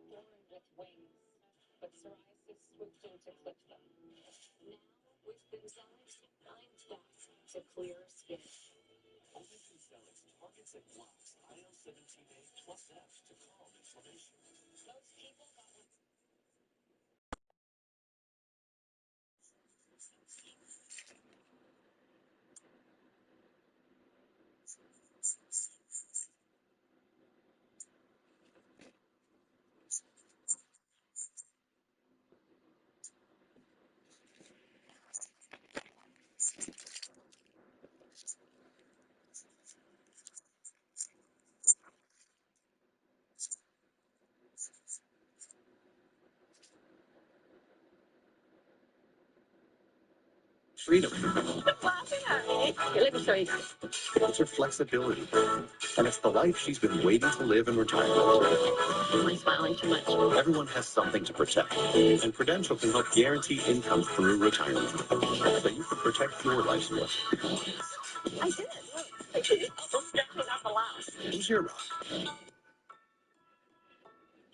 born with wings, but psoriasis swooped in to clip them. Now, with Bimzelx, I'm back to clear skin. Only Bimzelx targets and blocks IL-17A plus F to calm inflammation. Most people got what's freedom. Stop laughing at me. Here, let me show you guys. It's her flexibility. And it's the life she's been waiting to live in retirement. Am I smiling too much? Everyone has something to protect. And Prudential can help guarantee income through retirement. So you can protect your life's work. I did. Look, almost definitely not the last. Who's your rock?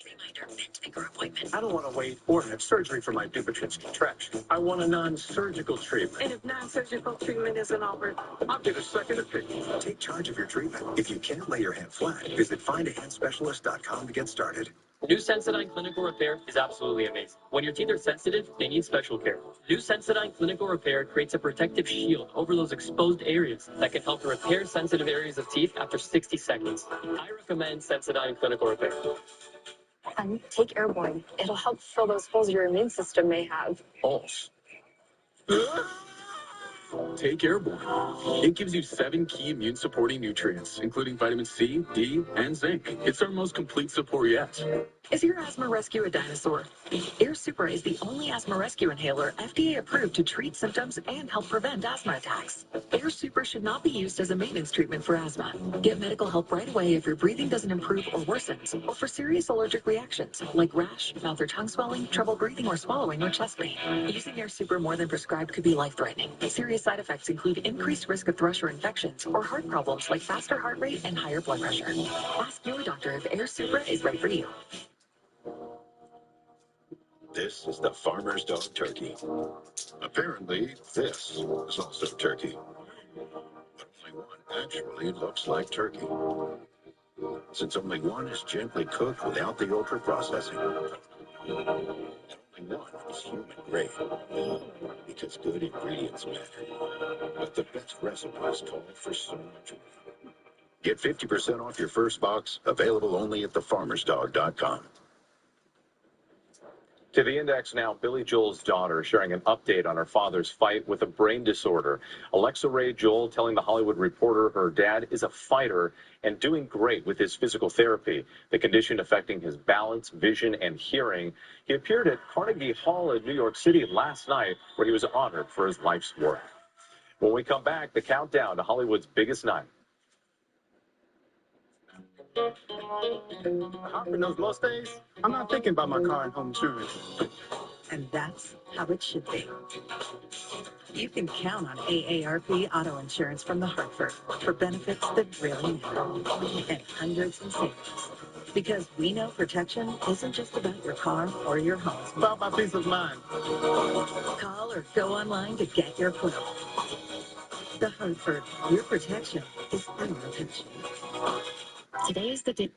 Reminder, vent finger appointment. I don't want to wait or have surgery for my Dupuytren's contraction. I want a non-surgical treatment. And if non-surgical treatment isn't offered, I'll get a second opinion. Take charge of your treatment. If you can't lay your hand flat, visit findahandspecialist.com to get started. New Sensodyne Clinical Repair is absolutely amazing. When your teeth are sensitive, they need special care. New Sensodyne Clinical Repair creates a protective shield over those exposed areas that can help repair sensitive areas of teeth after 60 seconds. I recommend Sensodyne Clinical Repair. and take Airborne. It'll help fill those holes your immune system may have. Pulse. Take Airborne. It gives you 7 key immune-supporting nutrients, including vitamin C, D, and zinc. It's our most complete support yet. Is your asthma rescue a dinosaur? Air Supra is the only asthma rescue inhaler FDA approved to treat symptoms and help prevent asthma attacks. Air Supra should not be used as a maintenance treatment for asthma. Get medical help right away if your breathing doesn't improve or worsens, or for serious allergic reactions like rash, mouth or tongue swelling, trouble breathing or swallowing, or chest pain. Using Air Supra more than prescribed could be life-threatening. Serious side effects include increased risk of thrush or infections or heart problems like faster heart rate and higher blood pressure. Ask your doctor if Air Supra is right for you. This is the farmer's dog turkey. Apparently, this is also turkey. But only one actually looks like turkey. Since only one is gently cooked without the ultra-processing. And only one is human grade. Because good ingredients matter. But the best recipes call for so much more. Get 50% off your first box, available only at thefarmersdog.com. To the Index now, Billy Joel's daughter sharing an update on her father's fight with a brain disorder. Alexa Ray Joel telling The Hollywood Reporter her dad is a fighter and doing great with his physical therapy, the condition affecting his balance, vision, and hearing. He appeared at Carnegie Hall in New York City last night, where he was honored for his life's work. When we come back, the countdown to Hollywood's biggest night. Hopping those most days, I'm not thinking about my car and home insurance. And that's how it should be. You can count on AARP auto insurance from the Hartford for benefits that really matter and hundreds in savings. Because we know protection isn't just about your car or your home. It's about my peace of mind. Call or go online to get your quote. The Hartford, your protection is our attention. Today is the day.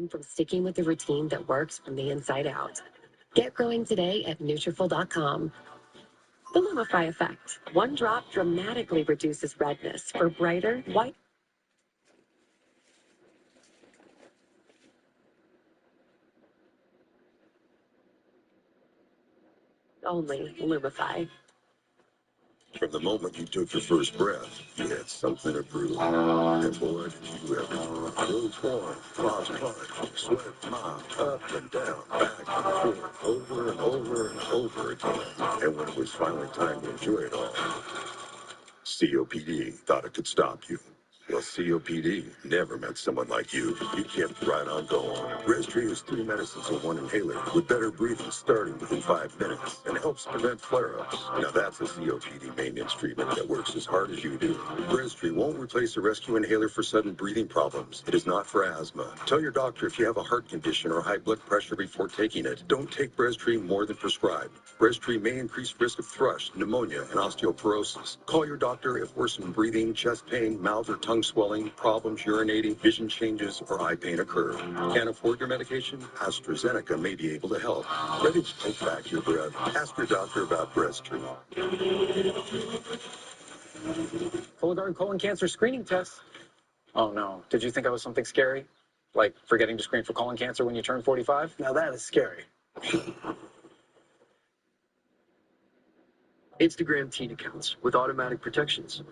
From sticking with the routine that works from the inside out. Get growing today at Nutrafol.com. The Lumify effect. One drop dramatically reduces redness for brighter, white. Only Lumify. From the moment you took your first breath, you had something to prove. And boy, did you ever. Road torn, cross-cut, sweat mopped, up and down, back and forth, over and over and over again. And when it was finally time to enjoy it all, COPD thought it could stop you. Well, COPD never met someone like you. You kept right on going. Breztri is 3 medicines in 1 inhaler with better breathing starting within 5 minutes and helps prevent flare-ups. Now that's a COPD maintenance treatment that works as hard as you do. Breztri won't replace a rescue inhaler for sudden breathing problems. It is not for asthma. Tell your doctor if you have a heart condition or high blood pressure before taking it. Don't take Breztri more than prescribed. Breztri may increase risk of thrush, pneumonia, and osteoporosis. Call your doctor if worsened breathing, chest pain, mouth or tongue swelling, problems urinating, vision changes, or eye pain occur. Can't afford your medication? AstraZeneca may be able to help. Ready to take back your breath? Ask your doctor about Breztri. Cologuard colon cancer screening test. Oh no, did you think I was something scary? Like forgetting to screen for colon cancer when you turn 45? Now that is scary. Instagram teen accounts with automatic protections.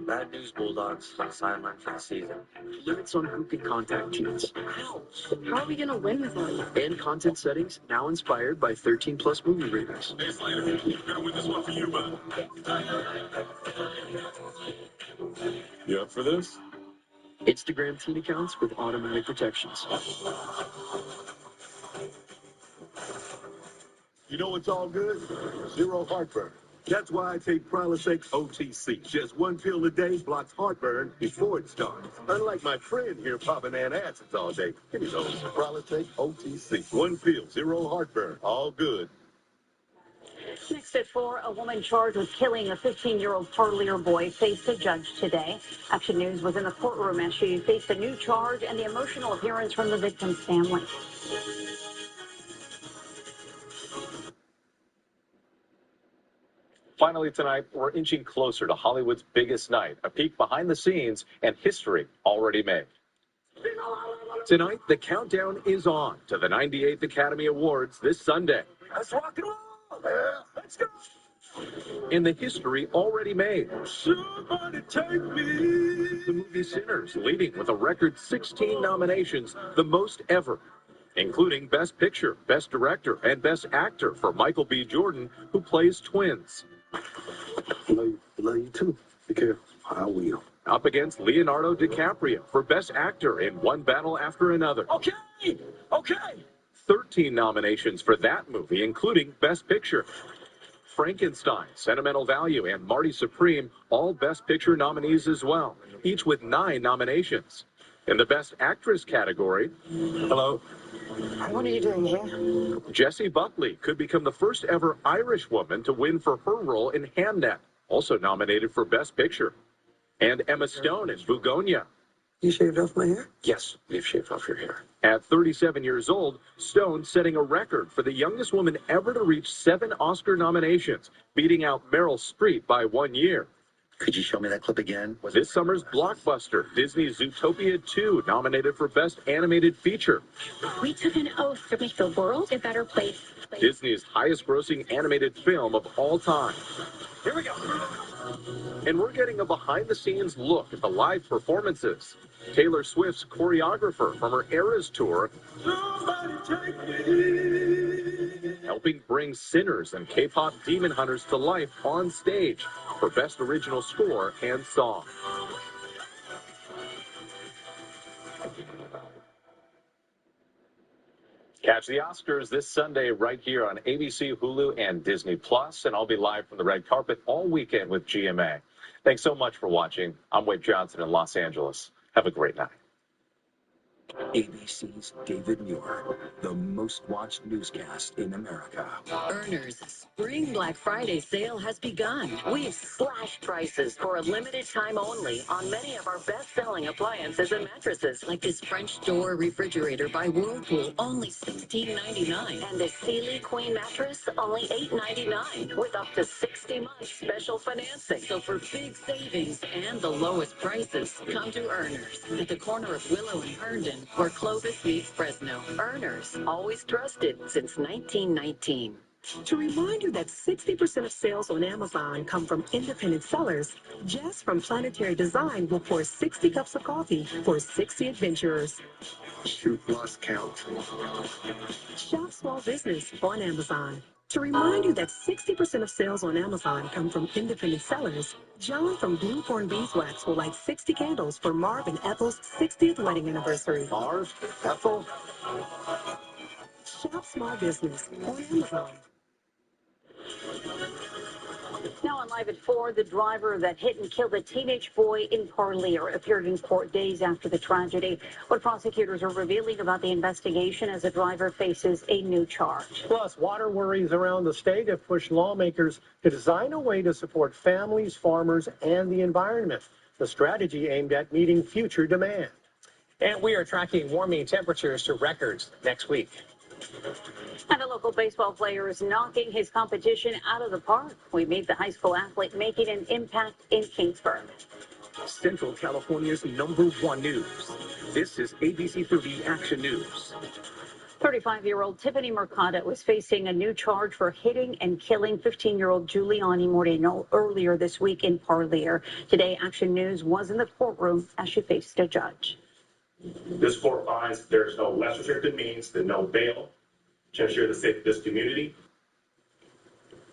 Bad news, Bulldogs. Sidelined for the season. Limits on who can contact teens. How are we going to win without you? And content settings now inspired by 13+ movie ratings. Hey, Slater, I'm gonna win this one for you, bud. You up for this? Instagram teen accounts with automatic protections. You know what's all good? Zero heartburn. That's why I take Prilosec OTC. Just 1 pill a day blocks heartburn before it starts. Unlike my friend here popping antacids all day. Give me those. Prilosec OTC. 1 pill, zero heartburn. All good. Next at 4, a woman charged with killing a 15-year-old Parlier boy faced a judge today. Action News was in the courtroom as she faced a new charge and the emotional appearance from the victim's family. Finally tonight, we're inching closer to Hollywood's biggest night, a peek behind the scenes and history already made. Tonight, the countdown is on to the 98th Academy Awards this Sunday. Let's rock and roll. Yeah, let's go. In the history already made, Somebody take me. the movie Sinners leading with a record 16 nominations, the most ever, including Best Picture, Best Director, and Best Actor for Michael B. Jordan, who plays twins. Love you too. Be careful. I will. Up against Leonardo DiCaprio for Best Actor in One Battle After Another. Okay. 13 nominations for that movie, including Best Picture. Frankenstein, Sentimental Value, and Marty Supreme, all Best Picture nominees as well, each with 9 nominations. In the Best Actress category, Hello. What are you doing here? Jessie Buckley could become the first ever Irish woman to win for her role in Hamnet, also nominated for Best Picture. And Emma Stone in Bugonia. You shaved off my hair? Yes, we've shaved off your hair. At 37 years old, Stone setting a record for the youngest woman ever to reach 7 Oscar nominations, beating out Meryl Streep by 1 year. Could you show me that clip again? This summer's blockbuster, Disney's Zootopia 2, nominated for Best Animated Feature. We took an oath to make the world a better place. Disney's highest-grossing animated film of all time. Here we go. And we're getting a behind-the-scenes look at the live performances. Taylor Swift's choreographer from her Eras tour, Somebody take me. helping bring Sinners and K-pop Demon Hunters to life on stage for Best Original Score and Song. Catch the Oscars this Sunday right here on ABC, Hulu, and Disney Plus, and I'll be live from the red carpet all weekend with GMA. Thanks so much for watching. I'm Wade Johnson in Los Angeles. Have a great night. ABC's David Muir, the most watched newscast in America. Earners Spring Black Friday sale has begun. We've slashed prices for a limited time only on many of our best-selling appliances and mattresses, like this French door refrigerator by Whirlpool, only $16.99, and this Sealy Queen mattress, only $8.99, with up to 60 months special financing. So for big savings and the lowest prices, come to Earners at the corner of Willow and Herndon, where Clovis meets Fresno. Earners, always trusted since 1919. To remind you that 60% of sales on Amazon come from independent sellers, Jess from Planetary Design will pour 60 cups of coffee for 60 adventurers. Shoot, lost count. Shop small business on Amazon. To remind you that 60% of sales on Amazon come from independent sellers, John from Blue Corn Beeswax will light 60 candles for Marv and Ethel's 60th wedding anniversary. Marv? Ethel? Shop small business on Amazon. Now on Live at 4, the driver that hit and killed a teenage boy in Parlier appeared in court days after the tragedy. What prosecutors are revealing about the investigation as the driver faces a new charge. Plus, water worries around the state have pushed lawmakers to design a way to support families, farmers, and the environment. The strategy aimed at meeting future demand. And we are tracking warming temperatures to records next week. And a local baseball player is knocking his competition out of the park. We meet the high school athlete making an impact in Kingsburg. Central California's #1 news. This is ABC 30 Action News. 35-year-old Tiffany Mercado is facing a new charge for hitting and killing 15-year-old Giuliani Moreno earlier this week in Parlier. Today, Action News was in the courtroom as she faced a judge. This court finds there is no less restrictive means than no bail to ensure the safety of this community.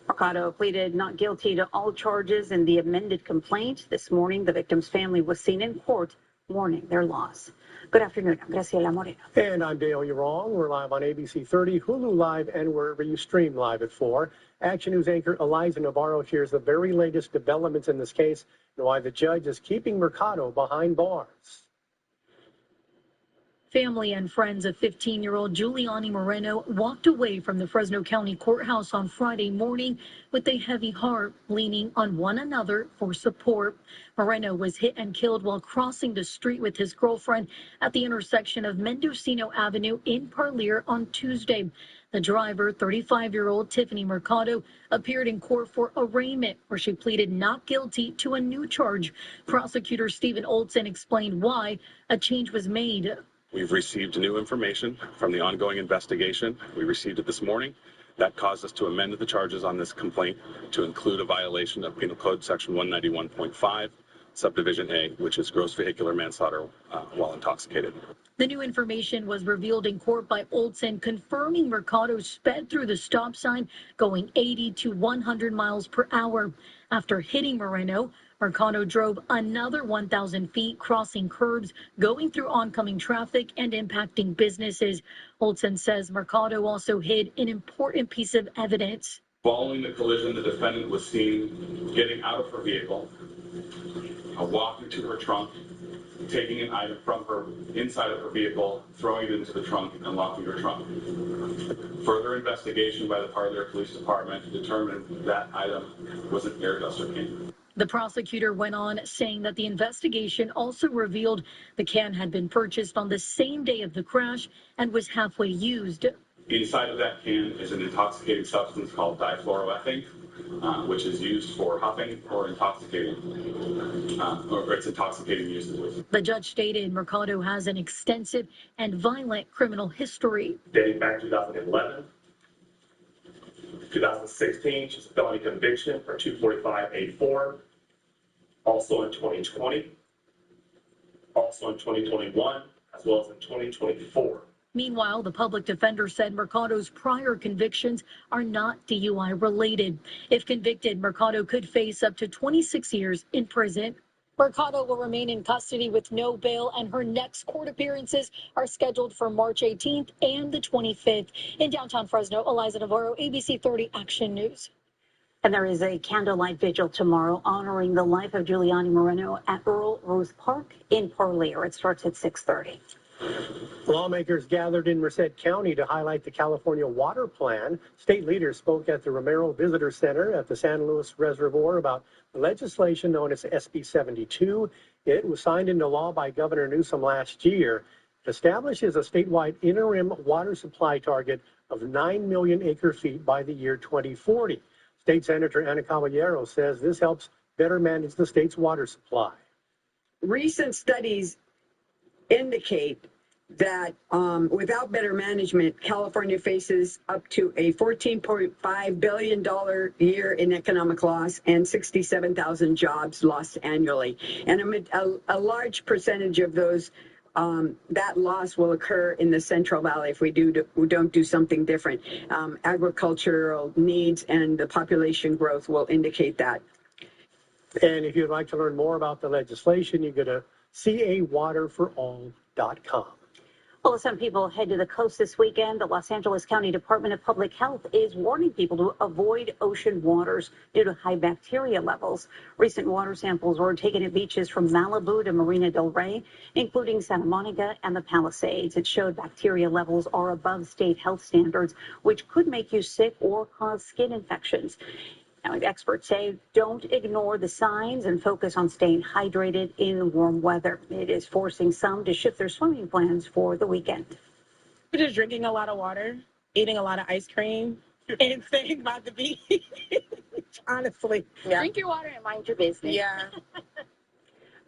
Mercado pleaded not guilty to all charges in the amended complaint. This morning, the victim's family was seen in court mourning their loss. Good afternoon. I'm Graciela Moreno. And I'm Dale Urong. We're live on ABC 30, Hulu Live, and wherever you stream Live at 4. Action News anchor Eliza Navarro shares the very latest developments in this case and why the judge is keeping Mercado behind bars. Family and friends of 15-year-old Giuliani Moreno walked away from the Fresno County Courthouse on Friday morning with a heavy heart, leaning on one another for support. Moreno was hit and killed while crossing the street with his girlfriend at the intersection of Mendocino Avenue in Parlier on Tuesday. The driver, 35-year-old Tiffany Mercado, appeared in court for arraignment, where she pleaded not guilty to a new charge. Prosecutor Stephen Olson explained why a change was made. We've received new information from the ongoing investigation. We received it this morning. That caused us to amend the charges on this complaint to include a violation of Penal Code Section 191.5, Subdivision A, which is gross vehicular manslaughter while intoxicated. The new information was revealed in court by Olson, confirming Mercado sped through the stop sign, going 80 to 100 miles per hour. After hitting Moreno, Mercado drove another 1,000 feet, crossing curbs, going through oncoming traffic, and impacting businesses. Olson says Mercado also hid an important piece of evidence. Following the collision, the defendant was seen getting out of her vehicle, walking to her trunk, taking an item from her inside of her vehicle, throwing it into the trunk, and locking her trunk. Further investigation by the Parlier Police Department determined that item was an air duster can. The prosecutor went on, saying that the investigation also revealed the can had been purchased on the same day of the crash and was halfway used. Inside of that can is an intoxicating substance called difluoroethane, which is used for huffing or intoxicating, or its intoxicating uses. The judge stated Mercado has an extensive and violent criminal history. Dating back to 2011, 2016, she's a felony conviction for 245A4. Also in 2020, also in 2021, as well as in 2024. Meanwhile, the public defender said Mercado's prior convictions are not DUI related. If convicted, Mercado could face up to 26 years in prison. Mercado will remain in custody with no bail, and her next court appearances are scheduled for March 18th and the 25th. In downtown Fresno, Eliza Navarro, ABC 30 Action News. And there is a candlelight vigil tomorrow honoring the life of Giuliani Moreno at Earl Ruth Park in Parlier. It starts at 6:30. Lawmakers gathered in Merced County to highlight the California Water Plan. State leaders spoke at the Romero Visitor Center at the San Luis Reservoir about legislation known as SB 72. It was signed into law by Governor Newsom last year. It establishes a statewide interim water supply target of 9 million acre-feet by the year 2040. State Senator Ana Caballero says this helps better manage the state's water supply. Recent studies indicate that without better management, California faces up to a $14.5 billion year in economic loss and 67,000 jobs lost annually. And a large percentage of those that loss will occur in the Central Valley if we don't do something different. Agricultural needs and the population growth will indicate that. And if you'd like to learn more about the legislation, you go to cawaterforall.com. Well, some people head to the coast this weekend. The Los Angeles County Department of Public Health is warning people to avoid ocean waters due to high bacteria levels. Recent water samples were taken at beaches from Malibu to Marina del Rey, including Santa Monica and the Palisades. It showed bacteria levels are above state health standards, which could make you sick or cause skin infections. Now, experts say don't ignore the signs and focus on staying hydrated in warm weather. It is forcing some to shift their swimming plans for the weekend. We're just drinking a lot of water, eating a lot of ice cream, and staying by the beach. Honestly. Yeah. Drink your water and mind your business. Yeah.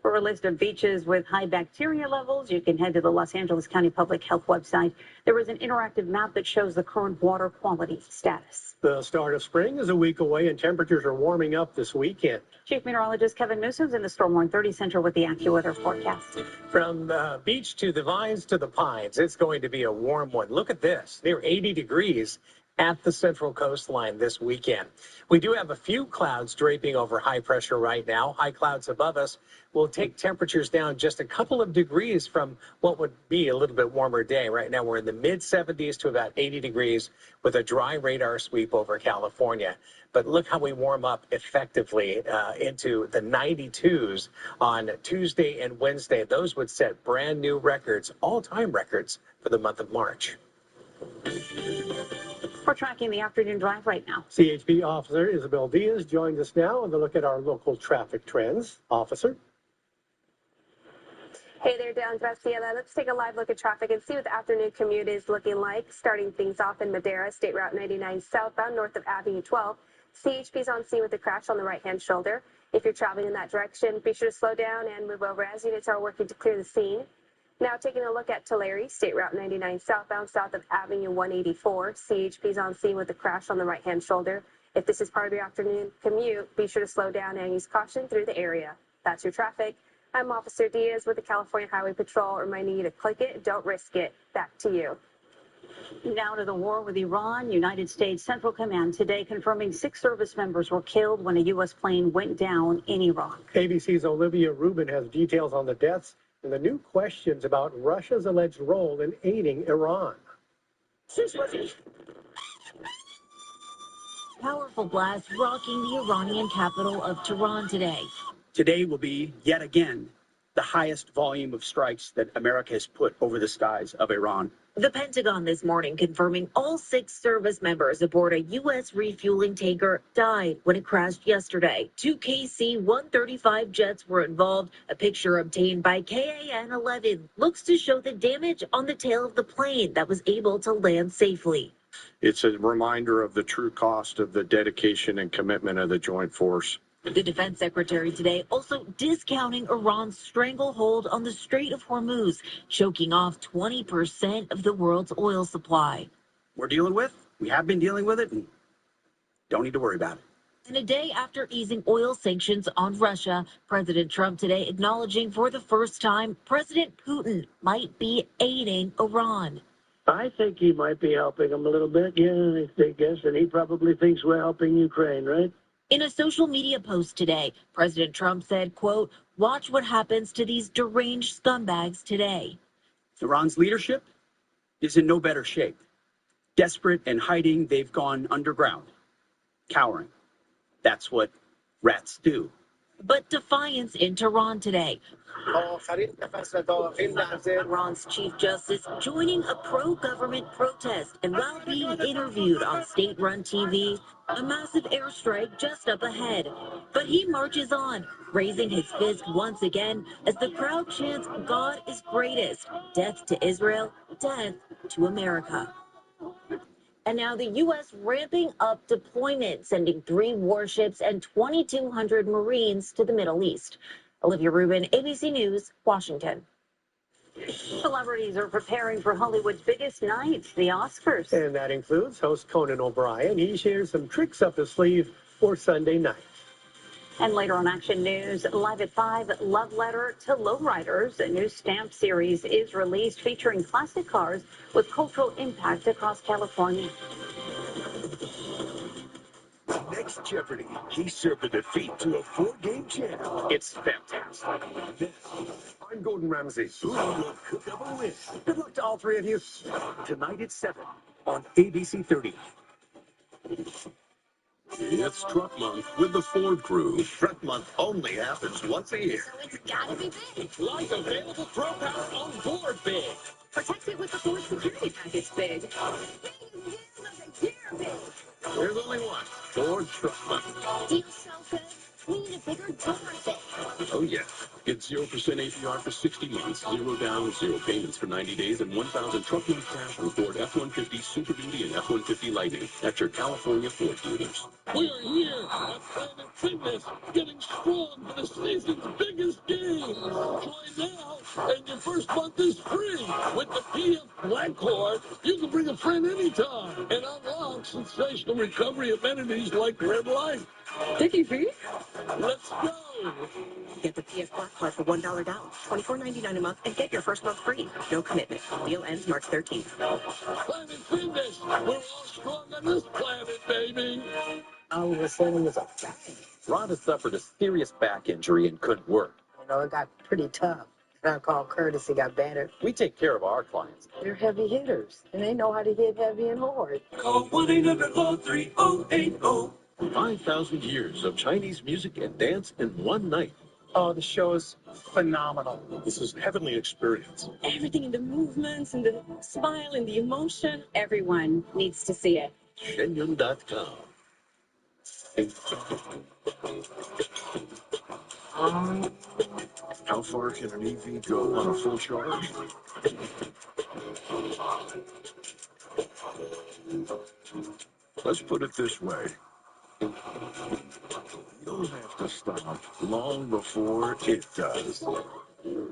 For a list of beaches with high bacteria levels, you can head to the Los Angeles County Public Health website. There is an interactive map that shows the current water quality status. The start of spring is a week away, and temperatures are warming up this weekend. Chief Meteorologist Kevin Newsom's in the Storm Warn 30 Center with the AccuWeather forecast. From the beach to the vines to the pines, it's going to be a warm one. Look at this. Near 80 degrees at the central coastline this weekend. We do have a few clouds draping over high pressure right now. High clouds above us will take temperatures down just a couple of degrees from what would be a little bit warmer day. Right now we're in the mid 70s to about 80 degrees with a dry radar sweep over California. But look how we warm up effectively into the 92s on Tuesday and Wednesday. Those would set brand new records, all-time records for the month of March. We're tracking the afternoon drive right now. CHP Officer Isabel Diaz joins us now with a look at our local traffic trends. Officer. Hey there, Dan Graciela. Let's take a live look at traffic and see what the afternoon commute is looking like. Starting things off in Madera, State Route 99 southbound north of Avenue 12. CHP's on scene with a crash on the right-hand shoulder. If you're traveling in that direction, be sure to slow down and move over as units are working to clear the scene. Now taking a look at Tulare, State Route 99 southbound south of Avenue 184. CHP's on scene with a crash on the right-hand shoulder. If this is part of your afternoon commute, be sure to slow down and use caution through the area. That's your traffic. I'm Officer Diaz with the California Highway Patrol, reminding you to click it, don't risk it. Back to you. Now to the war with Iran. United States Central Command today confirming 6 service members were killed when a U.S. plane went down in Iran. ABC's Olivia Rubin has details on the deaths and the new questions about Russia's alleged role in aiding Iran. Powerful blast rocking the Iranian capital of Tehran today. Today will be, yet again, the highest volume of strikes that America has put over the skies of Iran. The Pentagon this morning confirming all 6 service members aboard a U.S. refueling tanker died when it crashed yesterday. 2 KC-135 jets were involved. A picture obtained by KAN-11 looks to show the damage on the tail of the plane that was able to land safely. It's a reminder of the true cost of the dedication and commitment of the joint force. The defense secretary today also discounting Iran's stranglehold on the Strait of Hormuz, choking off 20% of the world's oil supply. We have been dealing with it, and don't need to worry about it. And a day after easing oil sanctions on Russia, President Trump today acknowledging for the first time President Putin might be aiding Iran. I think he might be helping him a little bit, yeah, I guess, and he probably thinks we're helping Ukraine, right? In a social media post today, President Trump said, quote, "Watch what happens to these deranged scumbags today." Iran's leadership is in no better shape. Desperate and hiding, they've gone underground, cowering. That's what rats do. But defiance in Tehran today. Iran's Chief Justice joining a pro-government protest, and while being interviewed on state-run TV, a massive airstrike just up ahead. But he marches on, raising his fist once again as the crowd chants, "God is greatest. Death to Israel, death to America." And now the U.S. ramping up deployment, sending 3 warships and 2,200 Marines to the Middle East. Olivia Rubin, ABC News, Washington. Celebrities are preparing for Hollywood's biggest night, the Oscars. And that includes host Conan O'Brien. He shares some tricks up his sleeve for Sunday night. And later on Action News, live at 5, Love Letter to Lowriders. A new stamp series is released featuring classic cars with cultural impact across California. Next Jeopardy, he served a defeat to a 4-game champ. It's fantastic. I'm Gordon Ramsay. Who will cook up a win? Good luck to all three of you. Tonight at 7 on ABC 30. It's Truck Month with the Ford Crew. Truck Month only happens once a year. So it's gotta be big. Like available Pro Power on board big. Protect it with the Ford Security Package big. There's only one. Ford Truck Month. Deals so good, we need a bigger door big. Oh, yeah. Get 0% APR for 60 months, 0 down, 0 payments for 90 days, and 1,000 truck month cash on Ford F-150 Super Duty and F-150 Lightning at your California Ford dealers. We are here at Planet Fitness, getting strong for the season's biggest games. Join now, and your first month is free. With the PF Black Card, you can bring a friend anytime and unlock sensational recovery amenities like Red Light. Dickie V? Let's go. Get the PF Black Card for $1 down, $24.99 a month, and get your first month free. No commitment. Deal ends March 13th. Planet Fitness, we're all strong on this planet, baby. All of a sudden, was a bang. Rhonda suffered a serious back injury and couldn't work. You know, it got pretty tough. And I called Curtis, he got better. We take care of our clients. They're heavy hitters, and they know how to hit heavy and hard. Call 1-800-LAW-3080. 5,000 years of Chinese music and dance in one night. Oh, the show is phenomenal. This is heavenly experience. Everything in the movements and the smile and the emotion. Everyone needs to see it. Shenyun.com. How far can an EV go on a full charge? Let's put it this way. You'll have to stop long before it does.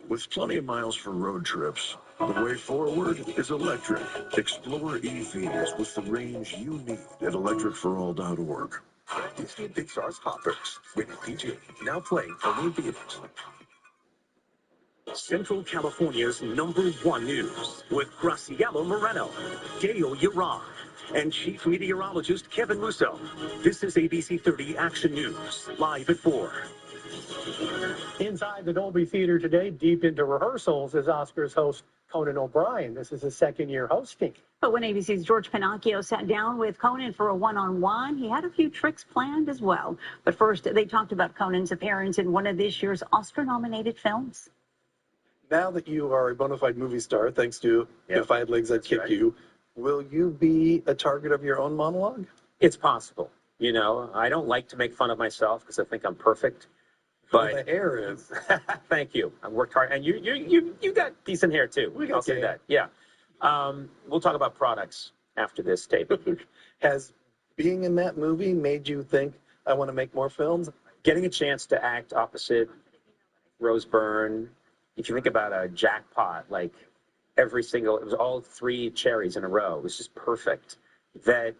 With plenty of miles for road trips, the way forward is electric. Explore EVs with the range you need at electricforall.org. Disney and Pixar's Hoppers. Rated PG. Now playing only in theaters. Central California's #1 news with Graciela Moreno, Gail Yaron, and Chief Meteorologist Kevin Russo. This is ABC 30 Action News, live at 4. Inside the Dolby Theater today, deep into rehearsals, is Oscars host Conan O'Brien. This is his second year hosting. But when ABC's George Pinocchio sat down with Conan for a one-on-one, he had a few tricks planned as well. But first, they talked about Conan's appearance in one of this year's Oscar-nominated films. Now that you are a bona fide movie star, thanks to If I Had Legs, I'd Kick You, will you be a target of your own monologue? It's possible. You know, I don't like to make fun of myself because I think I'm perfect. But the hair is. Thank you. I worked hard, and you got decent hair too. I'll say that. Yeah. We'll talk about products after this tape. Has being in that movie made you think I want to make more films? Getting a chance to act opposite Rose Byrne. If you think about a jackpot, like it was all 3 cherries in a row. It was just perfect. That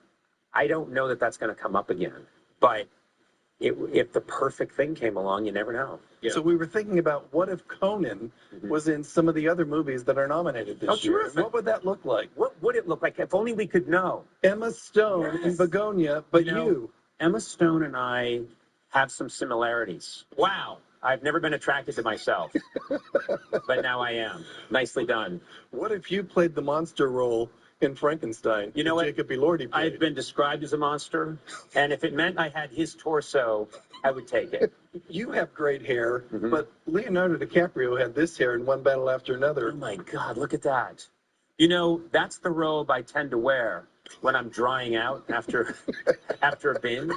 I don't know that that's going to come up again. But if the perfect thing came along, you never know. Yeah. So we were thinking about what if Conan was in some of the other movies that are nominated this year? Terrific. What would that look like? What would it look like? If only we could know. Emma Stone in Begonia, but you. Emma Stone and I have some similarities. Wow. I've never been attracted to myself, but now I am. Nicely done. What if you played the monster role in Frankenstein? You know what? Jacob Elordi played. I've been described as a monster, and if it meant I had his torso, I would take it. You have great hair, but Leonardo DiCaprio had this hair in One Battle After Another. Oh, my God, look at that. You know, that's the robe I tend to wear when I'm drying out after a binge.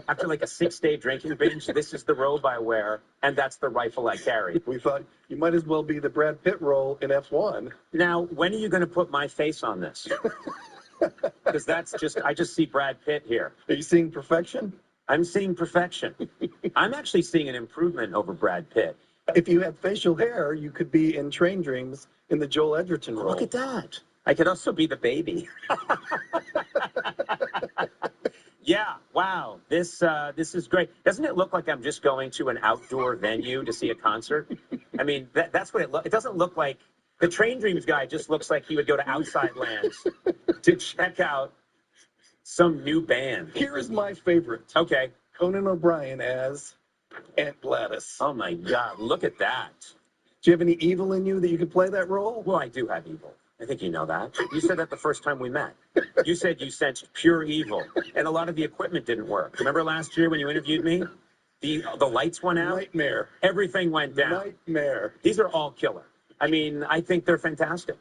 After like a 6-day drinking binge, this is the robe I wear, and that's the rifle I carry. We thought you might as well be the Brad Pitt role in F1. Now, when are you going to put my face on this? Because I just see Brad Pitt here. Are you seeing perfection? I'm seeing perfection. I'm actually seeing an improvement over Brad Pitt. If you had facial hair, you could be in Train Dreams in the Joel Edgerton role. Look at that. I could also be the baby. Yeah, wow. This is great. Doesn't it look like I'm just going to an outdoor venue to see a concert? I mean, that's what it doesn't look like. The Train Dreams guy just looks like he would go to Outside Lands to check out some new band. Here is my favorite. Okay. Conan O'Brien as Aunt Gladys. Oh my God, look at that. Do you have any evil in you that you could play that role? Well, I do have evil. I think you know that. You said that the first time we met. You said you sensed pure evil, and a lot of the equipment didn't work. Remember last year when you interviewed me? The lights went out. Nightmare. Everything went down. Nightmare. These are all killer. I mean, I think they're fantastic.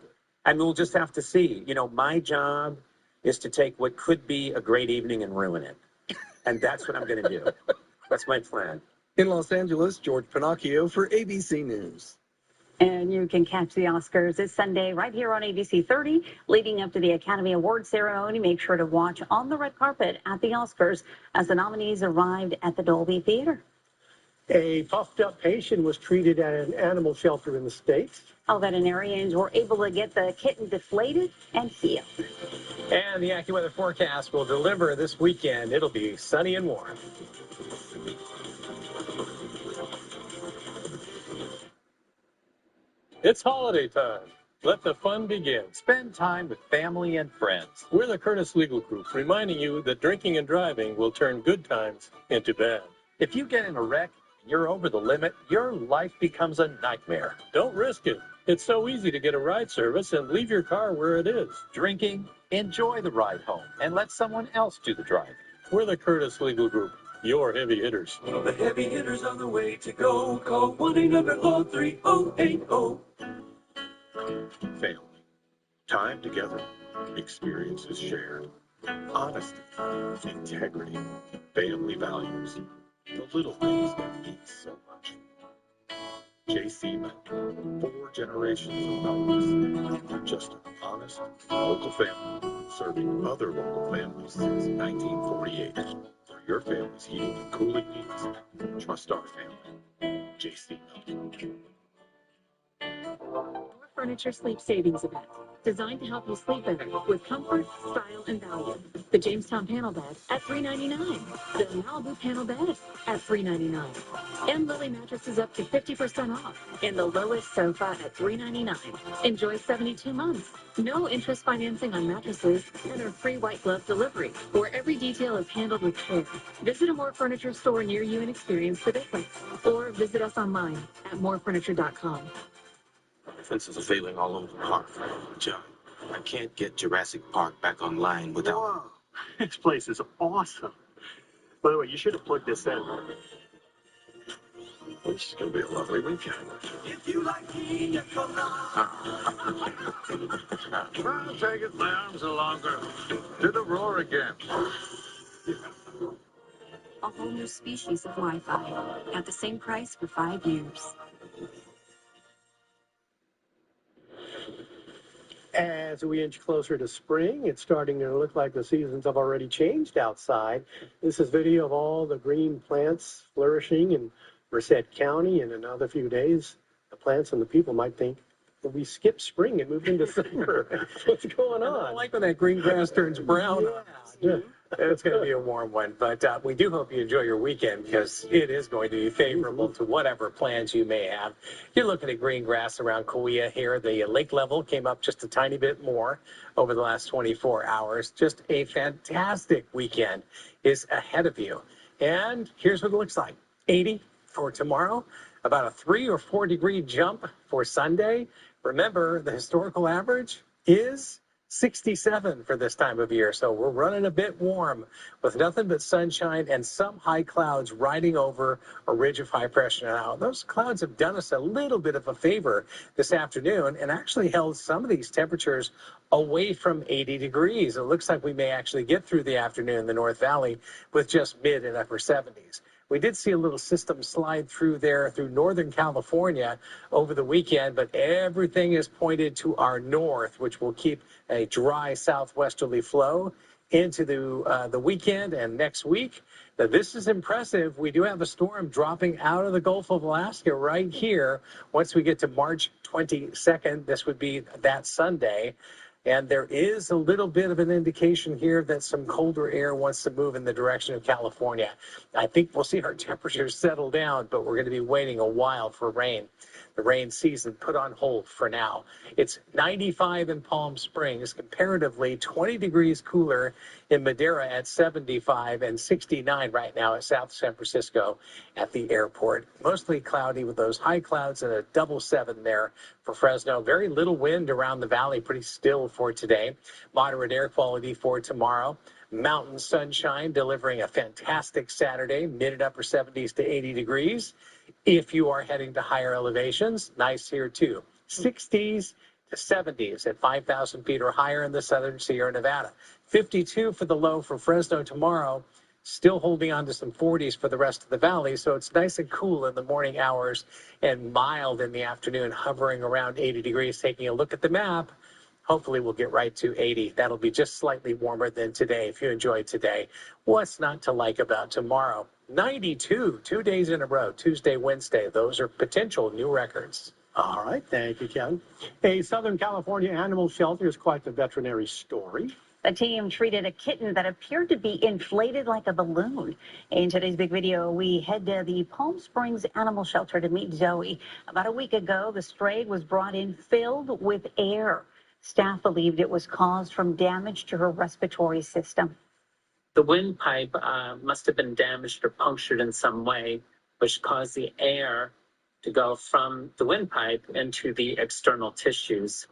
And we'll just have to see. You know, my job is to take what could be a great evening and ruin it. And that's what I'm going to do. That's my plan. In Los Angeles, George Pinocchio for ABC News. And you can catch the Oscars this Sunday right here on ABC 30. Leading up to the Academy Awards ceremony, make sure to watch on the red carpet at the Oscars as the nominees arrived at the Dolby Theater. A puffed up patient was treated at an animal shelter in the States. Our veterinarians were able to get the kitten deflated and healed. And the AccuWeather forecast will deliver this weekend. It'll be sunny and warm. It's holiday time. Let the fun begin. Spend time with family and friends. We're the Curtis Legal Group, reminding you that drinking and driving will turn good times into bad. If you get in a wreck and you're over the limit, your life becomes a nightmare. Don't risk it. It's so easy to get a ride service and leave your car where it is. Drinking, enjoy the ride home, and let someone else do the driving. We're the Curtis Legal Group, your heavy hitters. The heavy hitters on the way to go. Call 1-800-LAW-3080. Family. Time together. Experiences shared. Honesty. Integrity. Family values. The little things that mean so much. J.C. Mentor. 4 generations of values. We're just an honest, local family serving other local families since 1948. For your family's heating and cooling needs, trust our family. J.C. Mentor. Furniture Sleep Savings Event, designed to help you sleep better with comfort, style, and value. The Jamestown panel bed at $399. The Malibu panel bed at $399. And Lily mattresses up to 50% off. And the lowest sofa at $399. Enjoy 72 months. No interest financing on mattresses and a free white glove delivery, where every detail is handled with care. Visit a More Furniture store near you and experience the difference. Or visit us online at morefurniture.com. Fences are failing all over the park. John, I can't get Jurassic Park back online without... Whoa. This place is awesome. By the way, you should have plugged this in. This is going to be a lovely weekend. If you like pina colada. Well, take it my arms are longer. Do the roar again. A whole new species of Wi-Fi at the same price for 5 years. As we inch closer to spring, it's starting to look like the seasons have already changed outside. This is video of all the green plants flourishing in Merced County. In another few days, the plants and the people might think, well, we skipped spring and moved into summer. What's going on? I like when that green grass turns brown. Yeah. It's going to be a warm one, but we do hope you enjoy your weekend because it is going to be favorable to whatever plans you may have. You're looking at green grass around Kauai here. The lake level came up just a tiny bit more over the last 24 hours. Just a fantastic weekend is ahead of you. And here's what it looks like. 80 for tomorrow, about a 3 or 4 degree jump for Sunday. Remember, the historical average is 67 for this time of year, so we're running a bit warm with nothing but sunshine and some high clouds riding over a ridge of high pressure. Now, those clouds have done us a little bit of a favor this afternoon and actually held some of these temperatures away from 80 degrees. It looks like we may actually get through the afternoon in the North Valley with just mid and upper 70s. We did see a little system slide through there through Northern California over the weekend, but everything is pointed to our north, which will keep a dry southwesterly flow into the weekend and next week. Now, this is impressive. We do have a storm dropping out of the Gulf of Alaska right here. Once we get to March 22nd, this would be that Sunday. And there is a little bit of an indication here that some colder air wants to move in the direction of California. I think we'll see our temperatures settle down, but we're going to be waiting a while for rain. The rain season put on hold for now. It's 95 in Palm Springs, comparatively 20 degrees cooler in Madera at 75 and 69 right now at South San Francisco at the airport. Mostly cloudy with those high clouds and a double 7 there for Fresno. Very little wind around the valley, pretty still for today. Moderate air quality for tomorrow. Mountain sunshine delivering a fantastic Saturday, mid and upper 70s to 80 degrees. If you are heading to higher elevations, nice here too. 60s to 70s at 5,000 feet or higher in the southern Sierra Nevada. 52 for the low for Fresno tomorrow. Still holding on to some 40s for the rest of the valley, so it's nice and cool in the morning hours and mild in the afternoon, hovering around 80 degrees. Taking a look at the map, hopefully we'll get right to 80. That'll be just slightly warmer than today. If you enjoyed today, what's not to like about tomorrow? 92, 2 days in a row, Tuesday, Wednesday. Those are potential new records. All right, thank you, Ken. A Southern California animal shelter is quite the veterinary story. The team treated a kitten that appeared to be inflated like a balloon. In today's big video, we head to the Palm Springs Animal Shelter to meet Zoe. About a week ago, the stray was brought in filled with air. Staff believed it was caused from damage to her respiratory system. The windpipe must have been damaged or punctured in some way, which caused the air to go from the windpipe into the external tissues.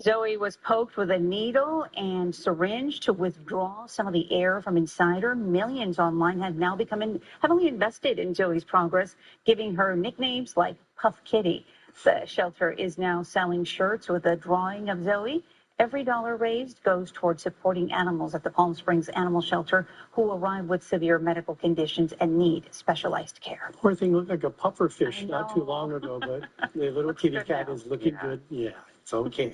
Zoe was poked with a needle and syringe to withdraw some of the air from inside her. Millions online have now become heavily invested in Zoe's progress, giving her nicknames like Puff Kitty. The shelter is now selling shirts with a drawing of Zoe. Every dollar raised goes towards supporting animals at the Palm Springs Animal Shelter who arrive with severe medical conditions and need specialized care. Poor thing looked like a puffer fish not too long ago, but the little kitty cat is looking good. Yeah. It's okay.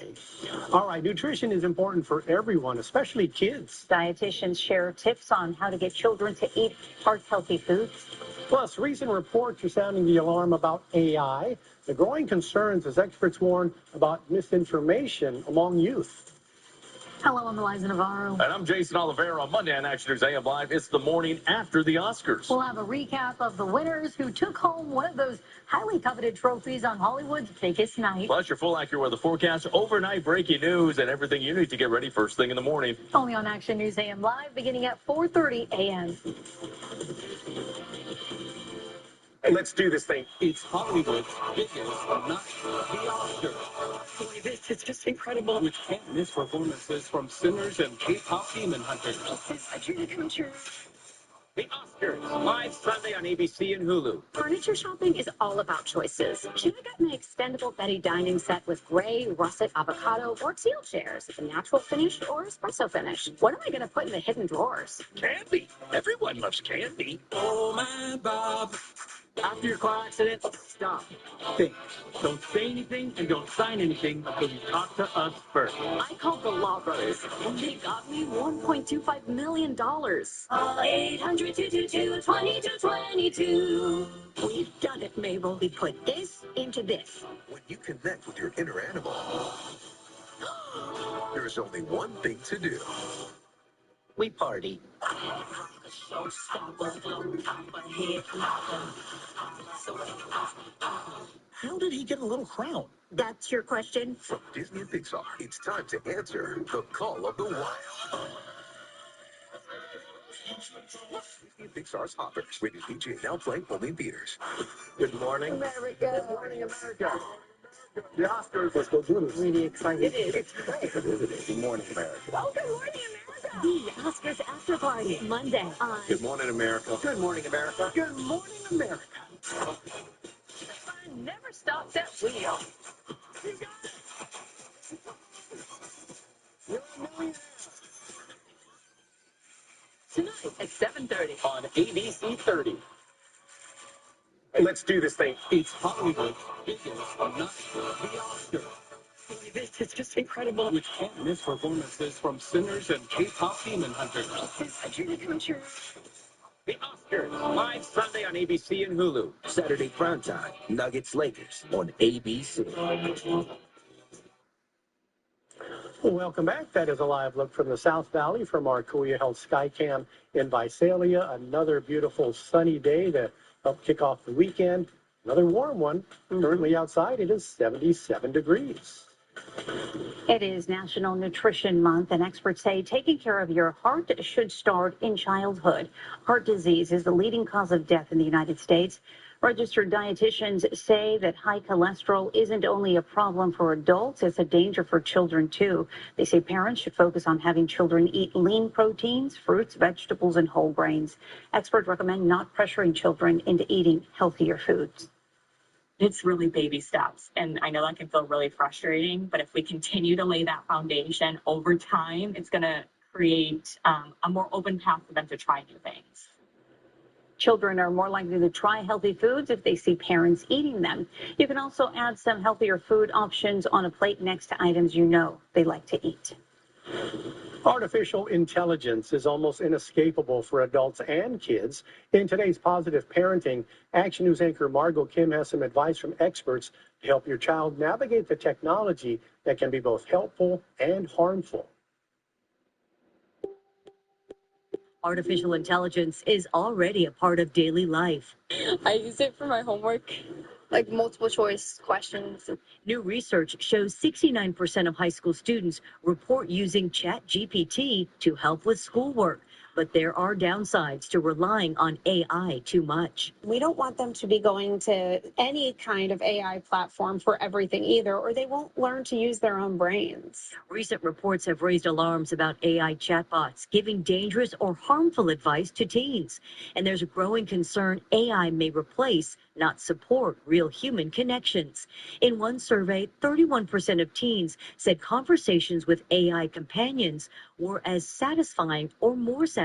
All right, nutrition is important for everyone, especially kids. Dietitians share tips on how to get children to eat heart-healthy foods. Plus, recent reports are sounding the alarm about AI. The growing concerns as experts warn about misinformation among youth. Hello, I'm Eliza Navarro. And I'm Jason Oliveira on Monday on Action News AM Live. It's the morning after the Oscars. We'll have a recap of the winners who took home one of those highly coveted trophies on Hollywood's biggest night. Plus, your full accurate weather forecast, overnight breaking news, and everything you need to get ready first thing in the morning. Only on Action News AM Live, beginning at 4:30 a.m. Let's do this thing. It's Hollywood's biggest night, the Oscars. This is just incredible. Which can't miss performances from Sinners and K-pop Demon Hunters. This is a dream come true. The Oscars, live Sunday on ABC and Hulu. Furniture shopping is all about choices. Should I get an extendable Betty dining set with gray, russet avocado, or teal chairs? A natural finish or espresso finish? What am I going to put in the hidden drawers? Candy. Everyone loves candy. Oh, my Bob. After your car accident, stop. Think. Don't say anything and don't sign anything until you talk to us first. I called the Law Brothers, and they got me $1.25 million. 800-222-2222. We've done it, Mabel. We put this into this. When you connect with your inner animal, there's only one thing to do. We party. How did he get a little crown? That's your question? From Disney and Pixar, it's time to answer the call of the wild. Disney and Pixar's Hoppers, rated PG, now playing only in theaters. Good morning. America. Good morning, America. The Oscars. Let's go do this. Really excited. It is. It's great. Good morning, America. Oh, good morning, America. The Oscars after party, Monday on... Good morning, America. Good morning, America. Good morning, America. Never stops at wheel. You got it. You're a millionaire. Tonight at 7:30 On ABC 30. Let's do this thing. It's Hollywood's biggest night, the Oscars. This is just incredible. Which can't miss performances from Sinners and K-pop Demon Hunters. This is a dream come true. The Oscars, live Sunday on ABC and Hulu. Saturday primetime, Nuggets Lakers on ABC. Welcome back. That is a live look from the South Valley from our Cahuilla Health Skycam in Visalia. Another beautiful sunny day to help kick off the weekend. Another warm one. Currently outside, it is 77 degrees. It is National Nutrition Month, and experts say taking care of your heart should start in childhood. Heart disease is the leading cause of death in the United States. Registered dietitians say that high cholesterol isn't only a problem for adults, it's a danger for children too. They say parents should focus on having children eat lean proteins, fruits, vegetables, and whole grains. Experts recommend not pressuring children into eating healthier foods. It's really baby steps, and I know that can feel really frustrating, but if we continue to lay that foundation over time, it's going to create a more open path for them to try new things. Children are more likely to try healthy foods if they see parents eating them. You can also add some healthier food options on a plate next to items you know they like to eat. Artificial intelligence is almost inescapable for adults and kids. In today's Positive Parenting, Action News anchor Margot Kim has some advice from experts to help your child navigate the technology that can be both helpful and harmful. Artificial intelligence is already a part of daily life. I use it for my homework, like multiple choice questions. New research shows 69% of high school students report using ChatGPT to help with schoolwork. But there are downsides to relying on AI too much. We don't want them to be going to any kind of AI platform for everything either, or they won't learn to use their own brains. Recent reports have raised alarms about AI chatbots giving dangerous or harmful advice to teens. And there's a growing concern AI may replace, not support, real human connections. In one survey, 31% of teens said conversations with AI companions were as satisfying or more satisfying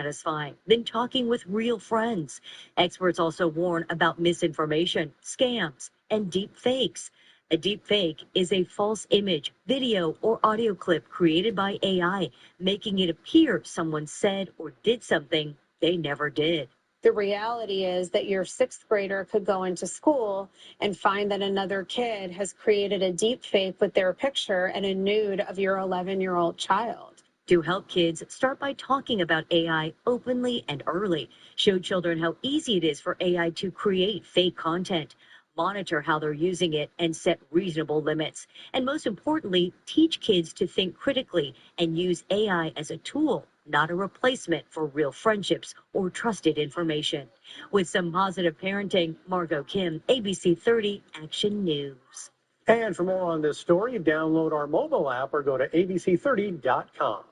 than talking with real friends. Experts also warn about misinformation, scams, and deep fakes. A deep fake is a false image, video, or audio clip created by AI, making it appear someone said or did something they never did. The reality is that your sixth grader could go into school and find that another kid has created a deep fake with their picture and a nude of your 11-year-old child. To help kids, start by talking about AI openly and early. Show children how easy it is for AI to create fake content. Monitor how they're using it and set reasonable limits. And most importantly, teach kids to think critically and use AI as a tool, not a replacement for real friendships or trusted information. With some positive parenting, Margot Kim, ABC 30 Action News. And for more on this story, download our mobile app or go to abc30.com.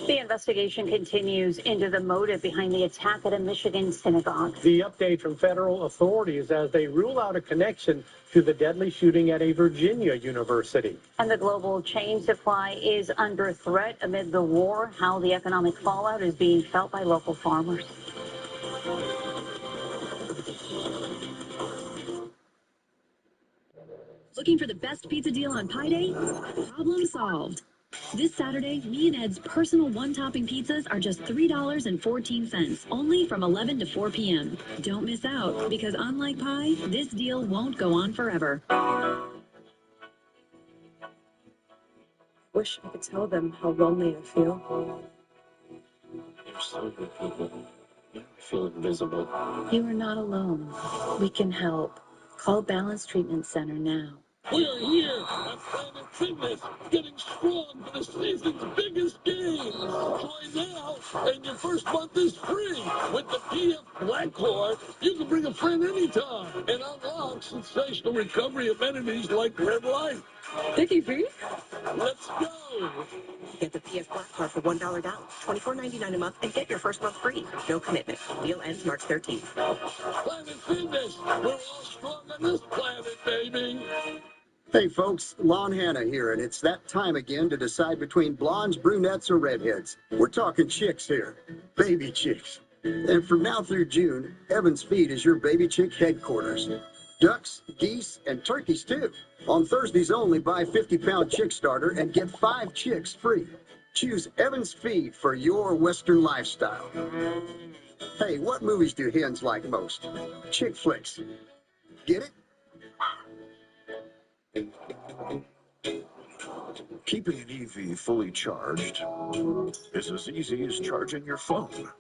The investigation continues into the motive behind the attack at a Michigan synagogue. The update from federal authorities as they rule out a connection to the deadly shooting at a Virginia university. And the global chain supply is under threat amid the war. How the economic fallout is being felt by local farmers. Looking for the best pizza deal on Pi Day? Problem solved. This Saturday, me and Ed's personal one-topping pizzas are just $3.14, only from 11 to 4 p.m. Don't miss out, because unlike pie, this deal won't go on forever. Wish I could tell them how lonely I feel. You're so good people. I feel invisible. You are not alone. We can help. Call Balance Treatment Center now. We are here at Planet Fitness, getting strong for the season's biggest games. Join now, and your first month is free. With the PF Black Card, you can bring a friend anytime and unlock sensational recovery amenities like Red Light. Dickie V? Let's go. Get the PF Black Card for $1 down, $24.99 a month, and get your first month free. No commitment. Deal ends March 13th. Planet Fitness, we're all strong on this planet, baby. Hey folks, Lon Hanna here, and it's that time again to decide between blondes, brunettes, or redheads. We're talking chicks here, baby chicks. And from now through June, Evans Feed is your baby chick headquarters. Ducks, geese, and turkeys too. On Thursdays only, buy 50-pound chick starter and get 5 chicks free. Choose Evans Feed for your Western lifestyle. Hey, what movies do hens like most? Chick flicks. Get it? Keeping an EV fully charged is as easy as charging your phone.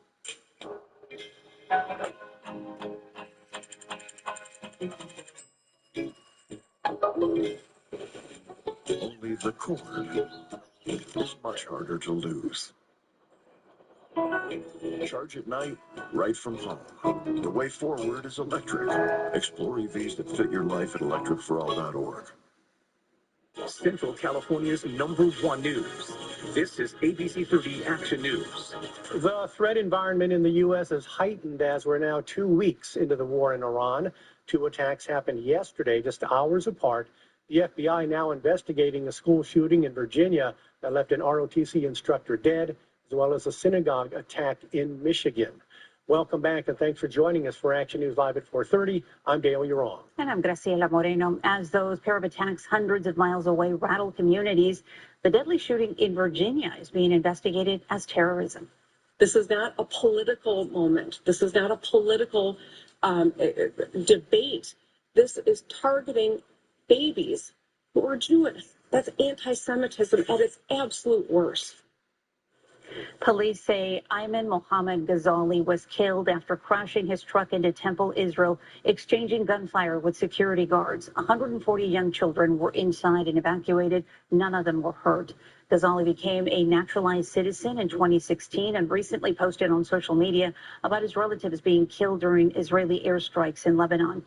Only the cord is much harder to lose. Charge at night, right from home. The way forward is electric. Explore EVs that fit your life at electricforall.org. Central California's #1 news. This is ABC 30 Action News. The threat environment in the U.S. is heightened as we're now 2 weeks into the war in Iran. 2 attacks happened yesterday, just hours apart. The FBI now investigating a school shooting in Virginia that left an ROTC instructor dead, as well as a synagogue attack in Michigan. Welcome back, and thanks for joining us for Action News Live at 4:30. I'm Dale Uron. And I'm Graciela Moreno. As those pair of attacks hundreds of miles away rattle communities, the deadly shooting in Virginia is being investigated as terrorism. This is not a political moment. This is not a political debate. This is targeting babies who are Jewish. That's anti-Semitism at its absolute worst. Police say Ayman Mohammed Ghazali was killed after crashing his truck into Temple, Israel, exchanging gunfire with security guards. 140 young children were inside and evacuated. None of them were hurt. Ghazali became a naturalized citizen in 2016 and recently posted on social media about his relatives being killed during Israeli airstrikes in Lebanon.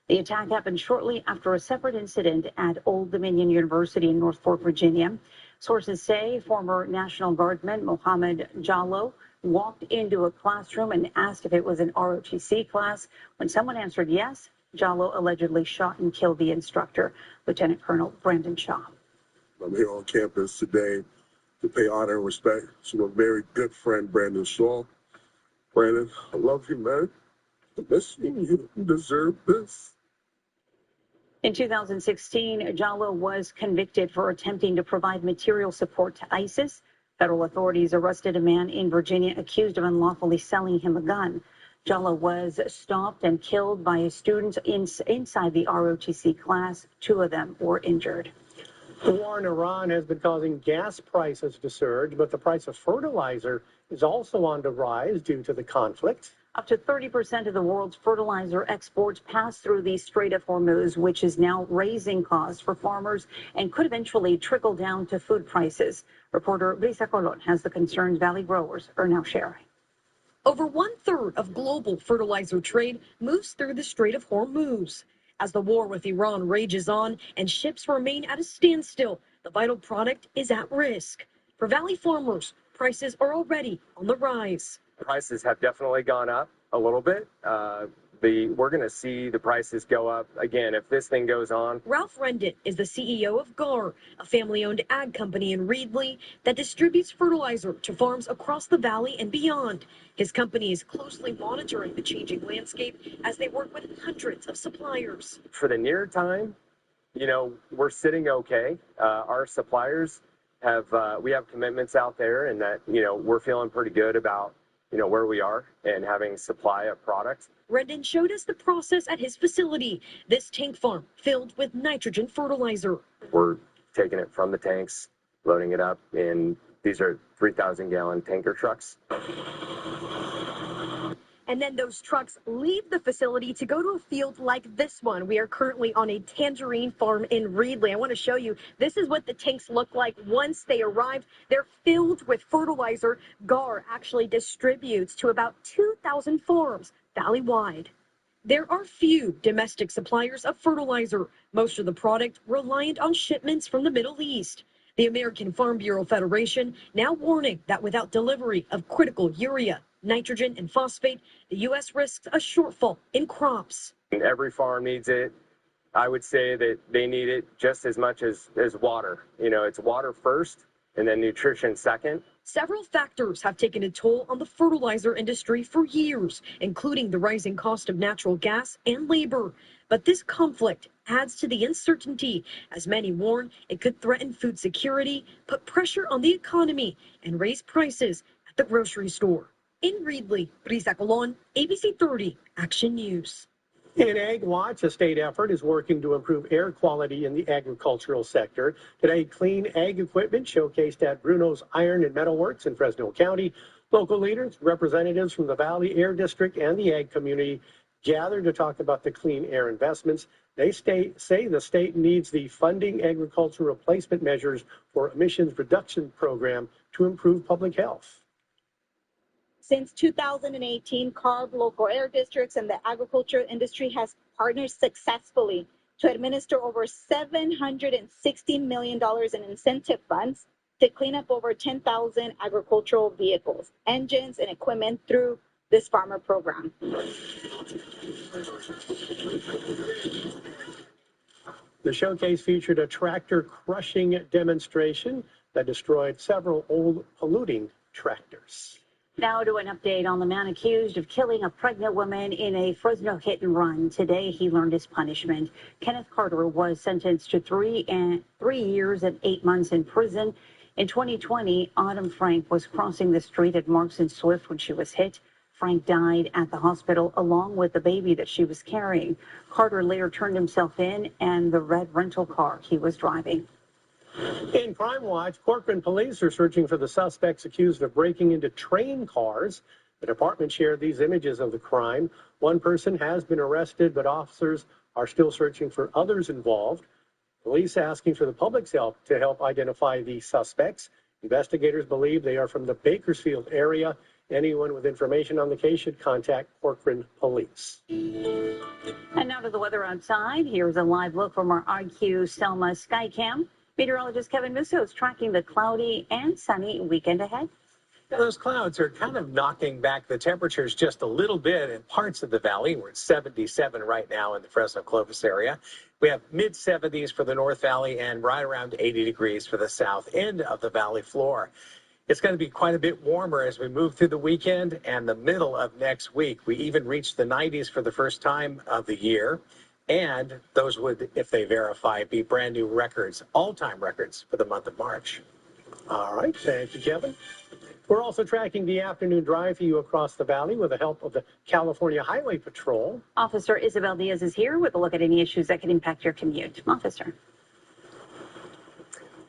The attack happened shortly after a separate incident at Old Dominion University in North Fork, Virginia. Sources say former National Guardsman Mohammed Jallo walked into a classroom and asked if it was an ROTC class. When someone answered yes, Jallo allegedly shot and killed the instructor, Lieutenant Colonel Brandon Shaw. I'm here on campus today to pay honor and respect to my very good friend, Brandon Shaw. Brandon, I love you, man. I miss you. You deserve this. In 2016, Jallo was convicted for attempting to provide material support to ISIS. Federal authorities arrested a man in Virginia accused of unlawfully selling him a gun. Jallo was stopped and killed by his students inside the ROTC class. 2 of them were injured. The war in Iran has been causing gas prices to surge, but the price of fertilizer is also on the rise due to the conflict. Up to 30% of the world's fertilizer exports pass through the Strait of Hormuz, which is now raising costs for farmers and could eventually trickle down to food prices. Reporter Brisa Colon has the concerns Valley growers are now sharing. Over 1/3 of global fertilizer trade moves through the Strait of Hormuz. As the war with Iran rages on and ships remain at a standstill, the vital product is at risk. For Valley farmers, prices are already on the rise. Prices have definitely gone up a little bit. We're going to see the prices go up again if this thing goes on. Ralph Rendon is the CEO of GAR, a family-owned ag company in Reedley that distributes fertilizer to farms across the valley and beyond. His company is closely monitoring the changing landscape as they work with hundreds of suppliers. For the near time, we're sitting okay. Our suppliers we have commitments out there, and that, we're feeling pretty good about where we are and having supply of products. Rendon showed us the process at his facility, this tank farm filled with nitrogen fertilizer. We're taking it from the tanks, loading it up, and these are 3,000-gallon tanker trucks. And then those trucks leave the facility to go to a field like this one. We are currently on a tangerine farm in Reedley. I want to show you, this is what the tanks look like once they arrive. They're filled with fertilizer. GAR actually distributes to about 2,000 farms valley-wide. There are few domestic suppliers of fertilizer, most of the product reliant on shipments from the Middle East. The American Farm Bureau Federation now warning that without delivery of critical urea, nitrogen, and phosphate, the U.S. risks a shortfall in crops. Every farm needs it. I would say that they need it just as much as water. It's water first and then nutrition second. Several factors have taken a toll on the fertilizer industry for years, including the rising cost of natural gas and labor. But this conflict adds to the uncertainty, as many warn it could threaten food security, put pressure on the economy, and raise prices at the grocery store. In Reedley, Brisa Colon, ABC 30 Action News. In Ag Watch, a state effort is working to improve air quality in the agricultural sector. Today, clean ag equipment showcased at Bruno's Iron and Metal Works in Fresno County. Local leaders, representatives from the Valley Air District and the ag community gathered to talk about the clean air investments. They say the state needs the funding agriculture replacement measures for emissions reduction program to improve public health. Since 2018, CARB, local air districts, and the agriculture industry has partnered successfully to administer over $760 million in incentive funds to clean up over 10,000 agricultural vehicles, engines, and equipment through this farmer program. The showcase featured a tractor crushing demonstration that destroyed several old polluting tractors. Now to an update on the man accused of killing a pregnant woman in a Fresno hit and run. Today, he learned his punishment. Kenneth Carter was sentenced to 3 years and 8 months in prison. In 2020, Autumn Frank was crossing the street at Marks and Swift when she was hit. Frank died at the hospital along with the baby that she was carrying. Carter later turned himself in and the red rental car he was driving. In Crime Watch, Corcoran police are searching for the suspects accused of breaking into train cars. The department shared these images of the crime. One person has been arrested, but officers are still searching for others involved. Police asking for the public's help to help identify the suspects. Investigators believe they are from the Bakersfield area. Anyone with information on the case should contact Corcoran Police. And now to the weather outside. Here's a live look from our IQ Selma Skycam. Meteorologist Kevin Musso is tracking the cloudy and sunny weekend ahead. Those clouds are kind of knocking back the temperatures just a little bit in parts of the valley. We're at 77 right now in the Fresno Clovis area. We have mid-70s for the North Valley and right around 80 degrees for the south end of the valley floor. It's going to be quite a bit warmer as we move through the weekend and the middle of next week. We even reached the 90s for the first time of the year. And those would, if they verify, be brand new records, all-time records for the month of March. All right. Thank you, Kevin. We're also tracking the afternoon drive for you across the valley with the help of the California Highway Patrol. Officer Isabel Diaz is here with a look at any issues that can impact your commute. Officer.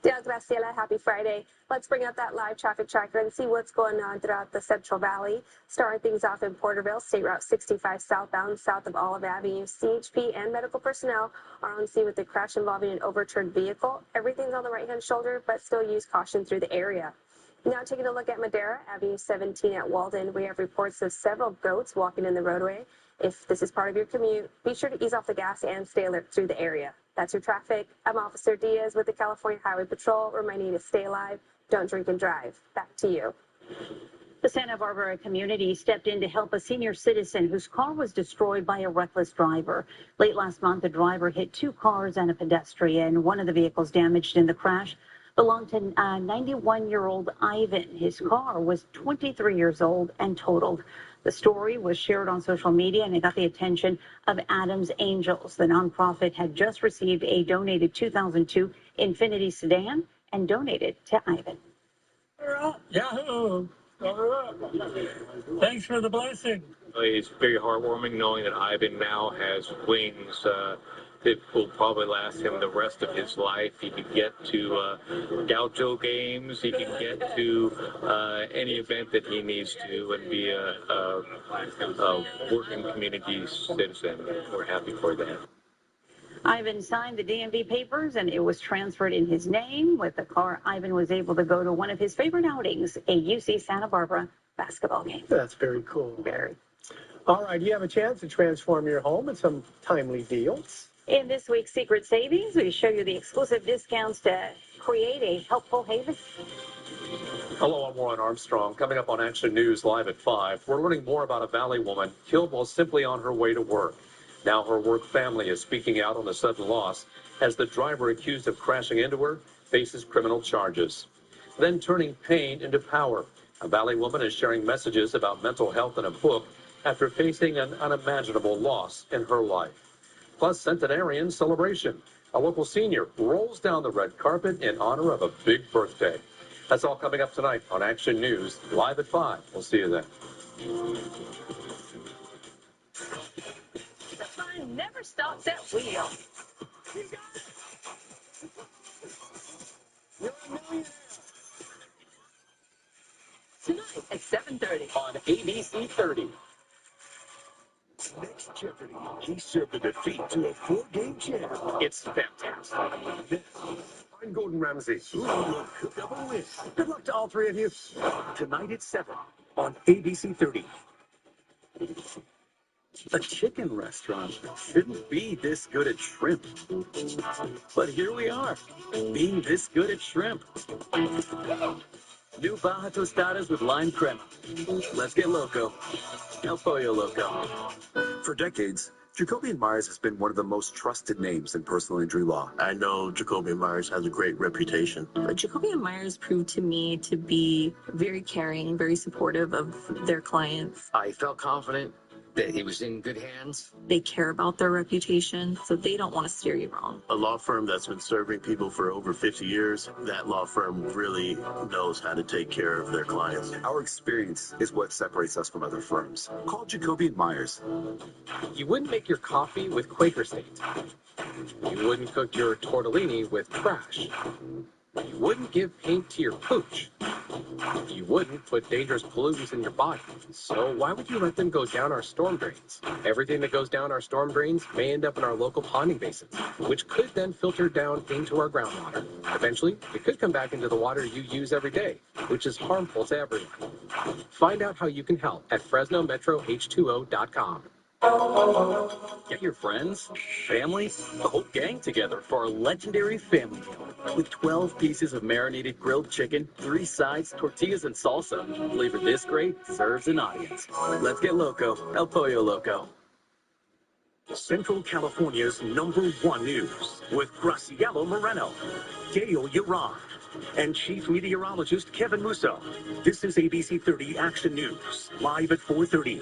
Graciela, happy Friday. Let's bring up that live traffic tracker and see what's going on throughout the Central Valley. Starting things off in Porterville, State Route 65 southbound, south of Olive Avenue. CHP and medical personnel are on scene with the crash involving an overturned vehicle. Everything's on the right-hand shoulder, but still use caution through the area. Now taking a look at Madera, Avenue 17 at Walden. We have reports of several goats walking in the roadway. If this is part of your commute, be sure to ease off the gas and stay alert through the area. That's your traffic. I'm Officer Diaz with the California Highway Patrol, reminding you to stay alive, don't drink and drive. Back to you. The Santa Barbara community stepped in to help a senior citizen whose car was destroyed by a reckless driver. Late last month, the driver hit 2 cars and a pedestrian. One of the vehicles damaged in the crash belonged to 91-year-old Ivan. His car was 23 years old and totaled. The story was shared on social media and it got the attention of Adams Angels. The nonprofit had just received a donated 2002 Infiniti sedan and donated to Ivan. Yahoo! Thanks for the blessing. It's very heartwarming knowing that Ivan now has wings that will probably last him the rest of his life. He can get to Gaucho games. He can get to any event that he needs to and be a working community citizen. We're happy for that. Ivan signed the DMV papers and it was transferred in his name. With the car, Ivan was able to go to one of his favorite outings, a UC Santa Barbara basketball game. That's very cool. Very. All right, you have a chance to transform your home with some timely deals. In this week's Secret Savings, we show you the exclusive discounts to create a helpful haven. Hello, I'm Warren Armstrong. Coming up on Action News Live at 5, we're learning more about a Valley woman killed while simply on her way to work. Now her work family is speaking out on the sudden loss as the driver accused of crashing into her faces criminal charges. Then turning pain into power. A Valley woman is sharing messages about mental health in a book after facing an unimaginable loss in her life. Plus, centenarian celebration. A local senior rolls down the red carpet in honor of a big birthday. That's all coming up tonight on Action News, live at 5. We'll see you then. never stops at wheel. You're a millionaire. Tonight at 7:30 On ABC 30. Next Jeopardy, he served a defeat to a 4-game champ. It's fantastic. This, I'm Gordon Ramsay. Who will cook up a win? Good luck to all three of you. Tonight at 7 on ABC 30. A chicken restaurant shouldn't be this good at shrimp. But here we are, being this good at shrimp. New Baja Tostadas with lime crema. Let's get loco. El Pollo Loco. For decades, Jacoby & Myers has been one of the most trusted names in personal injury law. I know Jacoby & Myers has a great reputation. But Jacoby & Myers proved to me to be very caring, very supportive of their clients. I felt confident that he was in good hands. They care about their reputation, so they don't want to steer you wrong. A law firm that's been serving people for over 50 years, that law firm really knows how to take care of their clients. Our experience is what separates us from other firms. Call Jacoby & Myers. You wouldn't make your coffee with Quaker State. You wouldn't cook your tortellini with trash. You wouldn't give paint to your pooch. You wouldn't put dangerous pollutants in your body. So why would you let them go down our storm drains? Everything that goes down our storm drains may end up in our local ponding basins, which could then filter down into our groundwater. Eventually, it could come back into the water you use every day, which is harmful to everyone. Find out how you can help at FresnoMetroH2O.com. Get your friends, family, the whole gang together for our legendary family meal. With 12 pieces of marinated grilled chicken, 3 sides, tortillas, and salsa. Flavor this great serves an audience. Let's get loco. El Pollo Loco. Central California's #1 news with Graciela Moreno, Gail Yaron, and Chief Meteorologist Kevin Musso. This is ABC 30 Action News, live at 4:30.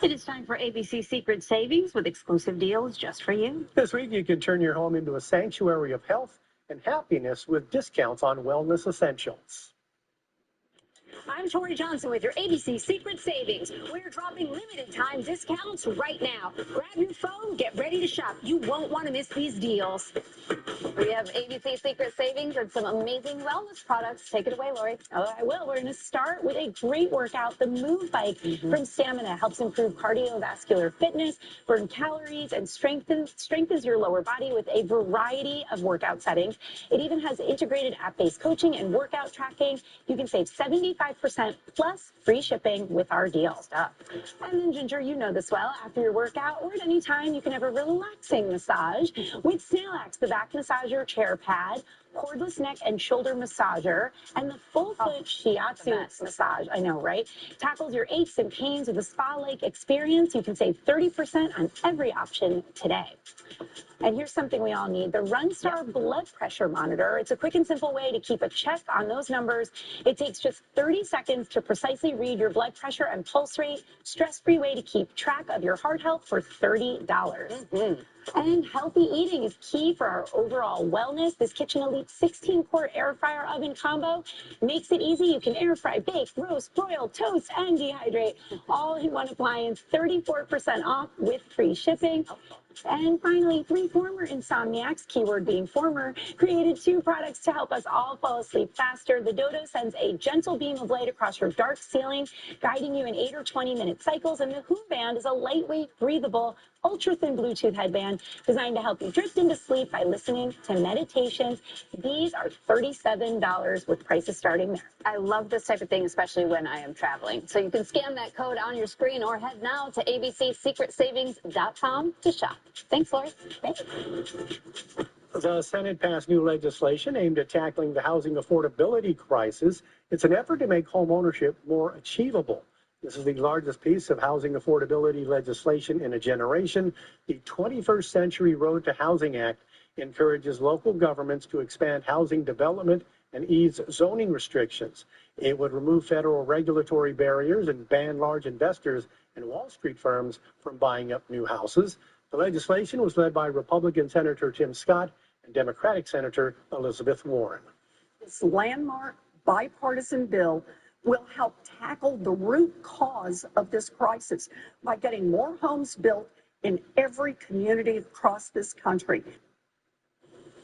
It is time for ABC Secret Savings with exclusive deals just for you. This week, you can turn your home into a sanctuary of health and happiness with discounts on wellness essentials. I'm Tori Johnson with your ABC Secret Savings. We're dropping limited time discounts right now. Grab your phone, get ready to shop. You won't want to miss these deals. We have ABC Secret Savings and some amazing wellness products. Take it away, Lori. Oh, I will. We're going to start with a great workout. The Move Bike from Stamina helps improve cardiovascular fitness, burn calories, and strengthens your lower body with a variety of workout settings. It even has integrated app-based coaching and workout tracking. You can save 75% plus free shipping with our deal. And then, Ginger, you know this well. After your workout or at any time, you can have a relaxing massage with Snailax, the back massager chair pad, cordless neck and shoulder massager, and the full-foot shiatsu massage. I know, right? Tackles your aches and pains with a spa-like experience. You can save 30% on every option today. And here's something we all need, the RunStar blood pressure monitor. It's a quick and simple way to keep a check on those numbers. It takes just 30 seconds to precisely read your blood pressure and pulse rate. Stress-free way to keep track of your heart health for $30. And healthy eating is key for our overall wellness. This Kitchen Elite 16-quart air fryer oven combo makes it easy. You can air fry, bake, roast, broil, toast, and dehydrate all in one appliance. 34% off with free shipping. And finally, 3 former insomniacs, keyword being former, created 2 products to help us all fall asleep faster. The Dodo sends a gentle beam of light across your dark ceiling, guiding you in 8 or 20-minute cycles. And the Who Band is a lightweight, breathable, ultra-thin Bluetooth headband designed to help you drift into sleep by listening to meditations. These are $37 with prices starting there. I love this type of thing, especially when I am traveling. So you can scan that code on your screen or head now to abcsecretsavings.com to shop. Thanks, Lori. Thanks. The Senate passed new legislation aimed at tackling the housing affordability crisis. It's an effort to make home ownership more achievable. This is the largest piece of housing affordability legislation in a generation. The 21st Century Road to Housing Act encourages local governments to expand housing development and ease zoning restrictions. It would remove federal regulatory barriers and ban large investors and Wall Street firms from buying up new houses. The legislation was led by Republican Senator Tim Scott and Democratic Senator Elizabeth Warren. This landmark bipartisan bill will help tackle the root cause of this crisis by getting more homes built in every community across this country.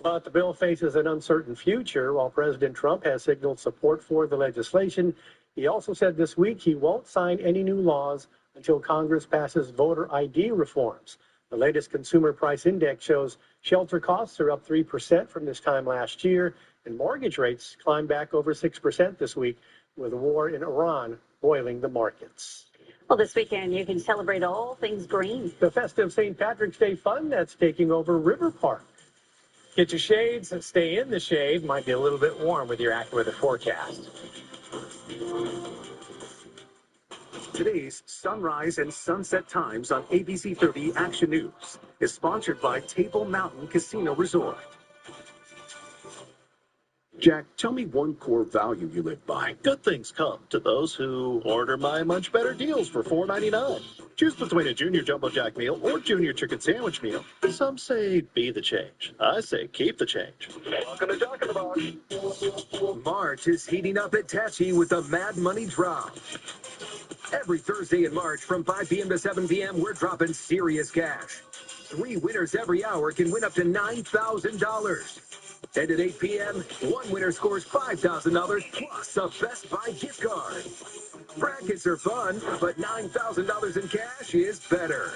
But the bill faces an uncertain future. While President Trump has signaled support for the legislation, he also said this week he won't sign any new laws until Congress passes voter ID reforms. The latest consumer price index shows shelter costs are up 3% from this time last year, and mortgage rates climbed back over 6% this week, with the war in Iran boiling the markets. Well, this weekend you can celebrate all things green. The festive St. Patrick's Day fun that's taking over River Park. Get your shades and stay in the shade. Might be a little bit warm with your AccuWeather forecast. Today's sunrise and sunset times on ABC 30 Action News is sponsored by Table Mountain Casino Resort. Jack, tell me one core value you live by. Good things come to those who order my much better deals for $4.99. Choose between a Junior Jumbo Jack meal or Junior Chicken Sandwich meal. Some say be the change. I say keep the change. Welcome to Talking About. March is heating up at Tachi with a Mad Money Drop. Every Thursday in March from 5 p.m. to 7 p.m., we're dropping serious cash. 3 winners every hour can win up to $9,000. And at 8 p.m., one winner scores $5,000 plus a Best Buy gift card. Brackets are fun, but $9,000 in cash is better.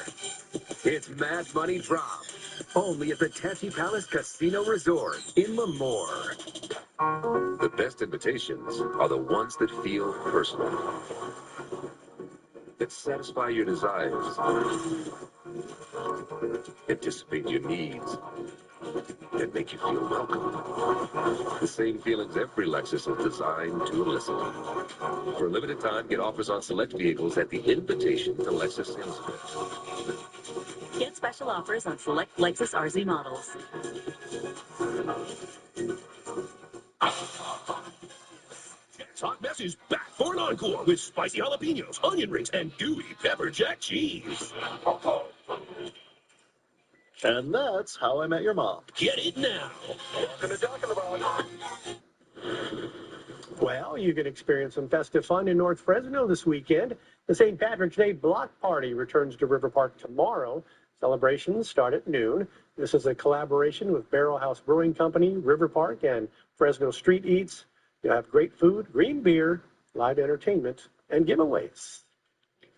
It's Mad Money Drop, only at the Tachi Palace Casino Resort in Lemoore. The best invitations are the ones that feel personal, that satisfy your desires, anticipate your needs, that make you feel welcome. The same feelings every Lexus is designed to elicit. For a limited time, get offers on select vehicles at the invitation to Lexus sales event. Get special offers on select Lexus RZ models. Jack's Hot Mess is back for an encore with spicy jalapenos, onion rings, and gooey pepper jack cheese. And that's how I met your mom. Get it now. Welcome to Talking About. Well, you can experience some festive fun in North Fresno this weekend. The St. Patrick's Day Block Party returns to River Park tomorrow. Celebrations start at noon. This is a collaboration with Barrel House Brewing Company, River Park, and Fresno Street Eats. You'll have great food, green beer, live entertainment, and giveaways.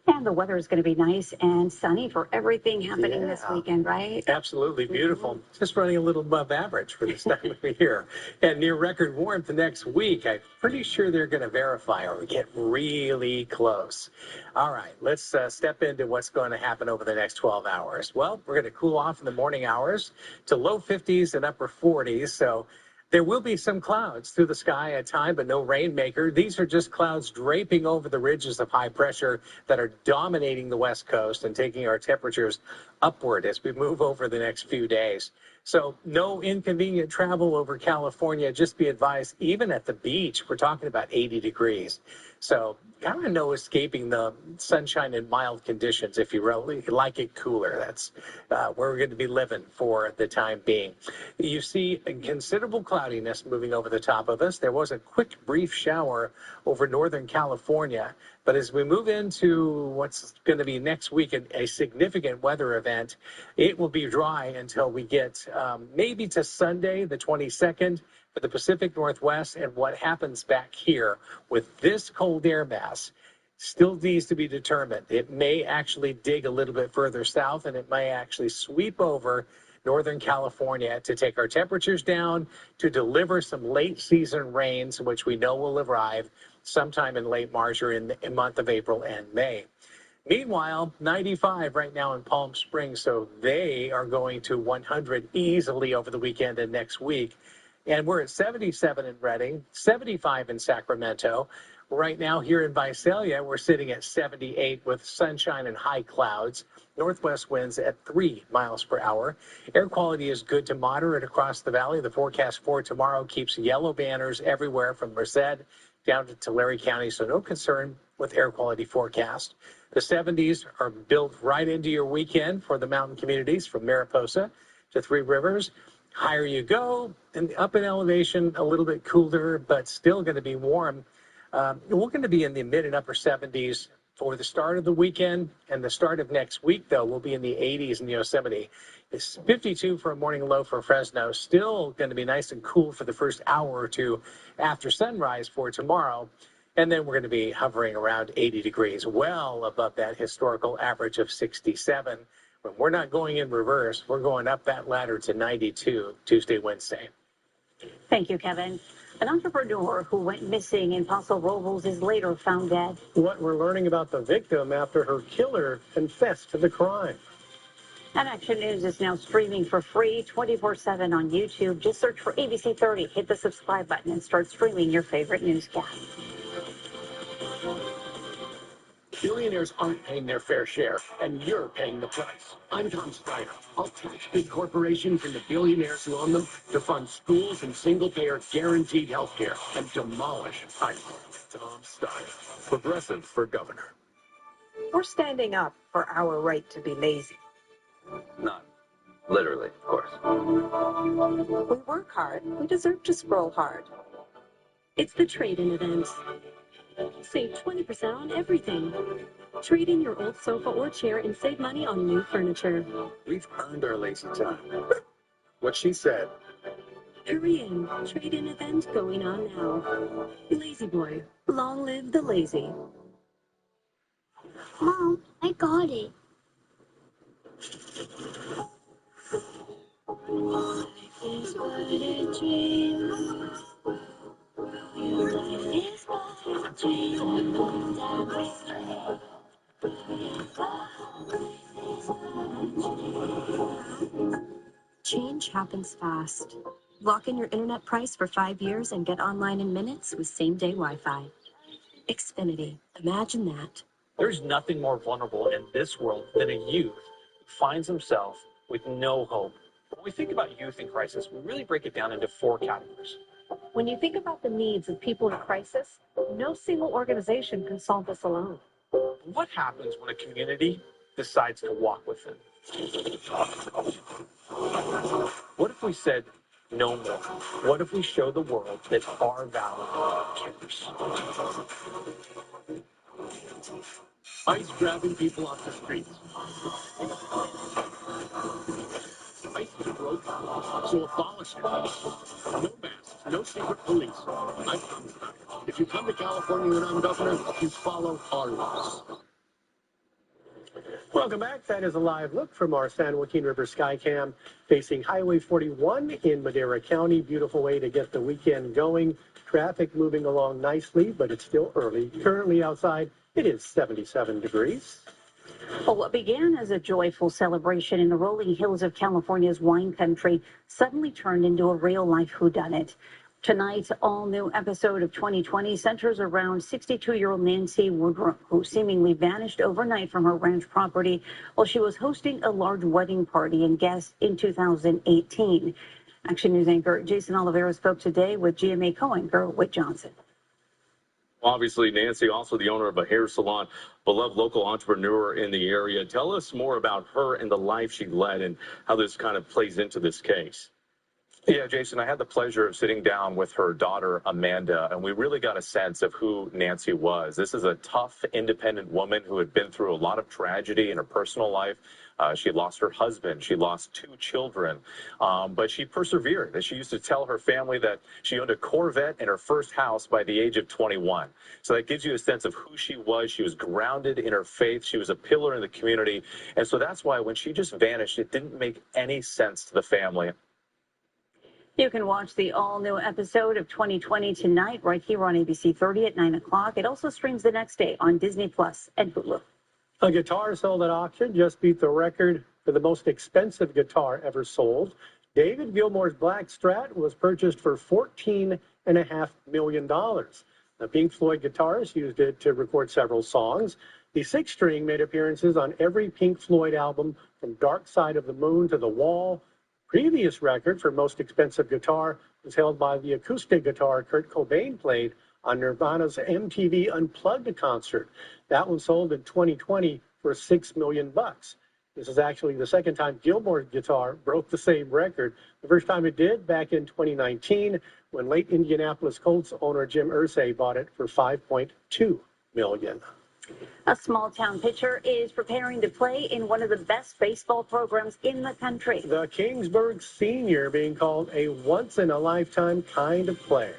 And the weather is going to be nice and sunny for everything happening this weekend, right? Absolutely beautiful. Just running a little above average for this time of year. And near record warmth next week. I'm pretty sure they're going to verify or get really close. All right, let's step into what's going to happen over the next 12 hours. Well, we're going to cool off in the morning hours to low 50s and upper 40s. So there will be some clouds through the sky at time, but no rainmaker. These are just clouds draping over the ridges of high pressure that are dominating the West Coast and taking our temperatures upward as we move over the next few days. So no inconvenient travel over California. Just be advised, even at the beach, we're talking about 80 degrees. So kind of no escaping the sunshine and mild conditions if you really like it cooler. That's where we're going to be living for the time being. You see a considerable cloudiness moving over the top of us. There was a quick, brief shower over Northern California. But as we move into what's going to be next week, a significant weather event, it will be dry until we get maybe to Sunday, the 22nd, for the Pacific Northwest. And what happens back here with this cold air mass still needs to be determined. It may actually dig a little bit further south, and it may actually sweep over Northern California to take our temperatures down, to deliver some late season rains, which we know will arrive sometime in late March or in the month of April and May. Meanwhile, 95 right now in Palm Springs, so they are going to 100 easily over the weekend and next week. And we're at 77 in Redding, 75 in Sacramento. Right now here in Visalia, we're sitting at 78 with sunshine and high clouds. Northwest winds at 3 miles per hour. Air quality is good to moderate across the valley. The forecast for tomorrow keeps yellow banners everywhere from Merced down to Tulare County, so no concern with air quality forecast. The 70s are built right into your weekend for the mountain communities from Mariposa to Three Rivers. Higher you go, and up in elevation, a little bit cooler, but still going to be warm. We're going to be in the mid and upper 70s For the start of the weekend and the start of next week, though, we'll be in the 80s in Yosemite. It's 52 for a morning low for Fresno. Still going to be nice and cool for the first hour or two after sunrise for tomorrow. And then we're going to be hovering around 80 degrees, well above that historical average of 67. But we're not going in reverse. We're going up that ladder to 92 Tuesday, Wednesday. Thank you, Kevin. An entrepreneur who went missing in Paso Robles is later found dead. What we're learning about the victim after her killer confessed to the crime. And Action News is now streaming for free 24/7 on YouTube. Just search for ABC 30, hit the subscribe button, and start streaming your favorite newscasts. Billionaires aren't paying their fair share, and you're paying the price. I'm Tom Steiner. I'll tax big corporations and the billionaires who own them to fund schools and single-payer guaranteed health care and demolish ICE. Tom Steiner, Progressive for Governor. We're standing up for our right to be lazy. Not literally, of course. We work hard. We deserve to scroll hard. It's the trade-in event. Save 20% on everything. Trade in your old sofa or chair and save money on new furniture. We've earned our lazy time. What she said. Hurry in. Trade-in event going on now. Lazy Boy. Long live the lazy. Mom, I got it. Life is but a dream. Life is but a dream. Change happens fast. Lock in your internet price for 5 years and get online in minutes with same-day Wi-Fi. Xfinity. Imagine that. There's nothing more vulnerable in this world than a youth who finds himself with no hope. When we think about youth in crisis, we really break it down into 4 categories. When you think about the needs of people in crisis, no single organization can solve this alone. What happens when a community decides to walk with them? What if we said no more? What if we show the world that our valley cares? ICE grabbing people off the streets. ICE is broken, so abolish it. No masks, no secret police. I'm Tom Steiner. If you come to California when I'm governor, you follow our rules. Welcome back. That is a live look from our San Joaquin River Skycam facing Highway 41 in Madera County. Beautiful way to get the weekend going. Traffic moving along nicely, but it's still early. Currently outside, it is 77 degrees. Well, what began as a joyful celebration in the rolling hills of California's wine country suddenly turned into a real-life whodunit. Tonight's all-new episode of 2020 centers around 62-year-old Nancy Woodruff, who seemingly vanished overnight from her ranch property while she was hosting a large wedding party and guests in 2018. Action News anchor Jason Oliveira spoke today with GMA co-anchor Whit Johnson. Obviously, Nancy, also the owner of a hair salon, beloved local entrepreneur in the area. Tell us more about her and the life she led and how this kind of plays into this case. Yeah, Jason, I had the pleasure of sitting down with her daughter, Amanda, and we really got a sense of who Nancy was. This is a tough, independent woman who had been through a lot of tragedy in her personal life. She lost her husband. She lost 2 children, but she persevered. She used to tell her family that she owned a Corvette and her first house by the age of 21. So that gives you a sense of who she was. She was grounded in her faith. She was a pillar in the community. And so that's why when she just vanished, it didn't make any sense to the family. You can watch the all-new episode of 2020 tonight right here on ABC 30 at 9 o'clock. It also streams the next day on Disney Plus and Hulu. A guitar sold at auction just beat the record for the most expensive guitar ever sold. David Gilmour's Black Strat was purchased for $14.5 million. The Pink Floyd guitarist used it to record several songs. The 6-string made appearances on every Pink Floyd album from Dark Side of the Moon to The Wall. Previous record for most expensive guitar was held by the acoustic guitar Kurt Cobain played on Nirvana's MTV Unplugged concert. That one sold in 2020 for $6 million. This is actually the second time Gilmour's guitar broke the same record. The first time it did back in 2019 when late Indianapolis Colts owner Jim Irsay bought it for $5.2 million. A small-town pitcher is preparing to play in one of the best baseball programs in the country. The Kingsburg senior being called a once-in-a-lifetime kind of player.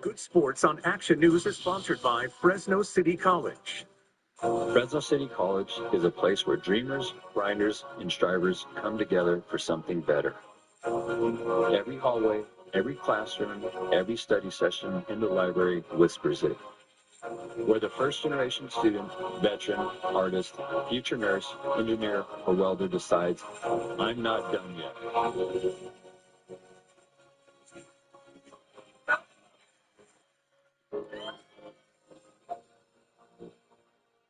Good Sports on Action News is sponsored by Fresno City College. Fresno City College is a place where dreamers, grinders, and strivers come together for something better. Every hallway, every classroom, every study session in the library whispers it. Whether first-generation student, veteran, artist, future nurse, engineer, or welder decides, I'm not done yet.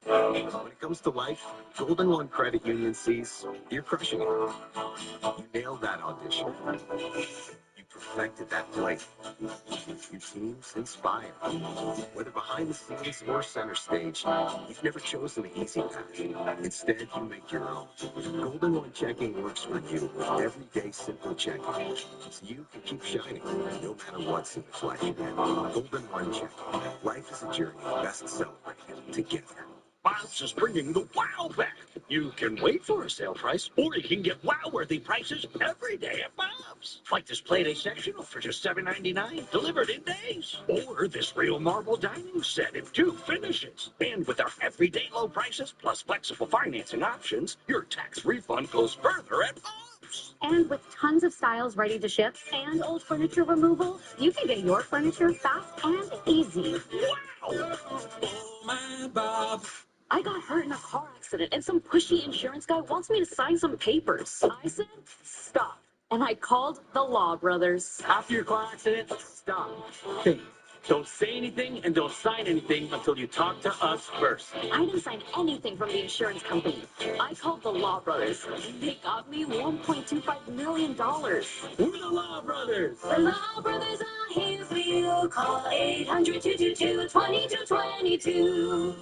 When it comes to life, Golden One Credit Union sees you're crushing it. You nailed that audition. You perfected that play. Your team's inspired. Whether behind the scenes or center stage, you've never chosen the easy path. Instead, you make your own. Golden One Checking works for you with everyday simple checking, so you can keep shining no matter what's in the flash ahead. Golden One Checking. Life is a journey best celebrated together. Bob's is bringing the wow back. You can wait for a sale price, or you can get wow-worthy prices every day at Bob's. Like this Play-Day sectional for just $7.99, delivered in days. Or this real marble dining set in 2 finishes. And with our everyday low prices plus flexible financing options, your tax refund goes further at Bob's. And with tons of styles ready to ship and old furniture removal, you can get your furniture fast and easy. Wow! Oh, my Bob. I got hurt in a car accident, and some pushy insurance guy wants me to sign some papers. I said, stop. And I called the Law Brothers. After your car accident, stop. Think. Don't say anything and don't sign anything until you talk to us first. I didn't sign anything from the insurance company. I called the Law Brothers. They got me $1.25 million. We're the Law Brothers. The Law Brothers are here for you. Call 800-222-2222.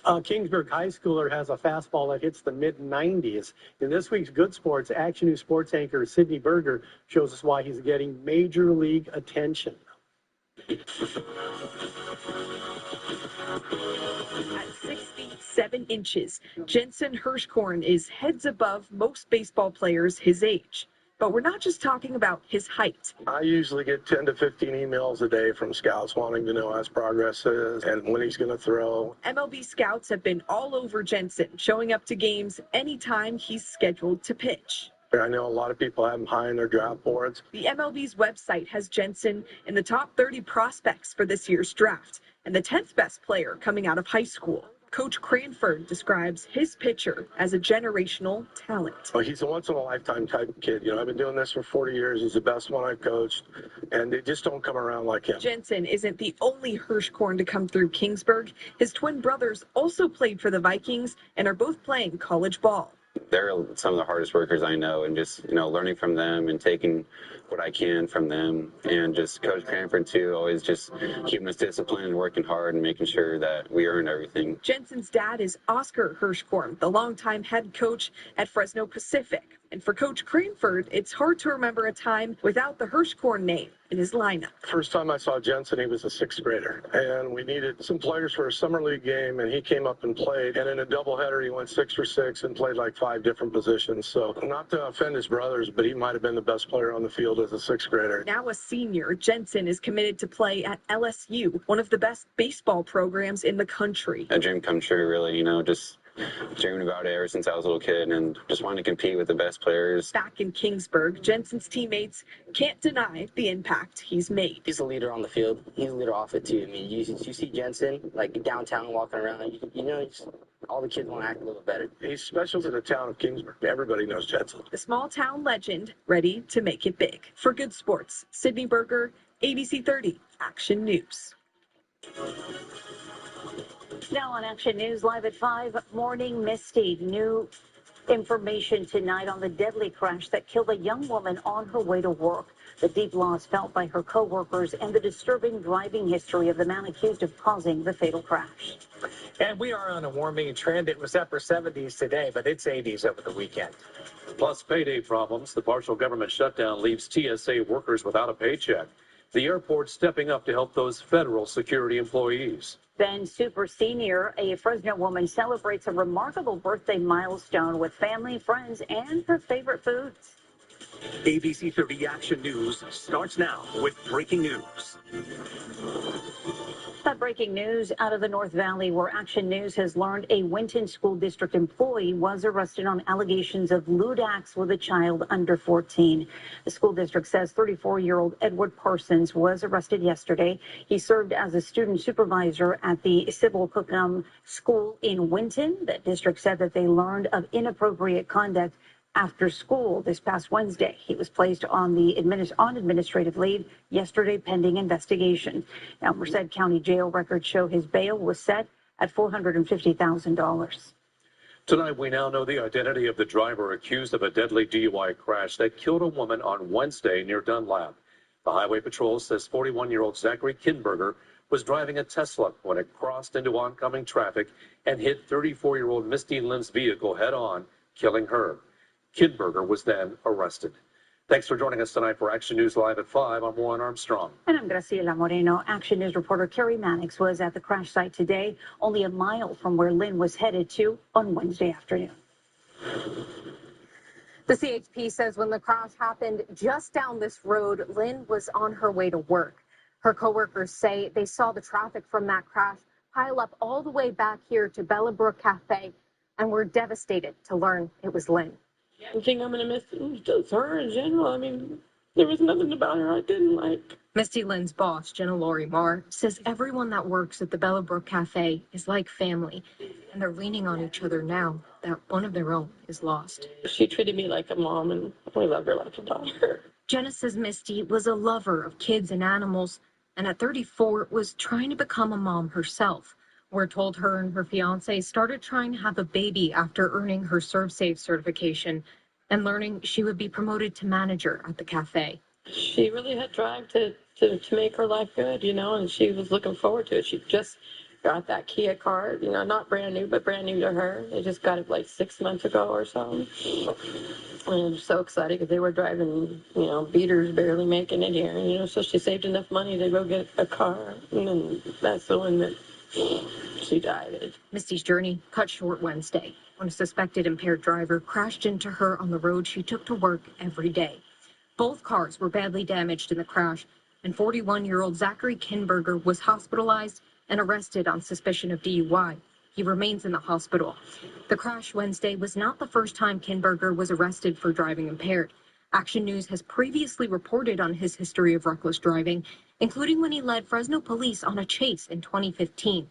A Kingsburg high schooler has a fastball that hits the mid-90s. In this week's Good Sports, Action News sports anchor Sidney Berger shows us why he's getting major league attention. At 6 feet 7 inches, Jensen Hirschkorn is heads above most baseball players his age. But we're not just talking about his height. I usually get 10 to 15 emails a day from scouts wanting to know how his progress is and when he's going to throw. MLB scouts have been all over Jensen, showing up to games anytime he's scheduled to pitch. I know a lot of people have him high in their draft boards. The MLB's website has Jensen in the top 30 prospects for this year's draft and the 10th best player coming out of high school. Coach Cranford describes his pitcher as a generational talent. Well, he's a once-in-a-lifetime type of kid. You know, I've been doing this for 40 years. He's the best one I've coached, and they just don't come around like him. Jensen isn't the only Hirschkorn to come through Kingsburg. His twin brothers also played for the Vikings and are both playing college ball. They're some of the hardest workers I know, and just, learning from them and taking what I can from them. And just Coach Cranford, too, always just keeping us disciplined and working hard and making sure that we earn everything. Jensen's dad is Oscar Hirschkorn, the longtime head coach at Fresno Pacific. And for Coach Cranford, it's hard to remember a time without the Hirschkorn name in his lineup. First time I saw Jensen, he was a 6th grader, and we needed some players for a summer league game, and he came up and played. And in a doubleheader, he went 6 for 6 and played like 5 different positions. So not to offend his brothers, but he might have been the best player on the field as a 6th grader. Now a senior, Jensen is committed to play at LSU, one of the best baseball programs in the country. A dream come true, really, just dreaming about it ever since I was a little kid and just wanting to compete with the best players. Back in Kingsburg, Jensen's teammates can't deny the impact he's made. He's a leader on the field. He's a leader off it, too. I mean, you see Jensen, like, downtown walking around, all the kids want to act a little better. He's special to the town of Kingsburg. Everybody knows Jensen. The small town legend ready to make it big. For Good Sports, Sidney Berger, ABC 30 Action News. Now on Action News, live at 5, morning misty. New Information tonight on the deadly crash that killed a young woman on her way to work. The deep loss felt by her co-workers and the disturbing driving history of the man accused of causing the fatal crash. And we are on a warming trend. It was upper 70s today, but it's 80s over the weekend. Plus payday problems. The partial government shutdown leaves TSA workers without a paycheck. The airport stepping up to help those federal security employees. Ben Super Senior, a Fresno woman, celebrates a remarkable birthday milestone with family, friends, and her favorite foods. ABC 30 Action News starts now with breaking news. That breaking news out of the North Valley, where Action News has learned a Winton School District employee was arrested on allegations of lewd acts with a child under 14. The school district says 34-year-old Edward Parsons was arrested yesterday. He served as a student supervisor at the Sybil Cookham School in Winton. The district said that they learned of inappropriate conduct after school this past Wednesday. He was placed on administrative leave yesterday pending investigation. Now, Merced County Jail records show his bail was set at $450,000. Tonight, we now know the identity of the driver accused of a deadly DUI crash that killed a woman on Wednesday near Dunlap. The Highway Patrol says 41-year-old Zachary Kinberger was driving a Tesla when it crossed into oncoming traffic and hit 34-year-old Misty Lynn's vehicle head-on, killing her. Kinberger was then arrested. Thanks for joining us tonight for Action News Live at 5. I'm Warren Armstrong. And I'm Graciela Moreno. Action News reporter Carrie Mannix was at the crash site today, only a mile from where Lynn was headed to on Wednesday afternoon. The CHP says when the crash happened just down this road, Lynn was on her way to work. Her coworkers say they saw the traffic from that crash pile up all the way back here to Bellabrook Cafe and were devastated to learn it was Lynn. I think I'm going to miss just her in general. I mean, there was nothing about her I didn't like. Misty Lynn's boss, Jenna Laurie Marr, says everyone that works at the Bellabrook Cafe is like family, and they're leaning on each other now that one of their own is lost. She treated me like a mom, and I love her like a daughter. Jenna says Misty was a lover of kids and animals, and at 34 was trying to become a mom herself. We're told her and her fiance started trying to have a baby after earning her ServSafe certification and learning she would be promoted to manager at the cafe. She really had drive to make her life good, you know, and she was looking forward to it. She just got that Kia car, you know, not brand new, but brand new to her. They just got it like 6 months ago or so. And I'm so excited because they were driving, you know, beaters, barely making it here, you know, so she saved enough money to go get a car. And then that's the one that she died. Misty's journey cut short Wednesday when a suspected impaired driver crashed into her on the road she took to work every day. Both cars were badly damaged in the crash, and 41-year-old Zachary Kinberger was hospitalized and arrested on suspicion of DUI. He remains in the hospital. The crash Wednesday was not the first time Kinberger was arrested for driving impaired. Action News has previously reported on his history of reckless driving, including when he led Fresno police on a chase in 2015.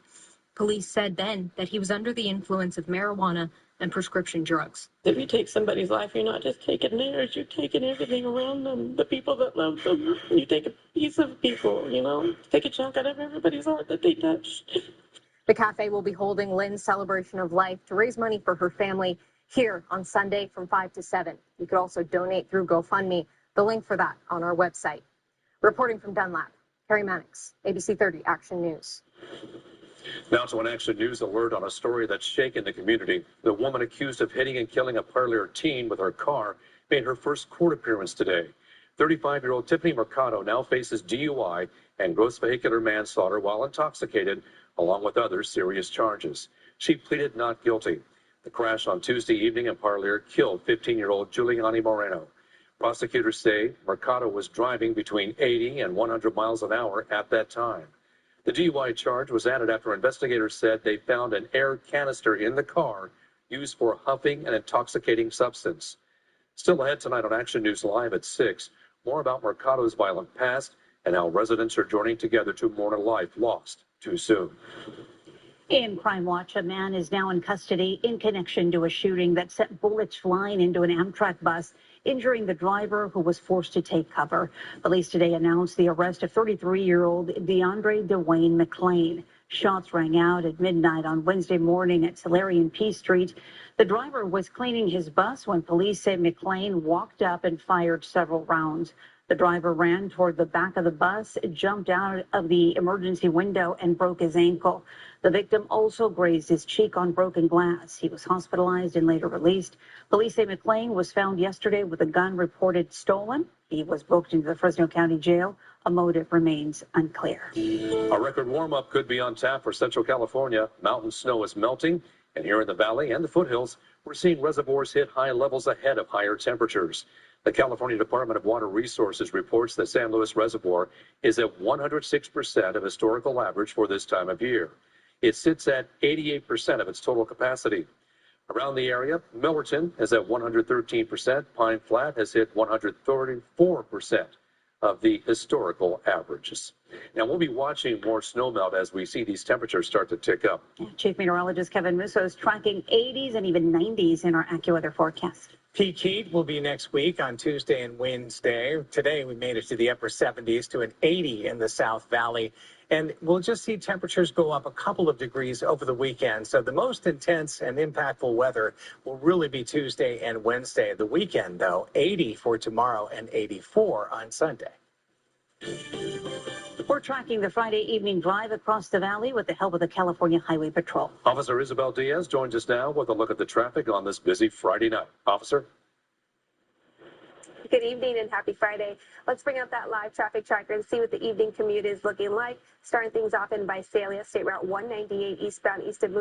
Police said then that he was under the influence of marijuana and prescription drugs. If you take somebody's life, you're not just taking theirs, you're taking everything around them, the people that love them. You take a piece of people, you know, take a chunk out of everybody's heart that they touch. The cafe will be holding Lynn's celebration of life to raise money for her family here on Sunday from 5 to 7. You could also donate through GoFundMe. The link for that on our website. Reporting from Dunlap, Carrie Mannix, ABC 30 Action News. Now to an Action News alert on a story that's shaken the community. The woman accused of hitting and killing a Parlier teen with her car made her first court appearance today. 35-year-old Tiffany Mercado now faces DUI and gross vehicular manslaughter while intoxicated, along with other serious charges. She pleaded not guilty. The crash on Tuesday evening in Parlier killed 15-year-old Giuliani Moreno. Prosecutors say Mercado was driving between 80 and 100 miles an hour at that time. The DUI charge was added after investigators said they found an air canister in the car used for huffing an intoxicating substance. Still ahead tonight on Action News Live at 6, more about Mercado's violent past and how residents are joining together to mourn a life lost too soon. In Crime Watch, a man is now in custody in connection to a shooting that sent bullets flying into an Amtrak bus, injuring the driver who was forced to take cover. Police today announced the arrest of 33-year-old DeAndre Dwayne McLean. Shots rang out at midnight on Wednesday morning at Tulare and P Street. The driver was cleaning his bus when police say McLean walked up and fired several rounds. The driver ran toward the back of the bus, jumped out of the emergency window, and broke his ankle. The victim also grazed his cheek on broken glass. He was hospitalized and later released. Police say McLean was found yesterday with a gun reported stolen. He was booked into the Fresno County Jail. A motive remains unclear. A record warm-up could be on tap for Central California. Mountain snow is melting, and here in the valley and the foothills, we're seeing reservoirs hit high levels ahead of higher temperatures. The California Department of Water Resources reports that San Luis Reservoir is at 106% of historical average for this time of year. It sits at 88% of its total capacity. Around the area, Millerton is at 113%. Pine Flat has hit 134% of the historical averages. Now, we'll be watching more snowmelt as we see these temperatures start to tick up. Chief Meteorologist Kevin Musso is tracking 80s and even 90s in our AccuWeather forecast. Peak heat will be next week on Tuesday and Wednesday. Today, we made it to the upper 70s to an 80 in the South Valley. And we'll just see temperatures go up a couple of degrees over the weekend. So the most intense and impactful weather will really be Tuesday and Wednesday. The weekend, though, 80 for tomorrow and 84 on Sunday. We're tracking the Friday evening drive across the valley with the help of the California Highway Patrol. Officer Isabel Diaz joins us now with a look at the traffic on this busy Friday night. Officer? Good evening and happy Friday. Let's bring up that live traffic tracker and see what the evening commute is looking like. Starting things off in Visalia, State Route 198 eastbound east of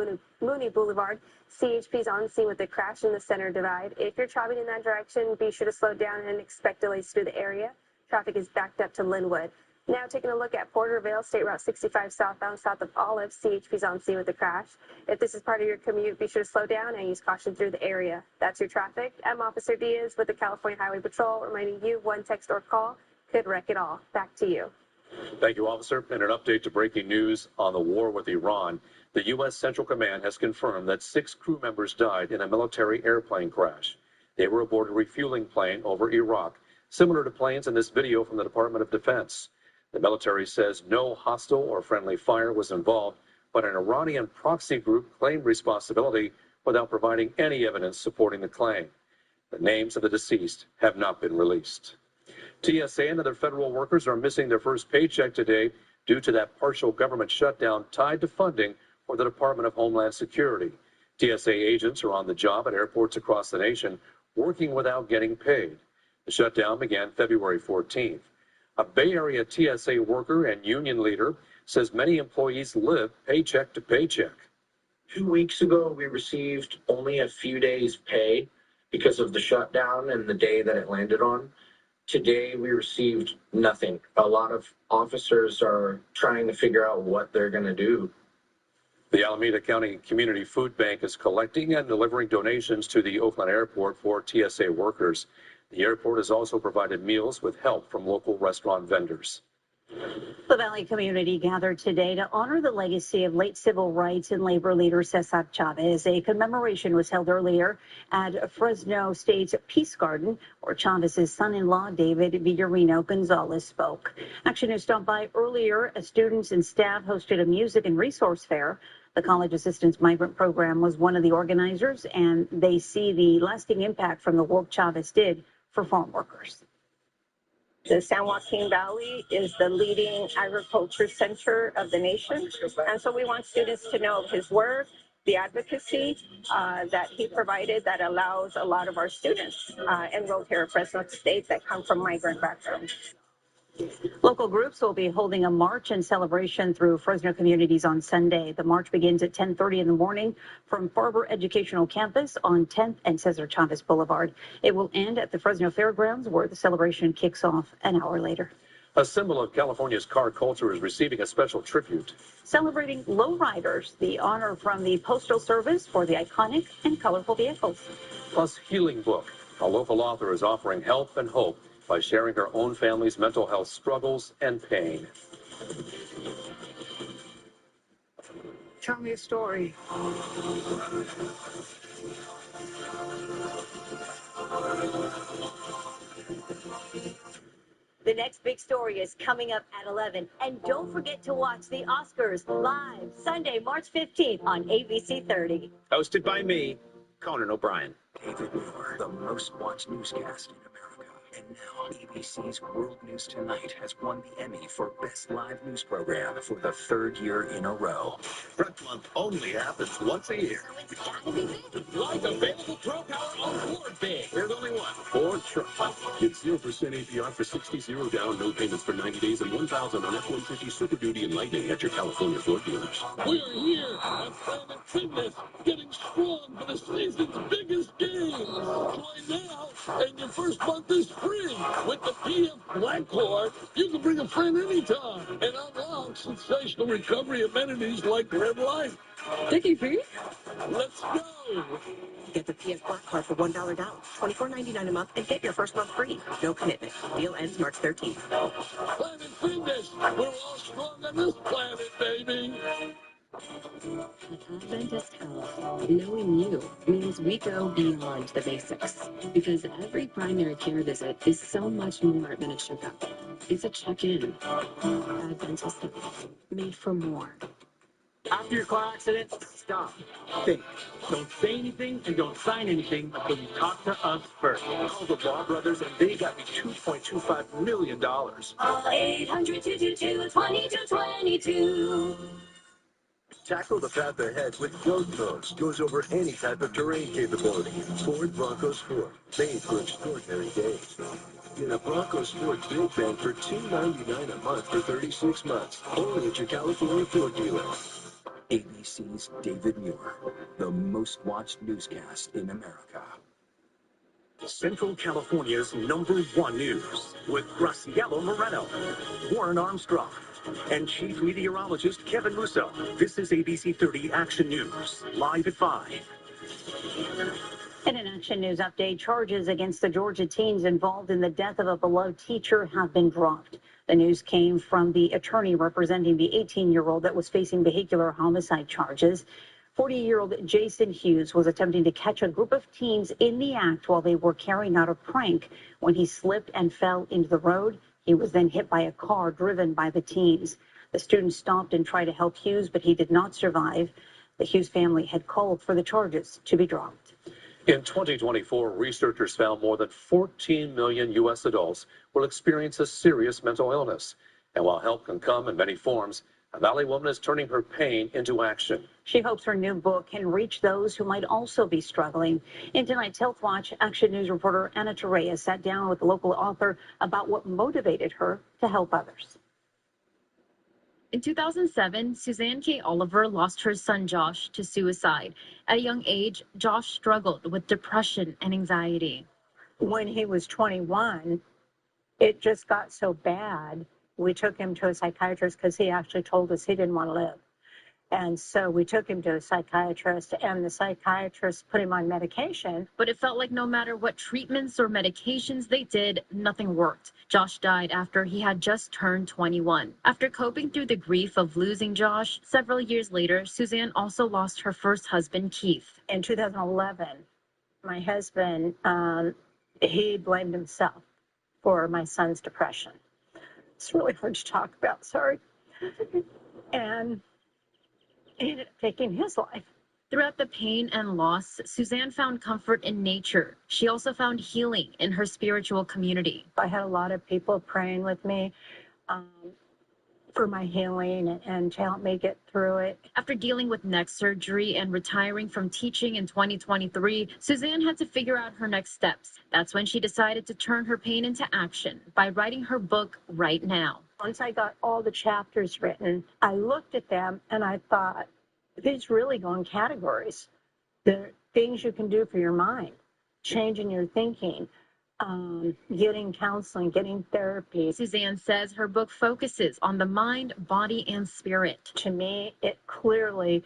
Mooney Boulevard. CHP's on scene with a crash in the center divide. If you're traveling in that direction, be sure to slow down and expect delays through the area. Traffic is backed up to Linwood. Now taking a look at Porterville, State Route 65 southbound south of Olive. CHP's on scene with a crash. If this is part of your commute, be sure to slow down and use caution through the area. That's your traffic. I'm Officer Diaz with the California Highway Patrol, reminding you one text or call could wreck it all. Back to you. Thank you, Officer. And an update to breaking news on the war with Iran. The U.S. Central Command has confirmed that 6 crew members died in a military airplane crash. They were aboard a refueling plane over Iraq, similar to planes in this video from the Department of Defense. The military says no hostile or friendly fire was involved, but an Iranian proxy group claimed responsibility without providing any evidence supporting the claim. The names of the deceased have not been released. TSA and other federal workers are missing their first paycheck today due to that partial government shutdown tied to funding for the Department of Homeland Security. TSA agents are on the job at airports across the nation, working without getting paid. The shutdown began February 14th. A Bay Area TSA worker and union leader says many employees live paycheck to paycheck. 2 weeks ago, we received only a few days' pay because of the shutdown and the day that it landed on. Today, we received nothing. A lot of officers are trying to figure out what they're going to do. The Alameda County Community Food Bank is collecting and delivering donations to the Oakland Airport for TSA workers. The airport has also provided meals with help from local restaurant vendors. The Valley community gathered today to honor the legacy of late civil rights and labor leader Cesar Chavez. A commemoration was held earlier at Fresno State's Peace Garden, where Chavez's son-in-law, David Villarino Gonzalez, spoke. Action News stopped by earlier as students and staff hosted a music and resource fair. The College Assistance Migrant Program was one of the organizers, and they see the lasting impact from the work Chavez did for farm workers. The San Joaquin Valley is the leading agriculture center of the nation, and so we want students to know of his work, the advocacy that he provided that allows a lot of our students enrolled here at Fresno State that come from migrant backgrounds. Local groups will be holding a march and celebration through Fresno communities on Sunday. The march begins at 10:30 in the morning from Farber Educational Campus on 10th and Cesar Chavez Boulevard. It will end at the Fresno Fairgrounds, where the celebration kicks off an hour later. A symbol of California's car culture is receiving a special tribute. Celebrating lowriders, the honor from the Postal Service for the iconic and colorful vehicles. Plus, Healing Book. A local author is offering help and hope by sharing her own family's mental health struggles and pain. Tell me a story. The next big story is coming up at 11. And don't forget to watch the Oscars live Sunday, March 15th on ABC 30. Hosted by me, Conan O'Brien. David Muir, the most watched newscast in America. And now, ABC's World News Tonight has won the Emmy for Best Live News Program for the third year in a row. Prep Month only happens once a year. Like available Pro Power on Ford Big. There's only one. Ford truck. Get 0% APR for 60, down, no payments for 90 days, and $1,000 on F-150 Super Duty and Lightning at your California Ford dealers. We're here at Planet Fitness, getting strong for the season's biggest games. Join now, and your first month is free. With the PF Black Card, you can bring a friend anytime and unlock sensational recovery amenities like Red Light. Dickie P? Let's go. Get the PF Black Card for $1 down, $24.99 a month, and get your first month free. No commitment. Deal ends March 13th. Planet Fitness, we're all strong on this planet, baby. At Adventist Health, knowing you means we go beyond the basics. Because every primary care visit is so much more than a checkup. It's a check-in. Adventist Health, made for more. After your car accident, stop. Think. Don't say anything and don't sign anything until you talk to us first. Call the Law Brothers, and they got me $2.25 million. 800-222-2222. Tackle the path ahead with Goat Modes. Goes over any type of terrain capability. Ford Bronco Sport. Made for extraordinary days. Get a Bronco Sport Big Bend for $299 a month for 36 months. Only at your California Ford dealer. ABC's David Muir, the most watched newscast in America. Central California's #1 news with Graciela Moreno, Warren Armstrong, and Chief Meteorologist Kevin Musso. This is ABC 30 Action News, live at 5. In an Action News update, charges against the Georgia teens involved in the death of a beloved teacher have been dropped. The news came from the attorney representing the 18-year-old that was facing vehicular homicide charges. 40-year-old Jason Hughes was attempting to catch a group of teens in the act while they were carrying out a prank. When he slipped and fell into the road, he was then hit by a car driven by the teens. The students stopped and tried to help Hughes, but he did not survive. The Hughes family had called for the charges to be dropped. In 2024, researchers found more than 14 million U.S. adults will experience a serious mental illness. And while help can come in many forms, a Valley woman is turning her pain into action. She hopes her new book can reach those who might also be struggling. In tonight's Health Watch, Action News reporter Anna Torreya sat down with the local author about what motivated her to help others. In 2007, Suzanne K. Oliver lost her son Josh to suicide. At a young age, Josh struggled with depression and anxiety. When he was 21, it just got so bad. We took him to a psychiatrist because he actually told us he didn't want to live. And so we took him to a psychiatrist, and the psychiatrist put him on medication. But it felt like no matter what treatments or medications they did, nothing worked. Josh died after he had just turned 21. After coping through the grief of losing Josh, several years later, Suzanne also lost her first husband, Keith. In 2011, my husband, he blamed himself for my son's depression. It's really hard to talk about, sorry. And he ended up taking his life. Throughout the pain and loss, Suzanne found comfort in nature. She also found healing in her spiritual community. I had a lot of people praying with me for my healing and to help me get through it. After dealing with neck surgery and retiring from teaching in 2023, Suzanne had to figure out her next steps. That's when she decided to turn her pain into action by writing her book Right Now. Once I got all the chapters written, I looked at them and I thought, these really go in categories. The things you can do for your mind, changing your thinking, getting counseling, getting therapy. Suzanne says her book focuses on the mind, body, and spirit. To me, it clearly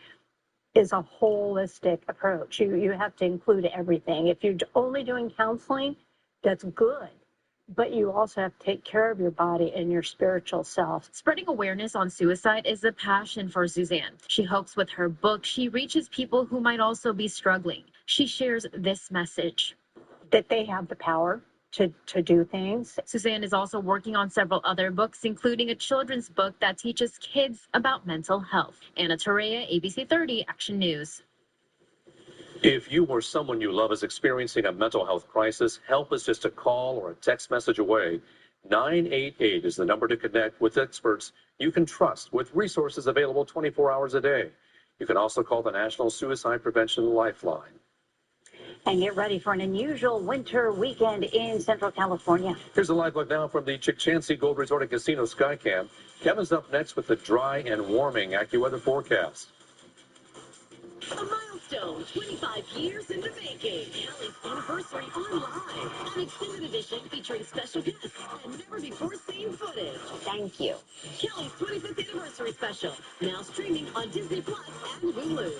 is a holistic approach. You have to include everything. If you're only doing counseling, that's good. But you also have to take care of your body and your spiritual self. Spreading awareness on suicide is a passion for Suzanne. She hopes with her book, she reaches people who might also be struggling. She shares this message. That they have the power to do things. Suzanne is also working on several other books, including a children's book that teaches kids about mental health. Anna Torrea, ABC 30 Action News. If you or someone you love is experiencing a mental health crisis, help is just a call or a text message away. 988 is the number to connect with experts you can trust, with resources available 24 hours a day. You can also call the National Suicide Prevention Lifeline. And get ready for an unusual winter weekend in Central California. Here's a live look now from the Chick-Chansey Gold Resort and Casino Skycam. Kevin's up next with the dry and warming AccuWeather forecast. A milestone, 25 years in the making. Cali's anniversary on live. An extended edition featuring special guests and never-before-seen footage. Thank you. Cali's 25th anniversary special, now streaming on Disney Plus and Hulu.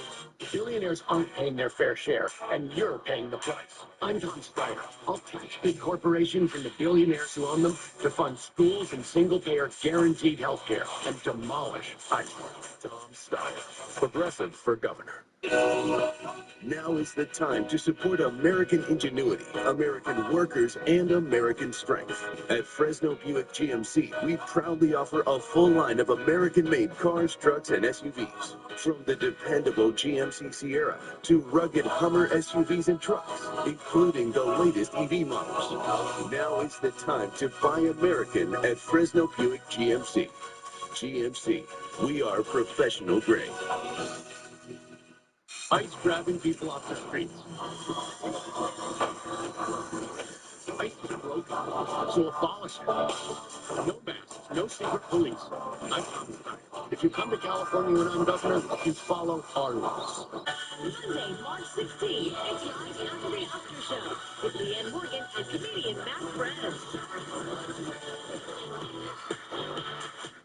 Billionaires aren't paying their fair share, and you're paying the price. I'm Tom Steyer. I'll tax big corporations and the billionaires who own them to fund schools and single-payer guaranteed health care and demolish Iceland. Tom Steyer, progressive for governor. Now is the time to support American ingenuity, American workers, and American strength. At Fresno Buick GMC, we proudly offer a full line of American-made cars, trucks, and SUVs. From the dependable GMC Sierra to rugged Hummer SUVs and trucks, including the latest EV models. Now is the time to buy American at Fresno Buick GMC. GMC, we are professional grade. ICE grabbing people off the streets. ICE is broken, so abolish it. No masks, no secret police. If you come to California when I'm governor, you follow our rules. Monday, March 16th, it's Live After the Oscar Show with Leanne Morgan and comedian Matt Friend.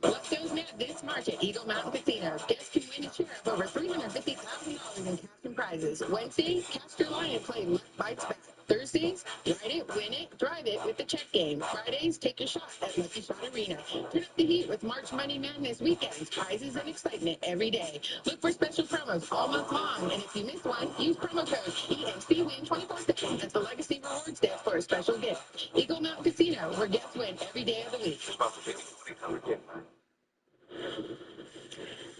What goes now this March at Eagle Mountain Casino? Guests can win a share of over $350,000 in cash and prizes. Wednesday, cast your line and play Luck Bites Back. Thursdays, ride it, win it, drive it with the check game. Fridays, take a shot at Lucky Shot Arena. Turn up the heat with March Money Madness weekends. Prizes and excitement every day. Look for special promos all month long. And if you miss one, use promo code ENCWIN 24/7 at the Legacy Rewards Desk for a special gift. Eagle Mountain Casino, where guests win every day of the week.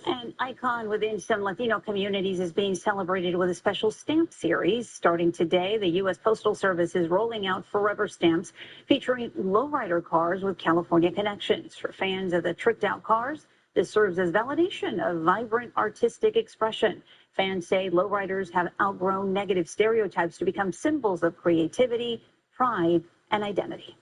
An icon within some Latino communities is being celebrated with a special stamp series. Starting today, the U.S. Postal Service is rolling out Forever stamps featuring lowrider cars with California connections. For fans of the tricked out cars, this serves as validation of vibrant artistic expression. Fans say lowriders have outgrown negative stereotypes to become symbols of creativity, pride, and identity.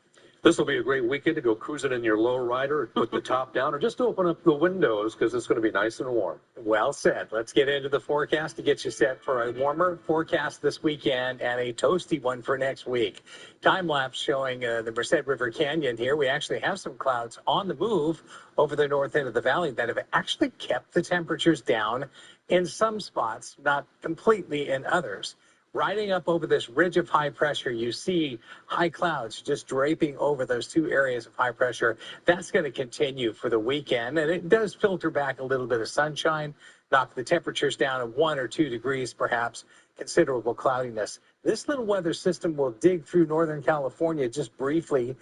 This will be a great weekend to go cruising in your low rider, put the top down, or just open up the windows because it's going to be nice and warm. Well said. Let's get into the forecast to get you set for a warmer forecast this weekend and a toasty one for next week. Time lapse showing the Merced River Canyon here. We actually have some clouds on the move over the north end of the valley that have actually kept the temperatures down in some spots, not completely in others. Riding up over this ridge of high pressure, you see high clouds just draping over those two areas of high pressure. That's going to continue for the weekend, and it does filter back a little bit of sunshine, knock the temperatures down of 1 or 2 degrees, perhaps considerable cloudiness. This little weather system will dig through Northern California just briefly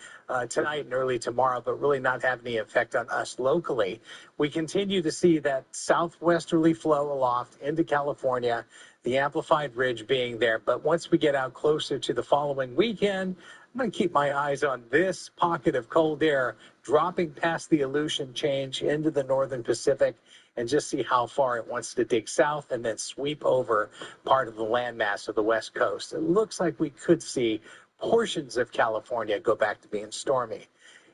tonight and early tomorrow, but really not have any effect on us locally. We continue to see that southwesterly flow aloft into California, the amplified ridge being there. But once we get out closer to the following weekend, I'm going to keep my eyes on this pocket of cold air dropping past the Aleutian Change into the northern Pacific and just see how far it wants to dig south and then sweep over part of the landmass of the West Coast. It looks like we could see portions of California go back to being stormy.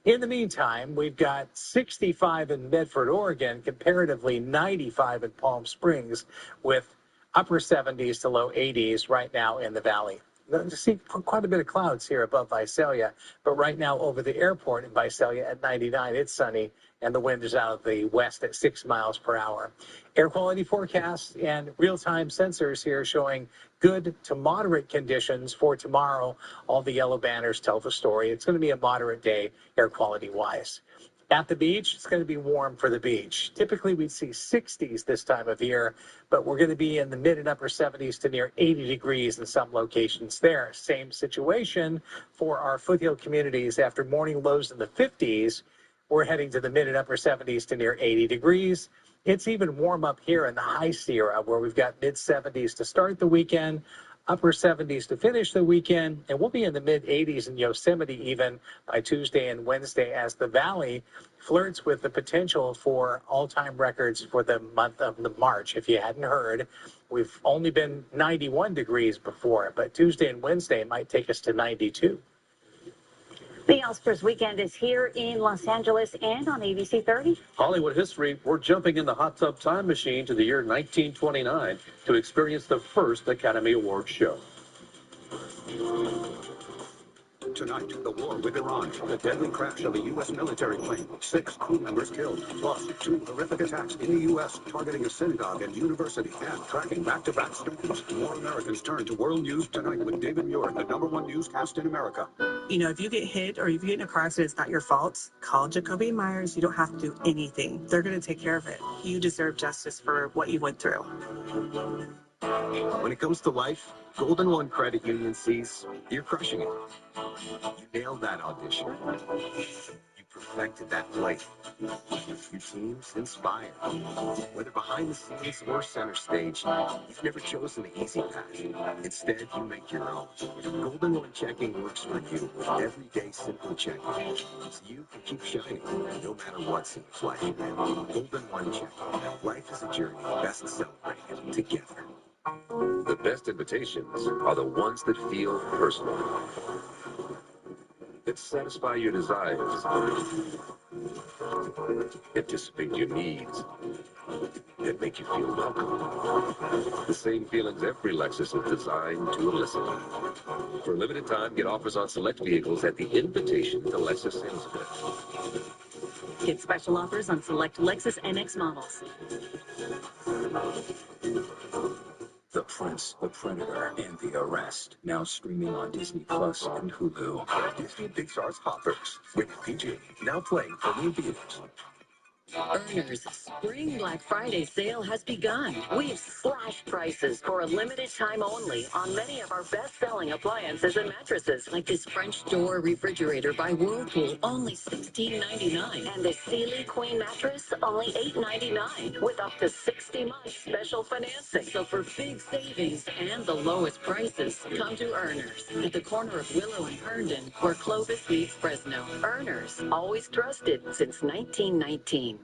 In the meantime, we've got 65 in Medford, Oregon, comparatively 95 in Palm Springs, with upper 70s to low 80s right now in the valley. You see quite a bit of clouds here above Visalia, but right now over the airport in Visalia at 99, it's sunny, and the wind is out of the west at 6 miles per hour. Air quality forecasts and real-time sensors here showing good to moderate conditions for tomorrow. All the yellow banners tell the story. It's going to be a moderate day air quality-wise. At the beach, it's going to be warm for the beach. Typically, we'd see 60s this time of year, but we're going to be in the mid and upper 70s to near 80 degrees in some locations there. Same situation for our foothill communities. After morning lows in the 50s, we're heading to the mid and upper 70s to near 80 degrees. It's even warm up here in the high Sierra, where we've got mid 70s to start the weekend, upper 70s to finish the weekend, and we'll be in the mid 80s in Yosemite even by Tuesday and Wednesday as the valley flirts with the potential for all-time records for the month of March. If you hadn't heard, we've only been 91 degrees before, but Tuesday and Wednesday might take us to 92. The Oscars weekend is here in Los Angeles and on ABC 30. Hollywood history, we're jumping in the hot tub time machine to the year 1929 to experience the first Academy Awards show. Tonight, the war with Iran, the deadly crash of a U.S. military plane, 6 crew members killed, plus 2 horrific attacks in the U.S. targeting a synagogue and university, and tracking back-to-back stories. More Americans turn to World News Tonight with David Muir, the #1 newscast in America. You know, if you get hit or if you get in a car accident, it's not your fault. Call Jacoby Myers. You don't have to do anything. They're going to take care of it. You deserve justice for what you went through. When it comes to life, Golden One Credit Union sees you're crushing it. You nailed that audition. You perfected that flight. Your team's inspired. Whether behind the scenes or center stage, you've never chosen the easy path. Instead, you make your own. Golden One Checking works for you with everyday simple checking, so you can keep shining no matter what seems like. Golden One Checking. Life is a journey best celebrated together. The best invitations are the ones that feel personal, that satisfy your desires, anticipate your needs, that make you feel welcome. The same feelings every Lexus is designed to elicit. For a limited time, get offers on select vehicles at the invitation to Lexus sales event. Get special offers on select Lexus NX models. The Prince, the Predator, and the Arrest. Now streaming on Disney Plus and Hulu. Disney Pixar's Hoppers. Rated PG. Now playing for new theaters. Earners Spring Black Friday sale has begun. We've slashed prices for a limited time only on many of our best-selling appliances and mattresses, like this French door refrigerator by Whirlpool, only $16.99, and the Sealy Queen mattress, only $8.99, with up to 60 months special financing. So for big savings and the lowest prices, come to Earners at the corner of Willow and Herndon, where Clovis meets Fresno. Earners, always trusted since 1919.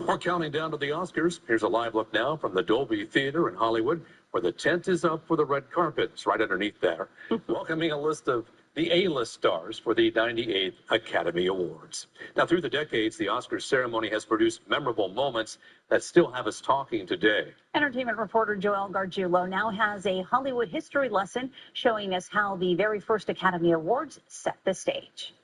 We're counting down to the Oscars. Here's a live look now from the Dolby Theater in Hollywood, where the tent is up for the red carpet. It's right underneath there, welcoming a list of the A-list stars for the 98th Academy Awards. Now, through the decades, the Oscars ceremony has produced memorable moments that still have us talking today. Entertainment reporter Joel Gargiulo now has a Hollywood history lesson showing us how the very first Academy Awards set the stage.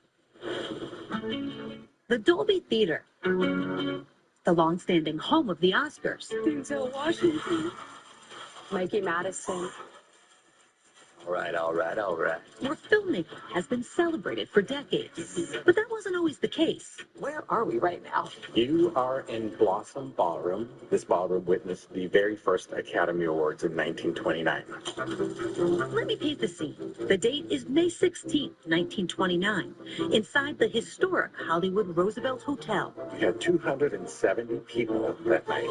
The Dolby Theater, the long-standing home of the Oscars. Denzel Washington. Mikey Madison. All right. Where filmmaking has been celebrated for decades. But that wasn't always the case. Where are we right now? You are in Blossom Ballroom. This ballroom witnessed the very first Academy Awards in 1929. Let me paint the scene. The date is May 16, 1929, inside the historic Hollywood Roosevelt Hotel. We had 270 people that night.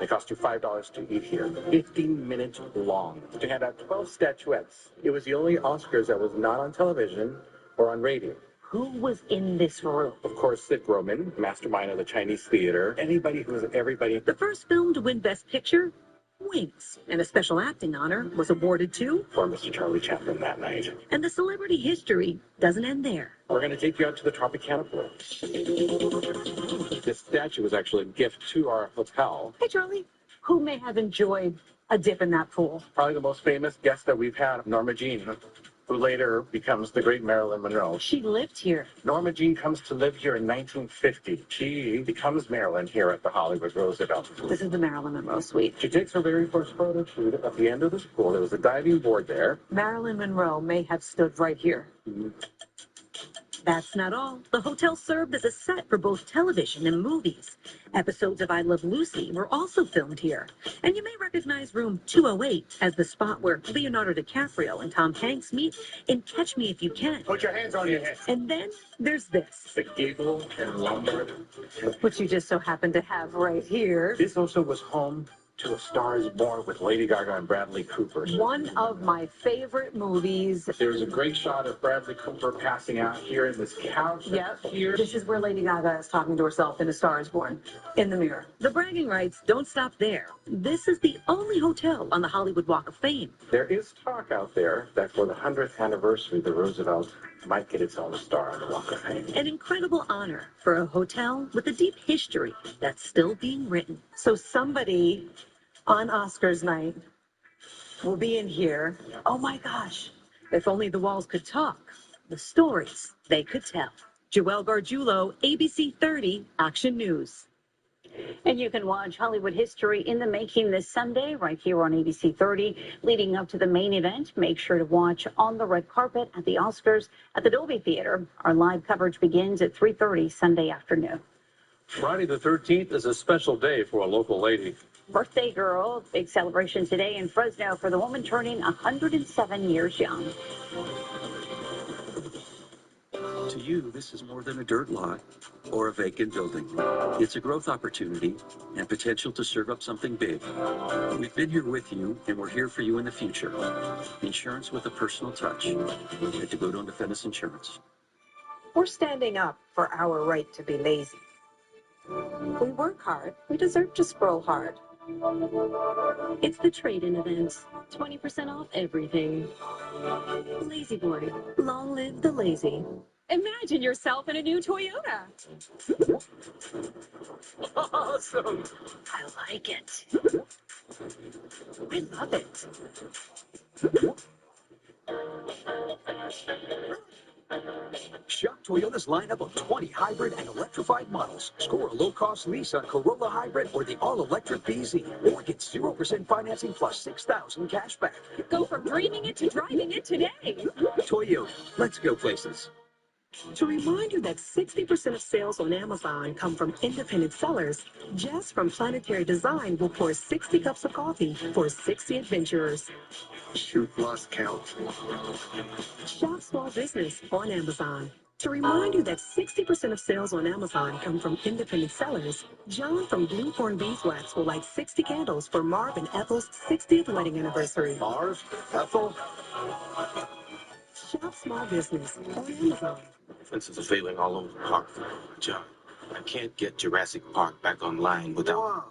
It cost you $5 to eat here. 15 minutes long. To hand out 12 statuettes. It was the only Oscars that was not on television or on radio. Who was in this room? Of course, Sid Roman, mastermind of the Chinese theater. Anybody who was everybody. The first film to win Best Picture, Wings, and a special acting honor was awarded to for Mr. Charlie Chaplin that night. And the celebrity history doesn't end there. We're going to take you out to the Tropicana pool. This statue was actually a gift to our hotel. Hey, Charlie, who may have enjoyed a dip in that pool? Probably the most famous guest that we've had, Norma Jean, who later becomes the great Marilyn Monroe. She lived here. Norma Jean comes to live here in 1950. She becomes Marilyn here at the Hollywood Roosevelt. This is the Marilyn Monroe suite. She takes her very first photo shoot at the end of this pool. There was a diving board there. Marilyn Monroe may have stood right here. That's not all. The hotel served as a set for both television and movies. Episodes of I Love Lucy were also filmed here. And you may recognize room 208 as the spot where Leonardo DiCaprio and Tom Hanks meet in Catch Me If You Can. Put your hands on your head. And then there's this, The gable and lumber. which you just so happen to have right here. This also was home to A Star Is Born with Lady Gaga and Bradley Cooper. One of my favorite movies. There's a great shot of Bradley Cooper passing out here in this couch. Yep. Here. This is where Lady Gaga is talking to herself in A Star Is Born, in the mirror. The bragging rights don't stop there. This is the only hotel on the Hollywood Walk of Fame. There is talk out there that for the 100th anniversary, the Roosevelt might get its own star on the Walk of Fame. An incredible honor for a hotel with a deep history that's still being written. So somebody on Oscars night will be in here. Oh my gosh. If only the walls could talk, the stories they could tell. Joelle Gargiulo, ABC 30 Action News. And you can watch Hollywood History in the Making this Sunday right here on ABC 30. Leading up to the main event, make sure to watch On the Red Carpet at the Oscars at the Dolby Theater. Our live coverage begins at 3:30 Sunday afternoon. Friday the 13th is a special day for a local lady. Birthday girl, big celebration today in Fresno for the woman turning 107 years young. To you, this is more than a dirt lot or a vacant building. It's a growth opportunity and potential to serve up something big. We've been here with you, and we're here for you in the future. Insurance with a personal touch. At DeGoto and DeFennis Insurance. We're standing up for our right to be lazy. We work hard. We deserve to scroll hard. It's the trade-in event. 20% off everything. Lazy Boy. Long live the lazy. Imagine yourself in a new Toyota. Awesome. I like it. I love it. Shop Toyota's lineup of 20 hybrid and electrified models. Score a low-cost lease on Corolla Hybrid or the all-electric BZ. Or get 0% financing plus $6,000 cash back. Go from dreaming it to driving it today. Toyota. Let's go places. To remind you that 60% of sales on Amazon come from independent sellers, Jess from Planetary Design will pour 60 cups of coffee for 60 adventurers. Shoot, lost count. Shop small business on Amazon. To remind you that 60% of sales on Amazon come from independent sellers, John from Bluecorn Beeswax will light 60 candles for Marv and Ethel's 60th wedding anniversary. Marv? Ethel? Shop small business on Amazon. Fences are failing all over the park. John, I can't get Jurassic Park back online without... Wow.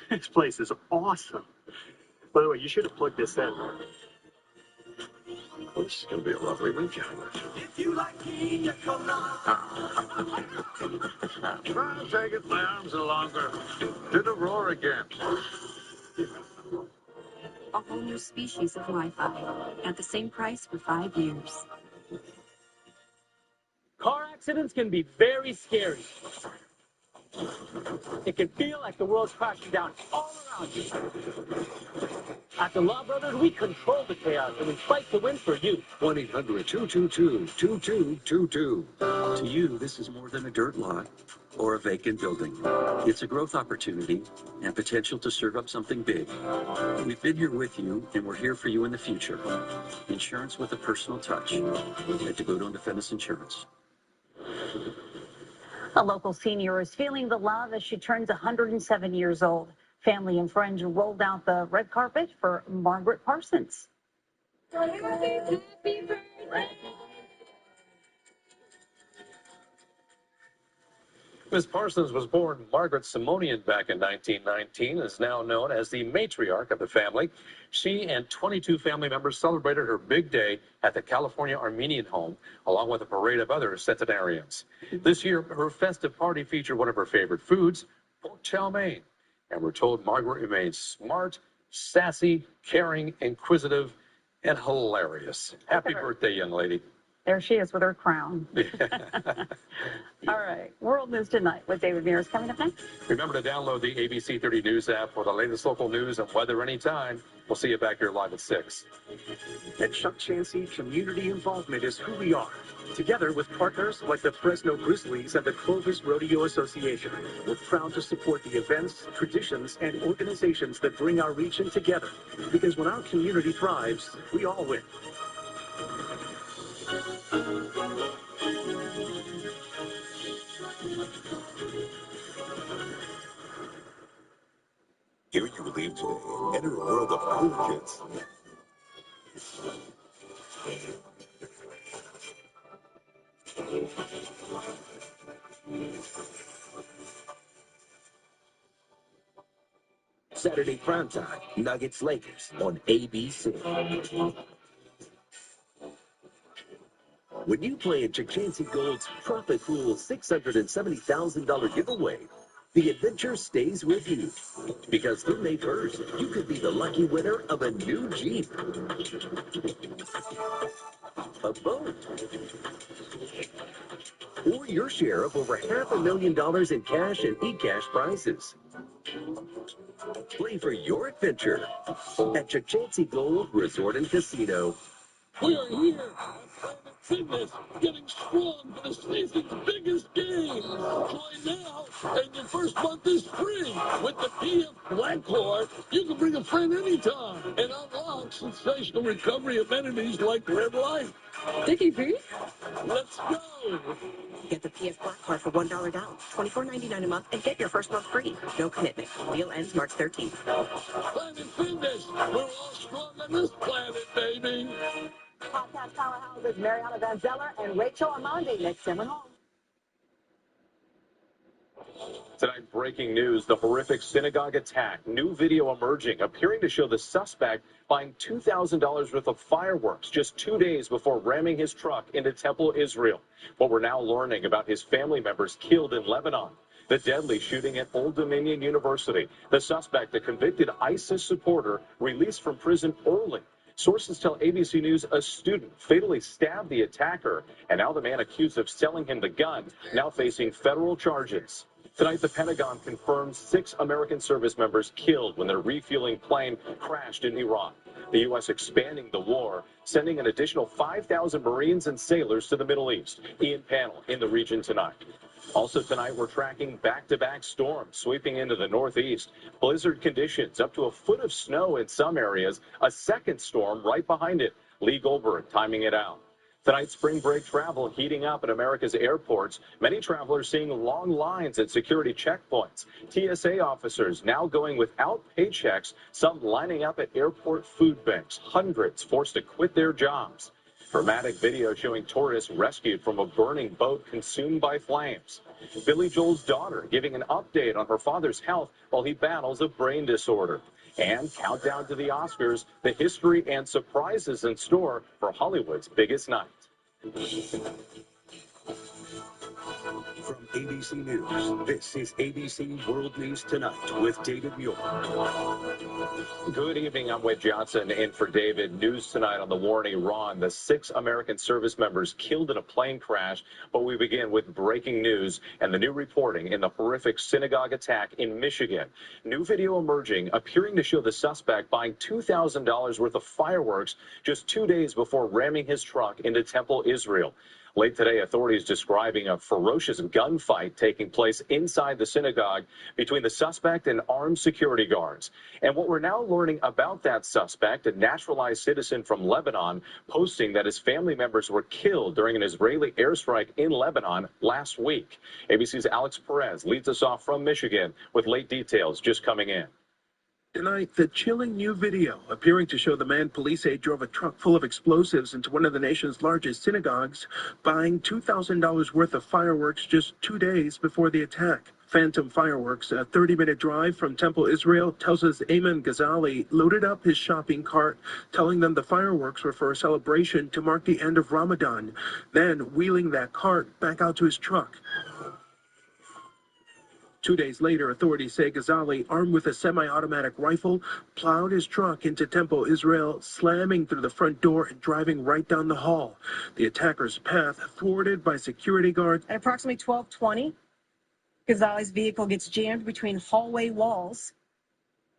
This place is awesome. By the way, you should have plugged this in. Well, this is going to be a lovely weekend. If you like pina colada. Try to take it my arms are longer. Did a roar again. A whole new species of Wi-Fi at the same price for 5 years. Car accidents can be very scary. It can feel like the world's crashing down all around you. At the Law Brothers, we control the chaos and we fight to win for you. 1-800-222-2222. To you, this is more than a dirt lot or a vacant building. It's a growth opportunity and potential to serve up something big. We've been here with you, and we're here for you in the future. Insurance with a personal touch. At DeGoto and DeFennis Insurance. A local senior is feeling the love as she turns 107 years old. Family and friends rolled out the red carpet for Margaret Parsons. Ms. Parsons was born Margaret Simonian back in 1919 and is now known as the matriarch of the family. She and 22 family members celebrated her big day at the California Armenian home, along with a parade of other centenarians. This year, her festive party featured one of her favorite foods, pork chow mein. And we're told Margaret remains smart, sassy, caring, inquisitive, and hilarious. Happy birthday, young lady. There she is with her crown. All right. World News Tonight with David Mears coming up next. Remember to download the ABC 30 News app for the latest local news and weather anytime. We'll see you back here live at 6. At Chuck Chansey, community involvement is who we are. Together with partners like the Fresno Grizzlies and the Clovis Rodeo Association, we're proud to support the events, traditions, and organizations that bring our region together. Because when our community thrives, we all win. Here you leave today and enter a world of cool kids. Saturday primetime, Nuggets Lakers on ABC. When you play in Chachansey Gold's Profit Pool $670,000 giveaway, the adventure stays with you. Because through May 1st, you could be the lucky winner of a new Jeep, a boat, or your share of over $500,000 in cash and e-cash prizes. Play for your adventure at Chachansey Gold Resort and Casino. We are here at Planet Fitness, getting strong for the season's biggest games. Join now, and your first month is free. With the PF Black Card, you can bring a friend anytime and unlock sensational recovery amenities like Red Light. Dickie V? Let's go. Get the PF Black Card for $1 down, $24.99 a month, and get your first month free. No commitment. Deal ends March 13th. Planet Fitness, we're all strong on this planet, baby. Podcast powerhouses Mariana Van Zeller and Rachel Amandi next in home. Tonight, breaking news, the horrific synagogue attack. New video emerging, appearing to show the suspect buying $2,000 worth of fireworks just 2 days before ramming his truck into Temple, Israel. What we're now learning about his family members killed in Lebanon. The deadly shooting at Old Dominion University. The suspect, a convicted ISIS supporter, released from prison early. Sources tell ABC News a student fatally stabbed the attacker, and now the man accused of selling him the gun, now facing federal charges. Tonight, the Pentagon confirms 6 American service members killed when their refueling plane crashed in Iraq. The U.S. expanding the war, sending an additional 5,000 Marines and sailors to the Middle East. Ian Pannell in the region tonight. Also tonight, we're tracking back-to-back storms sweeping into the Northeast. Blizzard conditions, up to a foot of snow in some areas. A second storm right behind it. Lee Goldberg timing it out. Tonight, spring break travel heating up at America's airports. Many travelers seeing long lines at security checkpoints. TSA officers now going without paychecks, some lining up at airport food banks. Hundreds forced to quit their jobs. Dramatic video showing tourists rescued from a burning boat consumed by flames. Billy Joel's daughter giving an update on her father's health while he battles a brain disorder. And countdown to the Oscars, the history and surprises in store for Hollywood's biggest night. From ABC News, this is ABC World News Tonight with David Muir. Good evening, I'm Wade Johnson in for David. News tonight on the war in Iran, the 6 American service members killed in a plane crash. But we begin with breaking news and the new reporting in the horrific synagogue attack in Michigan. New video emerging, appearing to show the suspect buying $2,000 worth of fireworks just 2 days before ramming his truck into Temple, Israel. Late today, authorities describing a ferocious gunfight taking place inside the synagogue between the suspect and armed security guards. And what we're now learning about that suspect, a naturalized citizen from Lebanon, posting that his family members were killed during an Israeli airstrike in Lebanon last week. ABC's Alex Perez leads us off from Michigan with late details just coming in. Tonight, the chilling new video appearing to show the man police say drove a truck full of explosives into one of the nation's largest synagogues, buying $2,000 worth of fireworks just 2 days before the attack. Phantom Fireworks, a 30-minute drive from Temple, Israel, tells us Ayman Ghazali loaded up his shopping cart, telling them the fireworks were for a celebration to mark the end of Ramadan, then wheeling that cart back out to his truck. 2 days later, authorities say Ghazali, armed with a semi-automatic rifle, plowed his truck into Temple, Israel, slamming through the front door and driving right down the hall. The attacker's path thwarted by security guards. At approximately 12:20, Ghazali's vehicle gets jammed between hallway walls,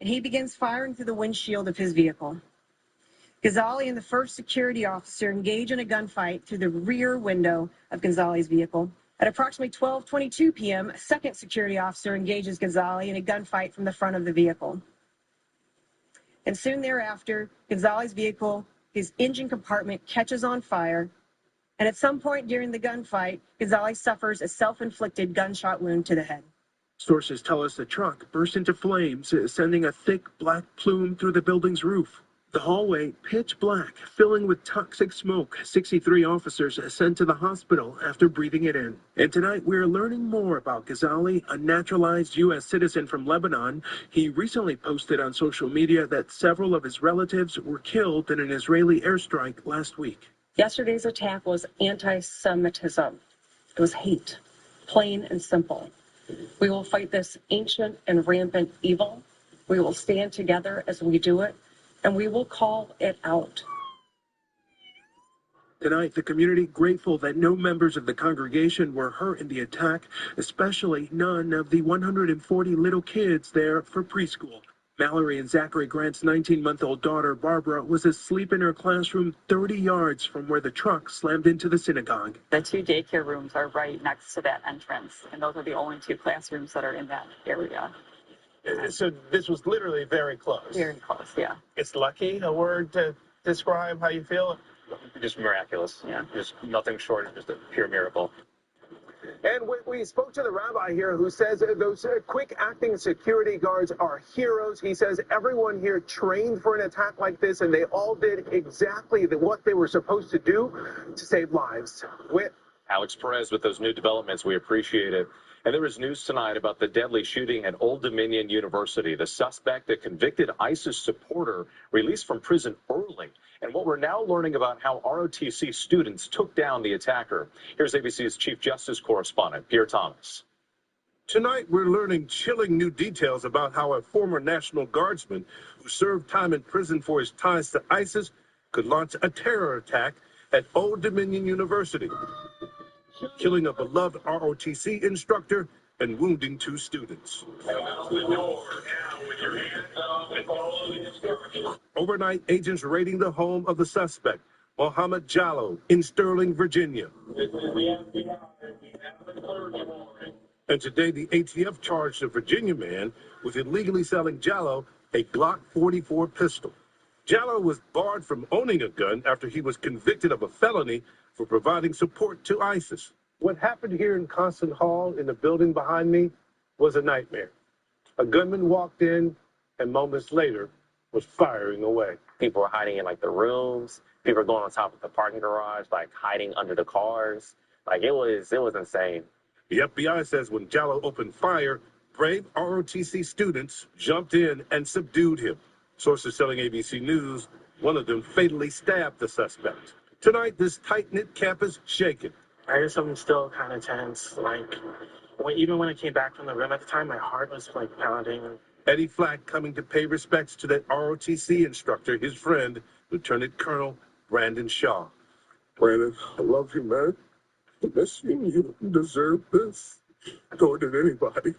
and he begins firing through the windshield of his vehicle. Ghazali and the first security officer engage in a gunfight through the rear window of Ghazali's vehicle. At approximately 12:22 p.m., a second security officer engages Ghazali in a gunfight from the front of the vehicle. And soon thereafter, Ghazali's vehicle, his engine compartment, catches on fire. And at some point during the gunfight, Ghazali suffers a self-inflicted gunshot wound to the head. Sources tell us the truck burst into flames, sending a thick black plume through the building's roof. The hallway, pitch black, filling with toxic smoke. 63 officers sent to the hospital after breathing it in. And tonight, we're learning more about Ghazali, a naturalized U.S. citizen from Lebanon. He recently posted on social media that several of his relatives were killed in an Israeli airstrike last week. Yesterday's attack was anti-Semitism. It was hate, plain and simple. We will fight this ancient and rampant evil. We will stand together as we do it, and we will call it out. Tonight, the community grateful that no members of the congregation were hurt in the attack, especially none of the 140 little kids there for preschool. Mallory and Zachary Grant's 19-month-old daughter, Barbara, was asleep in her classroom 30 yards from where the truck slammed into the synagogue. The 2 daycare rooms are right next to that entrance, and those are the only 2 classrooms that are in that area. So this was literally very close. Very close, yeah. It's lucky, a word to describe how you feel? Just miraculous. Yeah. Just nothing short of just a pure miracle. And we spoke to the rabbi here who says those quick-acting security guards are heroes. He says everyone here trained for an attack like this, and they all did exactly what they were supposed to do to save lives. Alex Perez with those new developments. We appreciate it. And there is news tonight about the deadly shooting at Old Dominion University. The suspect, a convicted ISIS supporter, released from prison early. And what we're now learning about how ROTC students took down the attacker. Here's ABC's Chief Justice correspondent, Pierre Thomas. Tonight, we're learning chilling new details about how a former National Guardsman who served time in prison for his ties to ISIS could launch a terror attack at Old Dominion University, killing a beloved ROTC instructor and wounding 2 students. Overnight, agents raiding the home of the suspect, Mohammed Jallo, in Sterling, Virginia. And today, the ATF charged a Virginia man with illegally selling Jallo a Glock 44 pistol. Jallo was barred from owning a gun after he was convicted of a felony for providing support to ISIS. What happened here in Constant Hall in the building behind me was a nightmare. A gunman walked in and moments later was firing away. People were hiding in like the rooms. People were going on top of the parking garage, like hiding under the cars. Like it was insane. The FBI says when Jallo opened fire, brave ROTC students jumped in and subdued him. Sources telling ABC News one of them fatally stabbed the suspect. Tonight, this tight-knit campus shaken. I guess I'm still kind of tense. Like, even when I came back from the room at the time, my heart was like pounding. Eddie Flack coming to pay respects to that ROTC instructor, his friend, Lieutenant Colonel Brandon Shaw. Brandon, I love you, man. Miss you. You deserve this. More than anybody.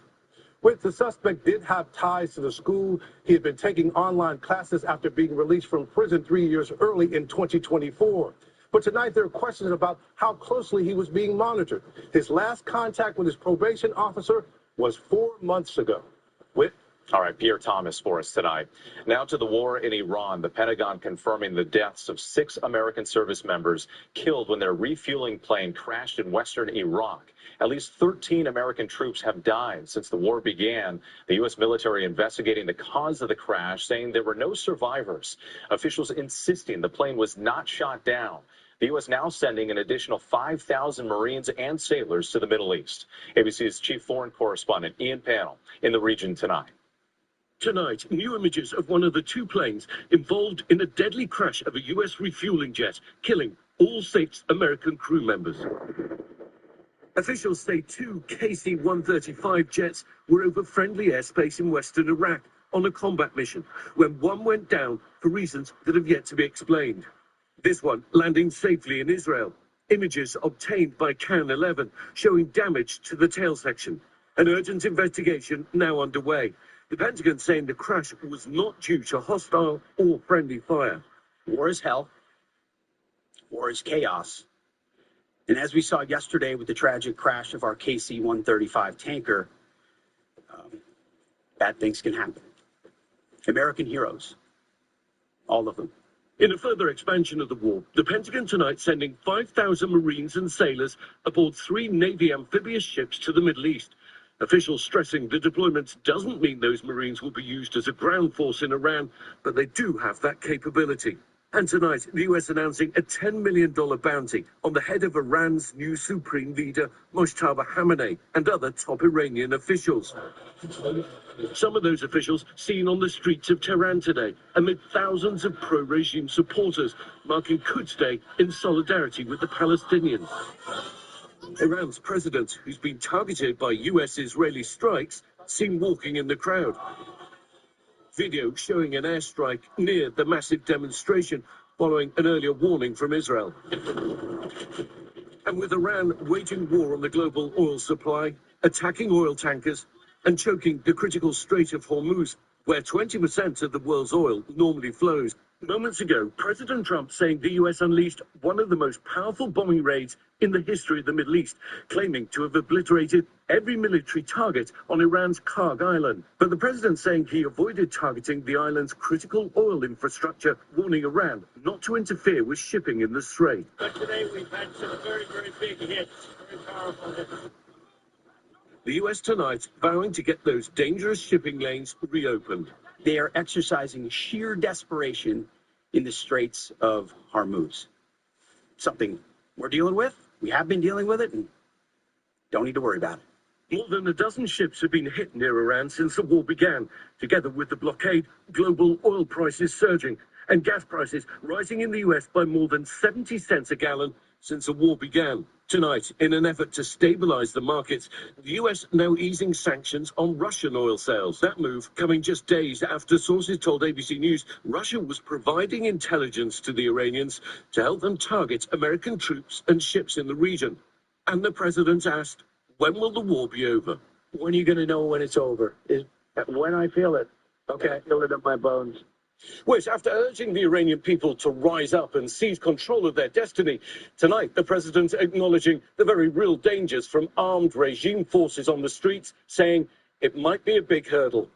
With the suspect did have ties to the school. He had been taking online classes after being released from prison 3 years early in 2024. But tonight there are questions about how closely he was being monitored. His last contact with his probation officer was 4 months ago. All right, Pierre Thomas for us tonight. Now to the war in Iran. The Pentagon confirming the deaths of 6 American service members killed when their refueling plane crashed in western Iraq. At least 13 American troops have died since the war began. The U.S. military investigating the cause of the crash, saying there were no survivors. Officials insisting the plane was not shot down. The U.S. now sending an additional 5,000 Marines and sailors to the Middle East. ABC's chief foreign correspondent, Ian Pannell, in the region tonight. Tonight, new images of one of the 2 planes involved in a deadly crash of a U.S. refueling jet, killing all 6 American crew members. Officials say 2 KC-135 jets were over friendly airspace in western Iraq on a combat mission when one went down for reasons that have yet to be explained. This one landing safely in Israel. Images obtained by CAN 11 showing damage to the tail section. An urgent investigation now underway. The Pentagon saying the crash was not due to hostile or friendly fire. War is hell. War is chaos. And as we saw yesterday with the tragic crash of our KC-135 tanker, bad things can happen. American heroes, all of them. In a further expansion of the war, the Pentagon tonight sending 5,000 Marines and sailors aboard 3 Navy amphibious ships to the Middle East. Officials stressing the deployment doesn't mean those Marines will be used as a ground force in Iran, but they do have that capability. And tonight, the U.S. announcing a $10 million bounty on the head of Iran's new supreme leader, Mojtaba Khamenei, and other top Iranian officials. Some of those officials seen on the streets of Tehran today, amid thousands of pro-regime supporters marking Quds Day in solidarity with the Palestinians. Iran's president, who's been targeted by U.S.-Israeli strikes, seen walking in the crowd. Video showing an airstrike near the massive demonstration following an earlier warning from Israel. And with Iran waging war on the global oil supply, attacking oil tankers, and choking the critical Strait of Hormuz, where 20% of the world's oil normally flows. Moments ago, President Trump saying the U.S. unleashed one of the most powerful bombing raids in the history of the Middle East, claiming to have obliterated every military target on Iran's Karg Island. But the president saying he avoided targeting the island's critical oil infrastructure, warning Iran not to interfere with shipping in the Strait. But today we've had some very, very big hits, very powerful hits. The U.S. tonight vowing to get those dangerous shipping lanes reopened. They are exercising sheer desperation in the Straits of Hormuz. Something we're dealing with. We have been dealing with it and don't need to worry about it. More than a dozen ships have been hit near Iran since the war began. Together with the blockade, global oil prices surging and gas prices rising in the U.S. by more than 70 cents a gallon since the war began. Tonight, in an effort to stabilize the markets, the U.S. now easing sanctions on Russian oil sales. That move coming just days after sources told ABC News Russia was providing intelligence to the Iranians to help them target American troops and ships in the region. And the president asked, when will the war be over? When are you going to know when it's over? When I feel it. Okay. I feel it in my bones. Which, after urging the Iranian people to rise up and seize control of their destiny, tonight the president acknowledging the very real dangers from armed regime forces on the streets, saying it might be a big hurdle.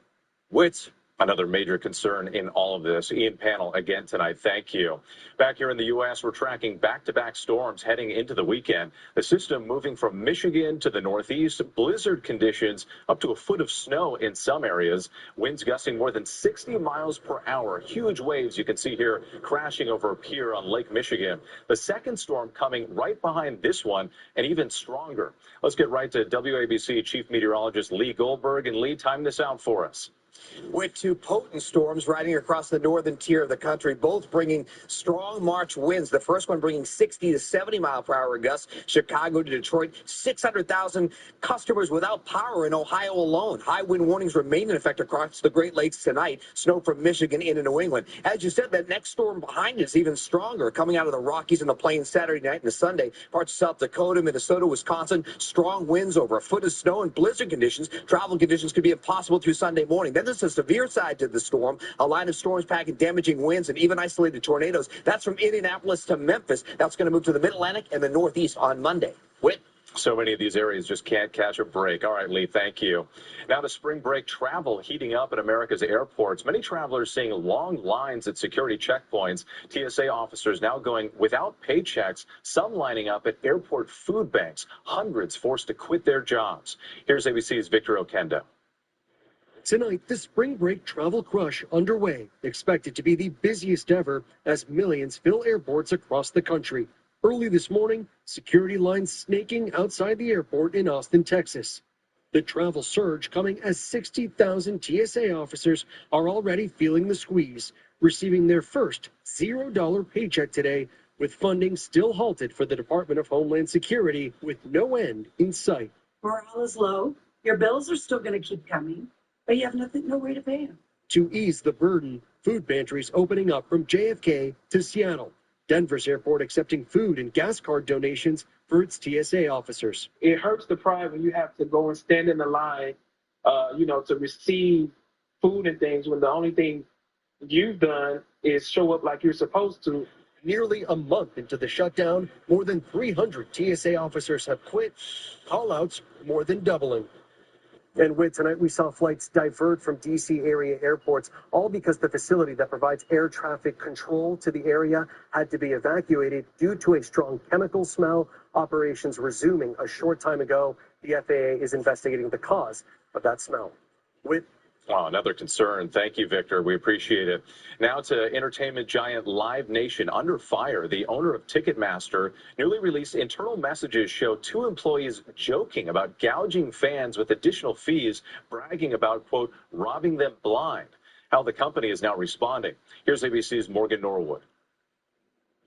Whit. Another major concern in all of this. Ian Pannell, again tonight, thank you. Back here in the U.S., we're tracking back-to-back storms heading into the weekend. The system moving from Michigan to the Northeast, blizzard conditions, up to a foot of snow in some areas, winds gusting more than 60 miles per hour. Huge waves you can see here crashing over a pier on Lake Michigan. The second storm coming right behind this one and even stronger. Let's get right to WABC Chief Meteorologist Lee Goldberg. And Lee, time this out for us. With 2 potent storms riding across the northern tier of the country, both bringing strong March winds. The first one bringing 60 to 70 mile per hour gusts. Chicago to Detroit, 600,000 customers without power in Ohio alone. High wind warnings remain in effect across the Great Lakes tonight. Snow from Michigan into New England. As you said, that next storm behind is even stronger, coming out of the Rockies and the Plains Saturday night and Sunday. Parts of South Dakota, Minnesota, Wisconsin, strong winds over a foot of snow and blizzard conditions. Travel conditions could be impossible through Sunday morning. Then there's a severe side to the storm, a line of storms packing damaging winds and even isolated tornadoes. That's from Indianapolis to Memphis. That's going to move to the Mid-Atlantic and the Northeast on Monday. Whit. So many of these areas just can't catch a break. All right, Lee, thank you. Now to spring break travel heating up at America's airports. Many travelers seeing long lines at security checkpoints. TSA officers now going without paychecks, some lining up at airport food banks, hundreds forced to quit their jobs. Here's ABC's Victor Okendo. Tonight, the spring break travel crush underway, expected to be the busiest ever as millions fill airports across the country. Early this morning, security lines snaking outside the airport in Austin, Texas. The travel surge coming as 60,000 TSA officers are already feeling the squeeze, receiving their first $0 paycheck today, with funding still halted for the Department of Homeland Security with no end in sight. Morale is low. Your bills are still going to keep coming, but you have no way to pay them. To ease the burden, food pantries opening up from JFK to Seattle. Denver's airport accepting food and gas card donations for its TSA officers. It hurts the pride when you have to go and stand in the line, to receive food and things when the only thing you've done is show up like you're supposed to. Nearly a month into the shutdown, more than 300 TSA officers have quit. Call-outs more than doubling. And tonight we saw flights divert from D.C. area airports, all because the facility that provides air traffic control to the area had to be evacuated due to a strong chemical smell. Operations resuming a short time ago. The FAA is investigating the cause of that smell. Wow, another concern. Thank you, Victor. We appreciate it. Now to entertainment giant Live Nation under fire. The owner of Ticketmaster, newly released internal messages show two employees joking about gouging fans with additional fees, bragging about, quote, robbing them blind. How the company is now responding. Here's ABC's Morgan Norwood.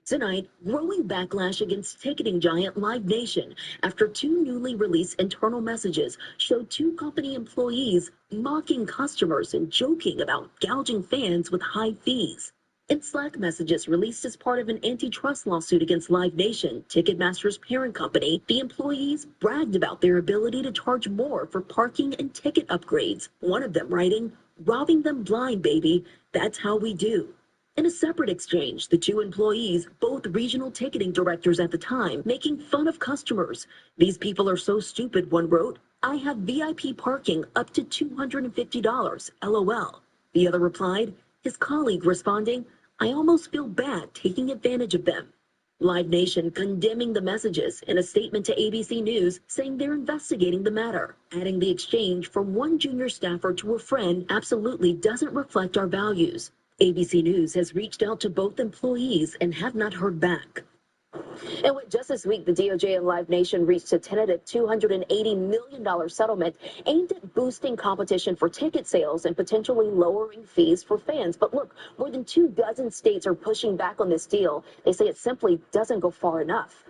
Tonight, growing backlash against ticketing giant Live Nation after two newly released internal messages showed two company employees mocking customers and joking about gouging fans with high fees. In Slack messages released as part of an antitrust lawsuit against Live Nation, Ticketmaster's parent company, the employees bragged about their ability to charge more for parking and ticket upgrades. One of them writing, "Robbing them blind, baby. That's how we do." In a separate exchange, the two employees, both regional ticketing directors at the time, making fun of customers. "These people are so stupid," one wrote. "I have VIP parking up to $250, LOL. The other replied, his colleague responding, "I almost feel bad taking advantage of them." Live Nation condemning the messages in a statement to ABC News, saying they're investigating the matter, adding the exchange from one junior staffer to a friend absolutely doesn't reflect our values. ABC News has reached out to both employees and have not heard back. And just this week, the DOJ and Live Nation reached a tentative $280 million settlement aimed at boosting competition for ticket sales and potentially lowering fees for fans. But look, more than 24 states are pushing back on this deal. They say it simply doesn't go far enough.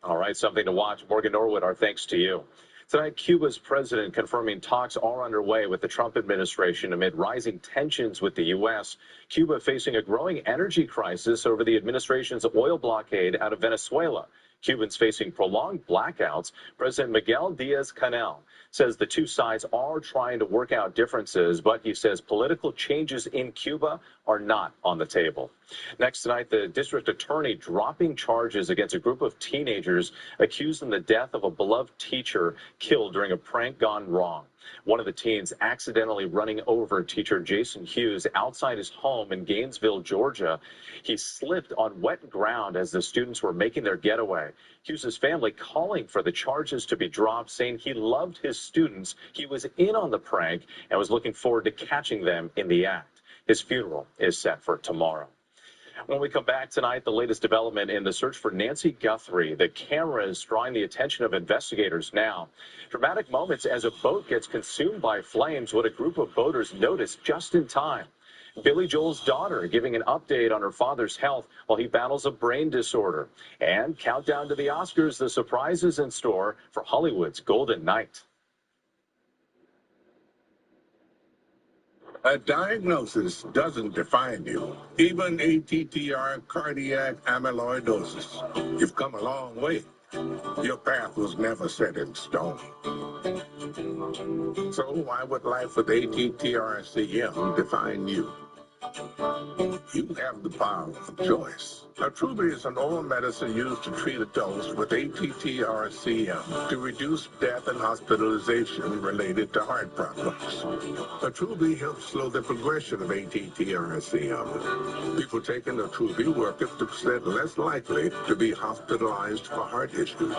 All right, something to watch. Morgan Norwood, our thanks to you. Tonight, Cuba's president confirming talks are underway with the Trump administration amid rising tensions with the U.S. Cuba facing a growing energy crisis over the administration's oil blockade out of Venezuela. Cubans facing prolonged blackouts. President Miguel Diaz-Canel says the two sides are trying to work out differences, but he says political changes in Cuba are not on the table. Next tonight, the district attorney dropping charges against a group of teenagers accused in the death of a beloved teacher killed during a prank gone wrong. One of the teens accidentally running over teacher Jason Hughes outside his home in Gainesville, Georgia. He slipped on wet ground as the students were making their getaway. Hughes' family calling for the charges to be dropped, saying he loved his students. He was in on the prank and was looking forward to catching them in the act. His funeral is set for tomorrow. When we come back tonight, the latest development in the search for Nancy Guthrie. The camera is drawing the attention of investigators now. Dramatic moments as a boat gets consumed by flames. What a group of boaters noticed just in time. Billy Joel's daughter giving an update on her father's health while he battles a brain disorder. And countdown to the Oscars, the surprises in store for Hollywood's Golden Night. A diagnosis doesn't define you. Even ATTR cardiac amyloidosis. You've come a long way. Your path was never set in stone. So why would life with ATTR-CM define you? You have the power of choice. Attruby is an oral medicine used to treat adults with ATTR-CM to reduce death and hospitalization related to heart problems. Attruby helps slow the progression of ATTR-CM. People taking Attruby were 50% less likely to be hospitalized for heart issues.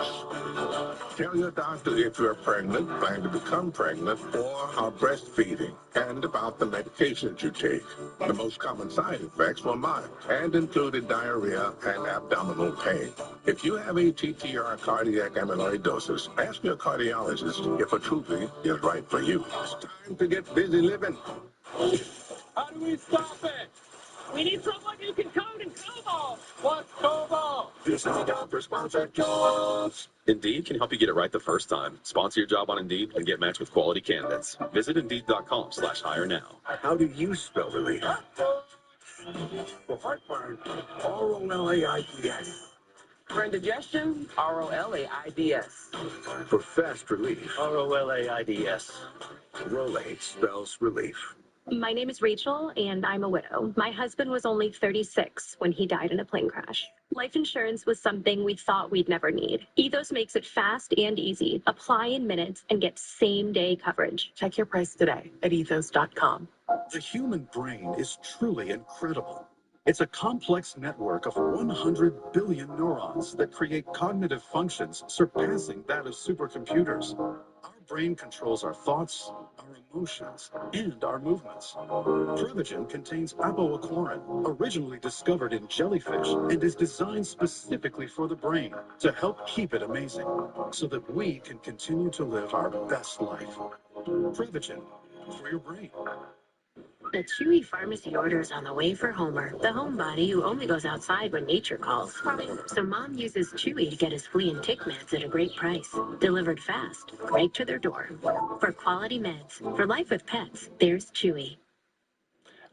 Tell your doctor if you're pregnant, plan to become pregnant, or are breastfeeding, and about the medications you take. The most common side effects were mild and included diarrhea and abdominal pain. If you have ATTR cardiac amyloidosis, ask your cardiologist if Attruby is right for you. It's time to get busy living. How do we stop it? We need someone who can code in COBOL. What's COBOL? This is a job for sponsored jobs. Indeed can help you get it right the first time. Sponsor your job on Indeed and get matched with quality candidates. Visit Indeed.com/hire now. How do you spell relief? For heartburn, ROLAIDS. For indigestion, ROLAIDS. For fast relief, ROLAIDS. Rolate spells relief. My name is Rachel, and I'm a widow. My husband was only 36 when he died in a plane crash. Life insurance was something we thought we'd never need. Ethos makes it fast and easy. Apply in minutes and get same-day coverage. Check your price today at ethos.com. The human brain is truly incredible. It's a complex network of 100 billion neurons that create cognitive functions surpassing that of supercomputers. Our brain controls our thoughts, our emotions, and our movements. Prevagen contains apoaquarin, originally discovered in jellyfish, and is designed specifically for the brain to help keep it amazing, so that we can continue to live our best life. Prevagen, for your brain. A Chewy pharmacy order is on the way for Homer, the homebody who only goes outside when nature calls. So Mom uses Chewy to get his flea and tick meds at a great price. Delivered fast, right to their door. For quality meds, for life with pets, there's Chewy.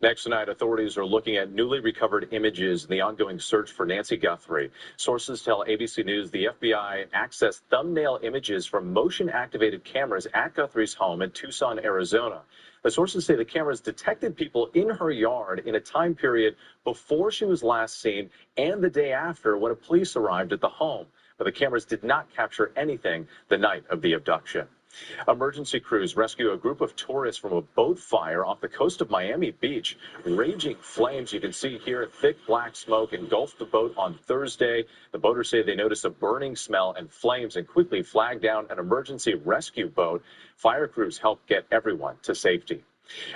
Next tonight, authorities are looking at newly recovered images in the ongoing search for Nancy Guthrie. Sources tell ABC News the FBI accessed thumbnail images from motion-activated cameras at Guthrie's home in Tucson, Arizona. The sources say the cameras detected people in her yard in a time period before she was last seen and the day after when police arrived at the home. But the cameras did not capture anything the night of the abduction. Emergency crews rescue a group of tourists from a boat fire off the coast of Miami Beach. Raging flames, you can see here, thick black smoke engulfed the boat on Thursday. The boaters say they noticed a burning smell and flames and quickly flagged down an emergency rescue boat. Fire crews helped get everyone to safety.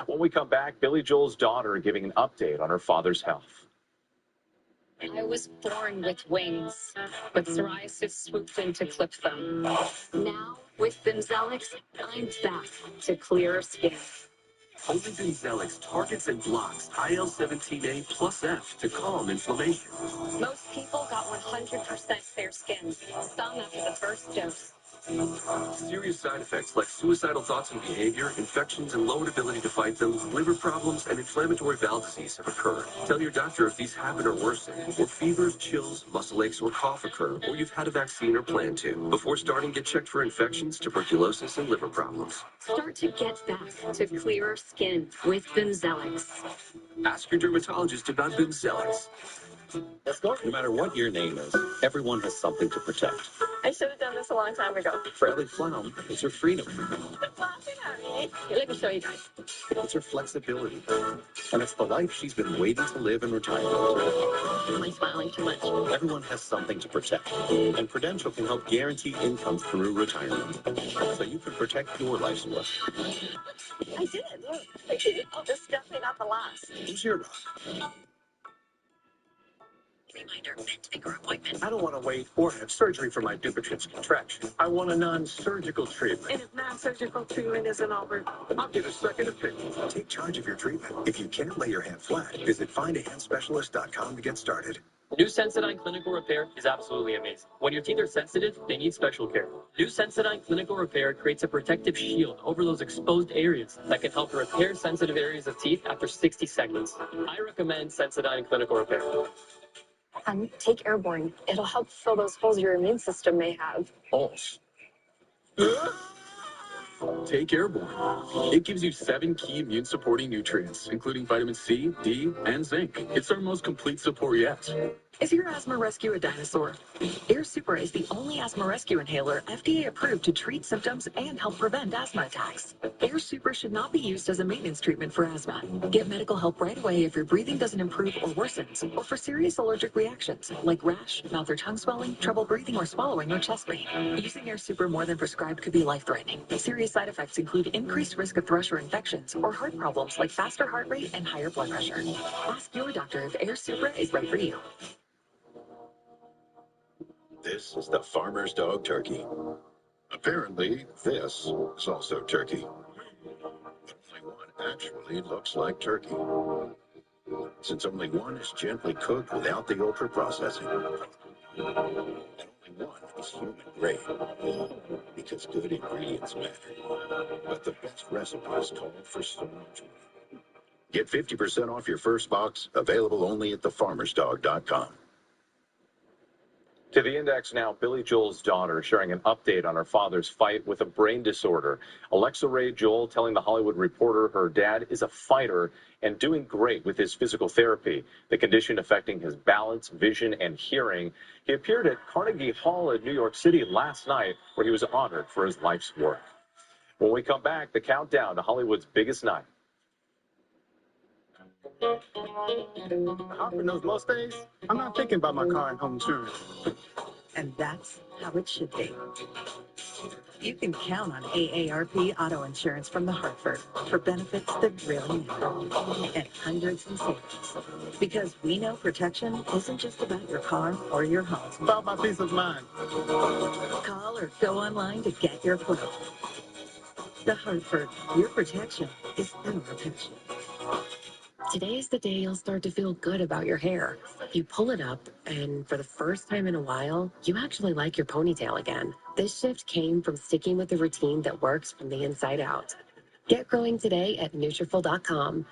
When we come back, Billy Joel's daughter giving an update on her father's health. I was born with wings, but psoriasis swooped in to clip them. Now, with Bimzelx, I'm back to clearer skin. Only Bimzelx targets and blocks IL-17A plus F to calm inflammation. Most people got 100% fair skin, some after the first dose. Serious side effects like suicidal thoughts and behavior, infections and lowered ability to fight them, liver problems, and inflammatory bowel disease have occurred. Tell your doctor if these happen or worsen, or fevers, chills, muscle aches, or cough occur, or you've had a vaccine or plan to. Before starting, get checked for infections, tuberculosis, and liver problems. Start to get back to clearer skin with Bimzelx. Ask your dermatologist about Bimzelx. Let's go. No matter what your name is, everyone has something to protect. I should have done this a long time ago. For Ellie Flaum, it's her freedom. Stop laughing at me. Here, let me show you guys. It's her flexibility. And it's the life she's been waiting to live in retirement. Am I smiling too much? Everyone has something to protect. And Prudential can help guarantee income through retirement. So you can protect your life's work. I did. Look. I did. Oh, this is definitely not the last. Who's your rock? Reminder, meant bigger appointment. I don't want to wait or have surgery for my Dupuytren's contraction. I want a non-surgical treatment. And if non-surgical treatment isn't offered, I'll get a second opinion. Take charge of your treatment. If you can't lay your hand flat, visit findahandspecialist.com to get started. New Sensodyne Clinical Repair is absolutely amazing. When your teeth are sensitive, they need special care. New Sensodyne Clinical Repair creates a protective shield over those exposed areas that can help repair sensitive areas of teeth after 60 seconds. I recommend Sensodyne Clinical Repair. take Airborne. It'll help fill those holes your immune system may have. Holes? Take Airborne. It gives you 7 key immune-supporting nutrients, including vitamin C, D, and zinc. It's our most complete support yet. Is your asthma rescue a dinosaur? Air Super is the only asthma rescue inhaler FDA approved to treat symptoms and help prevent asthma attacks. Air Super should not be used as a maintenance treatment for asthma. Get medical help right away if your breathing doesn't improve or worsens, or for serious allergic reactions like rash, mouth or tongue swelling, trouble breathing or swallowing, or chest pain. Using Air Super more than prescribed could be life-threatening. Serious side effects include increased risk of thrush or infections or heart problems like faster heart rate and higher blood pressure. Ask your doctor if Air Super is right for you. This is the farmer's dog turkey. Apparently, this is also turkey. But only one actually looks like turkey. since only one is gently cooked without the ultra processing. And only one is human grade, because good ingredients matter. But the best recipes call for so much more. Get 50% off your first box, available only at thefarmersdog.com. To the Index now, Billy Joel's daughter sharing an update on her father's fight with a brain disorder. Alexa Ray Joel telling The Hollywood Reporter her dad is a fighter and doing great with his physical therapy, the condition affecting his balance, vision, and hearing. He appeared at Carnegie Hall in New York City last night, where he was honored for his life's work. When we come back, the countdown to Hollywood's biggest night. Hopper knows most days, I'm not thinking about my car and home insurance. And that's how it should be. You can count on AARP auto insurance from the Hartford for benefits that really matter and hundreds in savings. Because we know protection isn't just about your car or your home. It's about my peace of mind. Call or go online to get your quote. The Hartford, your protection is our passion. Today is the day you'll start to feel good about your hair. You pull it up, and for the first time in a while, you actually like your ponytail again. This shift came from sticking with a routine that works from the inside out. Get growing today at Nutrafol.com.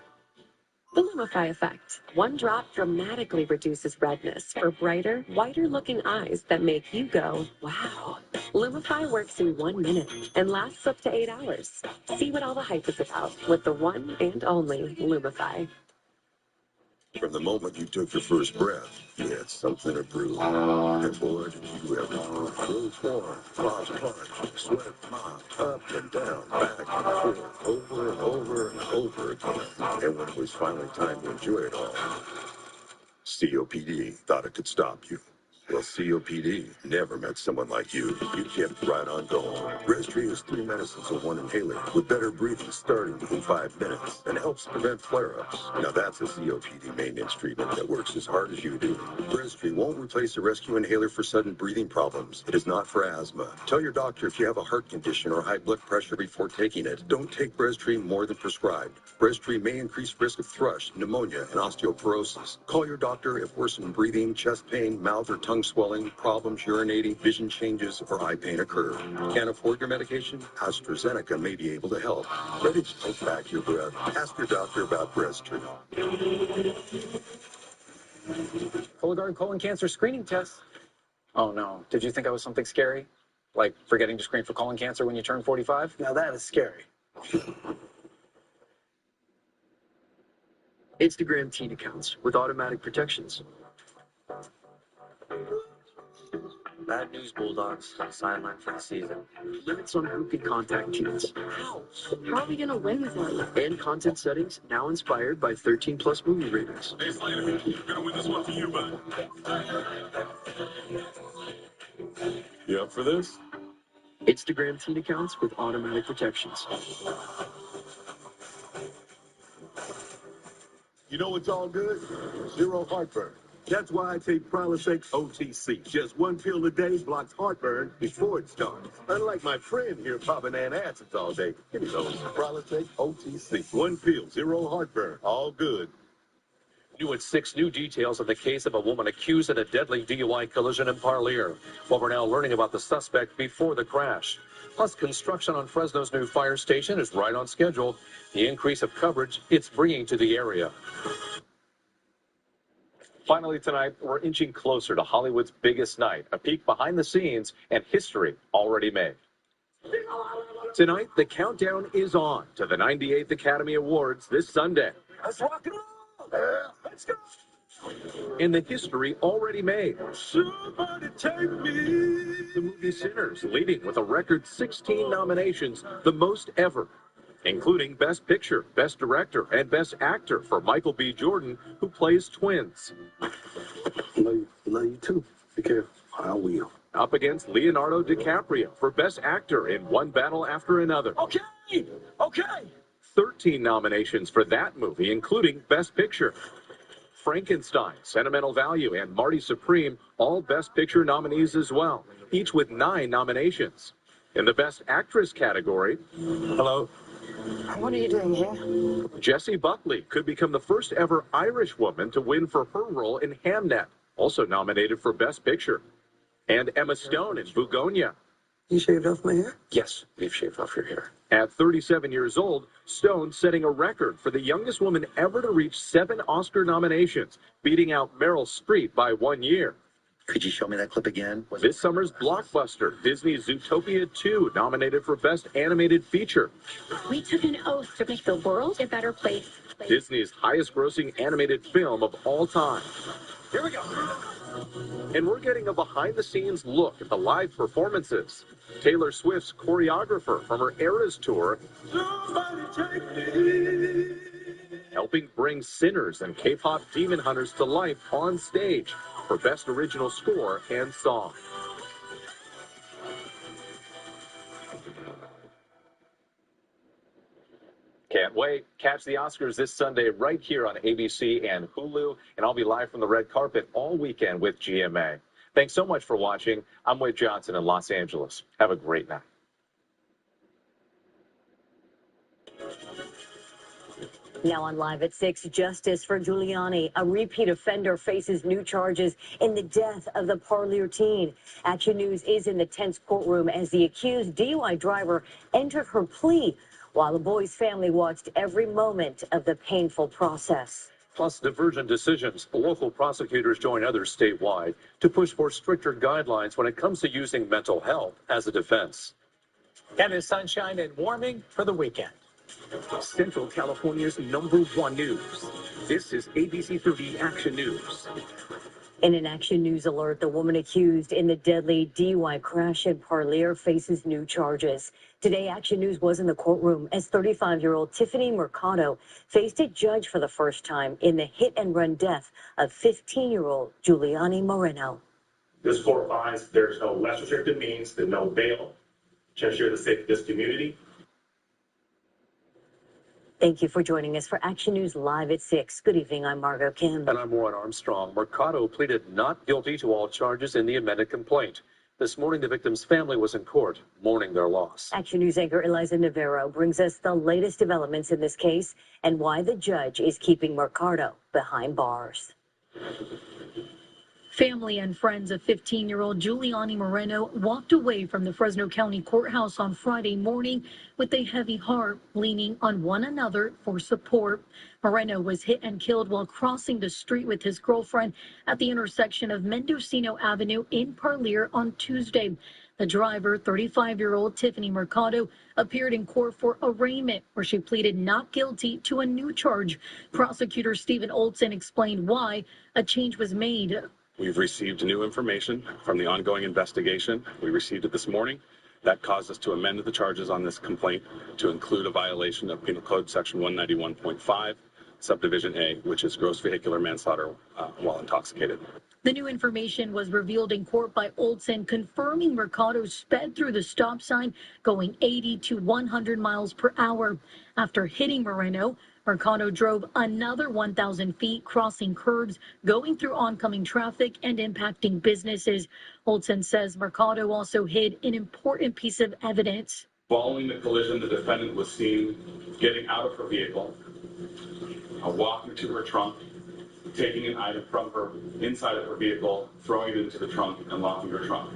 The Lumify Effect. One drop dramatically reduces redness for brighter, whiter-looking eyes that make you go, wow. Lumify works in 1 minute and lasts up to 8 hours. See what all the hype is about with the one and only Lumify. From the moment you took your first breath, you had something to prove. And boy, did you ever. Rose warm, claws plunge, sweat mop, up and down, back and forth, over and over and over again. And when it was finally time to enjoy it all, COPD thought it could stop you. Well, COPD never met someone like you. You kept right on going. Breztri is 3 medicines in 1 inhaler with better breathing starting within 5 minutes and helps prevent flare-ups. Now that's a COPD maintenance treatment that works as hard as you do. Breztri won't replace a rescue inhaler for sudden breathing problems. It is not for asthma. Tell your doctor if you have a heart condition or high blood pressure before taking it. Don't take Breztri more than prescribed. Breztri may increase risk of thrush, pneumonia, and osteoporosis. Call your doctor if worsened breathing, chest pain, mouth or tongue swelling, problems urinating, vision changes, or eye pain occur. Can't afford your medication? AstraZeneca may be able to help. Ready to take back your breath? Ask your doctor about Breztri. Cologuard colon cancer screening test. Oh no, did you think I was something scary? Like forgetting to screen for colon cancer when you turn 45? Now that is scary. Instagram teen accounts with automatic protections. Bad news, Bulldogs. Sidelined for the season. Limits on who can contact teens. How are we gonna win with one? And content settings now inspired by 13+ movie ratings. Hey, Slater, we're gonna win this one for you, bud. You up for this? Instagram teen accounts with automatic protections. You know what's all good? Zero heartburn. That's why I take Prilosec OTC. Just 1 pill a day blocks heartburn before it starts. Unlike my friend here popping antacids all day. Give me those. Prilosec OTC. 1 pill, zero heartburn. All good. New at 6, new details on the case of a woman accused in a deadly DUI collision in Parlier. Well, we're now learning about the suspect before the crash. Plus, construction on Fresno's new fire station is right on schedule. The increase of coverage it's bringing to the area. Finally tonight, we're inching closer to Hollywood's biggest night, a peek behind the scenes and history already made. Tonight, the countdown is on to the 98th Academy Awards this Sunday. Let's rock and roll. Let's go. In the history already made, Somebody take me. the movie Sinners leading with a record 16 nominations, the most ever, including Best Picture, Best Director, and Best Actor for Michael B. Jordan, who plays twins. Love you too. Be careful. I will. Up against Leonardo DiCaprio for Best Actor in One Battle After Another. Okay. 13 nominations for that movie, including Best Picture. Frankenstein, Sentimental Value, and Marty Supreme, all Best Picture nominees as well, each with 9 nominations. In the Best Actress category, Hello. What are you doing here? Jessie Buckley could become the first ever Irish woman to win for her role in Hamnet, also nominated for Best Picture. And Emma Stone in Bugonia. You shaved off my hair? Yes, we've shaved off your hair. At 37 years old, Stone setting a record for the youngest woman ever to reach 7 Oscar nominations, beating out Meryl Streep by 1 year. Could you show me that clip again? This summer's blockbuster, Disney's Zootopia 2, nominated for Best Animated Feature. We took an oath to make the world a better place. Disney's highest-grossing animated film of all time. Here we go. And we're getting a behind-the-scenes look at the live performances. Taylor Swift's choreographer from her Eras tour helping bring Sinners and K-pop Demon Hunters to life on stage for Best Original Score and Song. Can't wait. Catch the Oscars this Sunday right here on ABC and Hulu. And I'll be live from the red carpet all weekend with GMA. Thanks so much for watching. I'm Wade Johnson in Los Angeles. Have a great night. Now on Live at 6, justice for Giuliani. A repeat offender faces new charges in the death of the Parlier teen. Action News is in the tense courtroom as the accused DUI driver entered her plea, while the boy's family watched every moment of the painful process. Plus divergent decisions. Local prosecutors join others statewide to push for stricter guidelines when it comes to using mental health as a defense. And it's sunshine and warming for the weekend. Central California's #1 news. This is ABC 30 Action News. In an Action News alert, the woman accused in the deadly DUI crash in Parlier faces new charges. Today, Action News was in the courtroom as 35-year-old Tiffany Mercado faced a judge for the first time in the hit-and-run death of 15-year-old Giuliani Moreno. This court finds there's no less restrictive means than no bail to ensure the safety of this community. Thank you for joining us for Action News Live at 6. Good evening, I'm Margot Kim. And I'm Warren Armstrong. Mercado pleaded not guilty to all charges in the amended complaint. This morning, the victim's family was in court, mourning their loss. Action News anchor Eliza Navarro brings us the latest developments in this case and why the judge is keeping Mercado behind bars. Family and friends of 15-year-old Giuliani Moreno walked away from the Fresno County Courthouse on Friday morning with a heavy heart, leaning on one another for support. Moreno was hit and killed while crossing the street with his girlfriend at the intersection of Mendocino Avenue in Parlier on Tuesday. The driver, 35-year-old Tiffany Mercado, appeared in court for arraignment, where she pleaded not guilty to a new charge. Prosecutor Stephen Olson explained why a change was made. We've received new information from the ongoing investigation. We received it this morning. That caused us to amend the charges on this complaint to include a violation of Penal Code Section 191.5, Subdivision A, which is gross vehicular manslaughter while intoxicated. The new information was revealed in court by Olson, confirming Mercado sped through the stop sign, going 80 to 100 miles per hour. After hitting Moreno, Mercado drove another 1,000 feet, crossing curbs, going through oncoming traffic, and impacting businesses. Olson says Mercado also hid an important piece of evidence. Following the collision, the defendant was seen getting out of her vehicle, walking to her trunk, taking an item from her inside of her vehicle, throwing it into the trunk, and locking her trunk.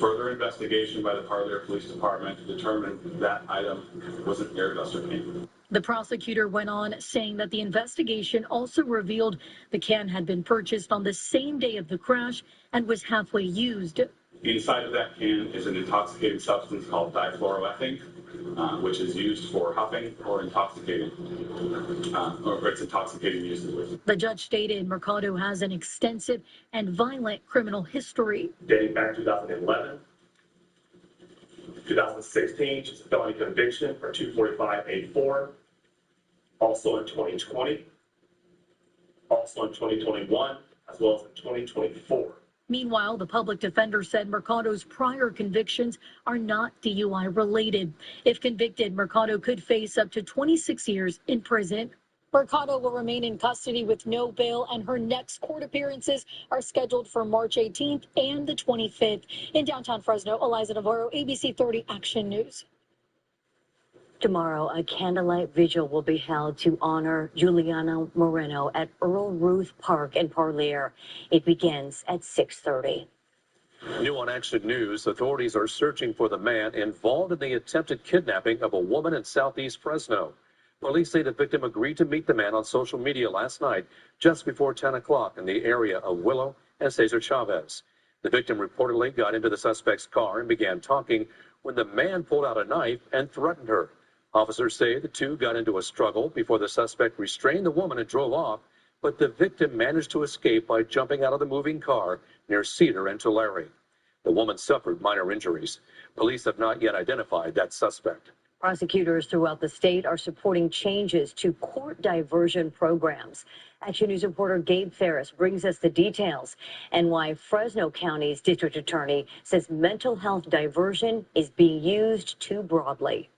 Further investigation by the Parlier Police Department determined that item was an air duster can. The prosecutor went on, saying that the investigation also revealed the can had been purchased on the same day of the crash and was halfway used. Inside of that can is an intoxicating substance called difluoroethane, which is used for huffing or intoxicating, or its intoxicating uses. The judge stated Mercado has an extensive and violent criminal history. Dating back to 2011, 2016, she's a felony conviction for 245A4. Also in 2020, also in 2021, as well as in 2024. Meanwhile, the public defender said Mercado's prior convictions are not DUI related. If convicted, Mercado could face up to 26 years in prison. Mercado will remain in custody with no bail, and her next court appearances are scheduled for March 18th and the 25th. In downtown Fresno, Eliza Navarro, ABC 30 Action News. Tomorrow, a candlelight vigil will be held to honor Juliana Moreno at Earl Ruth Park in Parlier. It begins at 6:30. New on Action News, authorities are searching for the man involved in the attempted kidnapping of a woman in southeast Fresno. Police say the victim agreed to meet the man on social media last night just before 10 o'clock in the area of Willow and Cesar Chavez. The victim reportedly got into the suspect's car and began talking when the man pulled out a knife and threatened her. Officers say the two got into a struggle before the suspect restrained the woman and drove off, but the victim managed to escape by jumping out of the moving car near Cedar and Tulare. The woman suffered minor injuries. Police have not yet identified that suspect. Prosecutors throughout the state are supporting changes to court diversion programs. Action News reporter Gabe Ferris brings us the details and why Fresno County's district attorney says mental health diversion is being used too broadly.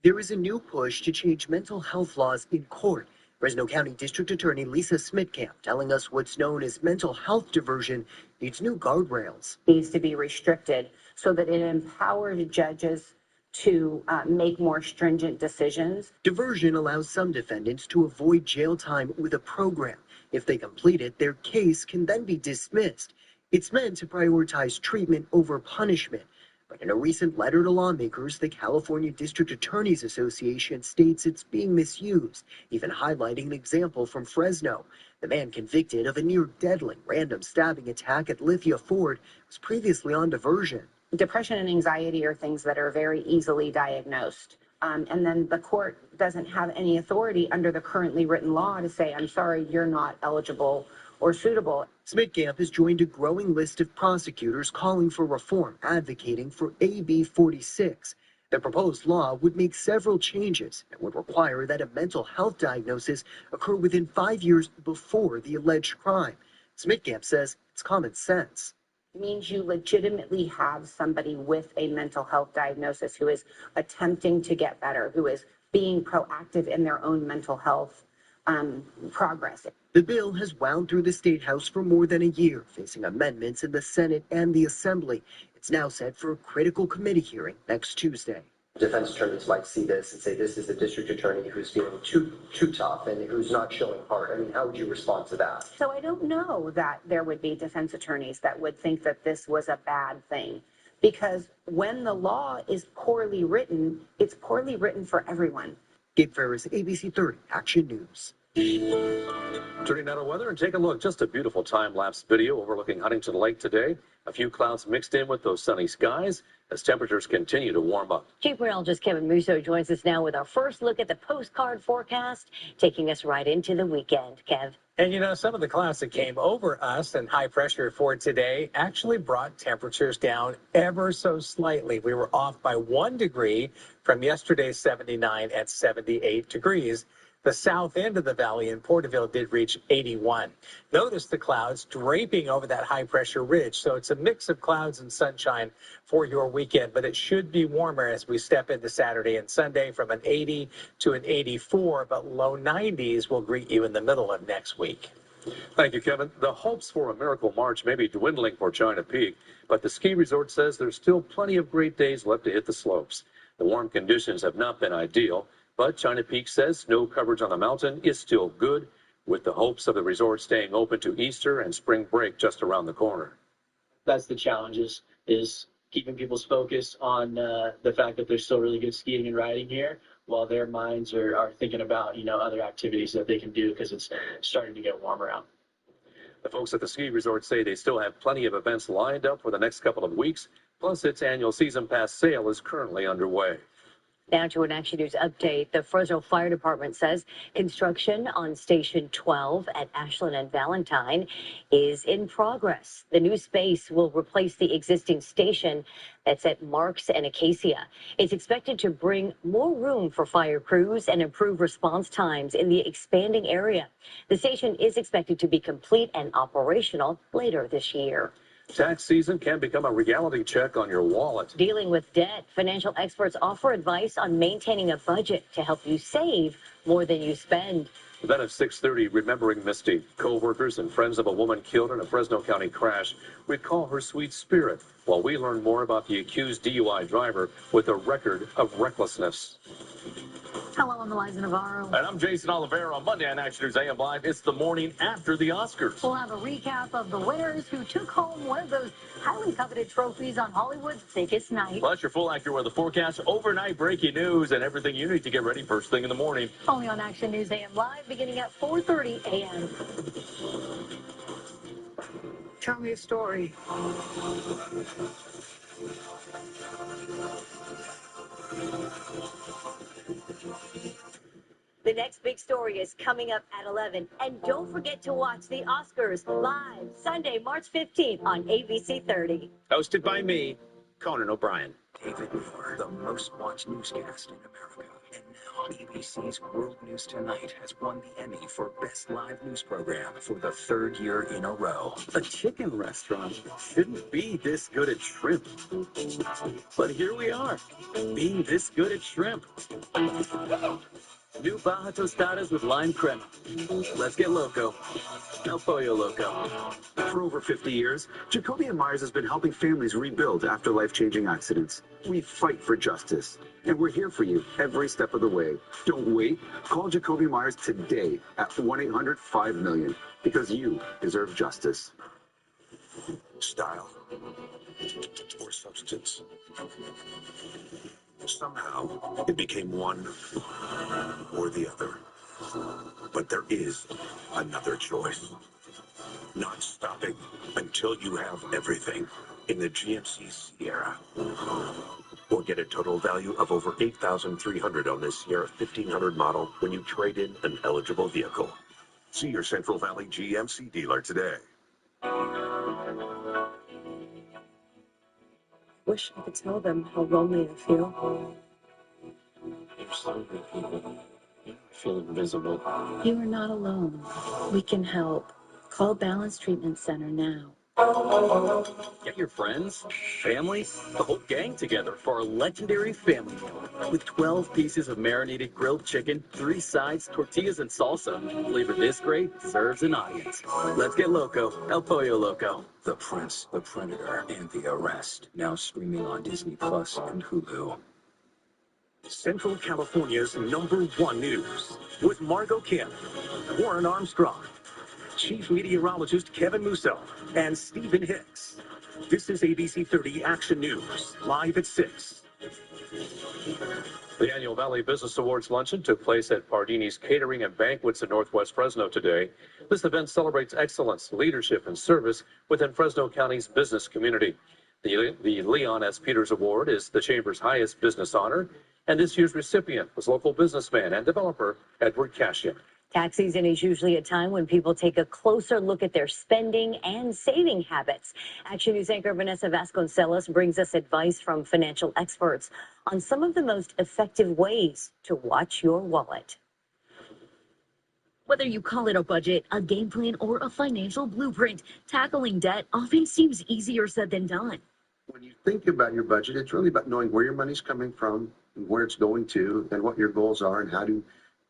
There is a new push to change mental health laws in court. Fresno County District Attorney Lisa Smitkamp telling us what's known as mental health diversion needs new guardrails. Needs to be restricted so that it empowers judges to make more stringent decisions. Diversion allows some defendants to avoid jail time with a program. If they complete it, their case can then be dismissed. It's meant to prioritize treatment over punishment. But in a recent letter to lawmakers, the California District Attorneys Association states it's being misused, even highlighting an example from Fresno. The man convicted of a near-deadly random stabbing attack at Lithia Ford was previously on diversion. Depression and anxiety are things that are very easily diagnosed. And then the court doesn't have any authority under the currently written law to say, I'm sorry, you're not eligible or suitable. Smitkamp has joined a growing list of prosecutors calling for reform, advocating for AB 46. The proposed law would make several changes and would require that a mental health diagnosis occur within 5 years before the alleged crime. Smitkamp says it's common sense. It means you legitimately have somebody with a mental health diagnosis who is attempting to get better, who is being proactive in their own mental health progress. The bill has wound through the State House for more than a year, facing amendments in the Senate and the Assembly. It's now set for a critical committee hearing next Tuesday. Defense attorneys might see this and say this is a district attorney who's feeling too tough and who's not showing heart. I mean, how would you respond to that? So I don't know that there would be defense attorneys that would think that this was a bad thing, because when the law is poorly written, it's poorly written for everyone. Gabe Ferris, ABC 30, Action News. Turning now to weather and take a look. Just a beautiful time-lapse video overlooking Huntington Lake today. A few clouds mixed in with those sunny skies as temperatures continue to warm up. Chief Meteorologist Kevin Musso joins us now with our first look at the postcard forecast, taking us right into the weekend. Kev. And you know, some of the clouds that came over us and high pressure for today actually brought temperatures down ever so slightly. We were off by 1 degree from yesterday's 79 at 78 degrees. The south end of the valley in Porterville did reach 81. Notice the clouds draping over that high pressure ridge. So it's a mix of clouds and sunshine for your weekend, but it should be warmer as we step into Saturday and Sunday from an 80 to an 84, but low 90s will greet you in the middle of next week. Thank you, Kevin. The hopes for a miracle March may be dwindling for China Peak, but the ski resort says there's still plenty of great days left to hit the slopes. The warm conditions have not been ideal, but China Peak says snow coverage on the mountain is still good, with the hopes of the resort staying open to Easter and spring break just around the corner. That's the challenge is keeping people's focus on the fact that there's still really good skiing and riding here, while their minds are thinking about, other activities that they can do because it's starting to get warmer out. The folks at the ski resort say they still have plenty of events lined up for the next couple of weeks, plus its annual season pass sale is currently underway. Now to an Action News update. The Fresno Fire Department says construction on Station 12 at Ashland and Valentine is in progress. The new space will replace the existing station that's at Marks and Acacia. It's expected to bring more room for fire crews and improve response times in the expanding area. The station is expected to be complete and operational later this year. Tax season can become a reality check on your wallet. Dealing with debt, financial experts offer advice on maintaining a budget to help you save more than you spend. Then at 6:30, remembering Misty, co-workers and friends of a woman killed in a Fresno County crash recall her sweet spirit while we learn more about the accused DUI driver with a record of recklessness. Hello, I'm Eliza Navarro. And I'm Jason Oliveira on Monday on Action News AM Live. It's the morning after the Oscars. We'll have a recap of the winners who took home one of those highly coveted trophies on Hollywood's biggest night. Plus your full accurate weather forecast, overnight breaking news, and everything you need to get ready first thing in the morning. Only on Action News AM Live beginning at 4:30 a.m. Tell me a story. The next big story is coming up at 11. And don't forget to watch the Oscars live Sunday, March 15th on ABC 30. Hosted by me, Conan O'Brien. David Moore, the most watched newscast in America. And now ABC's World News Tonight has won the Emmy for Best Live News Program for the third year in a row. A chicken restaurant shouldn't be this good at shrimp. But here we are, being this good at shrimp. New Baja Tostadas with lime crema. Let's get loco. El Pollo Loco. For over 50 years, Jacoby and Myers has been helping families rebuild after life-changing accidents. We fight for justice, and we're here for you every step of the way. Don't wait. Call Jacoby Myers today at 1-800-5-million, because you deserve justice. Style or substance. Somehow, it became one or the other. But there is another choice. Not stopping until you have everything in the GMC Sierra. Or get a total value of over $8,300 on this Sierra 1500 model when you trade in an eligible vehicle. See your Central Valley GMC dealer today. Wish I could tell them how lonely I feel. You're so people. I feel invisible. You are not alone. We can help. Call Balance Treatment Center now. Get your friends, family, the whole gang together for our legendary family meal. With 12 pieces of marinated grilled chicken, 3 sides, tortillas, and salsa. Flavor this great deserves an audience. Let's get loco. El Pollo Loco. The Prince, the Predator, and the Arrest. Now streaming on Disney Plus and Hulu. Central California's #1 news with Margot Kim, Warren Armstrong, Chief Meteorologist Kevin Musso, and Stephen Hicks. This is ABC 30 Action News, live at 6. The annual Valley Business Awards luncheon took place at Pardini's Catering and Banquets in Northwest Fresno today. This event celebrates excellence, leadership, and service within Fresno County's business community. The Leon S. Peters Award is the Chamber's highest business honor, and this year's recipient was local businessman and developer Edward Cashion. Tax season is usually a time when people take a closer look at their spending and saving habits. Action News anchor Vanessa Vasconcelos brings us advice from financial experts on some of the most effective ways to watch your wallet. Whether you call it a budget, a game plan, or a financial blueprint, tackling debt often seems easier said than done. When you think about your budget, it's really about knowing where your money's coming from, and where it's going to, and what your goals are, and how to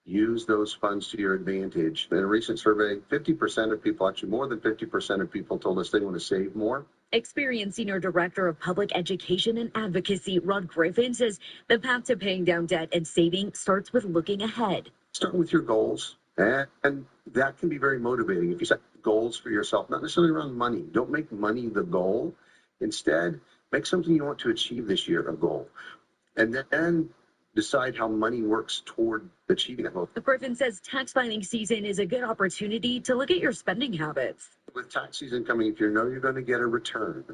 use those funds to your advantage. In a recent survey, 50% of people, actually more than 50% of people told us they want to save more. Experienced Senior Director of Public Education and Advocacy, Rod Griffin, says the path to paying down debt and saving starts with looking ahead. Start with your goals, and that can be very motivating. If you set goals for yourself, not necessarily around money, don't make money the goal. Instead, make something you want to achieve this year a goal. And then decide how money works toward achieving that goal. Griffin says tax filing season is a good opportunity to look at your spending habits. With tax season coming, if you know you're going to get a return,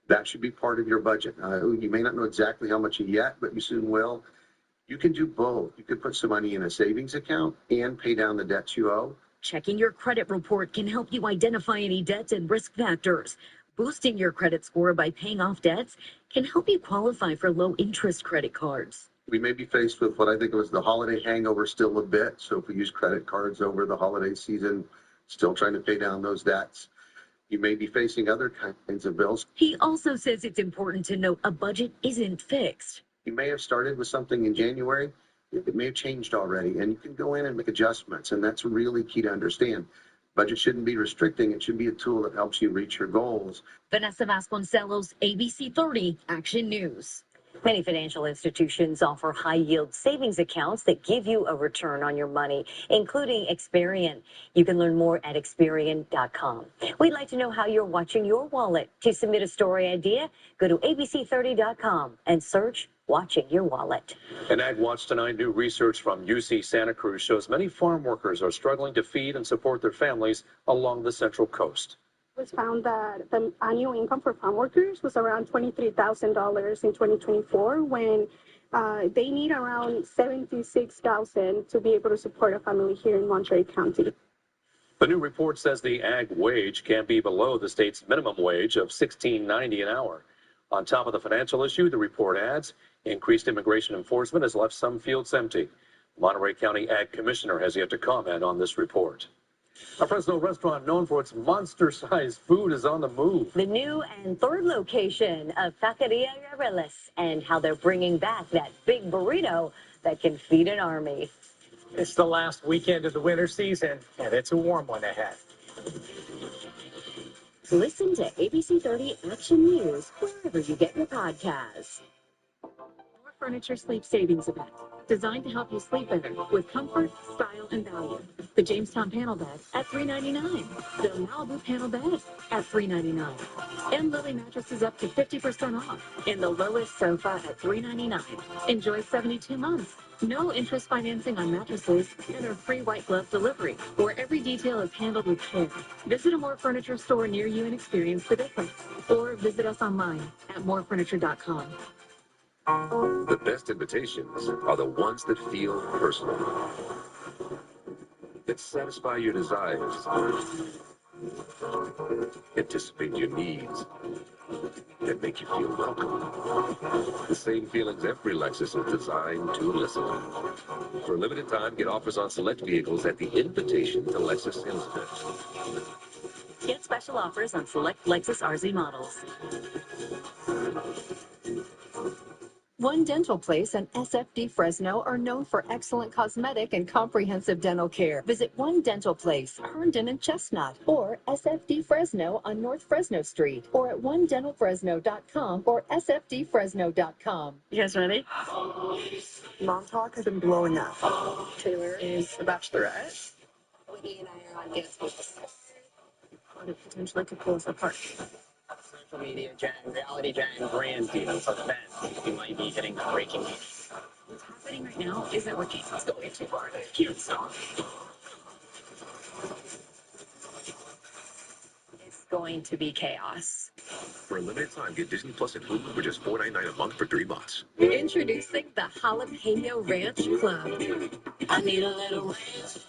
that should be part of your budget. You may not know exactly how much yet, but you soon will. You can do both. You could put some money in a savings account and pay down the debts you owe. Checking your credit report can help you identify any debts and risk factors. Boosting your credit score by paying off debts can help you qualify for low-interest credit cards. We may be faced with what I think was the holiday hangover still a bit. So if we use credit cards over the holiday season, still trying to pay down those debts, you may be facing other kinds of bills. He also says it's important to note a budget isn't fixed. You may have started with something in January, It may have changed already, and you can go in and make adjustments, and that's really key to understand. Budget shouldn't be restricting. It should be a tool that helps you reach your goals. Vanessa Vasconcelos, ABC 30 Action News. Many financial institutions offer high-yield savings accounts that give you a return on your money, including Experian. You can learn more at Experian.com. We'd like to know how you're watching your wallet. To submit a story idea, go to ABC30.com and search Watching Your Wallet. In Ag Watch tonight, new research from UC Santa Cruz shows many farm workers are struggling to feed and support their families along the Central Coast. It was found that the annual income for farm workers was around $23,000 in 2024 when they need around $76,000 to be able to support a family here in Monterey County. The new report says the ag wage can't be below the state's minimum wage of $16.90 an hour. On top of the financial issue, the report adds, increased immigration enforcement has left some fields empty. The Monterey County Ag Commissioner has yet to comment on this report. A Fresno restaurant known for its monster-sized food is on the move. The new and third location of Taqueria Yareles and how they're bringing back that big burrito that can feed an army. It's the last weekend of the winter season, and it's a warm one ahead. Listen to ABC 30 Action News wherever you get your podcasts. More Furniture Sleep Savings Event, designed to help you sleep better with comfort, style, and value. The Jamestown panel bed at $399. The Malibu panel bed at $399. And Lily mattresses up to 50% off. And the lowest sofa at $399. Enjoy 72 months. No interest financing on mattresses and a free white glove delivery, where every detail is handled with care. Visit a More Furniture store near you and experience the difference. Or visit us online at morefurniture.com. The best invitations are the ones that feel personal, that satisfy your desires, anticipate your needs, that make you feel welcome. The same feelings every Lexus is designed to elicit. For a limited time, get offers on select vehicles at the Invitation to Lexus sales event. Get special offers on select Lexus RZ models. One Dental Place and SFD Fresno are known for excellent cosmetic and comprehensive dental care. Visit One Dental Place, Herndon and Chestnut, or SFD Fresno on North Fresno Street, or at onedentalfresno.com or sfdfresno.com. You guys ready? Mom talk has been blowing up. Taylor is a bachelorette. Whitney and I are on dance moves. It potentially could pull us apart. Social media gen, reality gen, brand deals, events. You might be hitting the breaking news. What's happening right now isn't working. It's going too far. I can't stop. It's going to be chaos. For a limited time, get Disney Plus and Hulu for just $4.99 a month for 3 months. Introducing the Jalapeno Ranch Club. I need a little ranch.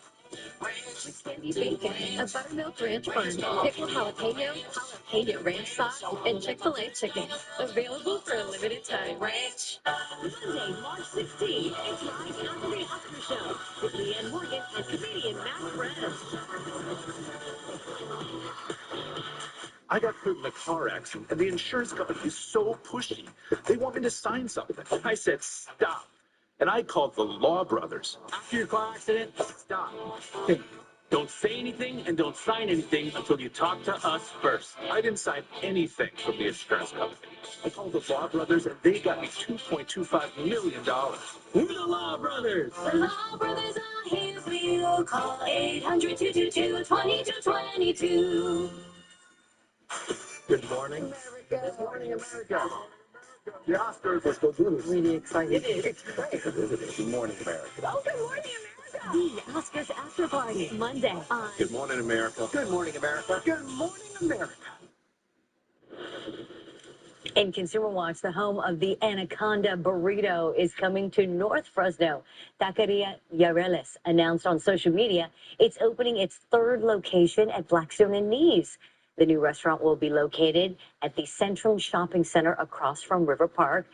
With candy bacon, a buttermilk ranch bun, pickled jalapeno ranch sauce, and Chick-fil-A chicken. Available for a limited time. Ranch. Monday, March 16th, it's live on the Oscar Show with Leanne Morgan and comedian Matt Perez. I got hurt in a car accident, and the insurance company is so pushy. They want me to sign something. I said, stop. And I called the Law Brothers. After your car accident, stop. Think. Don't say anything and don't sign anything until you talk to us first. I didn't sign anything from the insurance company. I called the Law Brothers, and they got me $2.25 million. We're the Law Brothers. The Law Brothers are here for you. Call 800-222-2222. Good morning. America. Good morning, America. The Oscars, let's go do this. Really excited. It's great. Good morning, America. Oh, good morning, America. The Oscars After Party, Monday on Good morning, America. Good morning, America. Good morning, America. In Consumer Watch, the home of the Anaconda Burrito is coming to North Fresno. Taqueria Yareles announced on social media it's opening its third location at Blackstone and Nees. The new restaurant will be located at the Centrum Shopping Center across from River Park.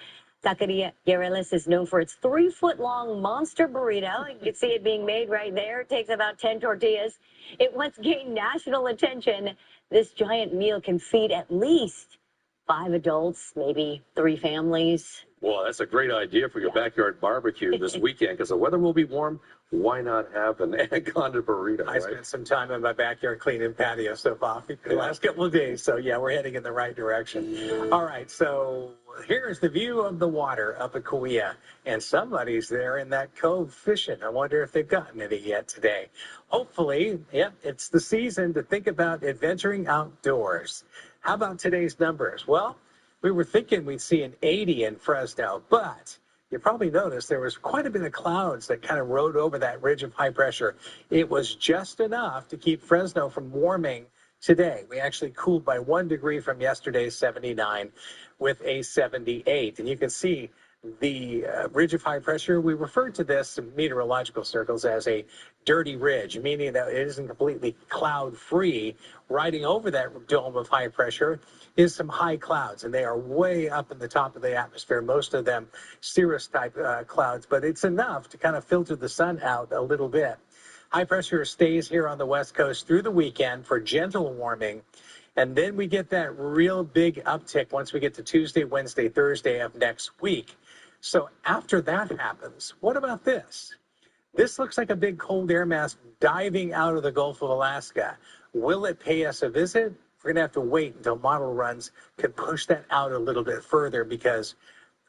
Taqueria Yareles is known for its 3-foot-long monster burrito. You can see it being made right there. It takes about 10 tortillas. It once gained national attention. This giant meal can feed at least 5 adults, maybe 3 families. Well, that's a great idea for your backyard barbecue this weekend because the weather will be warm. Why not have an anaconda burrito, I right? spent some time in my backyard cleaning patio stuff off the last couple of days. So, yeah, we're heading in the right direction. All right, so here's the view of the water up at Kauai. And somebody's there in that cove fishing. I wonder if they've gotten any yet today. Hopefully, yeah, it's the season to think about adventuring outdoors. How about today's numbers? Well, we were thinking we'd see an 80 in Fresno, but you probably noticed there was quite a bit of clouds that kind of rode over that ridge of high pressure. It was just enough to keep Fresno from warming today. We actually cooled by 1 degree from yesterday's 79 with a 78. And you can see the ridge of high pressure. We refer to this in meteorological circles as a dirty ridge, meaning that it isn't completely cloud-free. Riding over that dome of high pressure is some high clouds, and they are way up in the top of the atmosphere, most of them cirrus-type clouds, but it's enough to kind of filter the sun out a little bit. High pressure stays here on the West Coast through the weekend for gentle warming, and then we get that real big uptick once we get to Tuesday, Wednesday, Thursday of next week. So after that happens, what about this? This looks like a big cold air mass diving out of the Gulf of Alaska. Will it pay us a visit? We're going to have to wait until model runs can push that out a little bit further because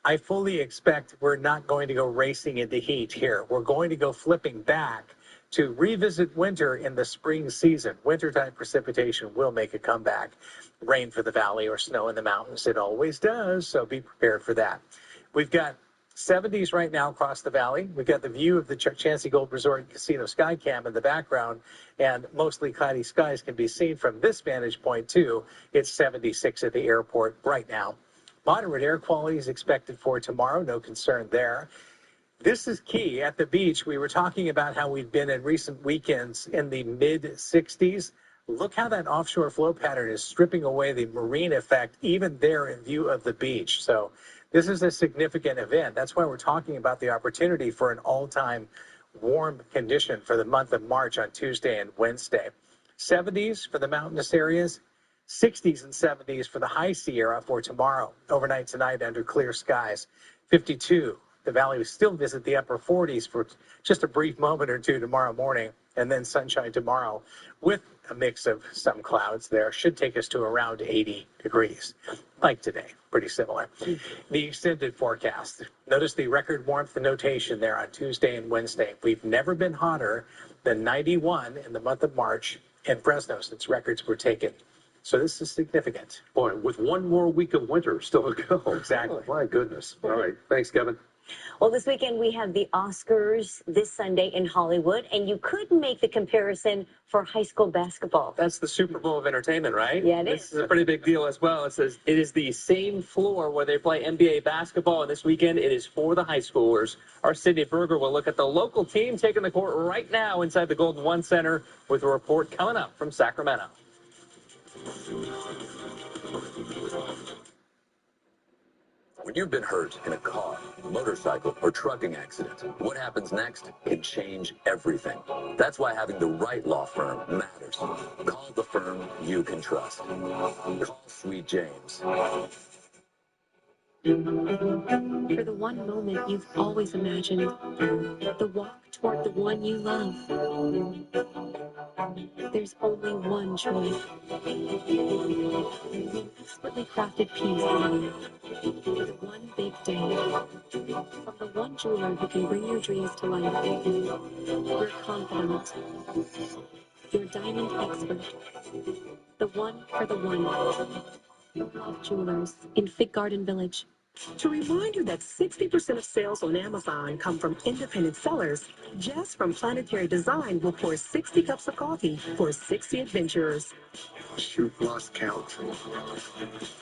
I fully expect we're not going to go racing into heat here. We're going to go flipping back to revisit winter in the spring season. Winter-type precipitation will make a comeback. Rain for the valley or snow in the mountains. It always does, so be prepared for that. We've got 70s right now across the valley. We've got the view of the Chauncey Gold Resort and Casino Skycam in the background, and mostly cloudy skies can be seen from this vantage point, too. It's 76 at the airport right now. Moderate air quality is expected for tomorrow. No concern there. This is key. At the beach, we were talking about how we've been in recent weekends in the mid-60s. Look how that offshore flow pattern is stripping away the marine effect, even there in view of the beach. So this is a significant event. That's why we're talking about the opportunity for an all-time warm condition for the month of March on Tuesday and Wednesday. 70s for the mountainous areas, 60s and 70s for the high Sierra for tomorrow. Overnight tonight under clear skies, 52. The valley will still visit the upper 40s for just a brief moment or two tomorrow morning, and then sunshine tomorrow with a mix of some clouds there. Should take us to around 80 degrees, like today. Pretty similar. The extended forecast. Notice the record warmth notation there on Tuesday and Wednesday. We've never been hotter than 91 in the month of March in Fresno since records were taken. So this is significant. Boy, with one more week of winter still to go. Exactly. Oh, my goodness. All right. Thanks, Kevin. Well, this weekend we have the Oscars this Sunday in Hollywood, and you could make the comparison for high school basketball. That's the Super Bowl of entertainment, right? Yeah, it This is. is a pretty big deal as well. It says it is the same floor where they play NBA basketball, and this weekend it is for the high schoolers. Our Sydney Berger will look at the local team taking the court right now inside the Golden One Center with a report coming up from Sacramento. When you've been hurt in a car, motorcycle, or trucking accident, what happens next can change everything. That's why having the right law firm matters. Call the firm you can trust. Call Sweet James. For the one moment you've always imagined, the walk toward the one you love. There's only one choice. Expertly crafted piece for the one big day. From the one jeweler who can bring your dreams to life. Your confidant. Your diamond expert. The one for the one. Love Jewelers in Fig Garden Village. To remind you that 60% of sales on Amazon come from independent sellers, Jess from Planetary Design will pour 60 cups of coffee for 60 adventurers. Shoot, lost count.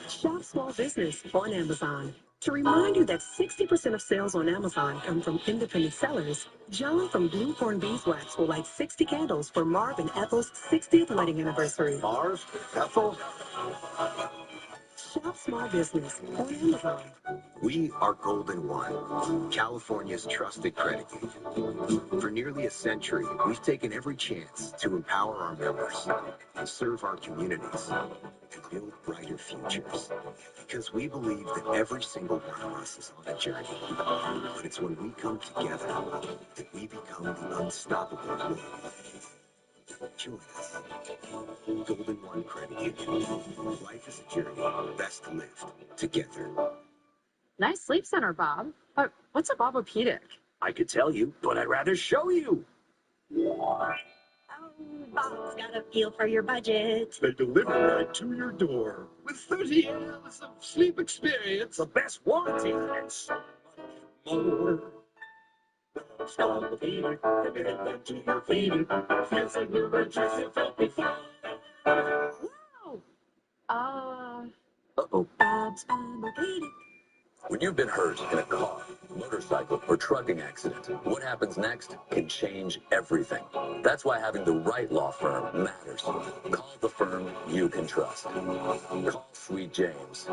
Shop small business on Amazon. To remind you that 60% of sales on Amazon come from independent sellers, John from Bluecorn Beeswax will light 60 candles for Marv and Ethel's 60th wedding anniversary. Marv? Ethel? Shop small business on Amazon. We are Golden One, California's trusted credit union. For nearly a century, we've taken every chance to empower our members and serve our communities. to build brighter futures. Because we believe that every single one of us is on a journey. But it's when we come together that we become the unstoppable world. Join us. Golden One Credit Union. Life is a journey best lived together. Nice sleep center, Bob. But what's a Bobopedic? I could tell you, but I'd rather show you. Bob's got a feel for your budget. They deliver right to your door. With 30 years of sleep experience, the best warranty, and so much more. Stop the fever, committed them to your fever. Feels like new ventures you felt before. Uh-oh. Bob's Bobopedic. When you've been hurt in a car, motorcycle, or trucking accident, what happens next can change everything. That's why having the right law firm matters. Call the firm you can trust. Call Sweet James.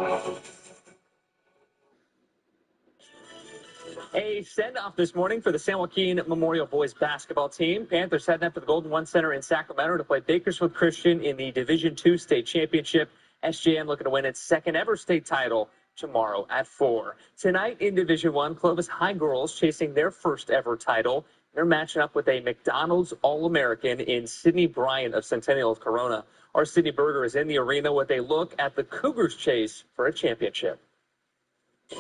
A send-off this morning for the San Joaquin Memorial boys basketball team. Panthers heading up to the Golden One Center in Sacramento to play Bakersfield Christian in the Division II state championship. SJM looking to win its second ever state title tomorrow at 4. Tonight in Division I, Clovis High girls chasing their first ever title. They're matching up with a McDonald's All-American in Sydney Bryant of Centennial of Corona. Our Sydney Berger is in the arena with a look at the Cougars' chase for a championship.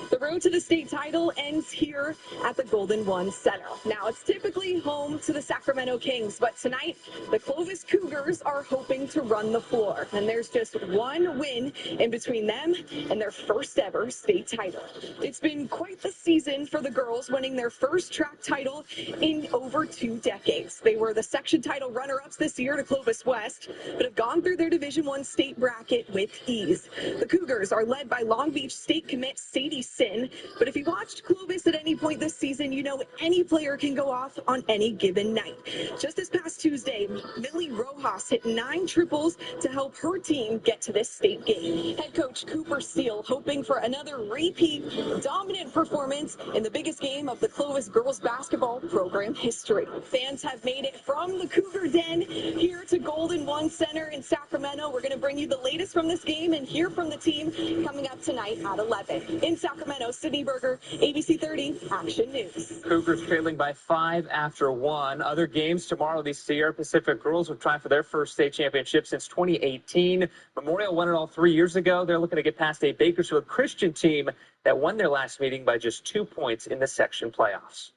The road to the state title ends here at the Golden One Center. Now, it's typically home to the Sacramento Kings, but tonight, the Clovis Cougars are hoping to run the floor. And there's just one win in between them and their first ever state title. It's been quite the season for the girls, winning their first track title in over 2 decades. They were the section title runner-ups this year to Clovis West, but have gone through their Division I state bracket with ease. The Cougars are led by Long Beach State commit Sadie Sin, but if you watched Clovis at any point this season, you know any player can go off on any given night. Just this past Tuesday, Millie Rojas hit 9 triples to help her team get to this state game. Head coach Cooper Steele hoping for another repeat dominant performance in the biggest game of the Clovis girls basketball program history. Fans have made it from the Cougar Den here to Golden One Center in Sacramento. We're going to bring you the latest from this game and hear from the team coming up tonight at 11. In Sacramento, Sydney Berger, ABC 30 Action News. Cougars trailing by 5 after 1. Other games tomorrow, the Sierra Pacific girls will try for their first state championship since 2018. Memorial won it all 3 years ago. They're looking to get past a Bakersfield Christian team that won their last meeting by just 2 points in the section playoffs.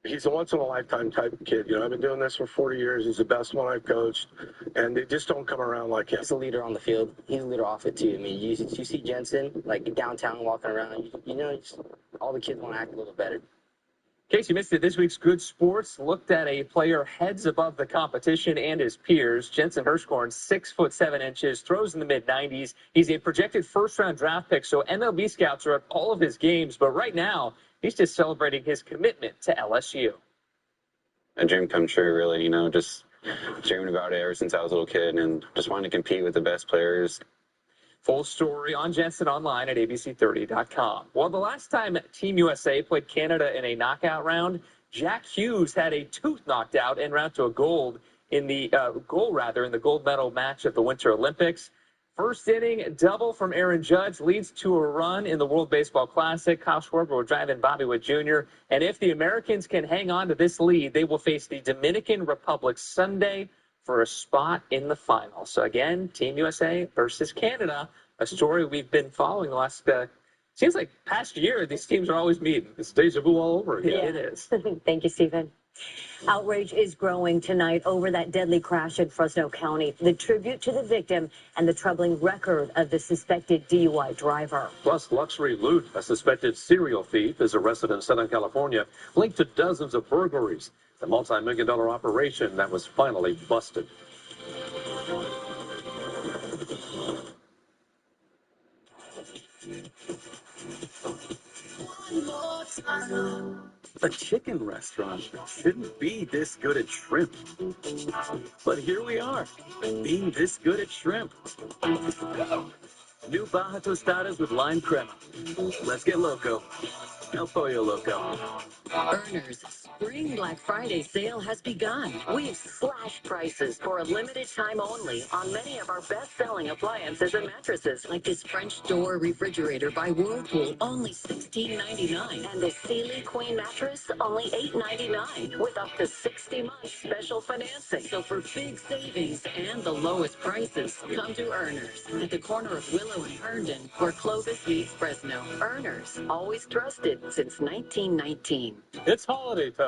He's a once-in-a-lifetime type of kid. You know, I've been doing this for 40 years. He's the best one I've coached, and they just don't come around like him. He's a leader on the field. He's a leader off it, too. I mean, you see Jensen, like, downtown walking around. You know, just, all the kids want to act a little better. In case you missed it, this week's Good Sports looked at a player heads above the competition and his peers. Jensen Hirschkorn, 6'7", throws in the mid-90s. He's a projected first-round draft pick, so MLB scouts are at all of his games. But right now, he's just celebrating his commitment to LSU. A dream come true, really. You know, just dreaming about it ever since I was a little kid and just wanting to compete with the best players. Full story on Jensen online at abc30.com. Well, the last time Team USA played Canada in a knockout round, Jack Hughes had a tooth knocked out en route to a gold in the gold medal match at the Winter Olympics. First inning double from Aaron Judge leads to a run in the World Baseball Classic. Kyle Schwarber will drive in Bobby Witt Jr. And if the Americans can hang on to this lead, they will face the Dominican Republic Sunday for a spot in the final. So again, Team USA versus Canada, a story we've been following the last, seems like past year, these teams are always meeting. It's deja vu all over again. Yeah. It is. Thank you, Stephen. Outrage is growing tonight over that deadly crash in Fresno County. The tribute to the victim and the troubling record of the suspected DUI driver. Plus, luxury loot. A suspected serial thief is arrested in Southern California, linked to dozens of burglaries. The multi-million-dollar operation that was finally busted. A chicken restaurant shouldn't be this good at shrimp. But here we are, being this good at shrimp. New Baja Tostadas with lime crema. Let's get loco. El Pollo Loco. Earners Spring Black Friday sale has begun. We've slashed prices for a limited time only on many of our best-selling appliances and mattresses, like this French door refrigerator by Whirlpool, only $16.99, and the Sealy Queen mattress, only $8.99, with up to 60 months special financing. So for big savings and the lowest prices, come to Earners at the corner of Willow and Herndon, where Clovis meets Fresno. Earners, always trusted since 1919. It's holiday time.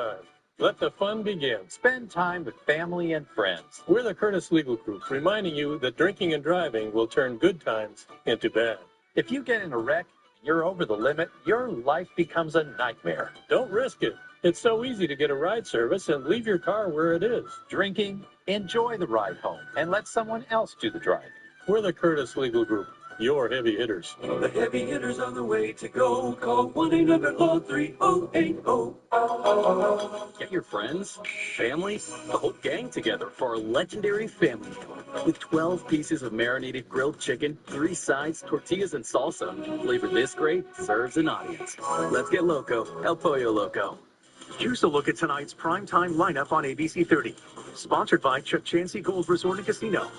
Let the fun begin. Spend time with family and friends. We're the Curtis Legal Group, reminding you that drinking and driving will turn good times into bad. If you get in a wreck and you're over the limit, your life becomes a nightmare. Don't risk it. It's so easy to get a ride service and leave your car where it is. Drinking, enjoy the ride home, and let someone else do the driving. We're the Curtis Legal Group. Your heavy hitters. The heavy hitters on the way to go. Call 1-800-LAW-3080. Get your friends, family, the whole gang together for our legendary family meal. With 12 pieces of marinated grilled chicken, 3 sides, tortillas, and salsa. Flavored this great, serves an audience. Let's get loco. El Pollo Loco. Here's a look at tonight's primetime lineup on ABC 30. Sponsored by Chuck Chansey Gold Resort and Casino.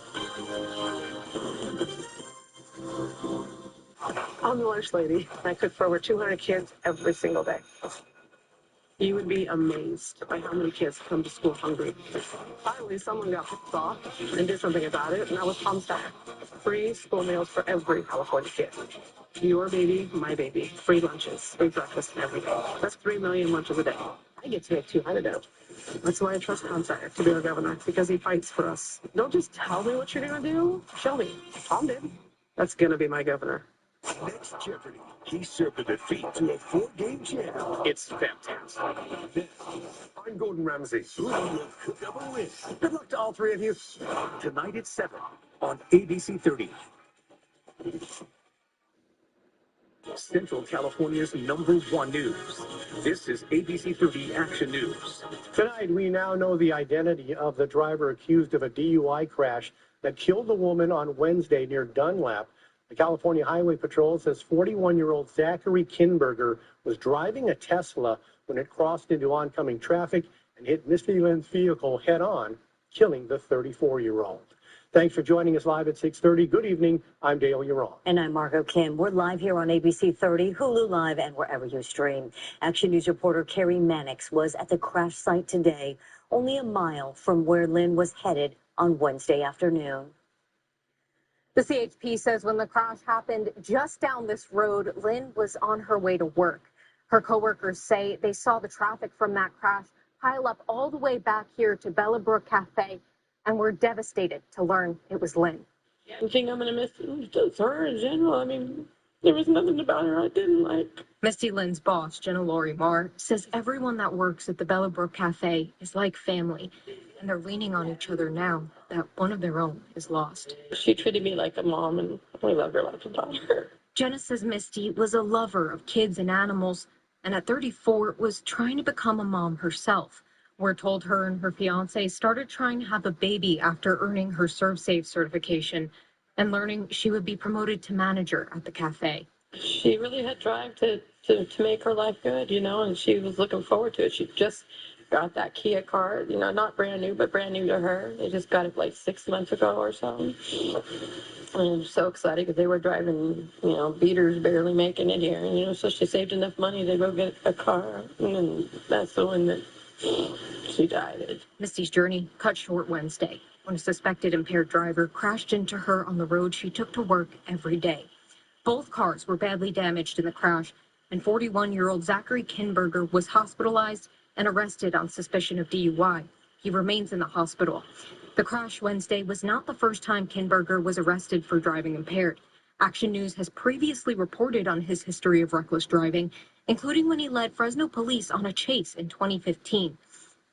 I'm the lunch lady. I cook for over 200 kids every single day. You would be amazed by how many kids come to school hungry. Finally, someone got pissed off and did something about it, and that was Tom Steyer. Free school meals for every California kid. Your baby, my baby. Free lunches, free breakfast every day. That's 3 million lunches a day. I get to make 200 of. That's why I trust Tom Steyer to be our governor, because he fights for us. Don't just tell me what you're going to do. Show me. Tom did. That's going to be my governor. Next Jeopardy, he served a defeat to a 4-game champ. It's fantastic. I'm Gordon Ramsay. Who will cook up a win? Good luck to all 3 of you. Tonight at 7 on ABC 30. Central California's #1 news. This is ABC 30 Action News. Tonight, we now know the identity of the driver accused of a DUI crash that killed the woman on Wednesday near Dunlap. The California Highway Patrol says 41-year-old Zachary Kinberger was driving a Tesla when it crossed into oncoming traffic and hit Misty Lynn's vehicle head-on, killing the 34-year-old. Thanks for joining us live at 6:30. Good evening. I'm Dale Uron. And I'm Margot Kim. We're live here on ABC 30, Hulu Live, and wherever you stream. Action News reporter Carrie Mannix was at the crash site today, only a mile from where Lynn was headed on Wednesday afternoon. The CHP says when the crash happened just down this road, Lynn was on her way to work. Her coworkers say they saw the traffic from that crash pile up all the way back here to Bellabrook Cafe and were devastated to learn it was Lynn. The thing I'm going to miss is just her in general. I mean, there was nothing about her I didn't like. Misty Lynn's boss, Jenna Laurie Marr, says everyone that works at the Bellabrook Cafe is like family, and they're leaning on each other now that one of their own is lost. She treated me like a mom, and we loved her like a daughter. Jenna says Misty was a lover of kids and animals, and at 34 was trying to become a mom herself. We're told her and her fiance started trying to have a baby after earning her ServSafe certification and learning she would be promoted to manager at the cafe. She really had drive to make her life good, you know, and she was looking forward to it. She just got that Kia car, you know, not brand new, but brand new to her. They just got it like 6 months ago or so. And I'm so excited because they were driving, you know, beaters, barely making it here. You know, so she saved enough money to go get a car, and that's the one that she died. Misty's journey cut short Wednesday when a suspected impaired driver crashed into her on the road she took to work every day. Both cars were badly damaged in the crash, and 41-year-old Zachary Kinberger was hospitalized and arrested on suspicion of DUI. He remains in the hospital. The crash Wednesday was not the first time Kinberger was arrested for driving impaired. Action News has previously reported on his history of reckless driving, including when he led Fresno police on a chase in 2015.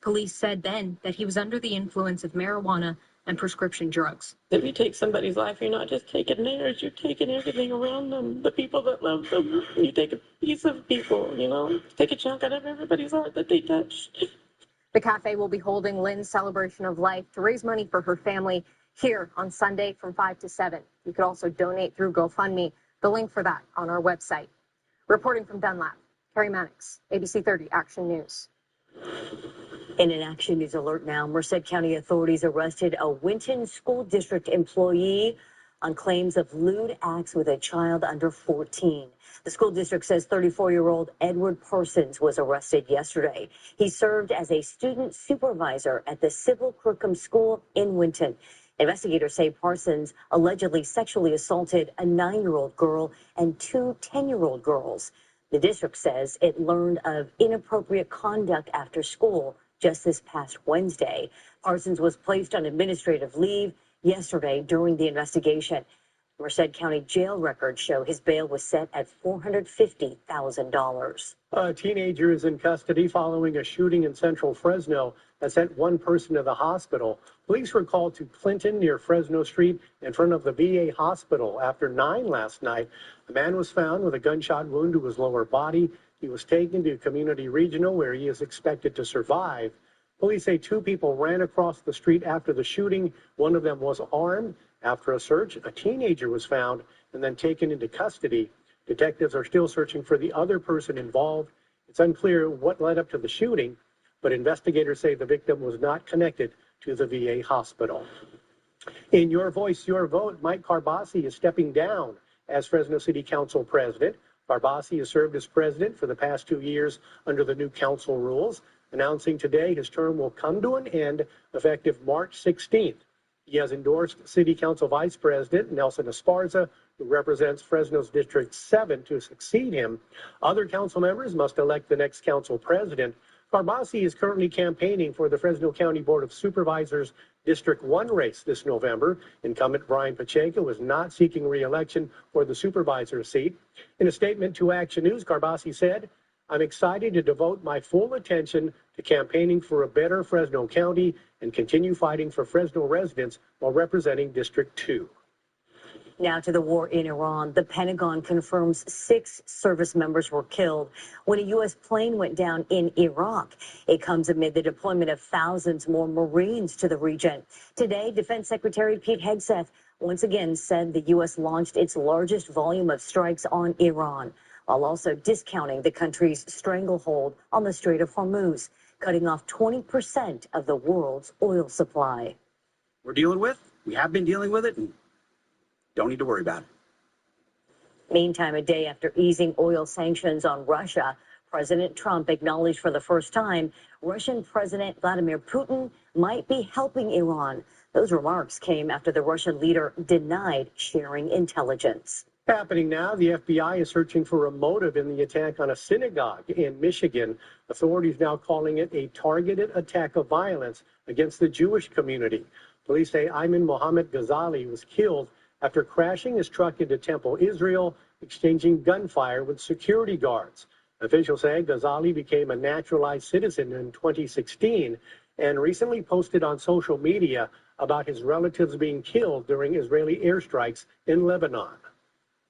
Police said then that he was under the influence of marijuana and prescription drugs. If you take somebody's life, you're not just taking theirs, you're taking everything around them, the people that love them. You take a piece of people, you know, take a chunk out of everybody's heart that they touch. The cafe will be holding Lynn's celebration of life to raise money for her family here on Sunday from 5 to 7. You could also donate through GoFundMe. The link for that on our website. Reporting from Dunlap, Carrie Mannix, ABC 30 Action News. In an Action News alert now, Merced County authorities arrested a Winton School District employee on claims of lewd acts with a child under 14. The school district says 34-year-old Edward Parsons was arrested yesterday. He served as a student supervisor at the Civil Crookham School in Winton. Investigators say Parsons allegedly sexually assaulted a 9-year-old girl and two 10-year-old girls. The district says it learned of inappropriate conduct after school just this past Wednesday. Parsons was placed on administrative leave yesterday during the investigation. Merced County jail records show his bail was set at $450,000. A teenager is in custody following a shooting in central Fresno that sent one person to the hospital. Police were called to Clinton near Fresno Street in front of the VA hospital after 9 last night. A man was found with a gunshot wound to his lower body. He was taken to Community Regional where he is expected to survive. Police say 2 people ran across the street after the shooting. One of them was armed. After a search, a teenager was found and then taken into custody. Detectives are still searching for the other person involved. It's unclear what led up to the shooting, but investigators say the victim was not connected to the VA hospital. In Your Voice, Your Vote, Mike Carbasi is stepping down as Fresno City Council president. Carbasi has served as president for the past 2 years under the new council rules, announcing today his term will come to an end effective March 16th. He has endorsed City Council Vice President Nelson Esparza, who represents Fresno's District 7, to succeed him. Other council members must elect the next council president. Carbasi is currently campaigning for the Fresno County Board of Supervisors District 1 race this November. Incumbent Brian Pacheco is not seeking re-election for the supervisor seat. In a statement to Action News, Carbasi said, "I'm excited to devote my full attention to campaigning for a better Fresno County and continue fighting for Fresno residents while representing District 2. Now to the war in Iran. The Pentagon confirms 6 service members were killed when a U.S. plane went down in Iraq. It comes amid the deployment of thousands more Marines to the region. Today, Defense Secretary Pete Hegseth once again said the U.S. launched its largest volume of strikes on Iran, while also discounting the country's stranglehold on the Strait of Hormuz, cutting off 20% of the world's oil supply. We have been dealing with it, and don't need to worry about it. Meantime, a day after easing oil sanctions on Russia, President Trump acknowledged for the first time Russian President Vladimir Putin might be helping Iran. Those remarks came after the Russian leader denied sharing intelligence. Happening now, the FBI is searching for a motive in the attack on a synagogue in Michigan. Authorities now calling it a targeted attack of violence against the Jewish community. Police say Ayman Mohammed Ghazali was killed after crashing his truck into Temple, Israel, exchanging gunfire with security guards. Officials say Ghazali became a naturalized citizen in 2016 and recently posted on social media about his relatives being killed during Israeli airstrikes in Lebanon.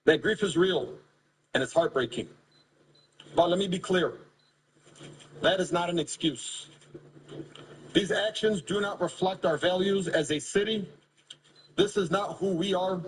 That grief is real, and it's heartbreaking. But let me be clear. That is not an excuse. These actions do not reflect our values as a city. This is not who we are.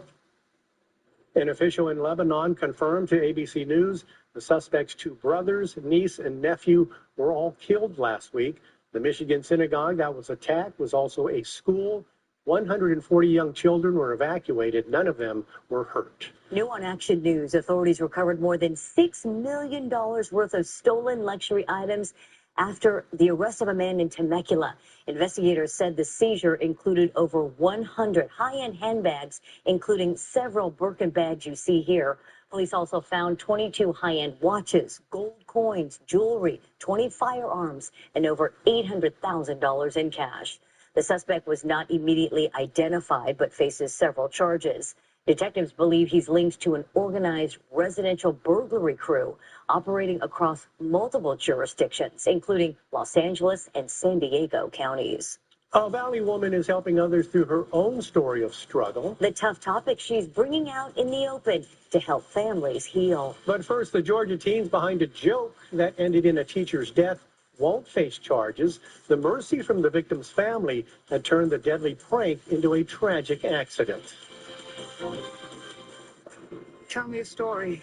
An official in Lebanon confirmed to ABC News the suspect's 2 brothers, niece, and nephew were all killed last week. The Michigan synagogue that was attacked was also a school. 140 young children were evacuated. None of them were hurt. New on Action News, authorities recovered more than $6 million worth of stolen luxury items after the arrest of a man in Temecula. Investigators said the seizure included over 100 high-end handbags, including several Birkin bags you see here. Police also found 22 high-end watches, gold coins, jewelry, 20 firearms, and over $800,000 in cash. The suspect was not immediately identified but faces several charges. Detectives believe he's linked to an organized residential burglary crew operating across multiple jurisdictions, including Los Angeles and San Diego counties. A Valley woman is helping others through her own story of struggle. The tough topic she's bringing out in the open to help families heal. But first, the Georgia teens behind a joke that ended in a teacher's death won't face charges. The mercy from the victim's family had turned the deadly prank into a tragic accident. Tell me a story.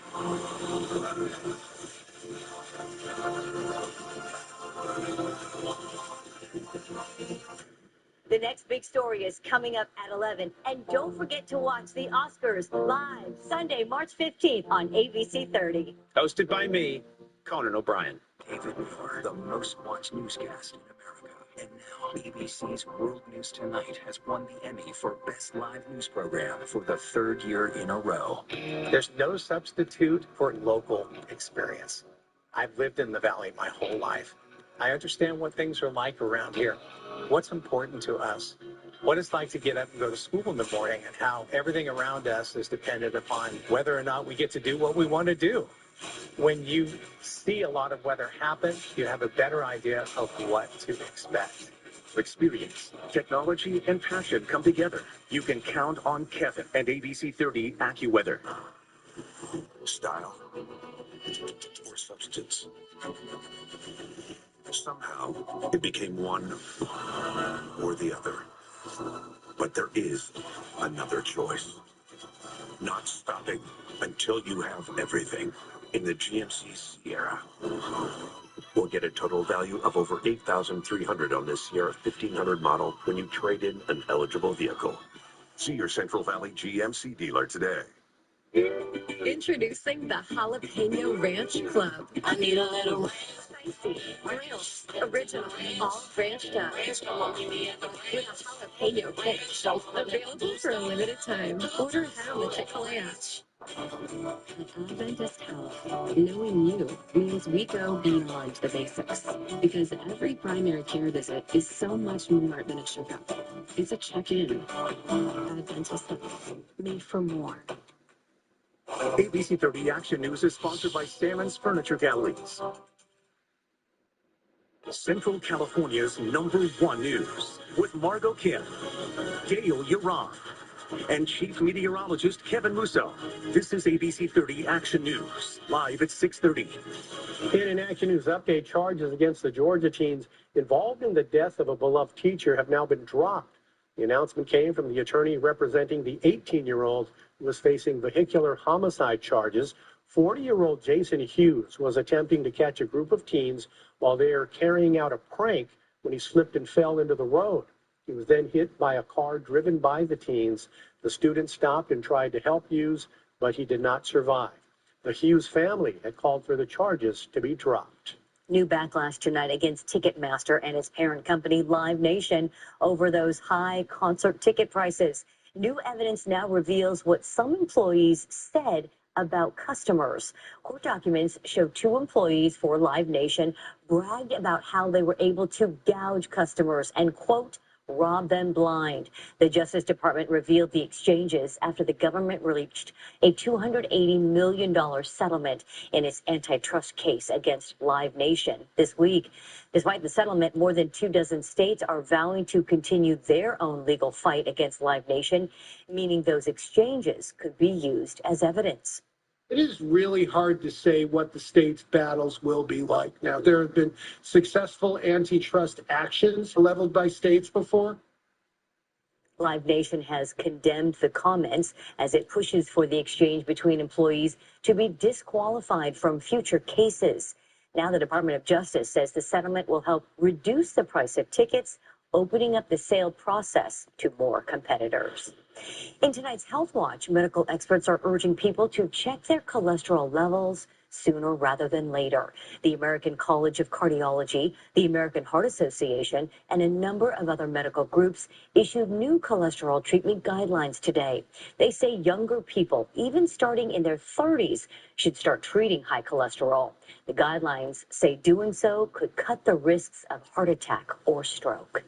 The next big story is coming up at 11. And don't forget to watch the Oscars live Sunday, March 15th on ABC 30. Hosted by me, Conan O'Brien. David Moore, the most watched newscast in America. And now ABC's World News Tonight has won the Emmy for Best Live News Program for the third year in a row. There's no substitute for local experience. I've lived in the Valley my whole life. I understand what things are like around here, what's important to us, what it's like to get up and go to school in the morning, and how everything around us is dependent upon whether or not we get to do what we want to do. When you see a lot of weather happen, you have a better idea of what to expect. Experience, technology, and passion come together. You can count on Kevin and ABC 30 AccuWeather. Style or substance. Somehow, it became one or the other. But there is another choice. Not stopping until you have everything in the GMC Sierra. Or get a total value of over $8,300 on this Sierra 1500 model when you trade in an eligible vehicle. See your Central Valley GMC dealer today. Introducing the Jalapeno Ranch Club. I need a little spicy, grilled, original, all ranched up. With a jalapeno kick. Available for a limited time. Order now at Chick-fil-A app. At Adventist Health, knowing you means we go beyond the basics. Because every primary care visit is so much more than a checkup. It's a check-in. Adventist Health, made for more. ABC 30 Action News is sponsored by Salmon's Furniture Galleries. Central California's #1 news with Margot Kim, Gail Yaron, and Chief Meteorologist Kevin Musso. This is ABC 30 Action News, live at 6:30. In an Action News update, charges against the Georgia teens involved in the death of a beloved teacher have now been dropped. The announcement came from the attorney representing the 18-year-old who was facing vehicular homicide charges. 40-year-old Jason Hughes was attempting to catch a group of teens while they were carrying out a prank when he slipped and fell into the road. He was then hit by a car driven by the teens. The student stopped and tried to help Hughes, but he did not survive. The Hughes family had called for the charges to be dropped. New backlash tonight against Ticketmaster and its parent company, Live Nation, over those high concert ticket prices. New evidence now reveals what some employees said about customers. Court documents show 2 employees for Live Nation bragged about how they were able to gouge customers and, quote, rob them blind. The Justice Department revealed the exchanges after the government reached a $280 million settlement in its antitrust case against Live Nation this week. Despite the settlement, more than 24 states are vowing to continue their own legal fight against Live Nation, meaning those exchanges could be used as evidence. It is really hard to say what the state's battles will be like. Now, there have been successful antitrust actions leveled by states before. Live Nation has condemned the comments as it pushes for the exchange between employees to be disqualified from future cases. Now the Department of Justice says the settlement will help reduce the price of tickets, opening up the sale process to more competitors. In tonight's Health Watch, medical experts are urging people to check their cholesterol levels sooner rather than later. The American College of Cardiology, the American Heart Association, and a number of other medical groups issued new cholesterol treatment guidelines today. They say younger people, even starting in their 30s, should start treating high cholesterol. The guidelines say doing so could cut the risks of heart attack or stroke.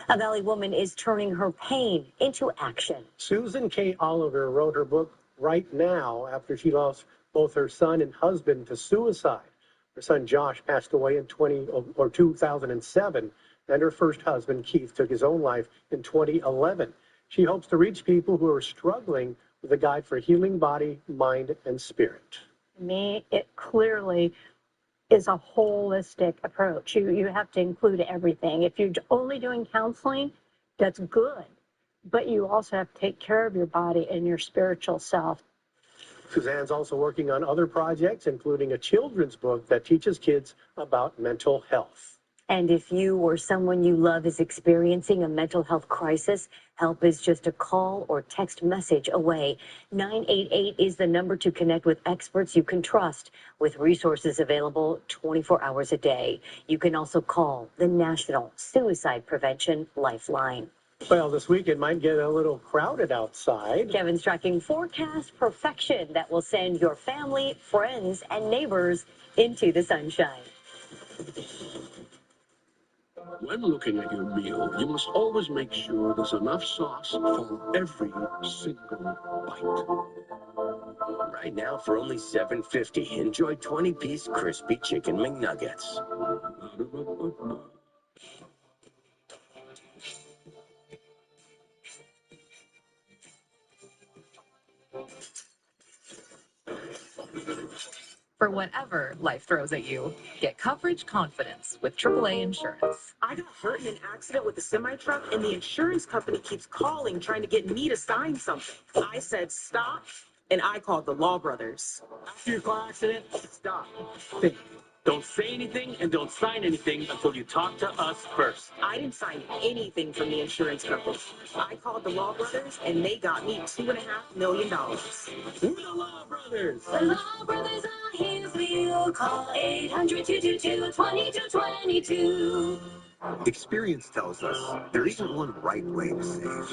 A Valley woman is turning her pain into action. Susan K. Oliver wrote her book Right Now after she lost both her son and husband to suicide. Her son Josh passed away in 2007, and her first husband Keith took his own life in 2011. She hopes to reach people who are struggling with a guide for healing body, mind, and spirit. To me, it clearly is a holistic approach. You have to include everything. If you're only doing counseling, that's good, but you also have to take care of your body and your spiritual self. Suzanne's also working on other projects, including a children's book that teaches kids about mental health. And if you or someone you love is experiencing a mental health crisis, help is just a call or text message away. 988 is the number to connect with experts you can trust, with resources available 24 hours a day. You can also call the National Suicide Prevention Lifeline. Well, this weekend might get a little crowded outside. Kevin's tracking forecast perfection that will send your family, friends, and neighbors into the sunshine. When looking at your meal, you must always make sure there's enough sauce for every single bite. Right now, for only $7.50, enjoy 20-piece crispy chicken McNuggets. For whatever life throws at you, get coverage confidence with AAA Insurance. I got hurt in an accident with a semi-truck, and the insurance company keeps calling, trying to get me to sign something. I said stop, and I called the Law Brothers. After your car accident, stop. Think. Don't say anything and don't sign anything until you talk to us first. I didn't sign anything from the insurance company. I called the Law Brothers, and they got me $2.5 million. We're the Law Brothers. The Law Brothers are here for you. Call 800-222-2222. Experience tells us there isn't one right way to save.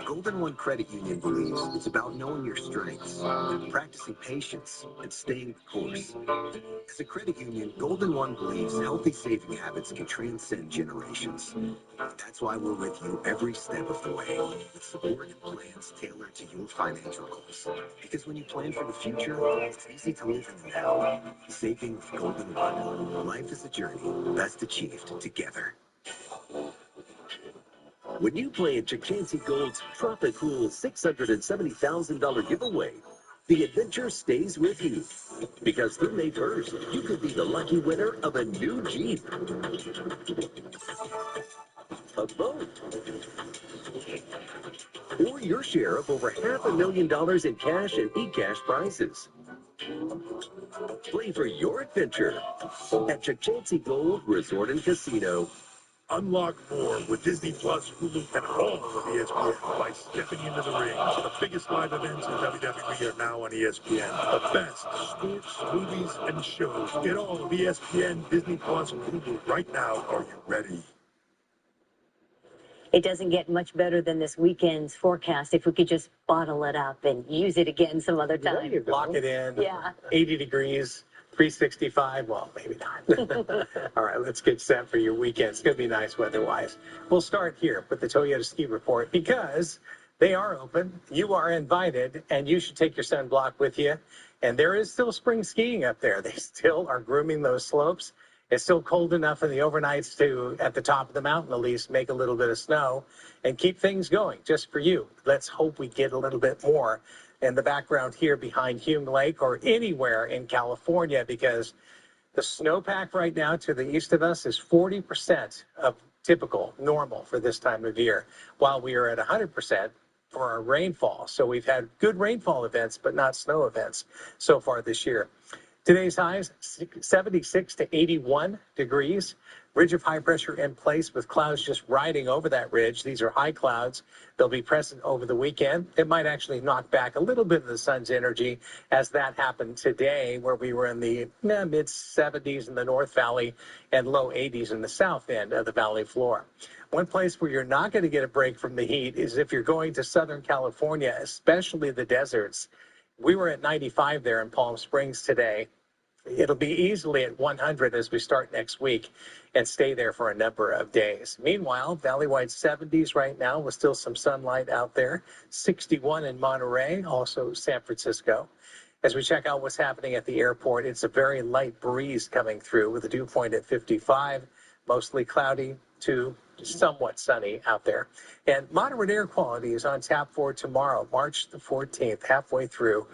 Golden One Credit Union believes it's about knowing your strengths, practicing patience, and staying the course. As a credit union, Golden One believes healthy saving habits can transcend generations. That's why we're with you every step of the way, with support and plans tailored to your financial goals. Because when you plan for the future, it's easy to live in the now. Saving with Golden One. Life is a journey best achieved together. When you play in Chickansey Gold's Tropicool $670,000 giveaway, the adventure stays with you. Because through May 1st, you could be the lucky winner of a new Jeep, a boat, or your share of over $500,000 in cash and e-cash prizes. Play for your adventure at Chickansey Gold Resort and Casino. Unlock more with Disney Plus, Hulu, and all of ESPN by stepping into the ring. The biggest live events in WWE are now on ESPN. The best sports, movies, and shows. Get all of ESPN, Disney Plus, and Hulu right now. Are you ready? It doesn't get much better than this weekend's forecast if we could just bottle it up and use it again some other time. Lock it in. Yeah. 80 degrees, 365. Well, maybe not. All right, let's get set for your weekend. It's going to be nice weather-wise. We'll start here with the Toyota Ski Report because they are open. You are invited, and you should take your sunblock with you. And there is still spring skiing up there. They still are grooming those slopes. It's still cold enough in the overnights to, at the top of the mountain at least, make a little bit of snow and keep things going just for you. Let's hope we get a little bit more in the background here behind Hume Lake or anywhere in California, because the snowpack right now to the east of us is 40% of typical, normal for this time of year, while we are at 100% for our rainfall. So we've had good rainfall events, but not snow events so far this year. Today's highs 76 to 81 degrees. Ridge of high pressure in place with clouds just riding over that ridge. These are high clouds. They'll be present over the weekend. It might actually knock back a little bit of the sun's energy, as that happened today, where we were in the mid 70s in the North Valley and low 80s in the south end of the valley floor. One place where you're not going to get a break from the heat is if you're going to Southern California, especially the deserts. We were at 95 there in Palm Springs today. It'll be easily at 100 as we start next week and stay there for a number of days. Meanwhile, valley-wide 70s right now with still some sunlight out there. 61 in Monterey, also San Francisco. As we check out what's happening at the airport, it's a very light breeze coming through with a dew point at 55, mostly cloudy to somewhat sunny out there. And moderate air quality is on tap for tomorrow, March the 14th, halfway through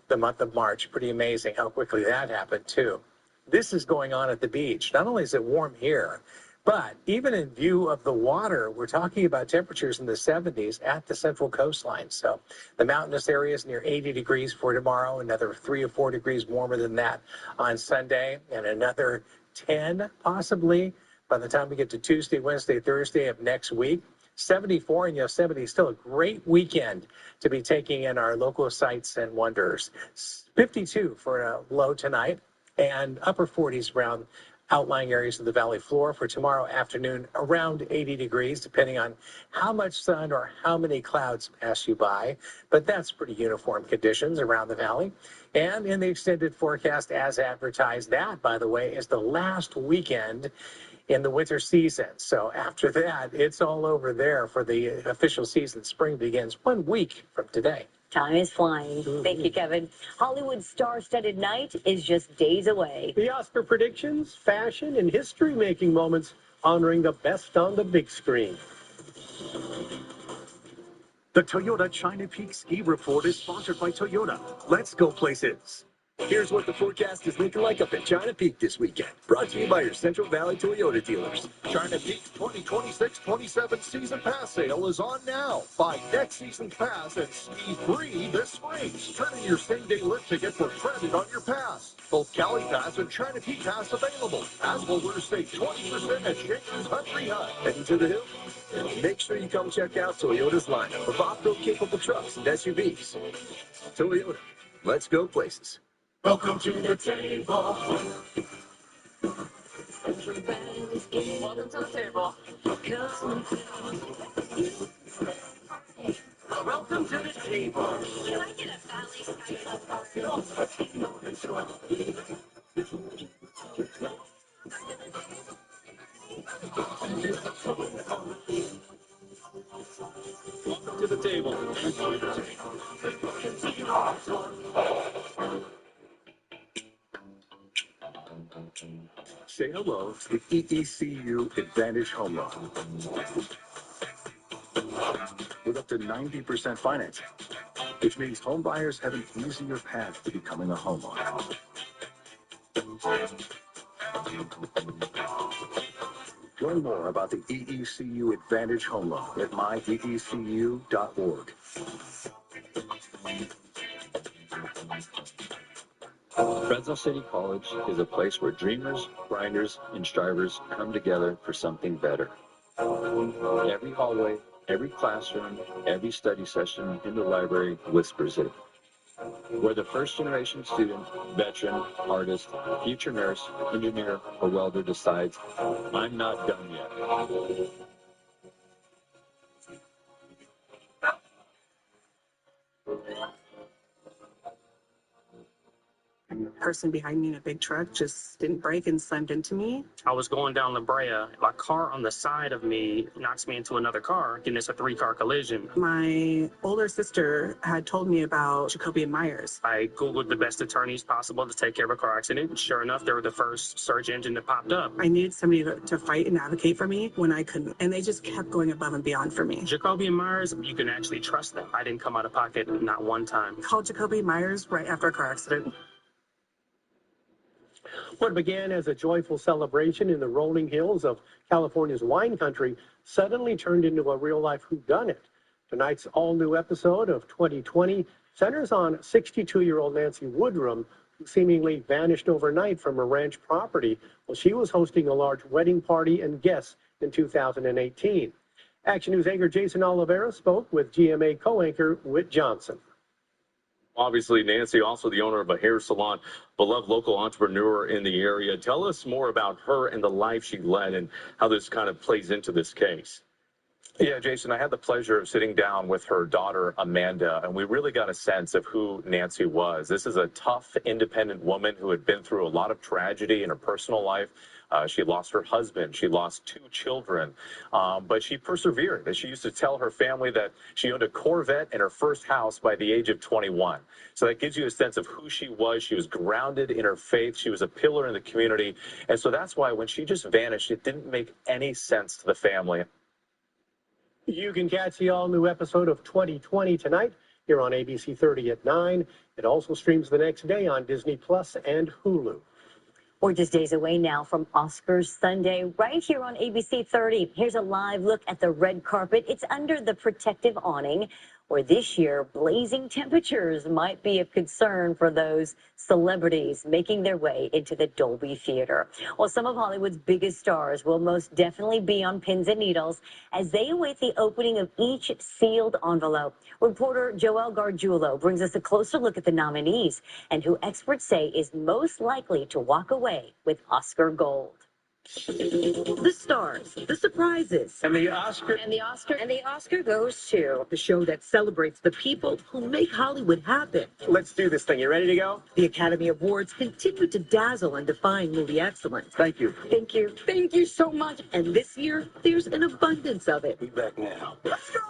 the month of March. Pretty amazing how quickly that happened, too. This is going on at the beach. Not only is it warm here, but even in view of the water, we're talking about temperatures in the 70s at the central coastline. So the mountainous areas near 80 degrees for tomorrow, another 3 or 4 degrees warmer than that on Sunday, and another 10 possibly by the time we get to Tuesday, Wednesday, Thursday of next week. 74 in Yosemite, still a great weekend to be taking in our local sights and wonders. 52 for a low tonight and upper 40s around outlying areas of the valley floor. For tomorrow afternoon, around 80 degrees, depending on how much sun or how many clouds pass you by. But that's pretty uniform conditions around the valley. And in the extended forecast, as advertised, that, by the way, is the last weekend in the winter season. So after that, it's all over there for the official season. Spring begins 1 week from today. Time is flying. Thank you, Kevin. Hollywood's star-studded night is just days away. The Oscar predictions, fashion, and history-making moments honoring the best on the big screen. The Toyota China Peak Ski Report is sponsored by Toyota. Let's go places. Here's what the forecast is looking like up at China Peak this weekend. Brought to you by your Central Valley Toyota dealers. China Peak's 2026-27 season pass sale is on now. Buy next season's pass and ski free this spring. Turn in your same-day lift ticket for credit on your pass. Both Cali Pass and China Peak Pass available. As will save 20% at Shaker's Country Hut. Heading to the hill? Make sure you come check out Toyota's lineup of off-road capable trucks and SUVs. Toyota, let's go places. Welcome to the table. Welcome to the table. Welcome to the table. Can I get a Welcome to the table. Say hello to the EECU Advantage Home Loan. With up to 90% financing, which means home buyers have an easier path to becoming a homeowner. Learn more about the EECU Advantage Home Loan at myeecu.org. Fresno City College is a place where dreamers, grinders, and strivers come together for something better. Every hallway, every classroom, every study session in the library whispers it. Where the first-generation student, veteran, artist, future nurse, engineer, or welder decides, I'm not done yet. Person behind me in a big truck just didn't brake and slammed into me. I was going down La Brea. A car on the side of me knocks me into another car, and it's a 3-car collision. My older sister had told me about Jacoby and Myers. I Googled the best attorneys possible to take care of a car accident. Sure enough, they were the first search engine that popped up. I needed somebody to fight and advocate for me when I couldn't, and they just kept going above and beyond for me. Jacoby and Myers, you can actually trust them. I didn't come out of pocket not one time. I called Jacoby Myers right after a car accident. What began as a joyful celebration in the rolling hills of California's wine country suddenly turned into a real-life whodunit. Tonight's all-new episode of 2020 centers on 62-year-old Nancy Woodrum, who seemingly vanished overnight from her ranch property while she was hosting a large wedding party and guests in 2018. Action News anchor Jason Oliveira spoke with GMA co-anchor Whit Johnson. Obviously, Nancy, also the owner of a hair salon, beloved local entrepreneur in the area. Tell us more about her and the life she led and how this kind of plays into this case. Yeah, Jason, I had the pleasure of sitting down with her daughter, Amanda, and we really got a sense of who Nancy was. This is a tough, independent woman who had been through a lot of tragedy in her personal life. She lost her husband. She lost 2 children, but she persevered. As she used to tell her family that she owned a Corvette and her first house by the age of 21. So that gives you a sense of who she was. She was grounded in her faith. She was a pillar in the community. And so that's why when she just vanished, it didn't make any sense to the family. You can catch the all-new episode of 2020 tonight here on ABC 30 at 9. It also streams the next day on Disney Plus and Hulu. We're just days away now from Oscars Sunday, right here on ABC 30. Here's a live look at the red carpet. It's under the protective awning where this year blazing temperatures might be of concern for those celebrities making their way into the Dolby Theater. Well, some of Hollywood's biggest stars will most definitely be on pins and needles as they await the opening of each sealed envelope. Reporter Joel Gargiulo brings us a closer look at the nominees and who experts say is most likely to walk away with Oscar gold. The stars, the surprises. And the Oscar. And the Oscar goes to the show that celebrates the people who make Hollywood happen. Let's do this thing. You ready to go? The Academy Awards continue to dazzle and define movie excellence. Thank you. Thank you. Thank you so much. And this year, there's an abundance of it. Be back now. Let's go.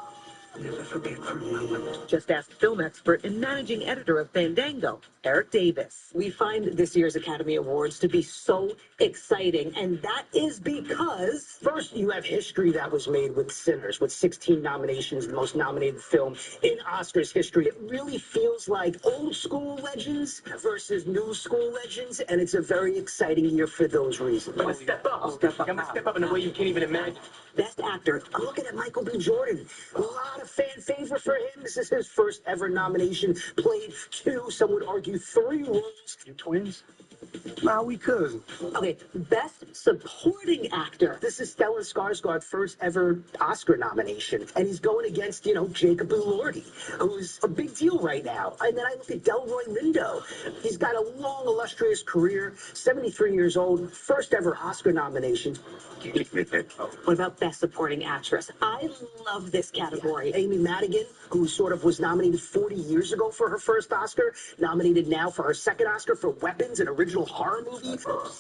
Never forget for a moment. Just ask film expert and managing editor of Fandango, Eric Davis. We find this year's Academy Awards to be so exciting, and that is because First, you have history that was made with Sinners, with 16 nominations, the most nominated film in Oscars history. It really feels like old school legends versus new school legends, and it's a very exciting year for those reasons. I'm gonna step up. I'm gonna step up in a way you can't even imagine. Best actor, I'm looking at Michael B. Jordan. A lot of fan favor for him. This is his first ever nomination. Played 2, some would argue 3 roles. You twins? Nah, we cousins. Okay, Best Supporting Actor. This is Stellan Skarsgård's first ever Oscar nomination, and he's going against, Jacob Elordi, who's a big deal right now. And then I look at Delroy Lindo. He's got a long, illustrious career, 73 years old, first ever Oscar nomination. What about Best Supporting Actress? I love this category. Amy Madigan, who sort of was nominated 40 years ago for her first Oscar, nominated now for her second Oscar for Weapons, an original horror movie.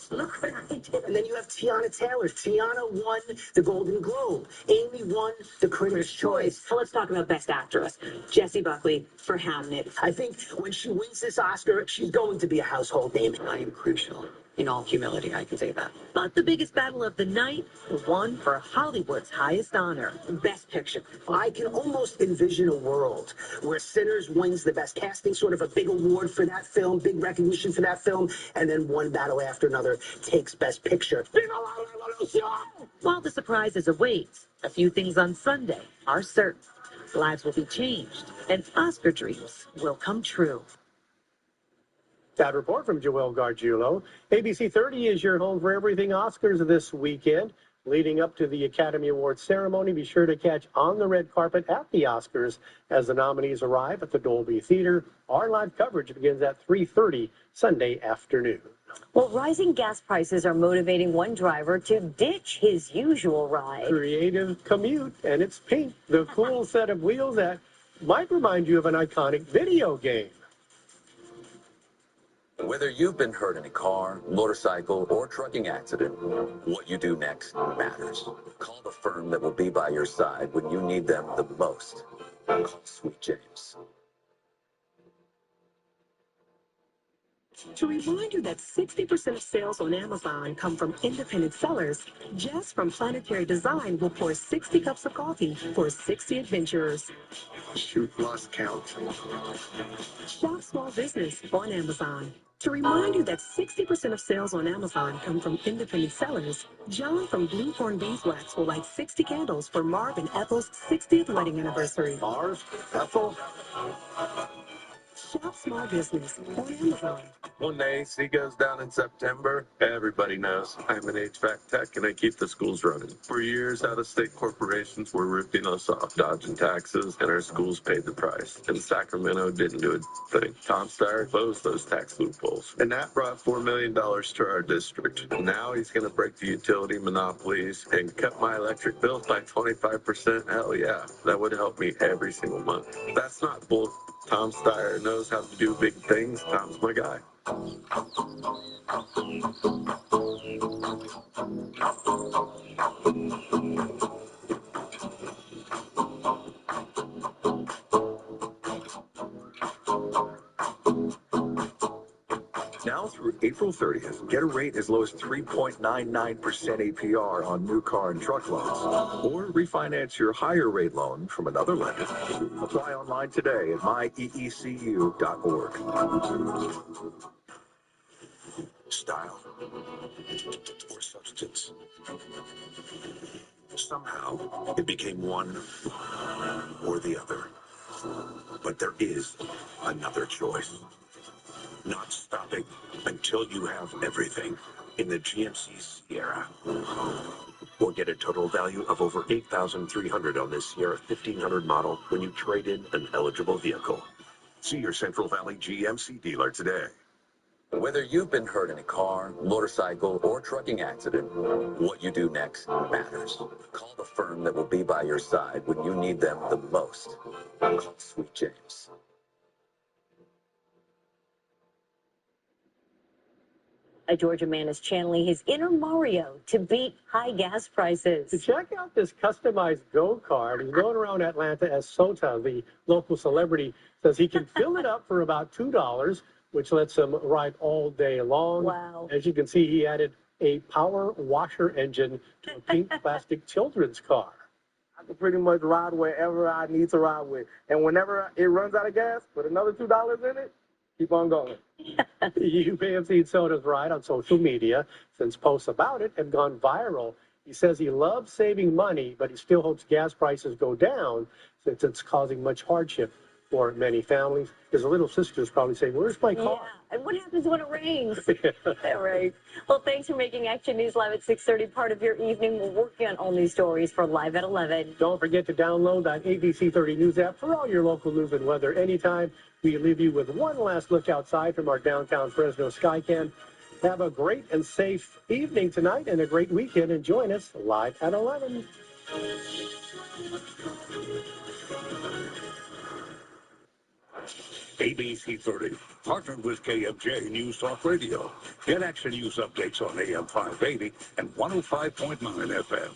Look what I did. And then you have Tiana Taylor. Tiana won the Golden Globe. Amy won the Critics' Choice. So let's talk about Best Actress. Jessie Buckley for Hamnet. I think when she wins this Oscar, she's going to be a household name. I am crucial. In all humility, I can say that. But the biggest battle of the night, the one for Hollywood's highest honor, Best Picture. I can almost envision a world where Sinners wins the Best Casting, sort of a big award for that film, big recognition for that film, and then one battle after another takes Best Picture. While the surprises await, a few things on Sunday are certain. Lives will be changed, and Oscar dreams will come true. That report from Joel Gargiulo. ABC 30 is your home for everything Oscars this weekend. Leading up to the Academy Awards ceremony, be sure to catch On the Red Carpet at the Oscars as the nominees arrive at the Dolby Theater. Our live coverage begins at 3:30 Sunday afternoon. Well, rising gas prices are motivating one driver to ditch his usual ride. Creative commute, and it's pink, the cool set of wheels that might remind you of an iconic video game. Whether you've been hurt in a car, motorcycle, or trucking accident, what you do next matters. Call the firm that will be by your side when you need them the most. Call Sweet James. To remind you that 60% of sales on Amazon come from independent sellers, Jess from Planetary Design will pour 60 cups of coffee for 60 adventurers. Shoot, lost count. Shop small business on Amazon. To remind you that 60% of sales on Amazon come from independent sellers, John from Bluecorn Beeswax will light 60 candles for Marv and Ethel's 60th wedding anniversary. Marv? Ethel? Shop small business on Amazon. When the AC goes down in September, everybody knows I'm an HVAC tech and I keep the schools running. For years, out-of-state corporations were ripping us off, dodging taxes, and our schools paid the price. And Sacramento didn't do a thing. Tom Steyer closed those tax loopholes. And that brought $4 million to our district. Now he's going to break the utility monopolies and cut my electric bills by 25%. Hell yeah, that would help me every single month. That's not bull. Tom Steyer knows how to do big things. Tom's my guy. Now through April 30th, get a rate as low as 3.99% APR on new car and truck loans. Or refinance your higher rate loan from another lender. Apply online today at myeecu.org. Style or substance. Somehow, it became one or the other. But there is another choice. Not stopping until you have everything in the GMC Sierra. Or get a total value of over $8,300 on this Sierra 1500 model when you trade in an eligible vehicle. See your Central Valley GMC dealer today. Whether you've been hurt in a car, motorcycle, or trucking accident, what you do next matters. Call the firm that will be by your side when you need them the most. Call Sweet James. A Georgia man is channeling his inner Mario to beat high gas prices. To check out this customized go-kart, he's going around Atlanta as Sota, the local celebrity, says he can fill it up for about $2, which lets him ride all day long. Wow. As you can see, he added a power washer engine to a pink plastic children's car. I can pretty much ride wherever I need to ride with. And whenever it runs out of gas, put another $2 in it, keep on going. You may have seen Sota's ride on social media since posts about it have gone viral. He says he loves saving money, but he still hopes gas prices go down since it's causing much hardship for many families. His little sister's probably saying, "Where's my car?" Yeah. And what happens when it rains? Right. Well, thanks for making Action News Live at 6:30 part of your evening. We're working on all these stories for Live at 11. Don't forget to download that ABC 30 News app for all your local news and weather anytime. We leave you with one last look outside from our downtown Fresno Skycam. Have a great and safe evening tonight and a great weekend, and join us live at 11. ABC 30, partnered with KMJ News Talk Radio. Get Action News updates on AM 580 and 105.9 FM.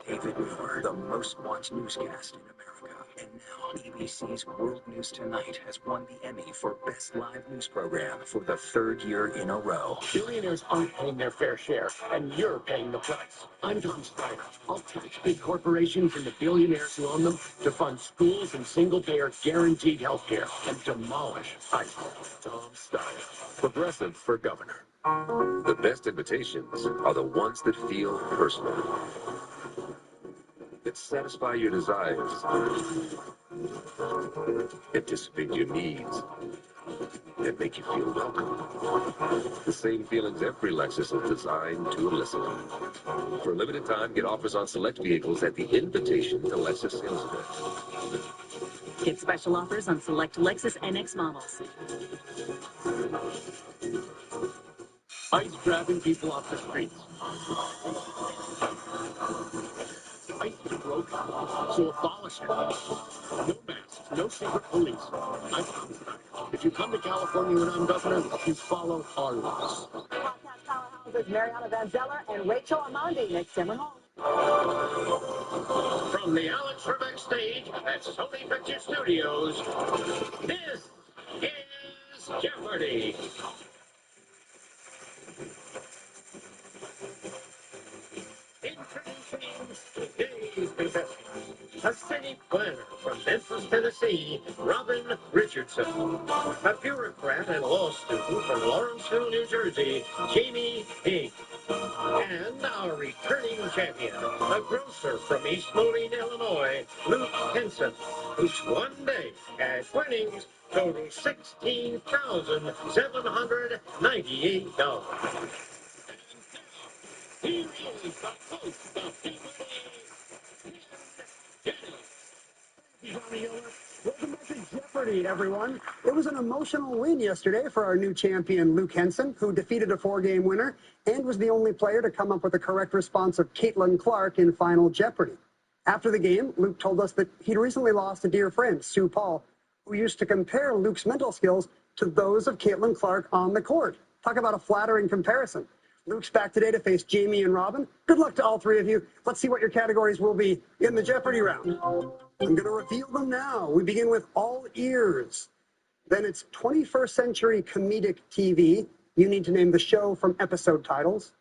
David Muir, the most watched newscast in America. And now ABC's World News Tonight has won the Emmy for Best Live News Program for the third year in a row. Billionaires aren't paying their fair share, and you're paying the price. I'm Tom Steiner. I'll tax big corporations and the billionaires who own them to fund schools and single-payer guaranteed health care and demolish ICE. Tom Steiner, progressive for governor. The best invitations are the ones that feel personal, that satisfy your desires, anticipate your needs, that make you feel welcome. The same feelings every Lexus is designed to elicit. For a limited time, get offers on select vehicles at the Invitation to Lexus sales event. Get special offers on select Lexus NX models. ICE grabbing people off the streets. ICE is broken, so abolish it. No masks, no secret police. I'm Tom Steiner. If you come to California when I'm governor, you follow our laws. Powerhouses Mariana Van Zeller and Rachel Amandi next summer home. From the Alex Trebek stage at Sony Picture Studios, this is Jeopardy! Introducing today's contestant, a city planner from Memphis, Tennessee, Robin Richardson. A bureaucrat and law student from Lawrenceville, New Jersey, Jamie Higg. And our returning champion, a grocer from East Moline, Illinois, Luke Henson, whose one day cash winnings total $16,798. Here is the host of Welcome back to Jeopardy, everyone. It was an emotional win yesterday for our new champion, Luke Henson, who defeated a 4-game winner and was the only player to come up with the correct response of Caitlin Clark in Final Jeopardy. After the game, Luke told us that he'd recently lost a dear friend, Sue Paul, who used to compare Luke's mental skills to those of Caitlin Clark on the court. Talk about a flattering comparison. Luke's back today to face Jamie and Robin. Good luck to all three of you. Let's see what your categories will be in the Jeopardy round. I'm going to reveal them now. We begin with all ears. Then it's 21st century comedic TV. You need to name the show from episode titles.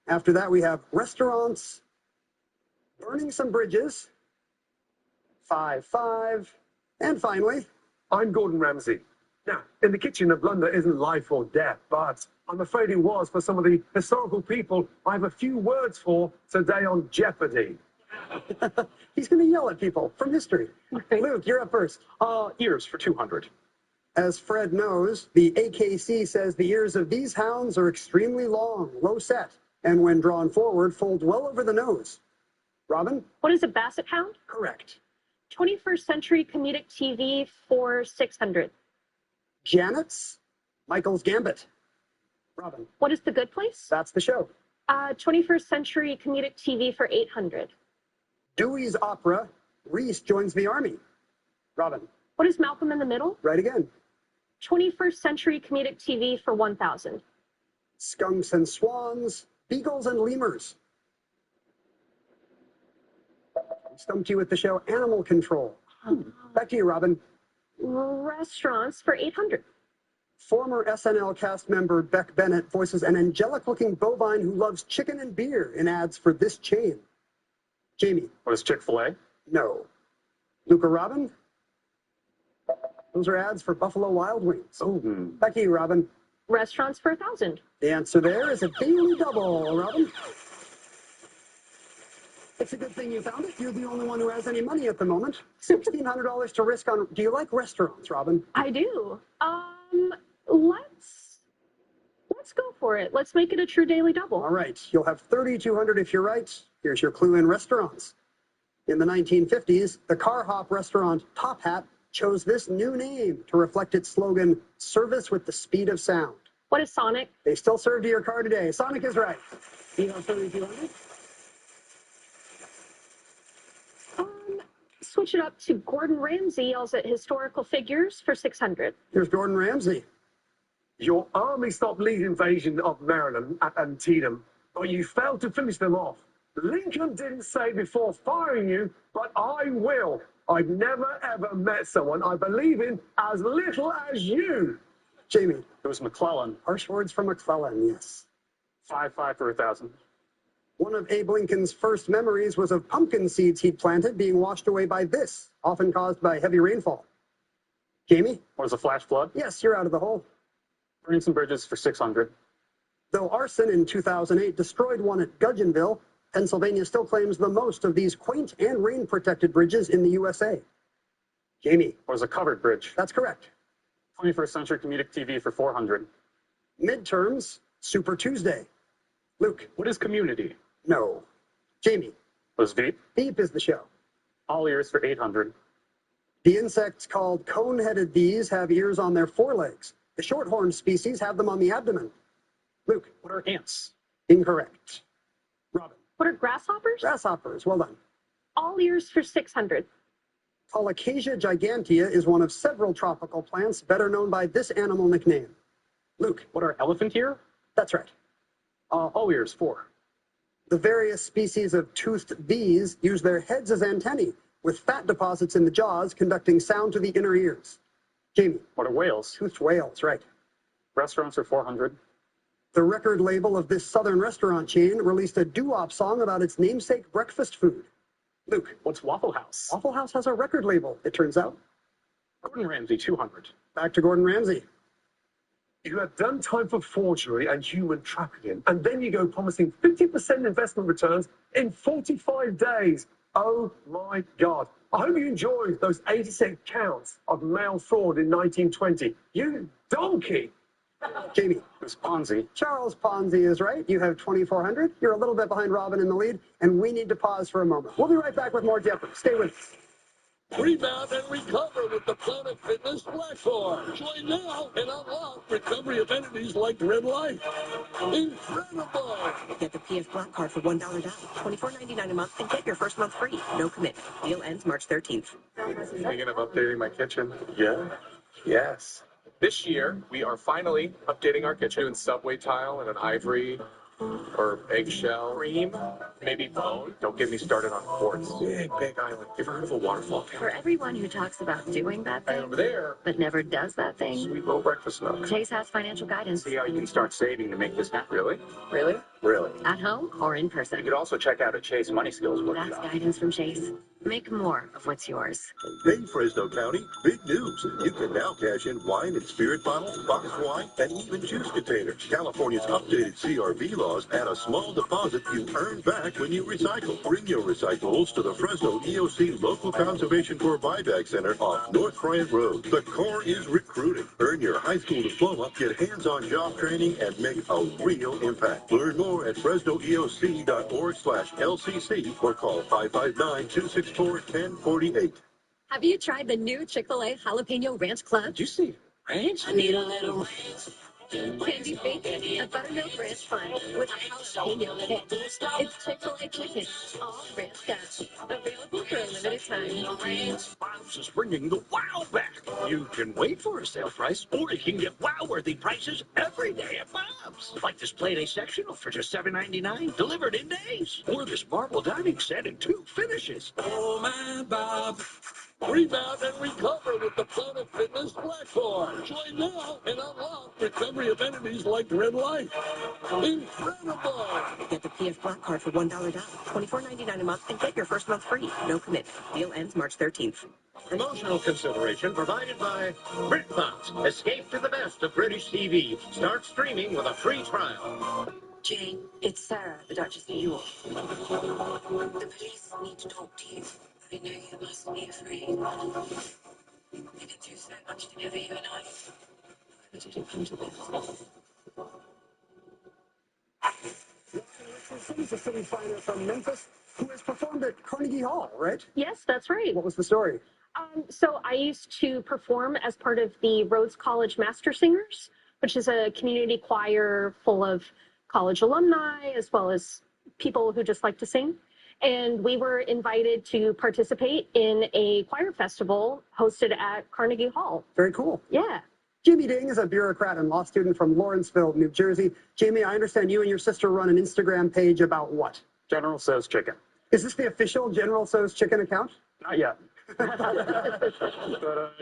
After that, we have restaurants, burning some bridges, 5-5, and finally, I'm Gordon Ramsay. Now, in the kitchen, a blunder isn't life or death, but I'm afraid it was for some of the historical people I have a few words for today on Jeopardy. He's going to yell at people from history. Luke, you're up first. Ears for 200. As Fred knows, the AKC says the ears of these hounds are extremely long, low set, and when drawn forward, fold well over the nose. Robin? What is a basset hound? Correct. 21st century comedic TV for 600. Janet's? Michael's Gambit. Robin? What is The Good Place? That's the show. 21st century comedic TV for 800. Dewey's Opera. Reese joins the army. Robin? What is Malcolm in the Middle? Right again. 21st century comedic TV for 1000. Skunks and Swans. Beagles and Lemurs. We stumped you with the show Animal Control. Back to you, Robin. Restaurants for 800. Former SNL cast member Beck Bennett voices an angelic-looking bovine who loves chicken and beer in ads for this chain. Jamie. What is Chick-fil-A? No. Luke or Robin? Those are ads for Buffalo Wild Wings. Oh. Back to you, Robin. Restaurants for 1000. The answer there is a daily double, Robin. It's a good thing you found it. You're the only one who has any money at the moment. $1,600 to risk on... Do you like restaurants, Robin? I do. Let's go for it. Let's make it a true daily double. All right. You'll have $3,200 if you're right. Here's your clue in restaurants. In the 1950s, the car hop restaurant Top Hat chose this new name to reflect its slogan, service with the speed of sound. What is Sonic? They still serve to your car today. Sonic is right. You have $3,200? Switch it up to Gordon Ramsay yells at historical figures for 600. Here's Gordon Ramsay. Your army stopped Lee's invasion of Maryland at Antietam, but you failed to finish them off. Lincoln didn't say before firing you, but I will. I've never, ever met someone I believe in as little as you. Jamie. It was McClellan. Harsh words from McClellan, yes. 5 for 1,000. One of Abe Lincoln's first memories was of pumpkin seeds he'd planted being washed away by this, often caused by heavy rainfall. Jamie? What is a flash flood? Yes, you're out of the hole. Burning some bridges for 600. Though arson in 2008 destroyed one at Gudgeonville, Pennsylvania still claims the most of these quaint and rain-protected bridges in the USA. Jamie? What is a covered bridge? That's correct. 21st century comedic TV for 400. Midterms, Super Tuesday. Luke? What is Community? No. Jamie? What is Veep? Veep is the show. All ears for 800. The insects called cone-headed bees have ears on their forelegs. The short-horned species have them on the abdomen. Luke? What are ants? Incorrect. Robin? What are grasshoppers? Grasshoppers, well done. All ears for 600. Colocasia gigantea is one of several tropical plants better known by this animal nickname. Luke? What are elephant ear? That's right. All ears 4. The various species of toothed bees use their heads as antennae, with fat deposits in the jaws conducting sound to the inner ears. Jamie? What are whales? Toothed whales, right. Restaurants are 400. The record label of this southern restaurant chain released a doo-wop song about its namesake breakfast food. Luke? What's Waffle House? Waffle House has a record label, it turns out. Gordon Ramsay 200. Back to Gordon Ramsay. You have done time for forgery and human trafficking, and then you go promising 50% investment returns in 45 days. Oh my God. I hope you enjoyed those 86 counts of mail fraud in 1920. You donkey. Jamie? It was Ponzi. Charles Ponzi is right. You have 2,400. You're a little bit behind Robin in the lead, and we need to pause for a moment. We'll be right back with more Jeopardy. Stay with us. Rebound and recover with the Planet Fitness platform. Join now and unlock recovery amenities like Red Light. Incredible! Get the PF Black Card for $1 down, $24.99 a month, and get your first month free. No commitment. Deal ends March 13th. Thinking of updating my kitchen? Yeah. Yes. This year, we are finally updating our kitchen, doing subway tile and an ivory or eggshell cream, maybe bone. Don't get me started on quartz. Big island. You ever heard of a waterfall For everyone who talks about doing that thing, over there, but never does that thing, sweet little breakfast nook. Chase has financial guidance. See how you can start saving to make this happen. Really? Really? Really. At home or in person. You could also check out a Chase Money Skills workshop. That's guidance from Chase. Make more of what's yours. Hey, Fresno County, big news. You can now cash in wine and spirit bottles, boxed wine, and even juice containers. California's updated CRV laws add a small deposit you earn back when you recycle. Bring your recyclables to the Fresno EOC Local Conservation Corps Buyback Center off North Bryant Road. The Corps is recruiting. Earn your high school diploma, get hands-on job training, and make a real impact. Learn more at FresnoEOC.org/LCC or call 559-264-1048. Have you tried the new Chick-fil-A Jalapeno Ranch Club? Juicy ranch? I need a little ranch. Candy bacon, a buttermilk ranch bun with a jalapeno hit. It's Chick-fil-A chicken, all ranch guts. Available for a limited time. Bob's is bringing the wow back. You can wait for a sale price, or you can get wow-worthy prices every day at Bob's. Like this Play Day sectional for just $7.99, delivered in days. Or this marble dining set in 2 finishes. Oh, man, Bob. Rebound and recover with the Planet Fitness platform. Join now and unlock recovery amenities like Red Light. Incredible! Get the PF Black Card for $1 down, $24.99 a month, and get your first month free. No commitment. Deal ends March 13th. Promotional consideration provided by BritBox. Escape to the best of British TV. Start streaming with a free trial. Jane, it's Sarah, the Duchess of York. The police need to talk to you. I know you must be afraid. We've been through so much together, you and I. Why did it come to this? He's a city fighter from Memphis who has performed at Carnegie Hall, right? Yes, that's right. What was the story? So I used to perform as part of the Rhodes College Master Singers, which is a community choir full of college alumni as well as people who just like to sing. And we were invited to participate in a choir festival hosted at Carnegie Hall. Very cool. Yeah. Jamie Ding is a bureaucrat and law student from Lawrenceville, New Jersey. Jamie, I understand you and your sister run an Instagram page about what? General So's Chicken. Is this the official General So's Chicken account? Not yet. But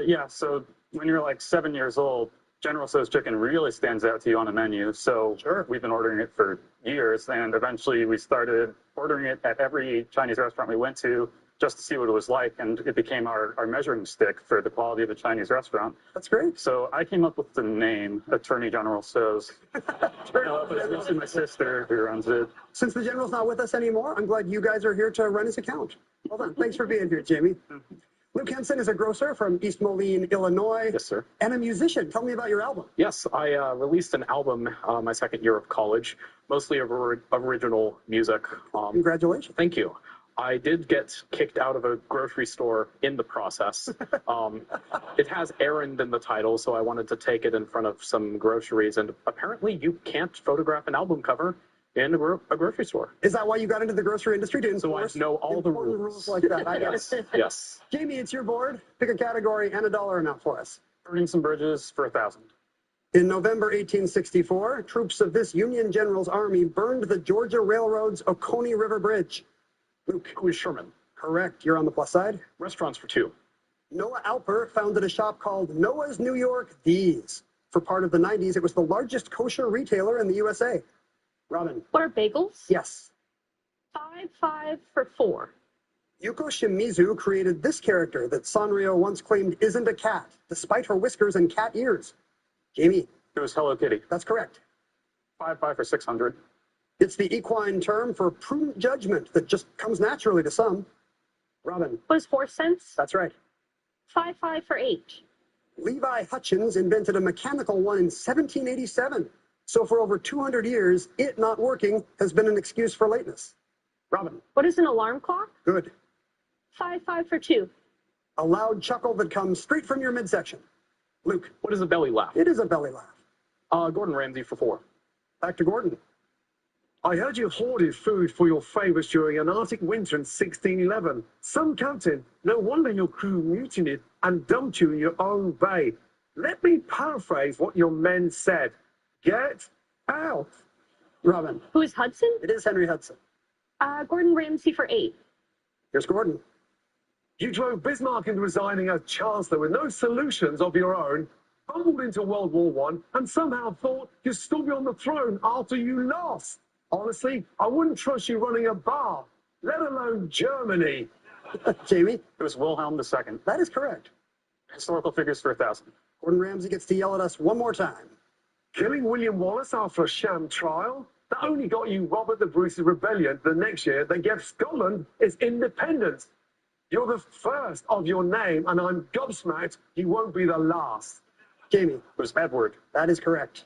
yeah, so when you're like 7 years old, General So's Chicken really stands out to you on a menu. So we've been ordering it for years, and eventually we started ordering it at every Chinese restaurant we went to just to see what it was like, and it became our measuring stick for the quality of a Chinese restaurant. That's great. So I came up with the name Attorney General So's. But it's mostly my sister who runs it. Since the General's not with us anymore, I'm glad you guys are here to run his account. Well done. Thanks for being here, Jamie. Luke Henson is a grocer from East Moline, Illinois. Yes, sir. And a musician. Tell me about your album. Yes, I released an album my second year of college, mostly of original music. Congratulations. Thank you. I did get kicked out of a grocery store in the process. It has errand in the title, so I wanted to take it in front of some groceries, and apparently you can't photograph an album cover in a grocery store. Is that why you got into the grocery industry, to enforce so I know all the rules like that? I guess. Yes. Jamie, it's your board. Pick a category and a dollar amount for us. Burning some bridges for $1,000. In November 1864, troops of this Union general's army burned the Georgia Railroad's Oconee River Bridge. Luke. Who is Sherman? Correct. You're on the plus side. Restaurants for 2. Noah Alper founded a shop called Noah's New York D's. For part of the 90s, it was the largest kosher retailer in the USA. Robin. What are bagels? Yes. 5 for 4. Yuko Shimizu created this character that Sanrio once claimed isn't a cat, despite her whiskers and cat ears. Jamie. It was Hello Kitty. That's correct. 5 for $600. It's the equine term for prudent judgment that just comes naturally to some. Robin. What is 4 cents? That's right. 5 for 8. Levi Hutchins invented a mechanical one in 1787. So for over 200 years, it not working has been an excuse for lateness. Robin. What is an alarm clock? Good. 5 for 2. A loud chuckle that comes straight from your midsection. Luke. What is a belly laugh? It is a belly laugh. Gordon Ramsay for 4. Back to Gordon. I heard you hoarded food for your favourites during an Arctic winter in 1611. Some captain, no wonder your crew mutinied and dumped you in your own bay. Let me paraphrase what your men said. Get out. Robin. Who is Hudson? It is Henry Hudson. Gordon Ramsay for 8. Here's Gordon. You drove Bismarck into resigning as Chancellor with no solutions of your own, fumbled into World War I, and somehow thought you'd still be on the throne after you lost. Honestly, I wouldn't trust you running a bar, let alone Germany. Jamie? It was Wilhelm II. That is correct. Historical figures for 1,000. Gordon Ramsay gets to yell at us one more time. Killing William Wallace after a sham trial? That only got you Robert the Bruce's rebellion. The next year, they gave Scotland its independence. You're the first of your name, and I'm gobsmacked you won't be the last. Jamie? It was Edward. That is correct.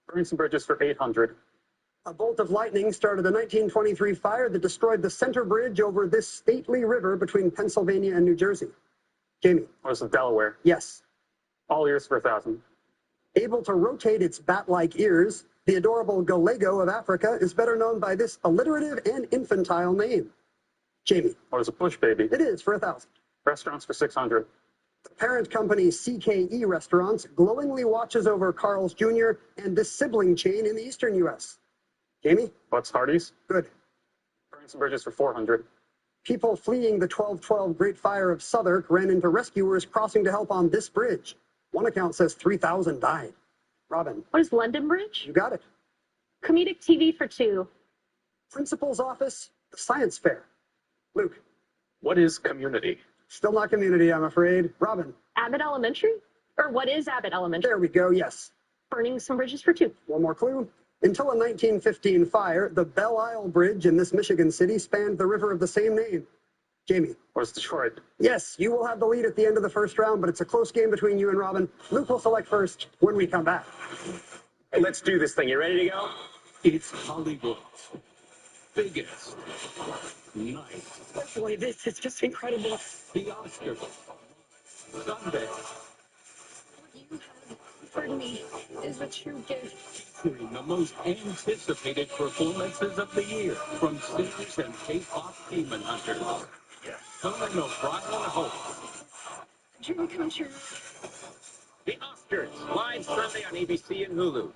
Burning some bridges for 800. A bolt of lightning started a 1923 fire that destroyed the center bridge over this stately river between Pennsylvania and New Jersey. Jamie? It was the Delaware. Yes. All ears for 1,000. Able to rotate its bat-like ears, the adorable Gallego of Africa is better known by this alliterative and infantile name. Jamie? Or was a Bush baby. It is for 1,000. Restaurants for 600. The parent company CKE Restaurants glowingly watches over Carl's Jr. and this sibling chain in the eastern U.S. Jamie? What's Hardee's? Good. Burning some bridges for 400. People fleeing the 1212 Great Fire of Southwark ran into rescuers crossing to help on this bridge. One account says 3,000 died. Robin? What is London Bridge? You got it. Comedic TV for 2. Principal's office, the science fair. Luke? What is community? Still not community, I'm afraid. Robin? Abbott Elementary? Or what is Abbott Elementary? There we go, yes. Burning some bridges for 2. One more clue. Until a 1915 fire, the Belle Isle Bridge in this Michigan city spanned the river of the same name. Jamie? Or it's Detroit. Yes, you will have the lead at the end of the first round, but it's a close game between you and Robin. Luke will select first when we come back. Hey, let's do this thing. You ready to go? It's Hollywood's biggest night. Boy, this is just incredible. The Oscars. Sundance. Pardon me, is a true gift. Featuring the most anticipated performances of the year from singers and K-pop demon hunters. Conan O'Brien Hope. Dream come true. The Oscars, live Sunday on ABC and Hulu.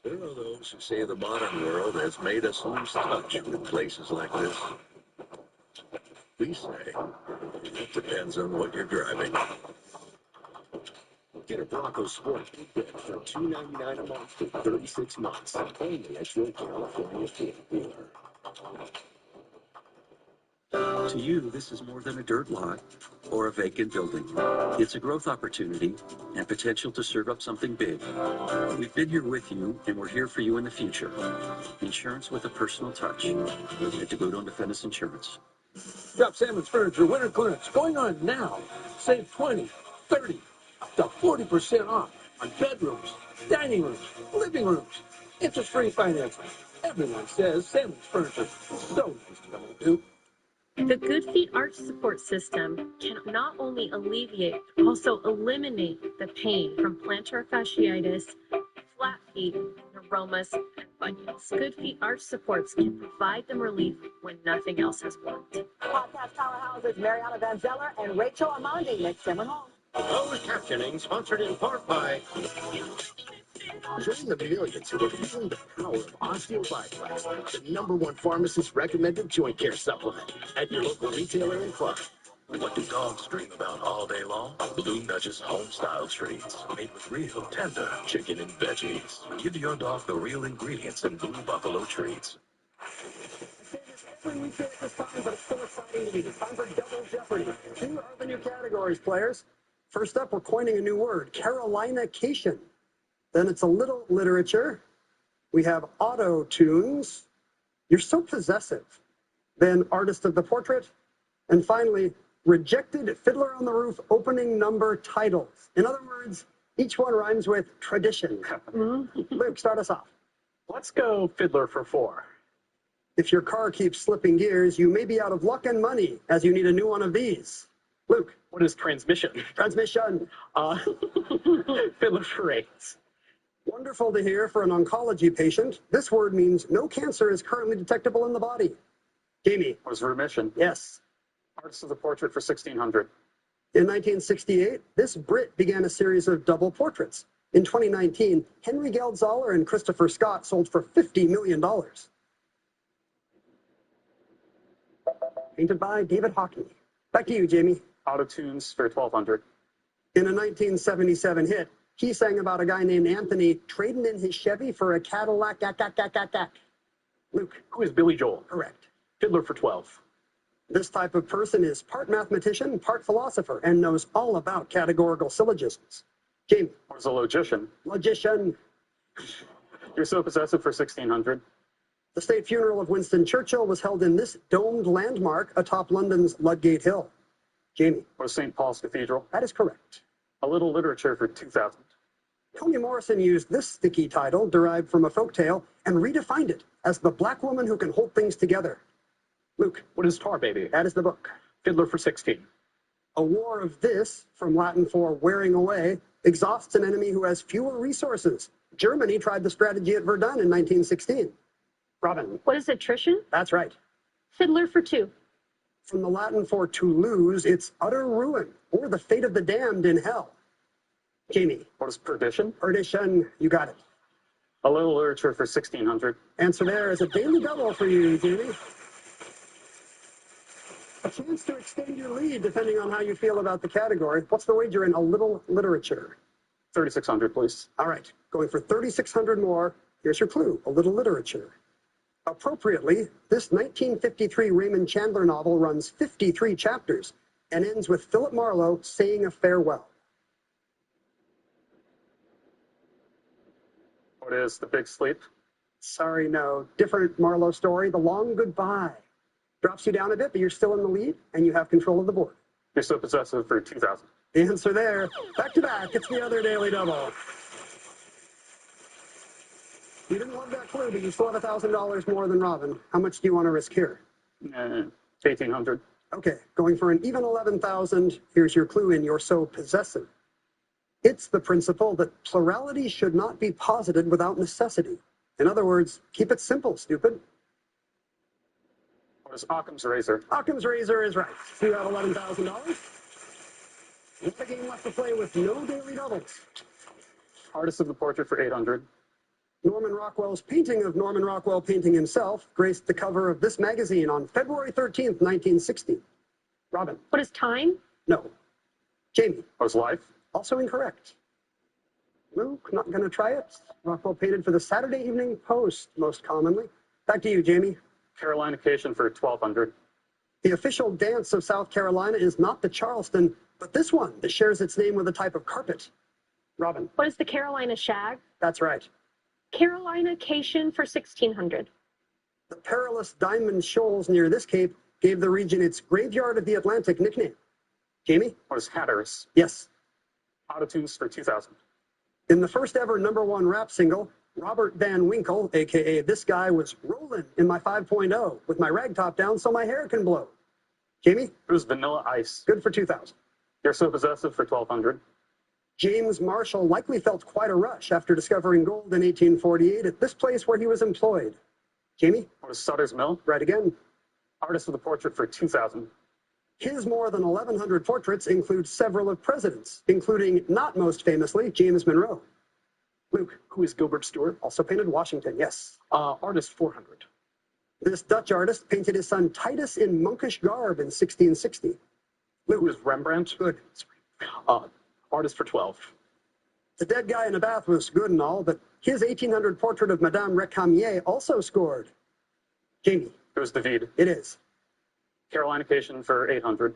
There are those who say the modern world has made us lose touch with places like this. We say it depends on what you're driving. Get a Bronco Sport Big Bet for $299 a month for 36 months. Only at your California Ford dealer. To you, this is more than a dirt lot or a vacant building. It's a growth opportunity and potential to serve up something big. We've been here with you, and we're here for you in the future. Insurance with a personal touch. At DeGudo and Defendus Insurance. Shop Salmon's Furniture Winter Clearance going on now. Save 20, 30, up to 40% off on bedrooms, dining rooms, living rooms, interest-free financing. Everyone says Salmon's Furniture is so nice to come to. The Good Feet Arch Support System can not only alleviate, but also eliminate the pain from plantar fasciitis, flat feet, neuromas, and bunions. Good Feet Arch Supports can provide them relief when nothing else has worked. Podcast powerhouses Mariana Van Zeller and Rachel Amandi next Summer Hall. Closed captioning sponsored in part by... Join the millions who are feeling the power of OsteoBioplex, the #1 pharmacist-recommended joint care supplement at your local retailer and club. What do dogs dream about all day long? Blue Nudge's home-style treats, made with real tender chicken and veggies. Give your dog the real ingredients in Blue Buffalo treats. Every weekend at this time, but it's so exciting to me. It's time for Double Jeopardy. Here are the new categories, players. First up, we're coining a new word, Carolina-cation. Then it's a little literature. We have auto tunes. You're so possessive. Then artist of the portrait. And finally, rejected Fiddler on the Roof opening number titles. In other words, each one rhymes with tradition. Luke, start us off. Let's go Fiddler for 4. If your car keeps slipping gears, you may be out of luck and money as you need a new one of these. Luke. What is transmission? Transmission. Fiddler for 8. Wonderful to hear for an oncology patient. This word means no cancer is currently detectable in the body. Jamie. Was remission. Yes. Artist of the portrait for 1,600. In 1968, this Brit began a series of double portraits. In 2019, Henry Geldzahler and Christopher Scott sold for $50 million. Painted by David Hockney. Back to you, Jamie. Auto tunes for 1200. In a 1977 hit, he sang about a guy named Anthony trading in his Chevy for a Cadillac. Luke. Who is Billy Joel? Correct. Fiddler for 12. This type of person is part mathematician, part philosopher, and knows all about categorical syllogisms. Jamie. Or is a logician. Logician. You're so possessive for 1600. The state funeral of Winston Churchill was held in this domed landmark atop London's Ludgate Hill. Jamie. Or St. Paul's Cathedral. That is correct. A little literature for 2000. Toni Morrison used this sticky title, derived from a folktale, and redefined it as the black woman who can hold things together. Luke. What is Tar Baby? That is the book. Fiddler for 16. A war of this, from Latin for wearing away, exhausts an enemy who has fewer resources. Germany tried the strategy at Verdun in 1916. Robin. What is attrition? That's right. Fiddler for 2. From the Latin for to lose, it's utter ruin, or the fate of the damned in hell. Jamie. What is perdition? Perdition. You got it. A little literature for 1600. Answer there is a daily double for you, Jamie. A chance to extend your lead depending on how you feel about the category. What's the wager in a little literature? 3600, please. All right. Going for 3600 more. Here's your clue. A little literature. Appropriately, this 1953 Raymond Chandler novel runs 53 chapters and ends with Philip Marlowe saying a farewell. What is The Big Sleep? Sorry, no. Different Marlowe story, The Long Goodbye. Drops you down a bit, but you're still in the lead, and you have control of the board. You're so possessive for 2000. The answer there, back to back, it's the other daily double. You didn't love that clue, but you still have $1,000 more than Robin. How much do you want to risk here? 1800. Okay, going for an even 11,000. Here's your clue in You're So Possessive. It's the principle that plurality should not be posited without necessity. In other words, keep it simple, stupid. What is Occam's razor? Occam's razor is right. So you have $11,000. What a game left to play with no daily doubles. Artist of the portrait for 800. Norman Rockwell's painting of Norman Rockwell painting himself graced the cover of this magazine on February 13th, 1960. Robin. What is time? No. Jamie. What is life? Also incorrect. Luke, not going to try it. Rockwell painted for the Saturday Evening Post, most commonly. Back to you, Jamie. Carolinication for 1200. The official dance of South Carolina is not the Charleston, but this one that shares its name with a type of carpet. Robin. What is the Carolina shag? That's right. Carolinication for 1600. The perilous Diamond Shoals near this cape gave the region its Graveyard of the Atlantic nickname. Jamie? What is Hatteras? Yes. Autotunes for 2000. In the first ever #1 rap single, Robert Van Winkle, a.k.a. This Guy, was rolling in my 5.0 with my rag top down so my hair can blow. Jamie? It was Vanilla Ice. Good for 2,000. You're so possessive for 1200. James Marshall likely felt quite a rush after discovering gold in 1848 at this place where he was employed. Jamie? What is Sutter's Mill? Right again. Artist of the portrait for 2000. His more than 1,100 portraits include several of presidents, including, not most famously, James Monroe. Luke. Who is Gilbert Stuart? Also painted Washington, yes. Artist 400. This Dutch artist painted his son Titus in monkish garb in 1660. Luke. Who is Rembrandt? Good. Artist for 12. The dead guy in the bath was good and all, but his 1800 portrait of Madame Recamier also scored. Jamie. It was David. It is. Carolinication for 800.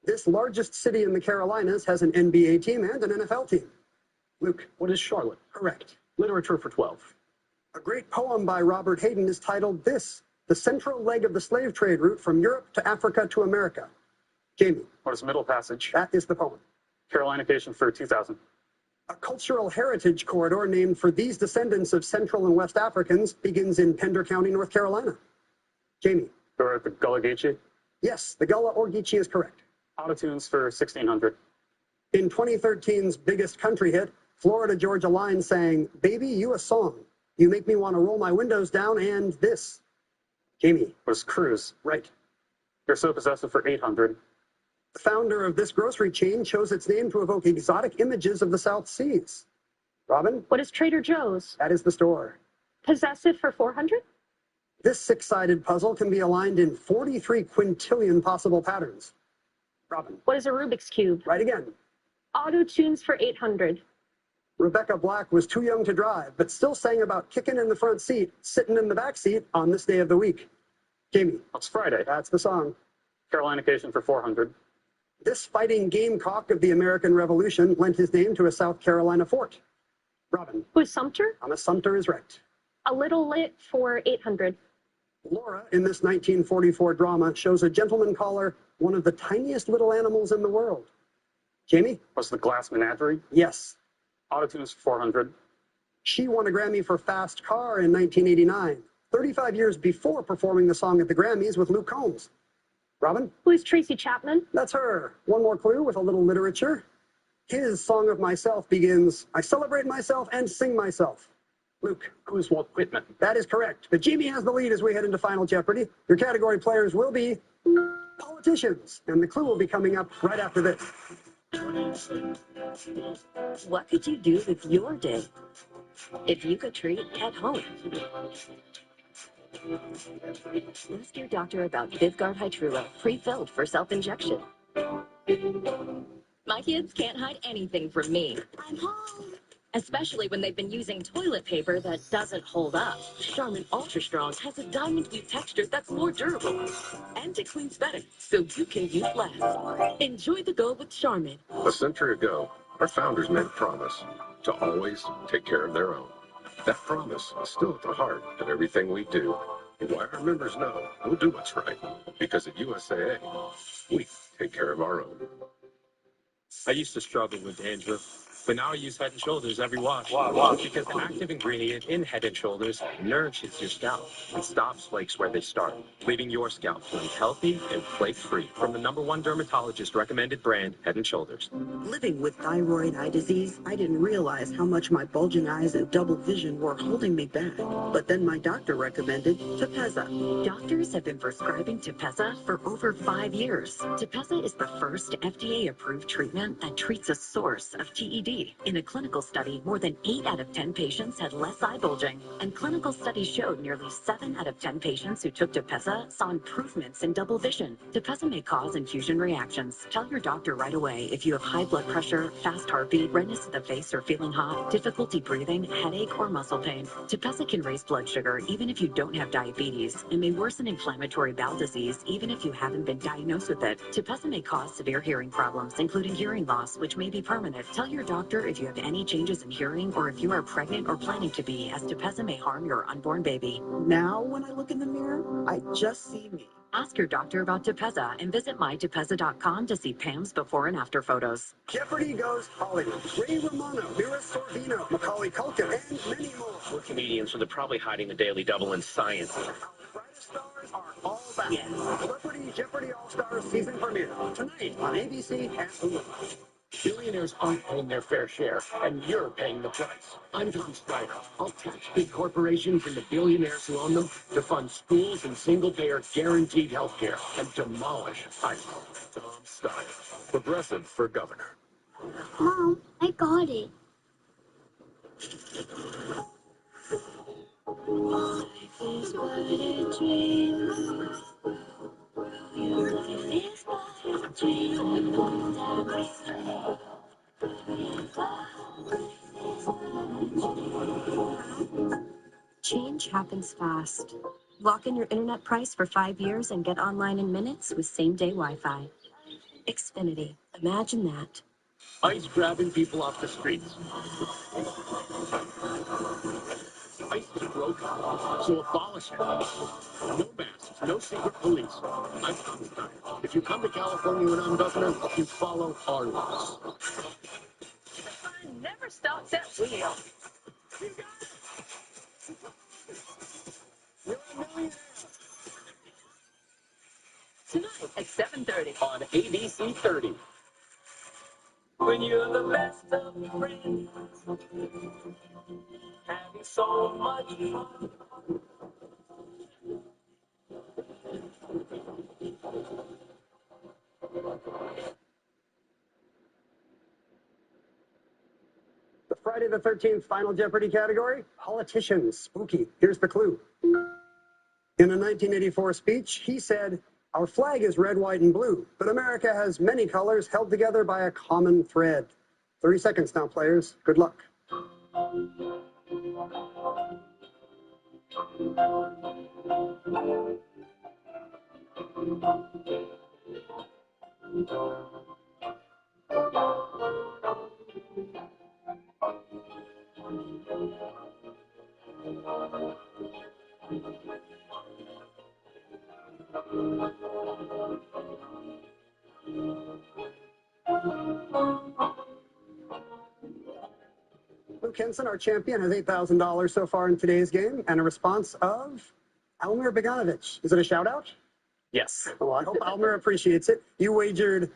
This largest city in the Carolinas has an NBA team and an NFL team. Luke. What is Charlotte? Correct. Literature for 12. A great poem by Robert Hayden is titled This, the central leg of the slave trade route from Europe to Africa to America. Jamie. What is Middle Passage? That is the poem. Carolinication for 2000. A cultural heritage corridor named for these descendants of Central and West Africans begins in Pender County, North Carolina. Jamie. Or the Gullah Geechee? Yes, the Gullah or Geechee is correct. Autotunes for 1600. In 2013's biggest country hit, Florida Georgia Line sang, Baby, You a Song. You make me want to roll my windows down and this. Jamie. Was Cruise? Right. You're so possessive for 800. The founder of this grocery chain chose its name to evoke exotic images of the South Seas. Robin? What is Trader Joe's? That is the store. Possessive for 400? This six-sided puzzle can be aligned in 43 quintillion possible patterns. Robin? What is a Rubik's Cube? Right again. Auto tunes for 800. Rebecca Black was too young to drive, but still sang about kicking in the front seat, sitting in the back seat on this day of the week. Jamie? It's Friday. That's the song. Carolinication for 400. This fighting gamecock of the American Revolution lent his name to a South Carolina fort. Robin? Who's Sumter? Thomas Sumter is right. A Little Lit for 800. Laura, in this 1944 drama, shows a gentleman caller one of the tiniest little animals in the world. Jamie? Was the Glass Menagerie? Yes. Autotunes for 400. She won a Grammy for Fast Car in 1989, 35 years before performing the song at the Grammys with Luke Combs. Robin? Who is Tracy Chapman? That's her. One more clue with a little literature. His Song of Myself begins, I celebrate myself and sing myself. Luke? Who's Walt Whitman? That is correct. But Jamie has the lead as we head into Final Jeopardy. Your category players will be politicians, and the clue will be coming up right after this. What could you do with your day if you could treat at home? Ask your doctor about Vyvgart Hytrula, pre-filled for self-injection. My kids can't hide anything from me. I'm home. Especially when they've been using toilet paper that doesn't hold up. Charmin Ultra Strong has a diamond blue texture that's more durable. And it cleans better, so you can use less. Enjoy the go with Charmin. A century ago, our founders made a promise to always take care of their own. That promise is still at the heart of everything we do. And why our members know we'll do what's right. Because at USAA, we take care of our own. I used to struggle with dandruff, but now I use Head & Shoulders every wash. Because the active ingredient in Head & Shoulders nourishes your scalp and stops flakes where they start, leaving your scalp feeling healthy and flake-free. From the #1 dermatologist recommended brand, Head & Shoulders. Living with thyroid eye disease, I didn't realize how much my bulging eyes and double vision were holding me back. But then my doctor recommended Tepezza. Doctors have been prescribing Tepezza for over 5 years. Tepezza is the first FDA-approved treatment that treats a source of TED. In a clinical study, more than 8 out of 10 patients had less eye bulging, and clinical studies showed nearly 7 out of 10 patients who took Tepezza saw improvements in double vision. Tepezza may cause infusion reactions. Tell your doctor right away if you have high blood pressure, fast heartbeat, redness of the face or feeling hot, difficulty breathing, headache, or muscle pain. Tepezza can raise blood sugar even if you don't have diabetes, and may worsen inflammatory bowel disease even if you haven't been diagnosed with it. Tepezza may cause severe hearing problems, including hearing loss, which may be permanent. Tell your doctor if you have any changes in hearing or if you are pregnant or planning to be, as Tepezza may harm your unborn baby. Now, when I look in the mirror, I just see me. Ask your doctor about Tepezza and visit mytepezza.com to see Pam's before and after photos. Jeopardy goes Hollywood. Ray Romano, Mira Sorvino, Macaulay Culkin, and many more. We're comedians, so they're probably hiding the Daily Double in science. Our brightest stars are all back. Celebrity Jeopardy All-Stars season premiere tonight on ABC and Hulu. Billionaires aren't paying their fair share, and you're paying the price. I'm Tom Snyder. I'll tax big corporations and the billionaires who own them to fund schools and single-payer guaranteed health care and demolish ICE. Tom Steyer, Progressive for governor. Mom, I got it. Life is but a dream. Your life is but a dream. Change happens fast. Lock in your internet price for 5 years and get online in minutes with same-day Wi-Fi. Xfinity. Imagine that. ICE grabbing people off the streets. ICE is broken, so abolish it. No masks, no secret police. I'm Tom Steyer. If you come to California when I'm governor, you follow our laws. Never stops at wheel. Tonight at 7:30 On ABC 30. When you're the best of friends, having so much fun. The Friday the 13th Final Jeopardy category, politicians. Spooky. Here's the clue. In a 1984 speech, he said, "Our flag is red, white, and blue, but America has many colors held together by a common thread." 30 seconds now, players. Good luck. Luke Henson, our champion, has $8,000 so far in today's game, and a response of Almir Beganovich. Is it a shout-out? Yes. Well, I hope Almir appreciates it. You wagered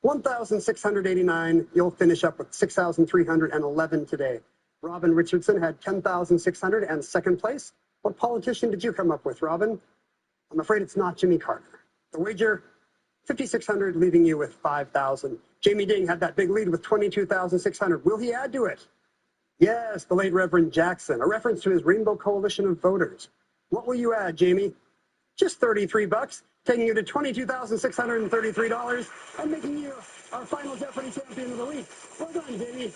$1,689. You'll finish up with $6,311 today. Robin Richardson had $10,600 and second place. What politician did you come up with, Robin? I'm afraid it's not Jimmy Carter. The wager, $5,600, leaving you with $5,000. Jamie Ding had that big lead with $22,600. Will he add to it? Yes, the late Reverend Jackson, a reference to his Rainbow Coalition of Voters. What will you add, Jamie? Just $33, taking you to $22,633 and making you our Final Jeopardy champion of the week. Well done, Jamie.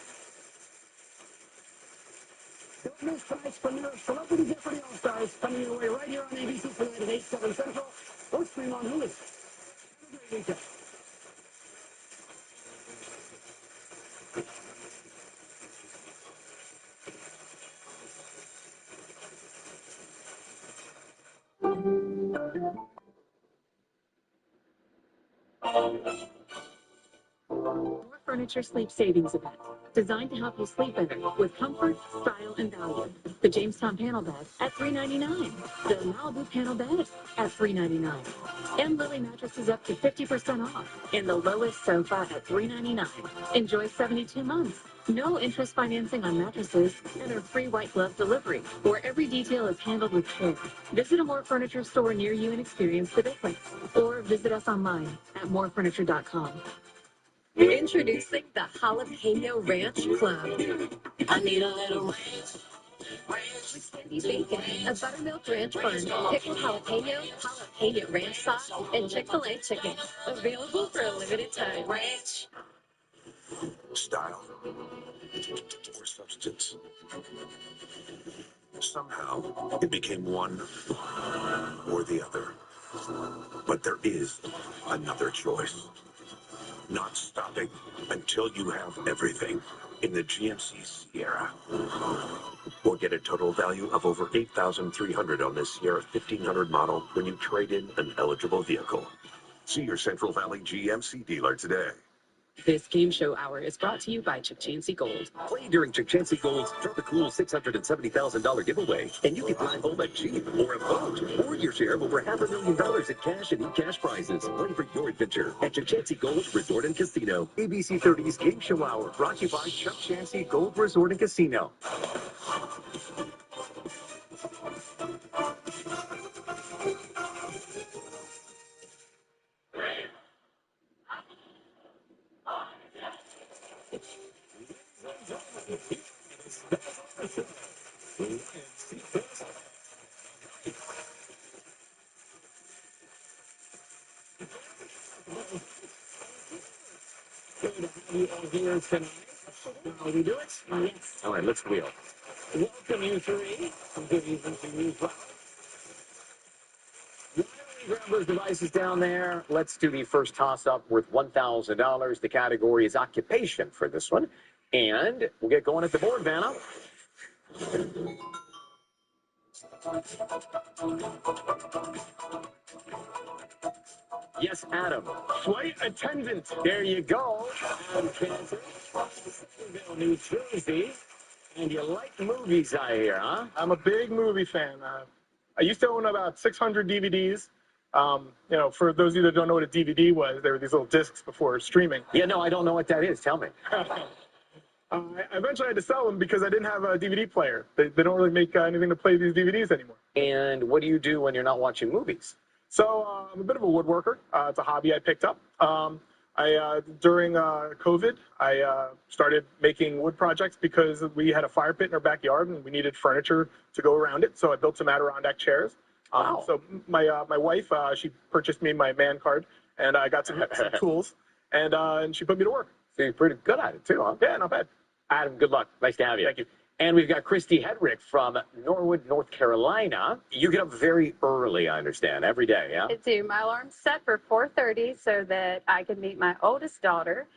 Don't miss tonight's premiere of Celebrity Jeopardy All-Stars, coming your way right here on ABC tonight at 8, 7 Central, or stream on Hulu. Have a great weekend. More Furniture Sleep Savings Event, designed to help you sleep better with comfort, style, and value. The Jamestown panel bed at $399. The Malibu panel bed at $399. And Lily mattresses up to 50% off. And the lowest sofa at $399. Enjoy 72 months. No interest financing on mattresses and our free white glove delivery, where every detail is handled with care. Visit a More Furniture store near you and experience the difference. Or visit us online at morefurniture.com. Introducing the Jalapeno Ranch Club. I need a little ranch. With candy bacon, a buttermilk ranch bun, pickled jalapeno ranch sauce, and Chick-fil-A chicken. Available for a limited time. Ranch. Style or substance. Somehow, it became one or the other. But there is another choice. Not stopping until you have everything in the GMC Sierra. Or get a total value of over $8,300 on this Sierra 1500 model when you trade in an eligible vehicle. See your Central Valley GMC dealer today. This game show hour is brought to you by Chukchansi Gold. Play during Chukchansi Gold's Drop a Cool $670,000 giveaway, and you can drive home a Jeep or a boat, or your share of over $500,000 in cash and e-cash prizes. Play for your adventure at Chukchansi Gold Resort and Casino. ABC 30's Game Show Hour, brought to you by Chukchansi Gold Resort and Casino. Here tonight. Shall we do it? Yes. All right, let's wheel. Welcome, you three. Good evening to you. Why don't we grab those devices down there? Let's do the first toss-up worth $1,000. The category is occupation for this one. And we'll get going at the board, Vanna. Yes, Adam. Flight attendant. There you go. Adam Kansas, Centerville, New Jersey. And you like movies, I hear, huh? I'm a big movie fan. I used to own about 600 DVDs. For those of you that don't know what a DVD was, there were these little discs before streaming. Yeah, no, I don't know what that is. Tell me. I eventually had to sell them because I didn't have a DVD player. They don't really make anything to play these DVDs anymore. And what do you do when you're not watching movies? So I'm a bit of a woodworker. It's a hobby I picked up. During COVID, I started making wood projects because we had a fire pit in our backyard and we needed furniture to go around it. So I built some Adirondack chairs. Wow. So my wife, she purchased me my man card, and I got some tools, and she put me to work. So you're pretty good at it too, huh? Yeah, not bad. Adam, good luck. Nice to have you. Thank you. And we've got Christy Hedrick from Norwood, North Carolina. You get up very early, I understand, every day, yeah? I do. My alarm's set for 4:30 so that I can meet my oldest daughter.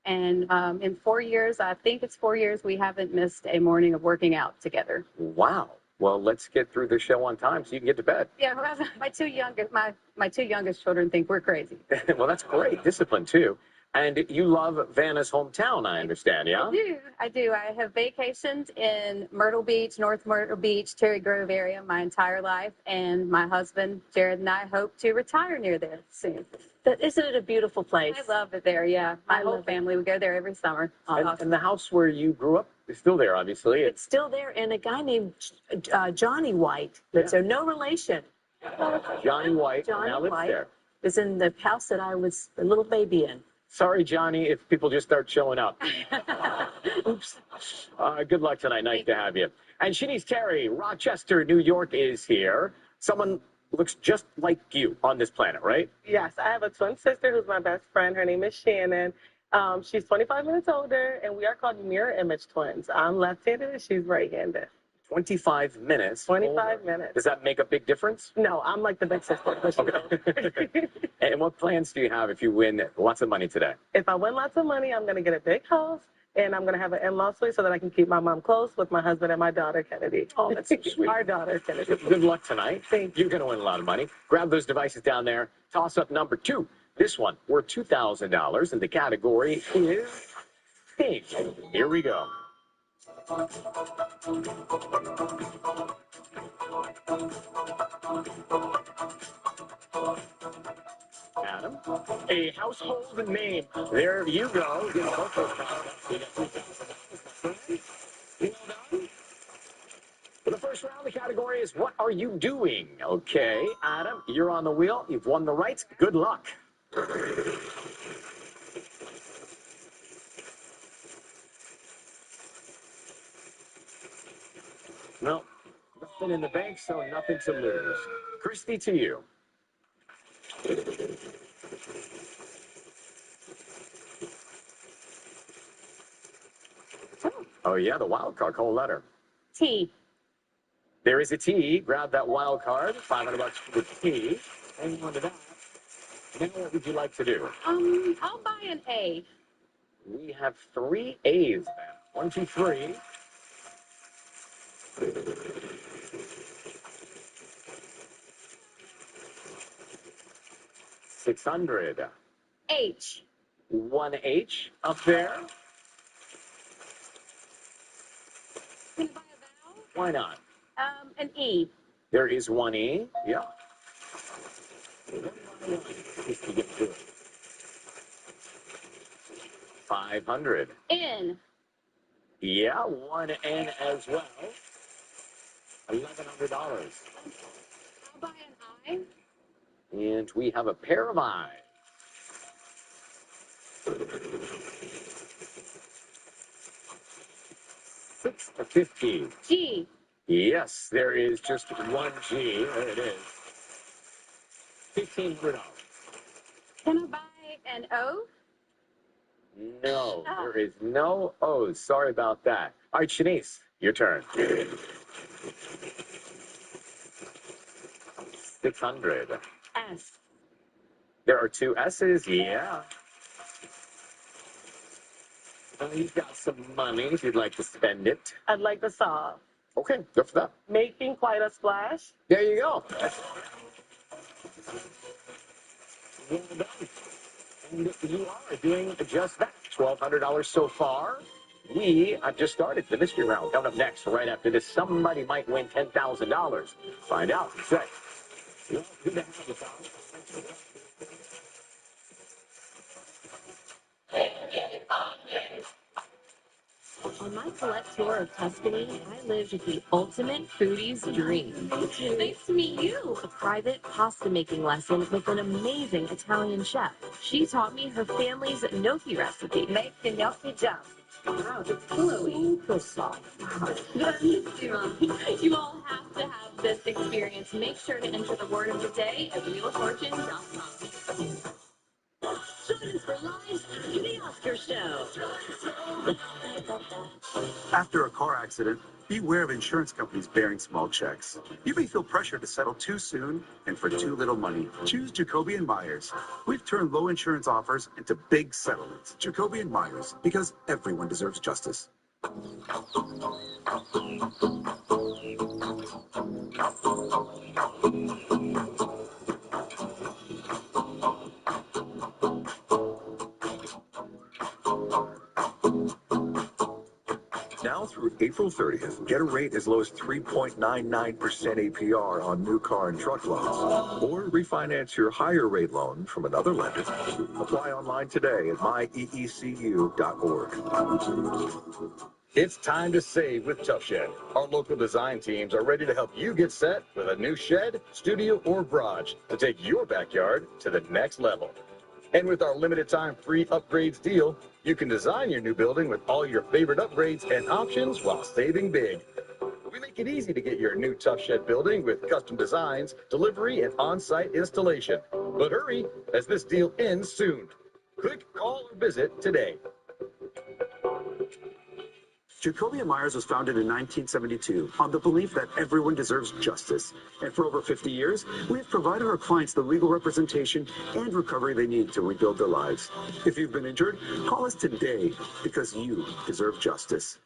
And in 4 years, I think it's 4 years, we haven't missed a morning of working out together. Wow. Well, let's get through the show on time so you can get to bed. Yeah, well, my two youngest children think we're crazy. Well, that's great. Discipline, too. And you love Vanna's hometown, I understand, yeah? I do. I have vacationed in Myrtle Beach, North Myrtle Beach, Cherry Grove area my entire life. And my husband, Jared, and I hope to retire near there soon. But isn't it a beautiful place? I love it there, yeah. My whole family, we go there every summer. And the house where you grew up is still there, obviously. It's still there, and a guy named Johnny White, that's no relation. Johnny White now lives there. Is in the house that I was a little baby in. Sorry, Johnny, if people just start showing up. Oops. Good luck tonight. Nice to have you. And Shanice Terry, Rochester, New York is here. Someone looks just like you on this planet, right? Yes, I have a twin sister who's my best friend. Her name is Shannon. She's 25 minutes older, and we are called mirror image twins. I'm left-handed and she's right-handed. 25 minutes. 25 minutes. Does that make a big difference? No, I'm like the big sister. Okay. And what plans do you have if you win lots of money today? If I win lots of money, I'm going to get a big house, and I'm going to have an in-law suite so that I can keep my mom close with my husband and my daughter, Kennedy. Oh, that's so sweet. Our daughter, Kennedy. Good luck tonight. Thank you. You're going to win a lot of money. Grab those devices down there. Toss up number 2. This one worth $2,000, and the category is pink. Here we go. Adam, a household name. There you go. Get both those For the first round, the category is what are you doing? Okay, Adam, you're on the wheel. You've won the rights. Good luck. No, nothing in the bank, so nothing to lose. Christy, to you. Oh, yeah, the wild card, whole letter. T. There is a T. Grab that wild card. $500 for the T. Hang on to that. Now, what would you like to do? I'll buy an A. We have 3 A's, then. 1, 2, 3. $600. H. 1 H up there. Can I buy a vowel? Why not? An E. There is 1 E. Yeah. 500. N. Yeah, 1 N as well. $1,100. I'll buy an I. And we have a pair of eyes. $650. G. Yes, there is just 1 G. There it is. $1,500. Can I buy an O? No, there is no O's. Sorry about that. All right, Shanice, your turn. 600. S. There are 2 S's. Yeah. Well, you've got some money if you'd like to spend it. I'd like to solve. Okay, go for that. Making quite a splash. There you go. Well done. And you are doing just that. $1,200 so far. We have just started the mystery round. Coming up next, right after this, somebody might win $10,000. Find out. Say. Well, good to have you, Tom. On my collect tour of Tuscany, I lived the ultimate foodie's dream. Nice to meet you. A private pasta making lesson with an amazing Italian chef. She taught me her family's gnocchi recipe. Make the gnocchi jump. Wow, it's super soft. You all have to have this experience. Make sure to enter the word of the day at wheeloffortune.com. Join us for Live After the Oscar Show. After a car accident, beware of insurance companies bearing small checks. You may feel pressure to settle too soon and for too little money. Choose Jacoby & Myers. We've turned low insurance offers into big settlements. Jacoby & Myers, because everyone deserves justice. Now through April 30th, get a rate as low as 3.99% APR on new car and truck loans. Or refinance your higher rate loan from another lender. Apply online today at myeecu.org. It's time to save with Tough Shed. Our local design teams are ready to help you get set with a new shed, studio, or garage to take your backyard to the next level. And with our limited time free upgrades deal, you can design your new building with all your favorite upgrades and options while saving big. We make it easy to get your new Tough Shed building with custom designs, delivery, and on-site installation. But hurry, as this deal ends soon. Click, call, or visit today. Jacoby & Myers was founded in 1972 on the belief that everyone deserves justice. And for over 50 years, we have provided our clients the legal representation and recovery they need to rebuild their lives. If you've been injured, call us today because you deserve justice.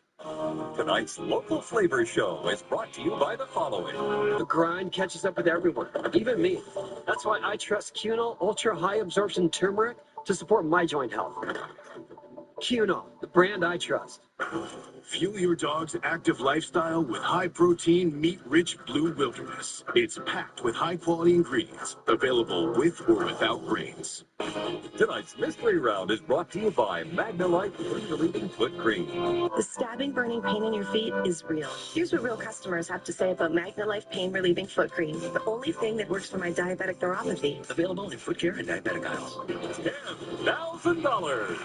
Tonight's Local Flavor Show is brought to you by the following. The grind catches up with everyone, even me. That's why I trust Cunol Ultra High Absorption Turmeric to support my joint health. Cunol, the brand I trust. Fuel your dog's active lifestyle with high-protein, meat-rich Blue Wilderness. It's packed with high-quality ingredients, available with or without grains. Tonight's Mystery Round is brought to you by Magnalite Pain Relieving Foot Cream. The stabbing, burning pain in your feet is real. Here's what real customers have to say about Magnalife Pain Relieving Foot Cream, the only thing that works for my diabetic neuropathy. Available in foot care and diabetic aisles. $10,000.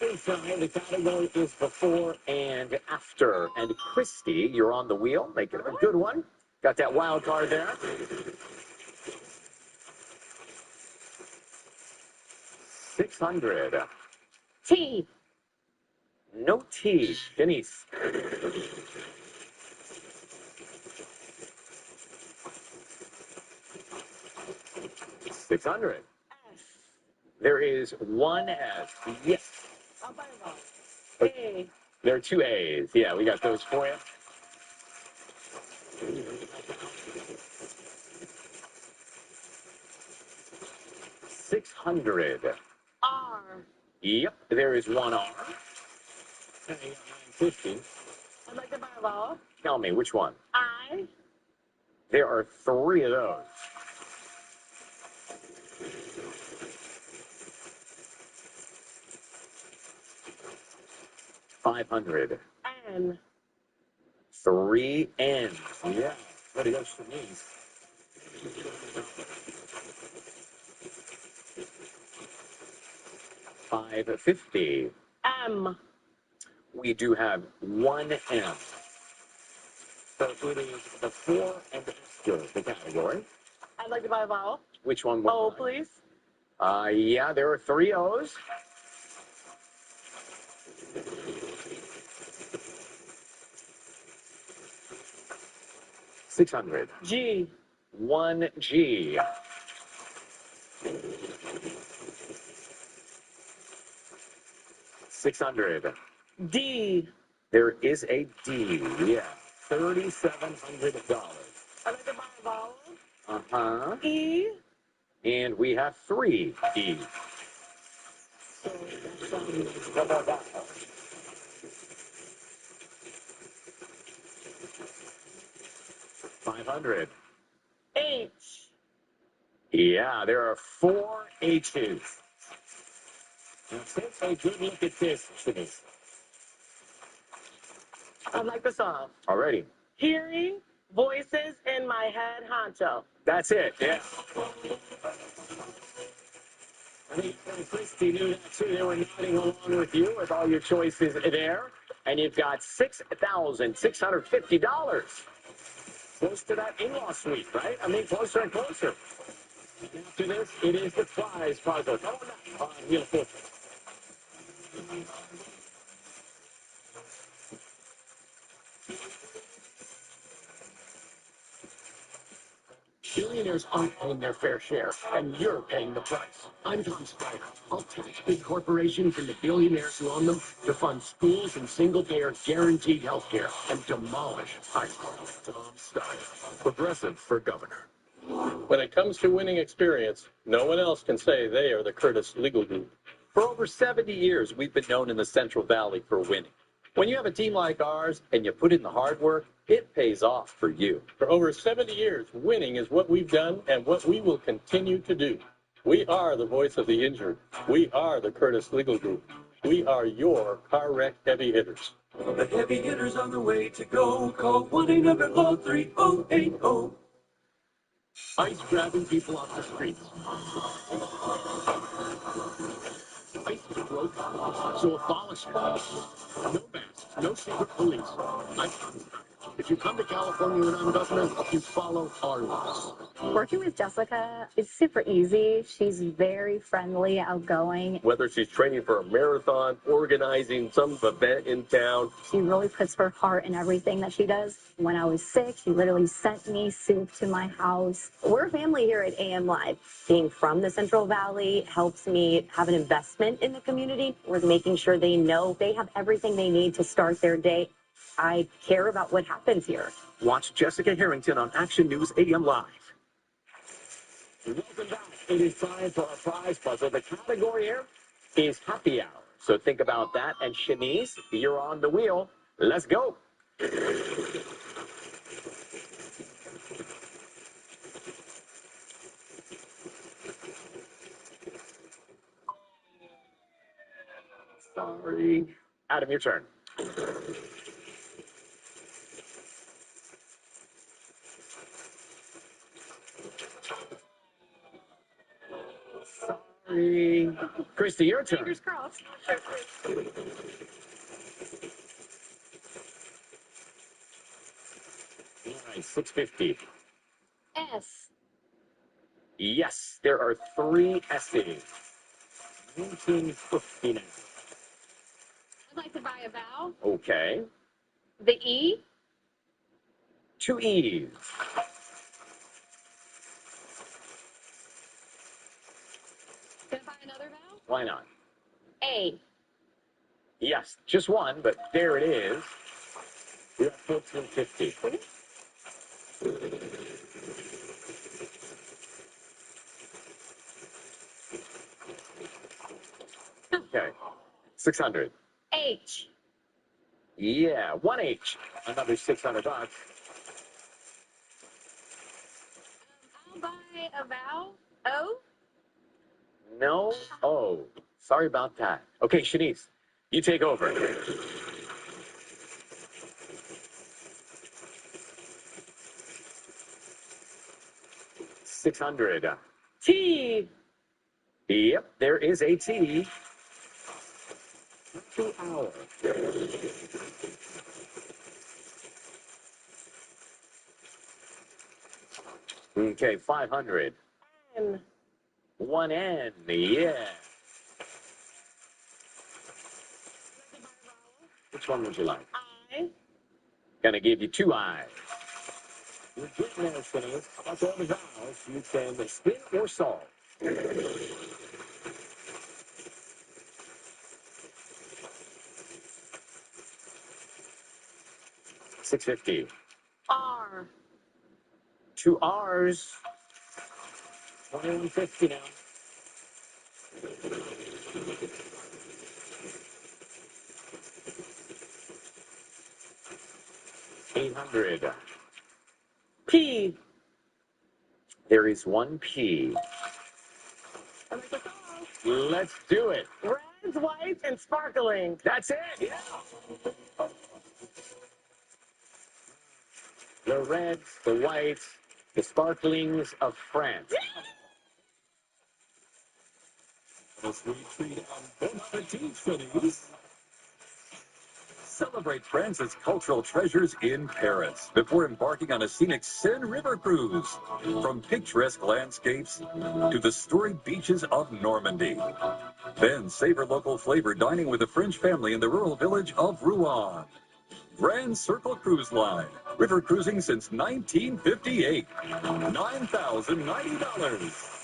Inside, the category is before and after. And Christy, you're on the wheel, making it a good one. Got that wild card there. $600. T. No T. Denise. $600. There is one S. Yes. A. There are two A's. Yeah, we got those for you. $600. R. Yep, there is one R. $950. I'd like to buy a ball. Tell me, which one? I. There are three of those. $500. N. Three N's. Yeah. What else for me? $550. M. We do have one M. So it is the four and after the category. I'd like to buy a vowel. Which one? O, please. Yeah, there are three O's. $600. G. One G. $600. D. There is a D. Yeah. $3,700. I'd like to buy a vowel. Uh-huh. E. And we have three E's. So that's one more vowel. $500. H. Yeah, there are four H's. Let's take a good look at this, Shanice. I'd like the song. Alrighty. Hearing voices in my head honcho. That's it, yeah. I think Christy knew that too. They were nodding along with you with all your choices there. And you've got $6,650. Close to that in-law suite, right? I mean, closer and closer. After this, it is the prize puzzle. Come on now. Wheel of Fortune. Billionaires aren't paying their fair share, and you're paying the price. I'm Tom Spider. I'll tax big corporations and the billionaires who own them to fund schools and single-payer guaranteed health care and demolish ICE. Tom Spider. Progressive for governor. When it comes to winning experience, no one else can say they are the Curtis Legal Group. For over 70 years, we've been known in the Central Valley for winning. When you have a team like ours and you put in the hard work, it pays off for you. For over 70 years, winning is what we've done and what we will continue to do. We are the voice of the injured. We are the Curtis Legal Group. We are your car wreck heavy hitters. The heavy hitters on the way to go. Call 1-800-LAW-3080. ICE grabbing people off the streets. ICE is broke, so abolish it. No masks, no secret police. If you come to California when I'm governor, you follow our laws. Working with Jessica is super easy. She's very friendly, outgoing. Whether she's training for a marathon, organizing some event in town. She really puts her heart in everything that she does. When I was sick, she literally sent me soup to my house. We're a family here at AM Live. Being from the Central Valley helps me have an investment in the community. We're making sure they know they have everything they need to start their day. I care about what happens here. Watch Jessica Harrington on Action News AM Live. Welcome back. It is time for our prize puzzle. The category here is happy hour. So think about that. And Shanice, you're on the wheel. Let's go. Sorry. Adam, your turn. Sorry. Christy, your turn. Fingers crossed. All right, 650. S. Yes, there are 3 S's. 1950 now. I'd like to buy a vowel. Okay. The E. 2 E's. Can I buy another vowel? Why not? A. Yes, just one, but there it is. You're at 1450. Okay. 600. H. Yeah, 1 H. Another $600. I'll buy a vowel. O. No. Oh, sorry about that. Okay, Shanice, you take over. $600. T. Yep, there is a T. 2 hours. Okay, 500. N. 1 N, yeah. Which one would you like? I. Gonna give you 2 I's. You're getting there, Shanice. How about all the vowels? You can spin or solve. $650. R. 2 R's. 2150 now. $800. P. There is 1 P. Let's do it. Red. Reds, whites, and sparkling. That's it. Yeah. The reds, the whites, the sparklings of France. As we treat on Bon Appetit, Finnies. Celebrate France's cultural treasures in Paris before embarking on a scenic Seine River cruise. From picturesque landscapes to the storied beaches of Normandy. Then savor local flavor dining with a French family in the rural village of Rouen. Grand Circle Cruise Line. River cruising since 1958. $9,090.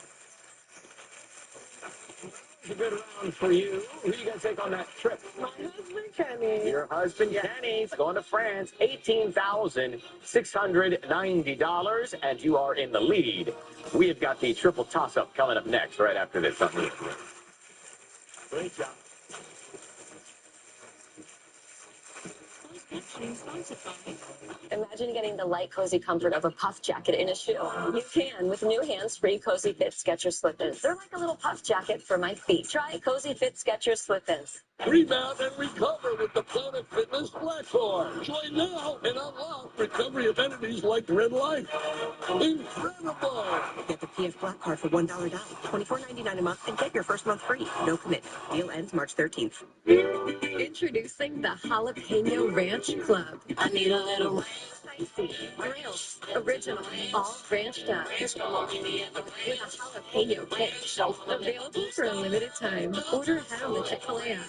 A good round for you. Who you gonna take on that trip? My husband, Kenny. Your husband, Kenny's going to France. $18,690, and you are in the lead. We have got the triple toss-up coming up next, right after this. Great job. Imagine getting the light, cozy comfort of a puff jacket in a shoe. You can with new hands-free Cozy Fit Skechers Slip-ins. They're like a little puff jacket for my feet. Try Cozy Fit Skechers Slip-ins. Rebound and recover with the Planet Fitness Platform. Join now and unlock recovery amenities like Red Light. Incredible! Get the PF Black Card for $1 down, $24.99 a month, and get your first month free. No commitment. Deal ends March 13th. Introducing the Jalapeno Ranch Club. I need a little spicy, real, original, all ranched up. With a jalapeno kick. Available for a limited time. Order ahead on the Chick-fil-A app.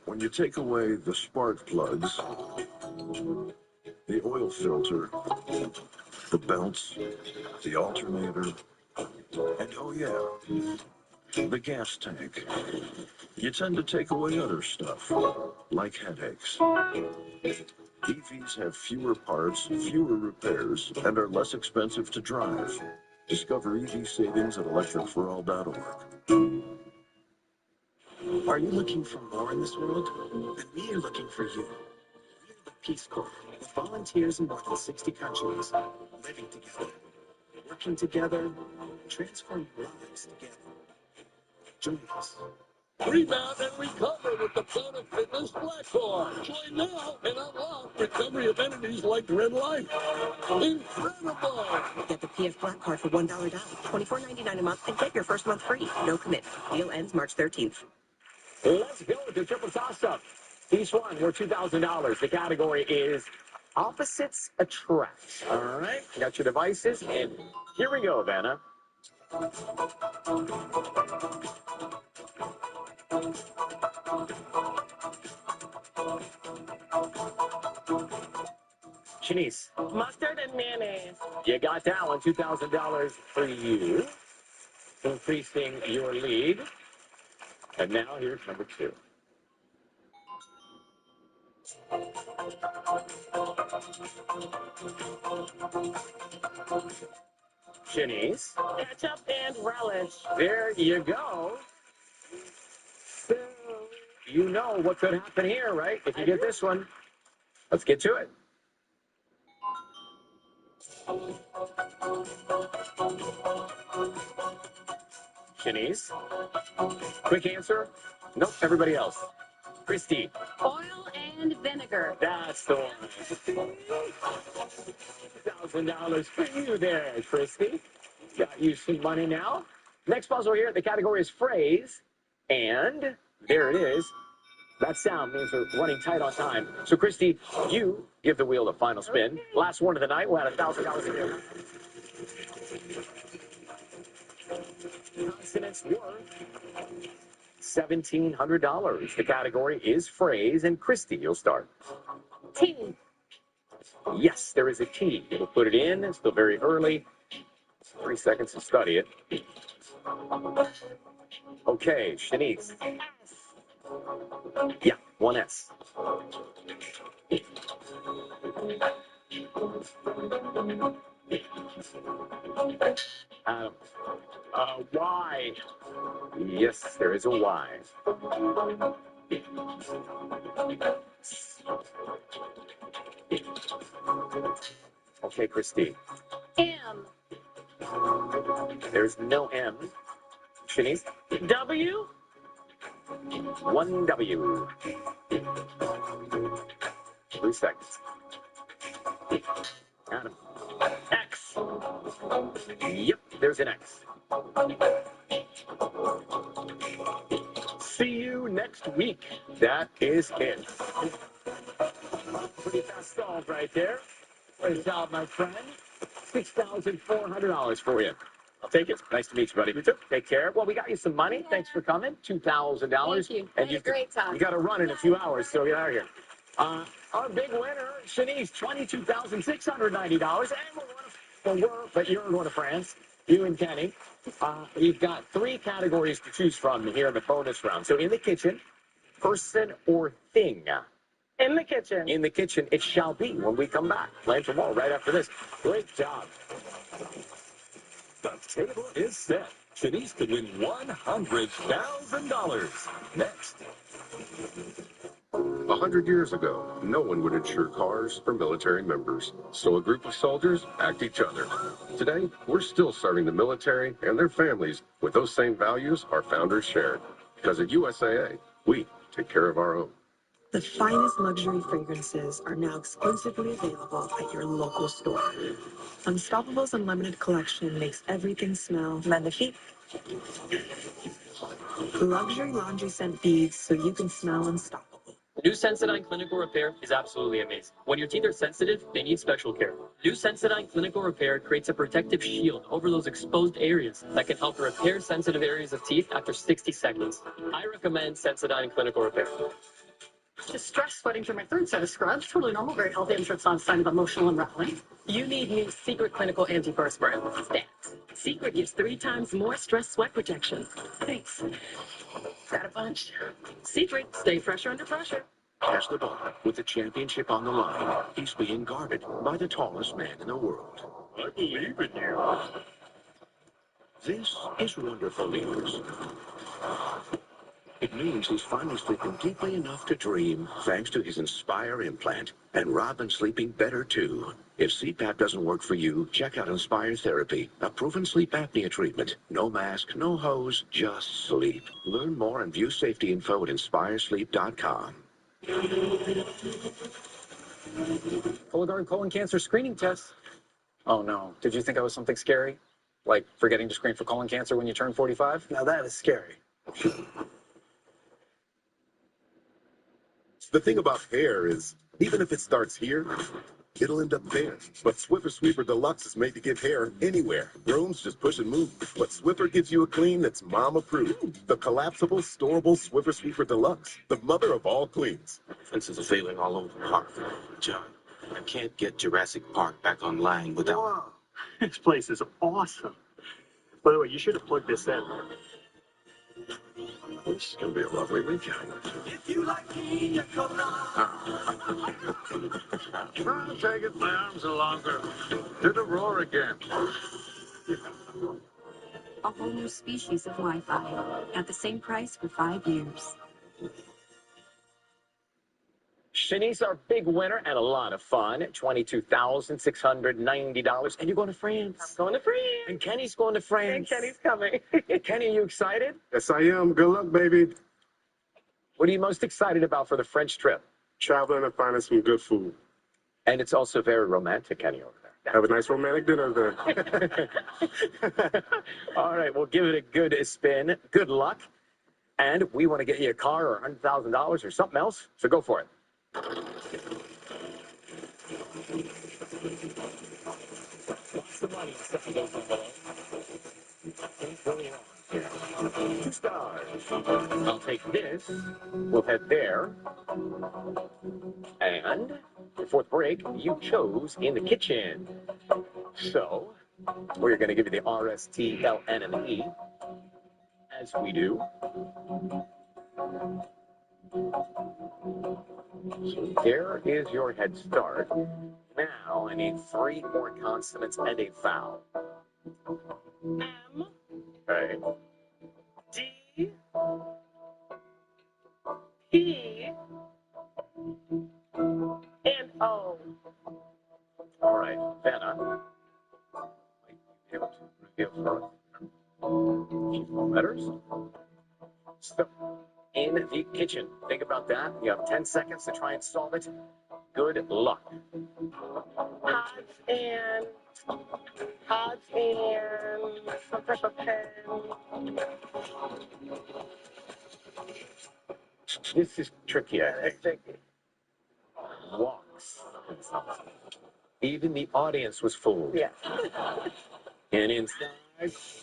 When you take away the spark plugs, the oil filter, the belts, the alternator, and oh yeah, the gas tank, you tend to take away other stuff, like headaches. EVs have fewer parts, fewer repairs, and are less expensive to drive. Discover EV savings at electricforall.org. Are you looking for more in this world? Then we are looking for you. We are the Peace Corps, with volunteers in more than 60 countries, living together, working together, transforming lives together. Join us. Rebound and recover with the Planet Fitness Platform. Join now and unlock recovery amenities like Red Light. Incredible! Get the PF Black Card for $1 down, $24.99 a month, and get your first month free. No commitment. Deal ends March 13th. Let's go with the triple toss-up. Each one worth $2,000. The category is opposites attract. All right, got your devices, and here we go, Vanna. Shanice. Mustard and mayonnaise. You got that one, $2,000 for you. Increasing your lead. And now here's number two. Shanice. Ketchup and relish. There you go. So, you know what could happen here, right? If you get this one. Let's get to it. Shanice. Quick answer? Nope, everybody else. Christy. Oil and vinegar. That's the one. $1,000 for you there, Christy. Got you some money now. Next puzzle here, the category is phrase. And there it is. That sound means we're running tight on time. So, Christy, you give the wheel the final spin. Last one of the night. We'll add $1,000 in there. Consonants worth $1,700. The category is phrase. And, Christy, you'll start. Tea. Yes, there is a T. We'll put it in. It's still very early. 3 seconds to study it. Okay, Shanice. Yeah, 1 S. Adam. Y. Yes, there is a Y. Okay, Christine. M. There's no M. Shanice? W. 1W. 3 seconds. Adam. X. Yep, there's an X. See you next week. That is it. Pretty fast solved right there. Great job, my friend. $6,400 for you. I'll take it. Nice to meet you, buddy. You too. Take care. Well, we got you some money. Thanks for coming. $2,000. Thank you. And Had a great time. You got to run in a few hours, so get out of here. Our big winner, Shanice, $22,690. And you're going to France. You and Kenny. We've got 3 categories to choose from here in the bonus round. So in the kitchen, person or thing. In the kitchen. In the kitchen, it shall be when we come back. Plan for more right after this. Great job. The table is set. Shanice could win $100,000. Next. 100 years ago, no one would insure cars for military members, so a group of soldiers backed each other. Today, we're still serving the military and their families with those same values our founders shared. Because at USAA, we take care of our own. The finest luxury fragrances are now exclusively available at your local store. Unstoppable's Unlimited collection makes everything smell magnifique. Luxury laundry scent beads so you can smell unstoppable. New Sensodyne Clinical Repair is absolutely amazing. When your teeth are sensitive, they need special care. New Sensodyne Clinical Repair creates a protective shield over those exposed areas that can help repair sensitive areas of teeth after 60 seconds. I recommend Sensodyne Clinical Repair. Just stress sweating through my third set of scrubs. Totally normal, very healthy. I'm sure it's not a sign of emotional unraveling. You need new Secret Clinical Antiperspirant. Stat. Secret gives 3 times more stress sweat protection. Thanks. Got a bunch. Secret, stay fresher under pressure. Catch the ball. With the championship on the line, he's being guarded by the tallest man in the world. I believe in you. This is wonderful news. It means he's finally sleeping deeply enough to dream, thanks to his Inspire implant. And Robin's sleeping better, too. If CPAP doesn't work for you, check out Inspire Therapy, a proven sleep apnea treatment. No mask, no hose, just sleep. Learn more and view safety info at inspiresleep.com. Cologuard colon cancer screening test. Oh no, did you think I was something scary? Like forgetting to screen for colon cancer when you turn 45? Now that is scary. The thing about hair is, even if it starts here, it'll end up there. But Swiffer Sweeper Deluxe is made to get hair anywhere. Brooms just push and move. But Swiffer gives you a clean that's mom-approved. The collapsible, storable Swiffer Sweeper Deluxe. The mother of all cleans. Fences are failing all over the park. John, I can't get Jurassic Park back online without... Wow. This place is awesome. By the way, you should have plugged this in. This is going to be a lovely weekend. If you like pina colada. Try to take it my arms are longer. Do the roar again. A whole new species of Wi-Fi at the same price for 5 years. Shanice, our big winner, and a lot of fun. $22,690. And you're going to France. I'm going to France. And Kenny's going to France. And Kenny's coming. Kenny, are you excited? Yes, I am. Good luck, baby. What are you most excited about for the French trip? Traveling and finding some good food. And it's also very romantic, Kenny, over there. Have a nice romantic dinner then. All right, we'll give it a good spin. Good luck. And we want to get you a car or $100,000 or something else, so go for it. What's the money? 2 stars. I'll take this. We'll head there. And the 4th break, you chose in the kitchen. So, we're going to give you the RST, LN, and E, as we do. So there is your head start. Now I need 3 more consonants and a vowel. M. Okay. D. P. And O. All right, Vanna. Might be able to reveal for us. letters. So, in the kitchen. Think about that. You have 10 seconds to try and solve it. Good luck. Pods and some type of pen. This is tricky, I think. Walks. Even the audience was fooled. Yeah. And inside. It's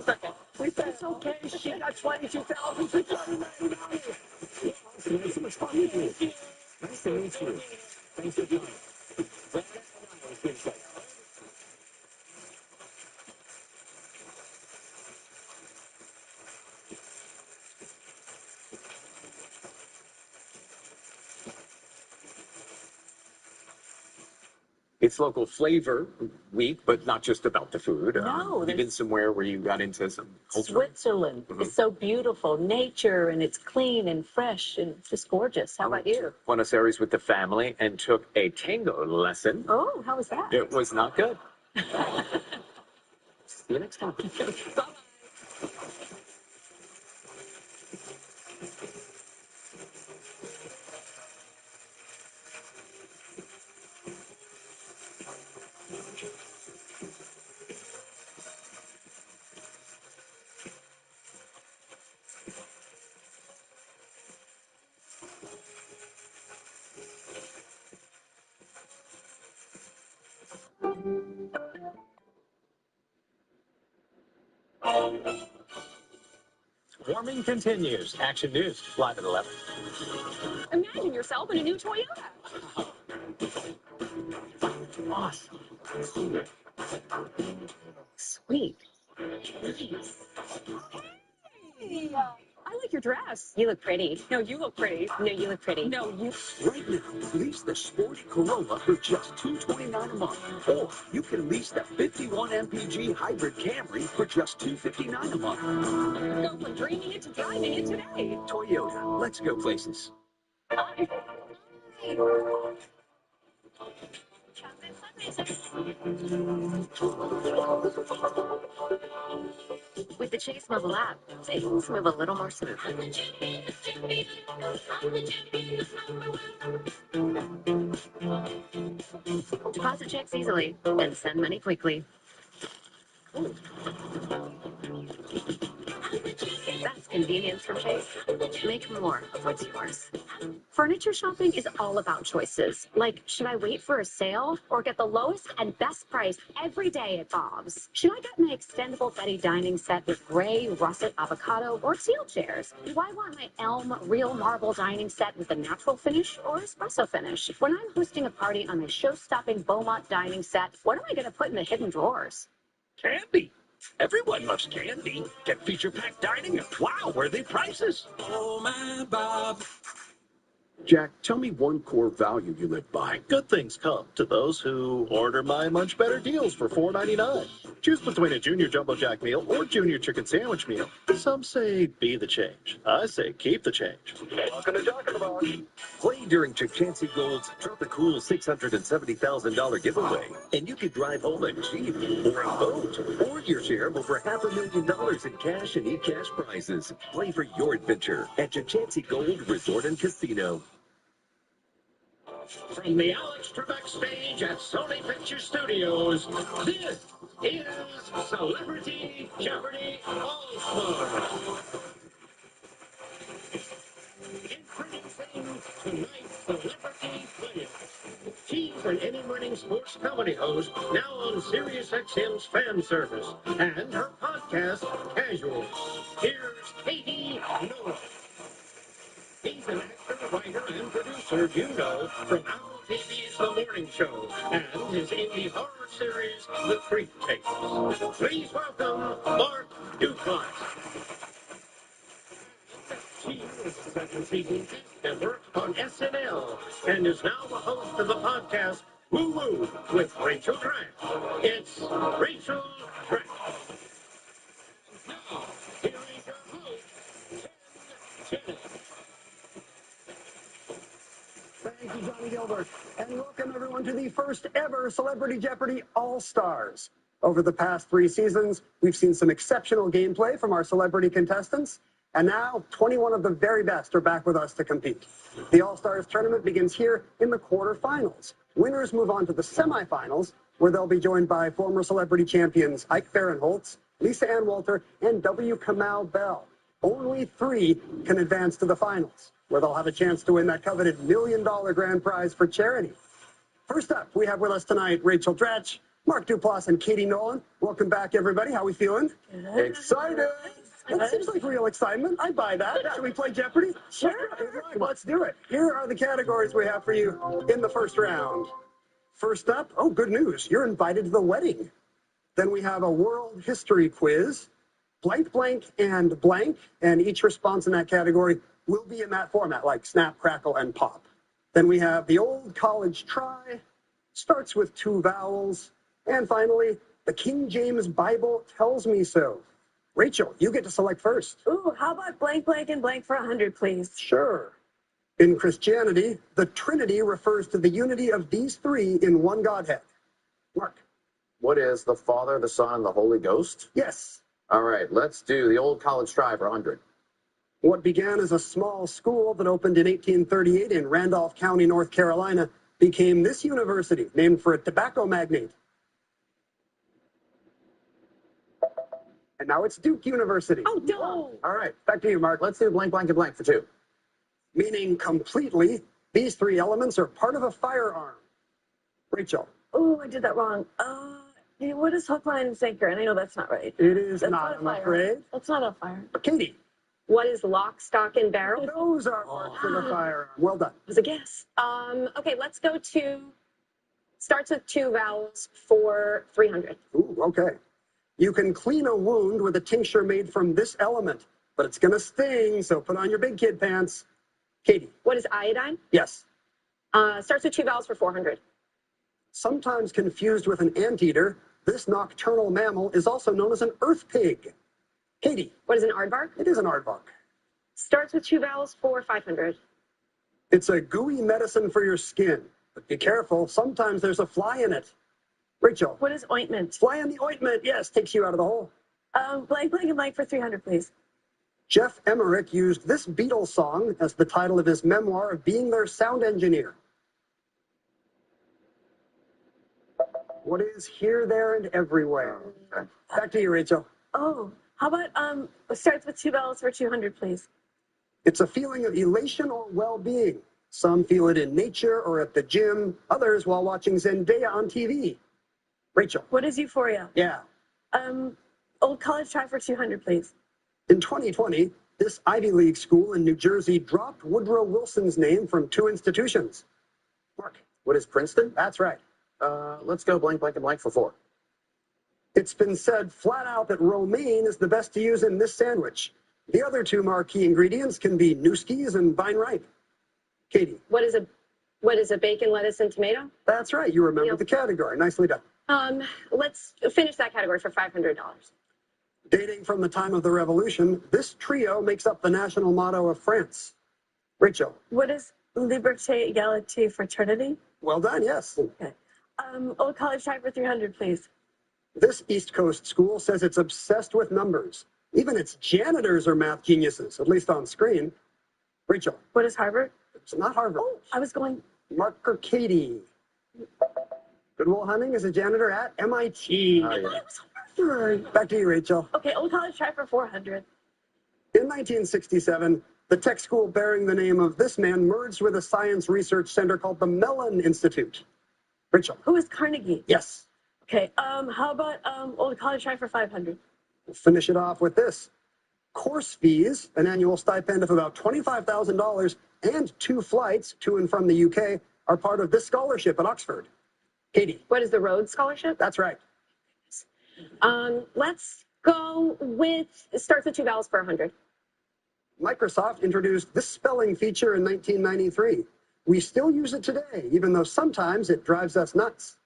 okay. It's okay. She got $22,690. It's so much fun with you. Nice to meet you. Thanks for joining. It's local flavor week, but not just about the food. No, You've been there's- somewhere where you got into some culture. Switzerland. Mhm. It's so beautiful. Nature, and it's clean and fresh and just gorgeous. How about you? Buenos Aires with the family and took a tango lesson. Oh, how was that? It was not good. See you next time. Warming continues. Action News, live at 11. Imagine yourself in a new Toyota. Awesome. Sweet. Nice. Hey, I like your dress. You look pretty. No, you look pretty. No, you look pretty. No, you. Right now, lease the sporty Corolla for just $229 a month. Or you can lease the 51 MPG hybrid Camry for just $259 a month. Go from dreaming it to driving it today. Toyota, let's go places. With the Chase mobile app, things move a little more smoothly. Deposit checks easily and send money quickly. That's convenience from Chase. Make more of what's yours. Furniture shopping is all about choices. Like, should I wait for a sale or get the lowest and best price every day at Bob's? Should I get my extendable Betty dining set with gray, russet avocado or teal chairs? Do I want my Elm real marble dining set with a natural finish or espresso finish? When I'm hosting a party on my show-stopping Beaumont dining set, what am I going to put in the hidden drawers? Candy. Everyone loves candy. Get feature-packed dining at wow-worthy prices. Oh, my Bob. Jack, tell me one core value you live by. Good things come to those who order my Munch Better deals for $4.99. Choose between a Junior Jumbo Jack meal or Junior Chicken Sandwich meal. Some say be the change. I say keep the change. Welcome to Talking About. Play during Chichancy Gold's Drop a Cool $670,000 giveaway, and you could drive home a Jeep or a boat, or your share of over $500,000 in cash and e-cash prizes. Play for your adventure at Chichancy Gold Resort and Casino. From the Alex Trebek stage at Sony Picture Studios, this is Celebrity Jeopardy All-Stars. Introducing tonight's Celebrity Players. She's an Any Morning Sports comedy host now on SiriusXM's fan service and her podcast, Casual. Here's Katie Noah. He's an actor, writer, and producer you know from Owl TV's The Morning Show and his indie horror series, The Creep Tapes. Please welcome Mark Duplass. She is the second season and worked on SNL and is now the host of the podcast Woo Woo with Rachel Dratch. It's Rachel Dratch. Now, here is your host, Ken Jennings. Thank you, Johnny Gilbert. And welcome everyone to the first ever Celebrity Jeopardy All-Stars. Over the past 3 seasons, we've seen some exceptional gameplay from our celebrity contestants, and now 21 of the very best are back with us to compete. The All-Stars tournament begins here in the quarterfinals. Winners move on to the semifinals, where they'll be joined by former celebrity champions Ike Barinholtz, Lisa Ann Walter, and W. Kamau Bell. Only 3 can advance to the finals, where they'll have a chance to win that coveted $1 million grand prize for charity. First up, we have with us tonight Rachel Dratch, Mark Duplass, and Katie Nolan. Welcome back, everybody. How we feeling? Good. Excited. That seems like real excitement. I buy that. Should we play Jeopardy? Sure. Right, let's do it. Here are the categories we have for you in the first round. First up, oh, good news. You're invited to the wedding. Then we have a world history quiz, blank, blank, and blank, and each response in that category will be in that format, like snap, crackle, and pop. Then we have the old college try, starts with 2 vowels, and finally, the King James Bible tells me so. Rachel, you get to select first. Ooh, how about blank, blank, and blank for 100, please? Sure. In Christianity, the Trinity refers to the unity of these 3 in one Godhead. Mark. What is the Father, the Son, and the Holy Ghost? Yes. All right, let's do the old college try for 100. What began as a small school that opened in 1838 in Randolph County, North Carolina, became this university, named for a tobacco magnate. And now it's Duke University. Oh, no. All right, back to you, Mark. Let's do blank, blank, and blank for 2. Meaning completely, these 3 elements are part of a firearm. Rachel. Oh, I did that wrong. What is hook, line, and sinker? And I know that's not right. It is That's not, a I'm fire. afraid. That's not a fire. Katie. What is lock, stock, and barrel? Those are parts of a firearm. Well done. It was a guess. Okay, let's go to, starts with 2 vowels for 300. Ooh, okay. You can clean a wound with a tincture made from this element, but it's going to sting, so put on your big kid pants. Katie. What is iodine? Yes. Starts with 2 vowels for 400. Sometimes confused with an anteater, this nocturnal mammal is also known as an earth pig. Katie. What is an aardvark? It is an aardvark. Starts with 2 vowels for 500. It's a gooey medicine for your skin, but be careful, sometimes there's a fly in it. Rachel. What is ointment? Fly in the ointment, yes, takes you out of the hole. Blank, blank, and blank for 300, please. Jeff Emmerich used this Beatles song as the title of his memoir of being their sound engineer. What is Here, There, and Everywhere? Back to you, Rachel. Oh, how about starts with 2 vowels for 200, please? It's a feeling of elation or well-being. Some feel it in nature or at the gym, others while watching Zendaya on TV. Rachel. What is euphoria? Yeah. Old college try for 200, please. In 2020, this Ivy League school in New Jersey dropped Woodrow Wilson's name from 2 institutions. Mark. What is Princeton? That's right. Let's go blank, blank, and blank for 4. It's been said flat out that romaine is the best to use in this sandwich. The other 2 marquee ingredients can be Newski's and Vine Ripe. Katie. What is a bacon, lettuce, and tomato? That's right. You remembered the category. Nicely done. Let's finish that category for $500. Dating from the time of the Revolution, this trio makes up the national motto of France. Rachel. What is liberté, égalité, fraternity? Well done, yes. Okay. Old college try for 300, please. This East Coast school says it's obsessed with numbers. Even its janitors are math geniuses, at least on screen. Rachel. What is Harvard? It's not Harvard. Oh, I was going. Mark or Katie. Goodwill Hunting is a janitor at MIT. Oh, yeah. It was Harvard. Back to you, Rachel. Okay, old college try for 400. In 1967, the tech school bearing the name of this man merged with a science research center called the Mellon Institute. Rachel. Who is Carnegie? Yes. Okay, how about old college try for 500? We'll finish it off with this. Course fees, an annual stipend of about $25,000, and 2 flights to and from the UK are part of this scholarship at Oxford. Katie. What is the Rhodes Scholarship? That's right. Let's go with, it starts with 2 vowels for 100. Microsoft introduced this spelling feature in 1993. We still use it today, even though sometimes it drives us nuts.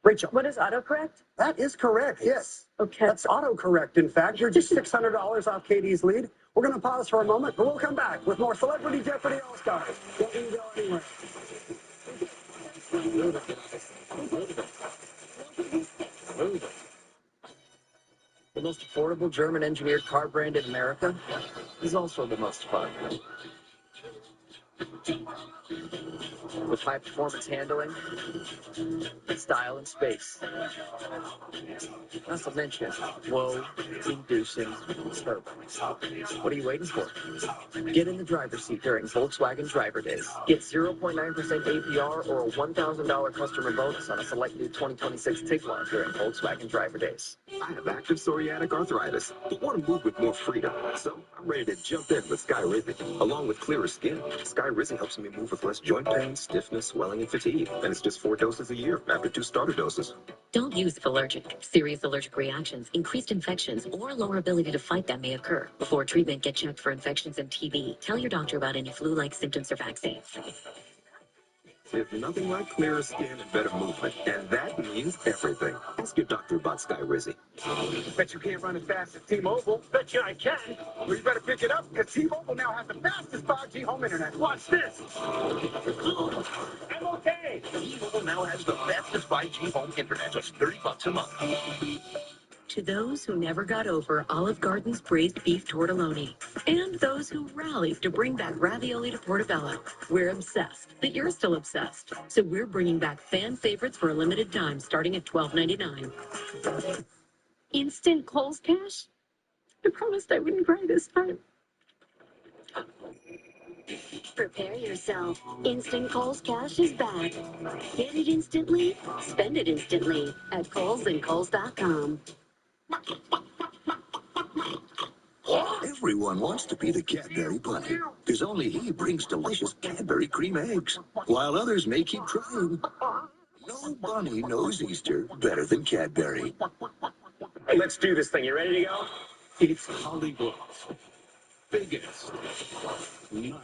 Rachel. What is autocorrect? That is correct, yes. Okay. That's autocorrect, in fact. You're just $600 off Katie's lead. We're going to pause for a moment, but we'll come back with more Celebrity Jeopardy All-Stars. Don't you go anywhere. the most affordable German-engineered car brand in America is also the most fun. With high performance handling, style, and space. Not to mention, whoa-inducing turbo. What are you waiting for? Get in the driver's seat during Volkswagen Driver Days. Get 0.9% APR or a $1,000 customer bonus on a select new 2026 Tiguan during Volkswagen Driver Days. I have active psoriatic arthritis, but want to move with more freedom. So I'm ready to jump in with Skyrizi. Along with clearer skin, Skyrizi helps me move with less joint pain, stiffness, swelling, and fatigue. And it's just 4 doses a year after 2 starter doses. Don't use if allergic. Serious allergic reactions, increased infections, or lower ability to fight them may occur. Before treatment, get checked for infections and TB. Tell your doctor about any flu-like symptoms or vaccines. There's nothing like clearer skin and better movement, and that means everything. Ask your doctor about Skyrizi. Bet you can't run as fast as T-Mobile. Bet you I can. Well, you better pick it up, because T-Mobile now has the fastest 5G home internet. Watch this. I'm okay. T-Mobile now has the fastest 5G home internet, just $30 a month. To those who never got over Olive Garden's braised beef tortelloni, and those who rallied to bring back ravioli to Portobello, we're obsessed that you're still obsessed. So we're bringing back fan favorites for a limited time, starting at $12.99. Instant Kohl's Cash? I promised I wouldn't cry this time. Prepare yourself. Instant Kohl's Cash is back. Get it instantly, spend it instantly at Kohl's and Kohl's.com. Everyone wants to be the Cadbury bunny, because only he brings delicious Cadbury cream eggs, while others may keep trying. No bunny knows Easter better than Cadbury. Hey, let's do this thing. You ready to go? It's Hollywood's biggest night.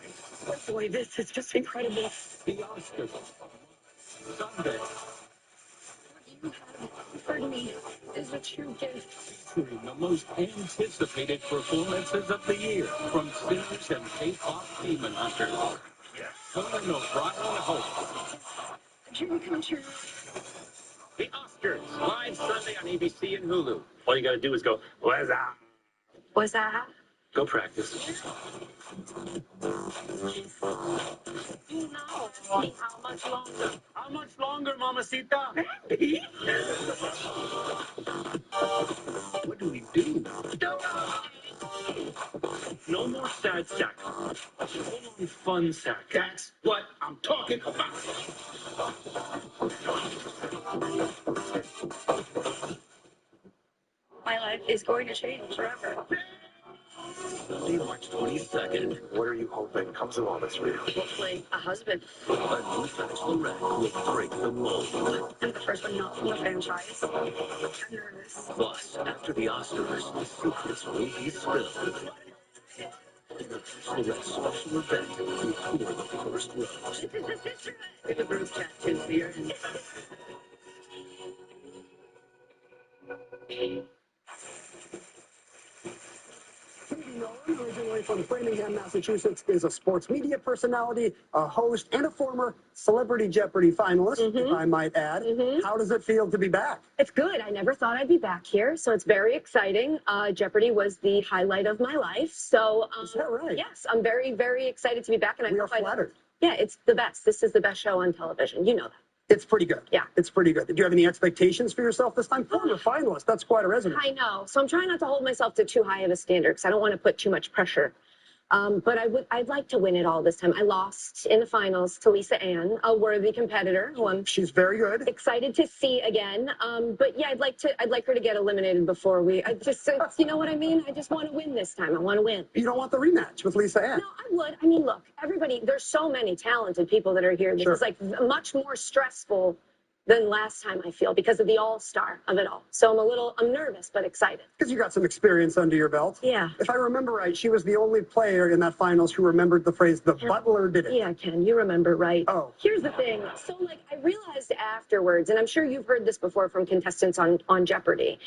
Boy, this is just incredible. The Oscars. Sunday. For me, is a true gift. Featuring the most anticipated performances of the year from singers and K-pop demon hunters. Conan O'Brien hosts. A dream come true. The Oscars, live Sunday on ABC and Hulu. All you got to do is go, what's up? Was that? Go practice. You know, how much longer? How much longer, mamacita? What do we do? No more sad sack. Only fun sack. That's what I'm talking about. My life is going to change forever. Sunday, March 22nd. What are you hoping comes of all this for you? Hopefully, a husband. A new Bachelorette will break the mold. I'm the first one not from the franchise. I'm nervous. Plus, after the Oscars, the secrets will be spilled. In the Bachelorette special event, we tour the first rows. In the group chat, too, here. Katie Nolan, originally from Framingham, Massachusetts, is a sports media personality, a host, and a former Celebrity Jeopardy finalist, if I might add. How does it feel to be back? It's good. I never thought I'd be back here, so it's very exciting. Jeopardy was the highlight of my life, so Is that right? yes, I'm very, very excited to be back. And We I are hope flattered. Yeah, it's the best. This is the best show on television. You know that. It's pretty good. Yeah. It's pretty good. Do you have any expectations for yourself this time? Former finalist. That's quite a resume. I know. So I'm trying not to hold myself to too high of a standard because I don't want to put too much pressure. But I'd like to win it all this time. I lost in the finals to Lisa Ann, a worthy competitor who I'm She's very good. excited to see again. But yeah, I'd like her to get eliminated before you know what I mean? I just want to win this time. I want to win. You don't want the rematch with Lisa Ann? No, I would. I mean, look, everybody, there's so many talented people that are here. This Sure. is like much more stressful than last time, I feel, because of the all-star of it all. So I'm nervous, but excited. Because you got some experience under your belt. Yeah. If I remember right, she was the only player in that finals who remembered the phrase, the butler did it. Yeah, Ken, you remember right. Oh. Here's the thing. So, I realized afterwards, and I'm sure you've heard this before from contestants on Jeopardy,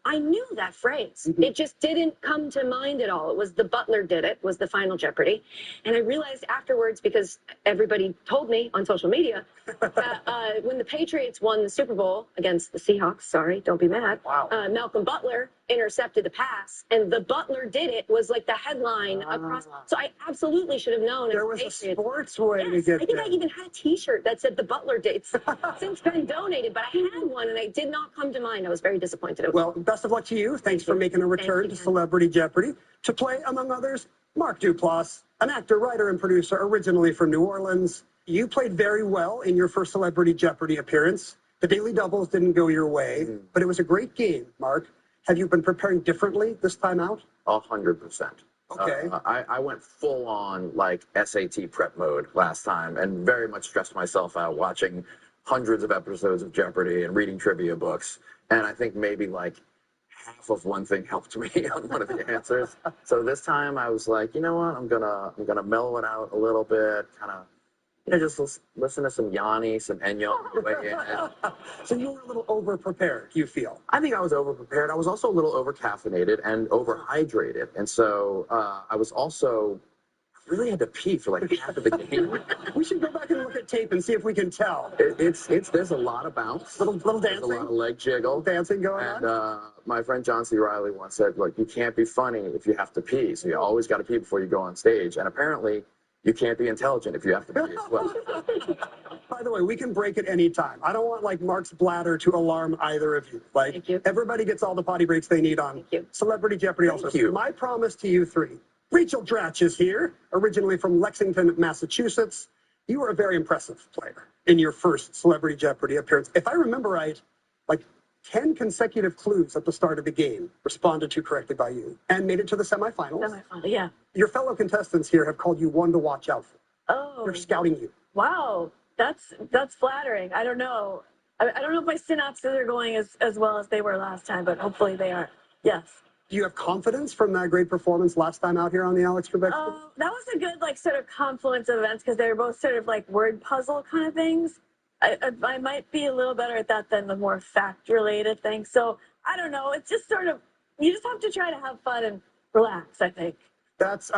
I knew that phrase. It just didn't come to mind at all. It was the butler did it, was the final Jeopardy. And I realized afterwards, because everybody told me on social media, that when the Patriots won the Super Bowl against the Seahawks, sorry, don't be mad, Malcolm Butler intercepted the pass, and the butler did it was like the headline across. So I absolutely should have known. There was a sports way to get I think there. I even had a T-shirt that said the butler did. It's since been donated, but I had one and I did not come to mind. I was very disappointed. Well, best of luck to you. Thanks for making a return to Celebrity Jeopardy. To play, among others, Mark Duplass, an actor, writer, and producer originally from New Orleans. You played very well in your first Celebrity Jeopardy appearance. The Daily Doubles didn't go your way, but it was a great game, Mark. Have you been preparing differently this time out? 100%. Okay. I went full on like SAT prep mode last time and very much stressed myself out watching hundreds of episodes of Jeopardy and reading trivia books. And I think maybe like half of one thing helped me on one of the answers. So this time I was like, you know what? I'm gonna mellow it out a little bit, kind of, just listen to some Yanni, some Enya on the way in. So you were a little over-prepared, you feel? I think I was over-prepared. I was also a little over-caffeinated and over-hydrated. And so I was also, really had to pee for like half of the game. We should go back and look at tape and see if we can tell. There's a lot of bounce. Little dancing? There's a lot of leg jiggle. Dancing going on. on? And my friend John C. Reilly once said, look, you can't be funny if you have to pee. So you always got to pee before you go on stage. And apparently, you can't be intelligent if you have to pee as well. By the way, we can break at any time. I don't want like Mark's bladder to alarm either of you. Like everybody gets all the potty breaks they need on Celebrity Jeopardy. Also, my promise to you three. Rachel Dratch is here, originally from Lexington, Massachusetts. You were a very impressive player in your first Celebrity Jeopardy appearance. If I remember right, like 10 consecutive clues at the start of the game responded to correctly by you and made it to the semifinals. Yeah. Your fellow contestants here have called you one to watch out for. Oh. They're scouting you. Wow. That's flattering. I don't know. I don't know if my synapses are going as well as they were last time, but hopefully they are. Yes. Do you have confidence from that great performance last time out here on the Alex Trebek Show? That was a good sort of confluence of events because they were both sort of like word puzzle kind of things. I might be a little better at that than the more fact-related things. So I don't know. It's just sort of, you just have to try to have fun and relax, I think. Relax,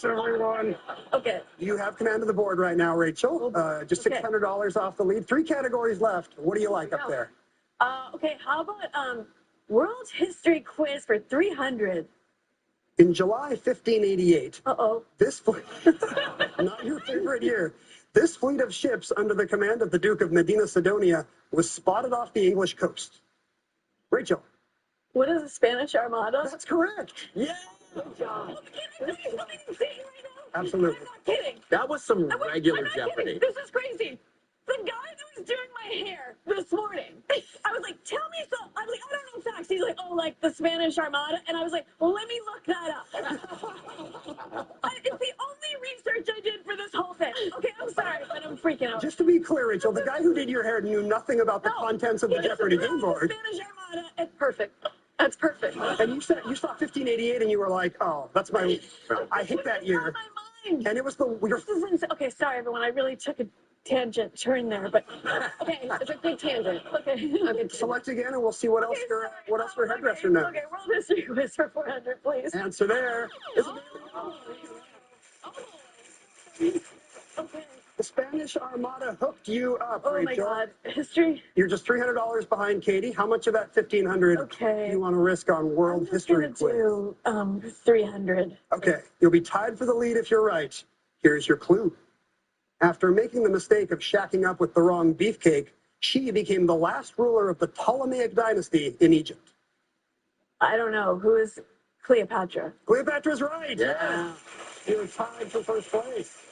everyone. Okay. You have command of the board right now, Rachel. Just $600 off the lead. 3 categories left. What do you like up there? Okay, how about World History Quiz for 300? In July 1588, this fleet, not your favorite year, this fleet of ships under the command of the Duke of Medina Sidonia was spotted off the English coast. Rachel. What is the Spanish Armada? That's correct. Yeah. Absolutely. I'm not kidding. That was some regular Jeopardy. This is crazy. The guy that was doing my hair this morning, I was like, tell me so. I was like, I don't know facts. He's like, oh, like the Spanish Armada. And I was like, well, let me look that up. It's the only research I did for this whole thing. Okay, I'm sorry, but I'm freaking out. Just to be clear, Rachel, the guy who did your hair knew nothing about the contents of the Jeopardy game board. Spanish Armada. It's perfect. That's perfect. And you saw 1588 and you were like, oh, that's my, I hit that year. And it was Okay, sorry, everyone. I really took a tangent turn there, but okay, it's a good tangent. Okay. Select again, and we'll see what else your hairdresser knows. Okay, World History Quiz for 400, please. Answer there. Okay. The Spanish Armada hooked you up, Oh Rachel. my God, history. You're just $300 behind Katie. How much of that $1,500 do you want to risk on World History Quiz? Do 300. Okay, you'll be tied for the lead if you're right. Here's your clue. After making the mistake of shacking up with the wrong beefcake, she became the last ruler of the Ptolemaic dynasty in Egypt. I don't know. Who is Cleopatra? Cleopatra's right. Yeah. You're tied for first place.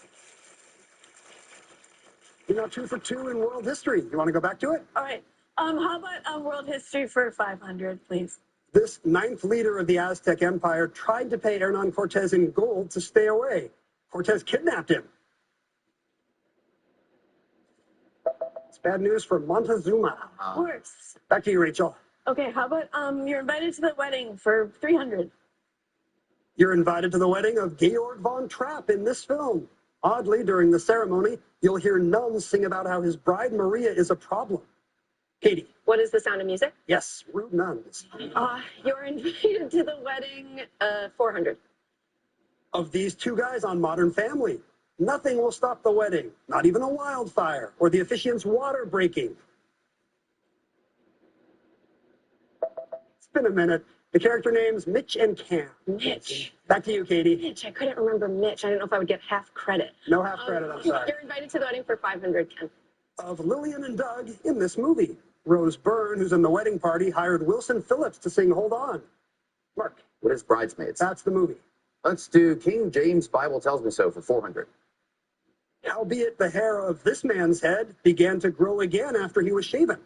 You're now 2 for 2 in world history. You want to go back to it? All right. How about world history for 500, please? This 9th leader of the Aztec Empire tried to pay Hernan Cortez in gold to stay away. Cortez kidnapped him. It's bad news for Montezuma. Worse. Back to you, Rachel. Okay, how about you're invited to the wedding for 300? You're invited to the wedding of Georg von Trapp in this film. Oddly, during the ceremony, you'll hear nuns sing about how his bride Maria is a problem. Katie. What is the sound of music? Yes, rude nuns. You're invited to the wedding, 400. Of these 2 guys on Modern Family, nothing will stop the wedding, not even a wildfire or the officiant's water breaking. been a minute. The character names Mitch and Cam. Mitch. Back to you, Katie. Mitch. I couldn't remember Mitch. I didn't know if I would get half credit. No half credit, I'm sorry. You're invited to the wedding for 500, Ken. Of Lillian and Doug in this movie. Rose Byrne, who's in the wedding party, hired Wilson Phillips to sing Hold On. Mark. What is Bridesmaids? That's the movie. Let's do King James Bible Tells Me So for 400. Howbeit the hair of this man's head began to grow again after he was shaven.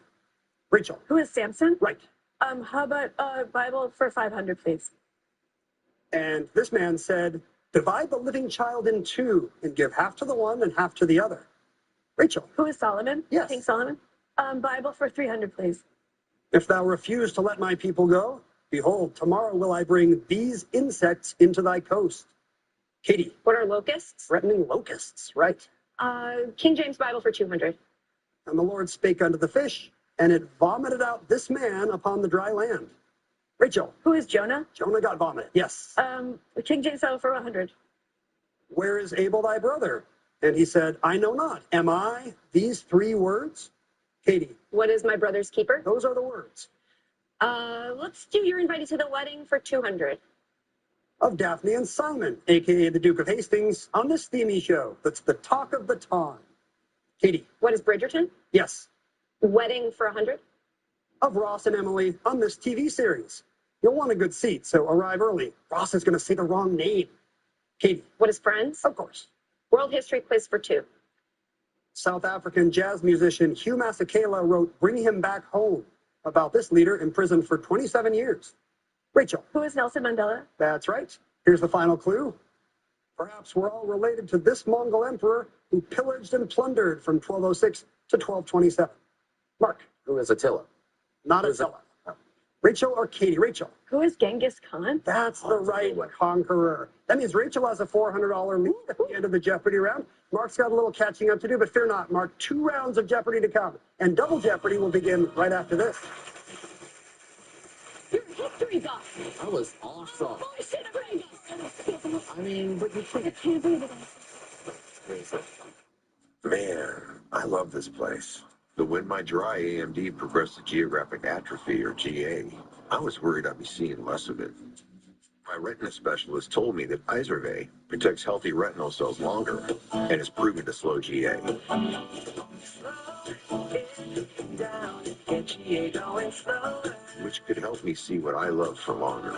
Rachel. Who is Samson? Right. How about Bible for 500, please? And this man said, divide the living child in two and give half to the one and half to the other. Rachel. Who is Solomon? Yes. King Solomon? Bible for 300, please. If thou refuse to let my people go, behold, tomorrow will I bring these insects into thy coast. Katie. What are locusts? Threatening locusts, right. King James Bible for 200. And the Lord spake unto the fish, and it vomited out this man upon the dry land. Rachel. Who is Jonah? Jonah got vomited, yes. King James Bible for 100. Where is Abel thy brother? And he said, I know not. Am I these three words? Katie. What is my brother's keeper? Those are the words. Let's do You're Invited to the Wedding for 200. Of Daphne and Simon, a.k.a. the Duke of Hastings, on this steamy show that's the talk of the town. Katie. What is Bridgerton? Yes. Wedding for 100. Of Ross and Emily on this TV series. You'll want a good seat, so arrive early. Ross is going to say the wrong name. Katie. What is Friends? Of course. World History Quiz for 2. South African jazz musician Hugh Masekela wrote Bring Him Back Home about this leader imprisoned for 27 years. Rachel. Who is Nelson Mandela? That's right. Here's the final clue. Perhaps we're all related to this Mongol emperor who pillaged and plundered from 1206 to 1227. Mark. Who is Attila? Not Attila. Rachel or Katie? Rachel. Who is Genghis Khan? That's the right conqueror. That means Rachel has a $400 lead at the end of the Jeopardy round. Mark's got a little catching up to do, but fear not, Mark. 2 rounds of Jeopardy to come. And Double Jeopardy will begin right after this. You're a history buff. That was awesome. Holy shit, I mean, but you I can't believe it. Man, I love this place. But when my dry AMD progressed to geographic atrophy, or GA, I was worried I'd be seeing less of it. My retina specialist told me that Izervay protects healthy retinal cells longer and is proven to slow GA. Which could help me see what I love for longer.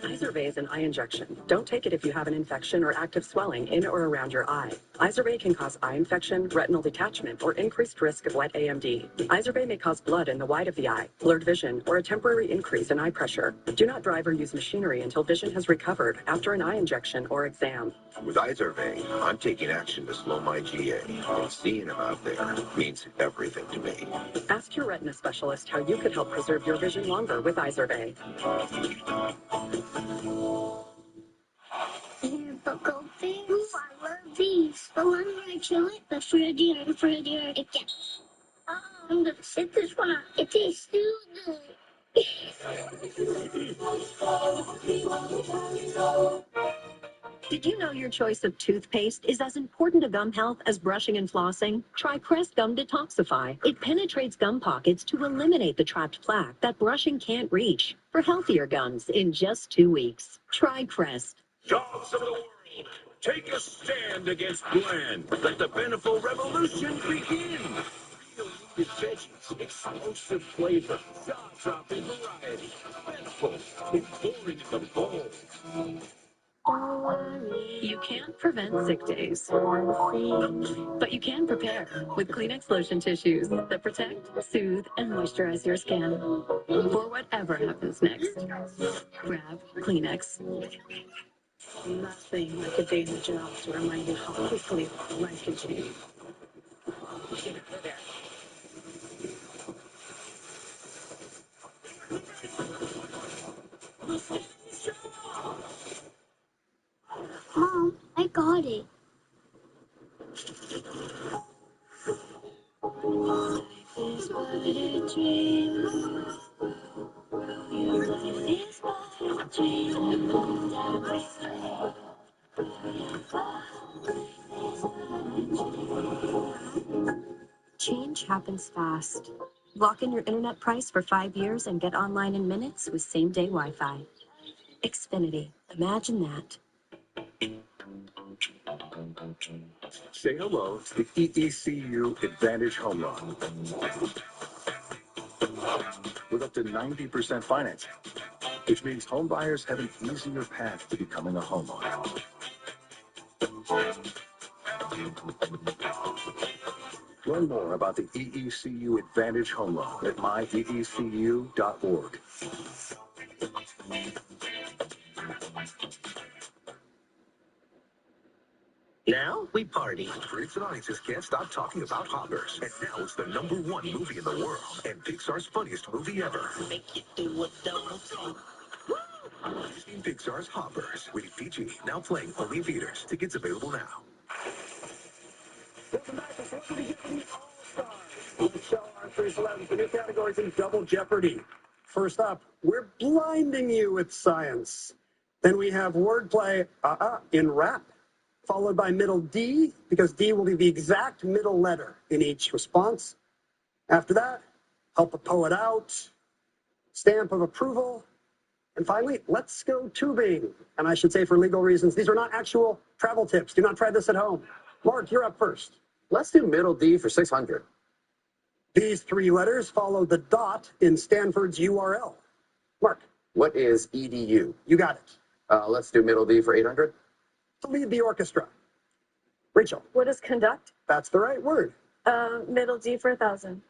Izervay is an eye injection. Don't take it if you have an infection or active swelling in or around your eye. Izervay can cause eye infection, retinal detachment, or increased risk of wet AMD. Izervay may cause blood in the white of the eye, blurred vision, or a temporary increase in eye pressure. Do not drive or use machinery until vision has recovered after an eye injection or exam. With Izervay, I'm taking action to slow my GA, and seeing him out there means everything to me. Ask your retina specialist how you could help preserve your vision longer with Izervay. Typical things. Ooh, I love these. But when I chill it, the fruitier and fruitier it gets. Oh, I'm gonna sit this one out. It tastes too good. Did you know your choice of toothpaste is as important to gum health as brushing and flossing? Try Crest Gum Detoxify. It penetrates gum pockets to eliminate the trapped plaque that brushing can't reach. For healthier gums in just 2 weeks. Try Crest. Dogs of the world, take a stand against bland. Let the Beneful Revolution begin. Real rooted veggies, explosive flavor, jaw-dropping variety. Beneful, pouring in the bowl. You can't prevent sick days, but you can prepare with Kleenex lotion tissues that protect, soothe, and moisturize your skin for whatever happens next. Grab Kleenex. Nothing like a daily job to remind you how quickly life can change. Mom, I got it. Life is but a dream. Life is but a dream. Change happens fast. Lock in your internet price for 5 years and get online in minutes with same-day Wi-Fi. Xfinity. Imagine that. Say hello to the EECU Advantage Home Loan. With up to 90% financing, which means home buyers have an easier path to becoming a homeowner. Learn more about the EECU Advantage Home Loan at myeecu.org. Now we party. Critics and audiences can't stop talking about Hoppers. And now it's the #1 movie in the world and Pixar's funniest movie ever. Make you do a double take. Disney and Pixar's Hoppers. Rated PG. Now playing only in theaters. Tickets available now. Welcome back to Celebrity Jeopardy All-Stars. Let's show our 3 celebs the new categories in Double Jeopardy. First up, we're blinding you with science. Then we have wordplay in rap, followed by middle D, because D will be the exact middle letter in each response. After that, help a poet out, stamp of approval, and finally, let's go tubing. And I should say, for legal reasons, these are not actual travel tips. Do not try this at home. Mark, you're up first. Let's do middle D for 600. These 3 letters follow the dot in Stanford's URL. Mark. What is EDU? You got it. Let's do middle D for 800. To lead the orchestra. Rachel. What is conduct? That's the right word. Middle D for 1,000.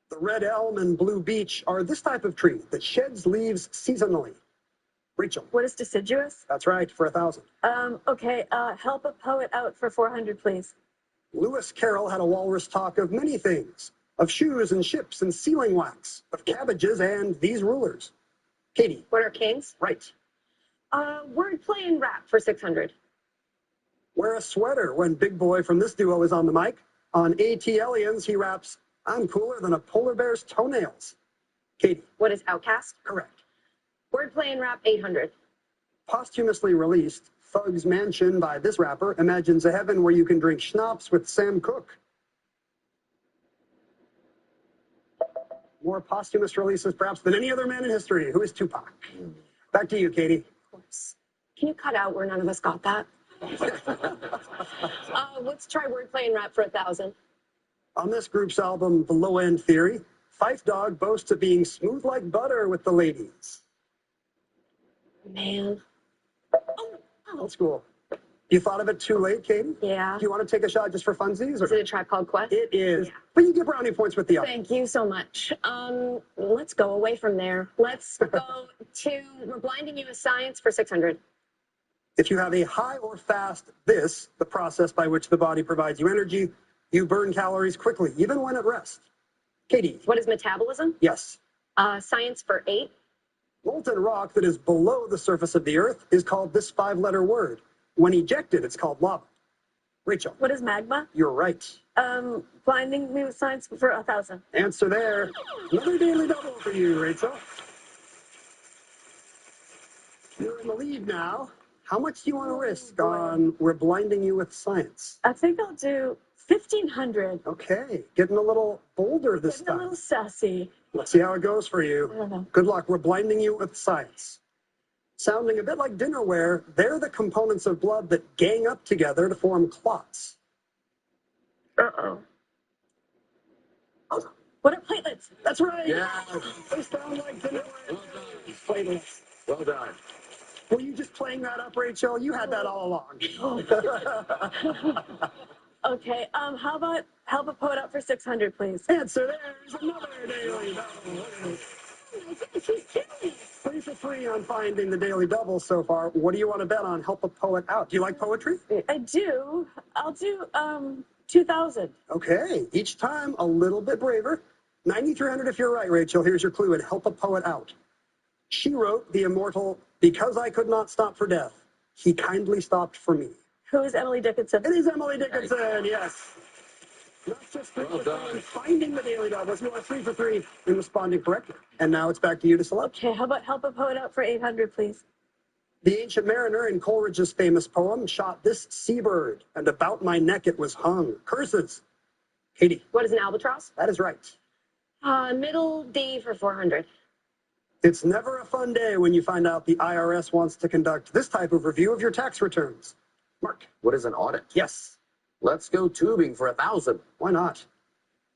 The red elm and blue beech are this type of tree that sheds leaves seasonally. Rachel. What is deciduous? That's right, for 1,000. Okay, help a poet out for 400, please. Lewis Carroll had a walrus talk of many things, of shoes and ships and sealing wax, of cabbages and these rulers. Katie. What are kings? Right. Wordplay and rap for 600. Wear a sweater when Big Boy from this duo is on the mic. On AT Aliens, he raps, I'm cooler than a polar bear's toenails. Katie. What is outcast? Correct. Wordplay and rap 800. Posthumously released, Thug's Mansion by this rapper imagines a heaven where you can drink schnapps with Sam Cooke. More posthumous releases perhaps than any other man in history. Who is Tupac? Back to you, Katie. Of course. Can you cut out where none of us got that? Let's try wordplay and rap for 1,000. On this group's album, The Low End Theory, Phife Dawg boasts of being smooth like butter with the ladies. Man. That's cool. You thought of it too late, Katie? Yeah. Do you want to take a shot just for funsies? Or? Is it a Tribe Called Quest? It is. Yeah. But you get brownie points with the other. Thank you so much. Let's go away from there. Let's go to, we're blinding you with science for 600. If you have a high or fast this, the process by which the body provides you energy, you burn calories quickly, even when at rest. Katie. What is metabolism? Yes. Science for 8. Molten rock that is below the surface of the earth is called this 5-letter word. When ejected, it's called lava. Rachel. What is magma? You're right. Blinding me with science for 1,000. Answer there. Another daily double for you, Rachel. You're in the lead now. How much do you want to risk on We're Blinding You with Science? I think I'll do 1,500. Okay, getting a little bolder this Getting time. a little sassy. Let's see how it goes for I you. don't know. Good luck. We're blinding you with science. Sounding a bit like dinnerware, they're the components of blood that gang up together to form clots. Uh-oh. What are platelets? That's right. Yeah. They sound like dinnerware. Platelets. Well done. Were you just playing that up, Rachel? You had that all along. Okay, how about help a poet out for 600, please? Answer there's another daily double. 3 for 3 on finding the daily double so far. What do you want to bet on? Help a poet out. Do you like poetry? I do. I'll do 2,000. Okay, each time a little bit braver. 9,300 if you're right, Rachel. Here's your clue and help a poet out. She wrote the immortal, because I could not stop for death, he kindly stopped for me. Who is Emily Dickinson? It is Emily Dickinson, yes. Not just 3 for 3 in finding the daily doubles. You are 3 for 3 in responding correctly. And now it's back to you to select. Okay, how about help a poet out for 800, please? The ancient mariner in Coleridge's famous poem shot this seabird, and about my neck it was hung. Curses. Katie. What is an albatross? That is right. Middle D for 400. It's never a fun day when you find out the IRS wants to conduct this type of review of your tax returns. Mark. What is an audit? Yes. Let's go tubing for 1,000. Why not?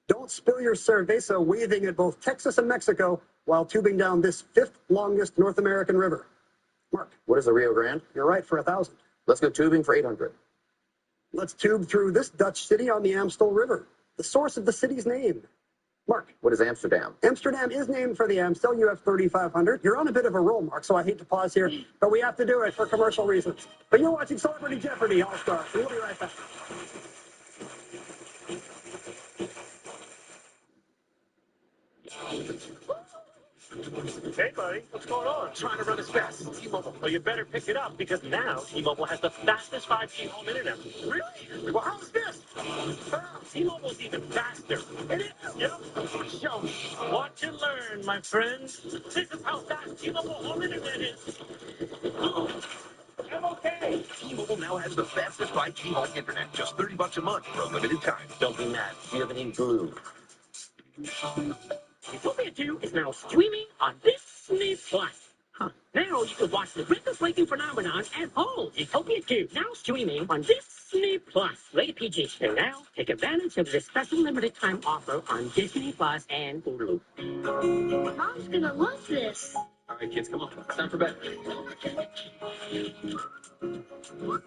Don't spill your cerveza waving at both Texas and Mexico while tubing down this 5th longest North American river. Mark. What is the Rio Grande? You're right, for 1,000. Let's go tubing for 800. Let's tube through this Dutch city on the Amstel River, the source of the city's name. Mark. What is Amsterdam? Amsterdam is named for the Amstel. You have 3,500. You're on a bit of a roll, Mark, so I hate to pause here, but we have to do it for commercial reasons. But you're watching Celebrity Jeopardy All-Stars. We'll be right back. Hey, buddy, what's going on? Trying to run as fast as T-Mobile. Well, you better pick it up because now T-Mobile has the fastest 5G home internet. Really? Well, how's this? T-Mobile's even faster. It is. Yep. Show me. Watch and learn, my friends. This is how fast T-Mobile home internet is. I'm okay. T-Mobile now has the fastest 5G home internet. Just $30 a month for a limited time. Don't be mad. Do you have any glue? Utopia 2 is now streaming on Disney Plus. Now you can watch the record-breaking phenomenon at home. Utopia 2 now streaming on Disney Plus. Rated PG. And now take advantage of this special limited time offer on Disney Plus and Hulu. Mom's gonna love this. All right, kids, come on. It's time for bed. Good morning,